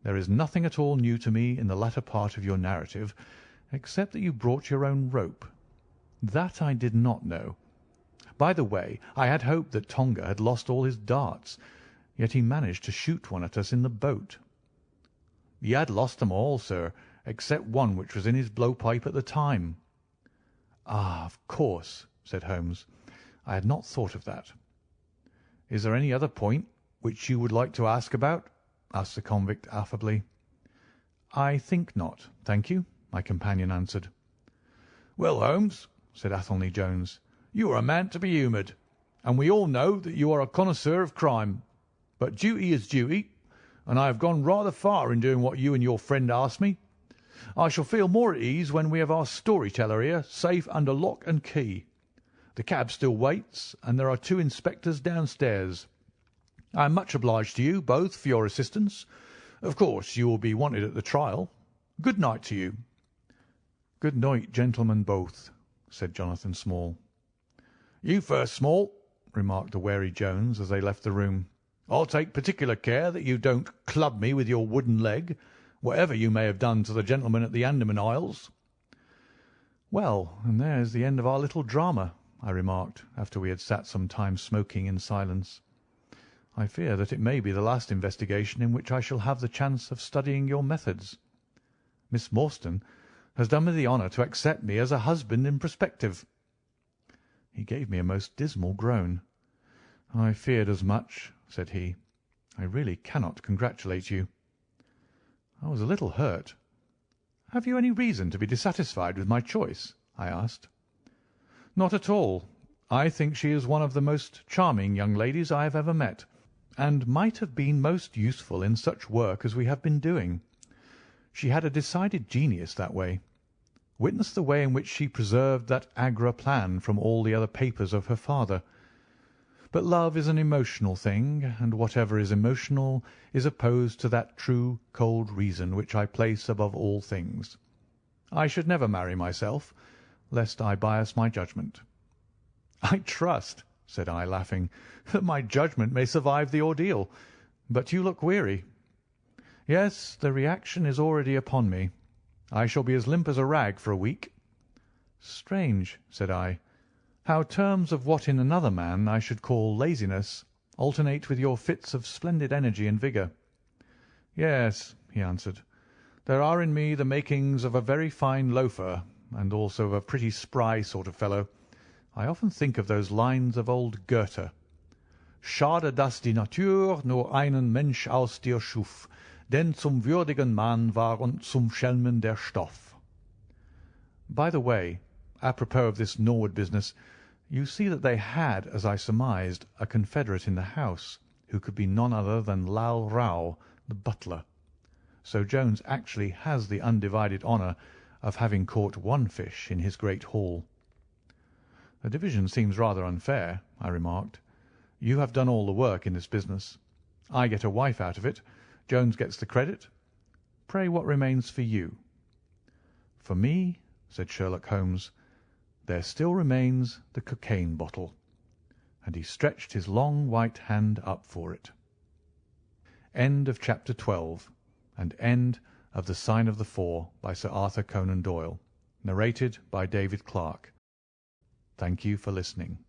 There is nothing at all new to me in the latter part of your narrative, except that you brought your own rope. That I did not know. By the way, I had hoped that Tonga had lost all his darts, yet he managed to shoot one at us in the boat." "He had lost them all, sir, except one which was in his blowpipe at the time." "Ah, of course," said Holmes. "I had not thought of that." "Is there any other point which you would like to ask about?" asked the convict affably. "I think not, thank you," my companion answered. "Well, Holmes," said Athelney Jones, "you are a man to be humoured, and we all know that you are a connoisseur of crime. But duty is duty, and I have gone rather far in doing what you and your friend asked me. I shall feel more at ease when we have our story-teller here safe under lock and key. The cab still waits, and there are 2 inspectors downstairs. I am much obliged to you both for your assistance. Of course, you will be wanted at the trial. Good night to you." "Good night, gentlemen both," said Jonathan Small. "You first, Small," remarked the wary Jones as they left the room. "I'll take particular care that you don't club me with your wooden leg, whatever you may have done to the gentleman at the Andaman Isles." "Well, and there's the end of our little drama," I remarked, after we had sat some time smoking in silence. "I fear that it may be the last investigation in which I shall have the chance of studying your methods. Miss Morstan has done me the honour to accept me as a husband in prospective." He gave me a most dismal groan. "I feared as much," said he. "I really cannot congratulate you." I was a little hurt. "Have you any reason to be dissatisfied with my choice?" I asked. "Not at all. I think she is one of the most charming young ladies I have ever met, and might have been most useful in such work as we have been doing. She had a decided genius that way. Witness the way in which she preserved that Agra plan from all the other papers of her father. But love is an emotional thing, and whatever is emotional is opposed to that true, cold reason which I place above all things. I should never marry myself, lest I bias my judgment." "I trust," said I, laughing, "that my judgment may survive the ordeal. But you look weary." "Yes, the reaction is already upon me. I shall be as limp as a rag for a week." "Strange," said I, "how terms of what in another man I should call laziness alternate with your fits of splendid energy and vigour." "Yes," he answered, "there are in me the makings of a very fine loafer, and also of a pretty spry sort of fellow. I often think of those lines of old Goethe: Schade, dass die Natur nur einen Mensch aus dir schuf, denn zum würdigen Mann war und zum Schelmen der Stoff. By the way, apropos of this Norwood business, you see that they had, as I surmised, a confederate in the house, who could be none other than Lal Rao, the butler. So Jones actually has the undivided honour of having caught one fish in his great haul. "The division seems rather unfair," I remarked. "You have done all the work in this business. I get a wife out of it. Jones gets the credit. Pray, what remains for you?" "For me," said Sherlock Holmes, "there still remains the cocaine bottle." And he stretched his long white hand up for it. End of Chapter 12, and end of The Sign of the Four by Sir Arthur Conan Doyle. Narrated by David Clarke. Thank you for listening.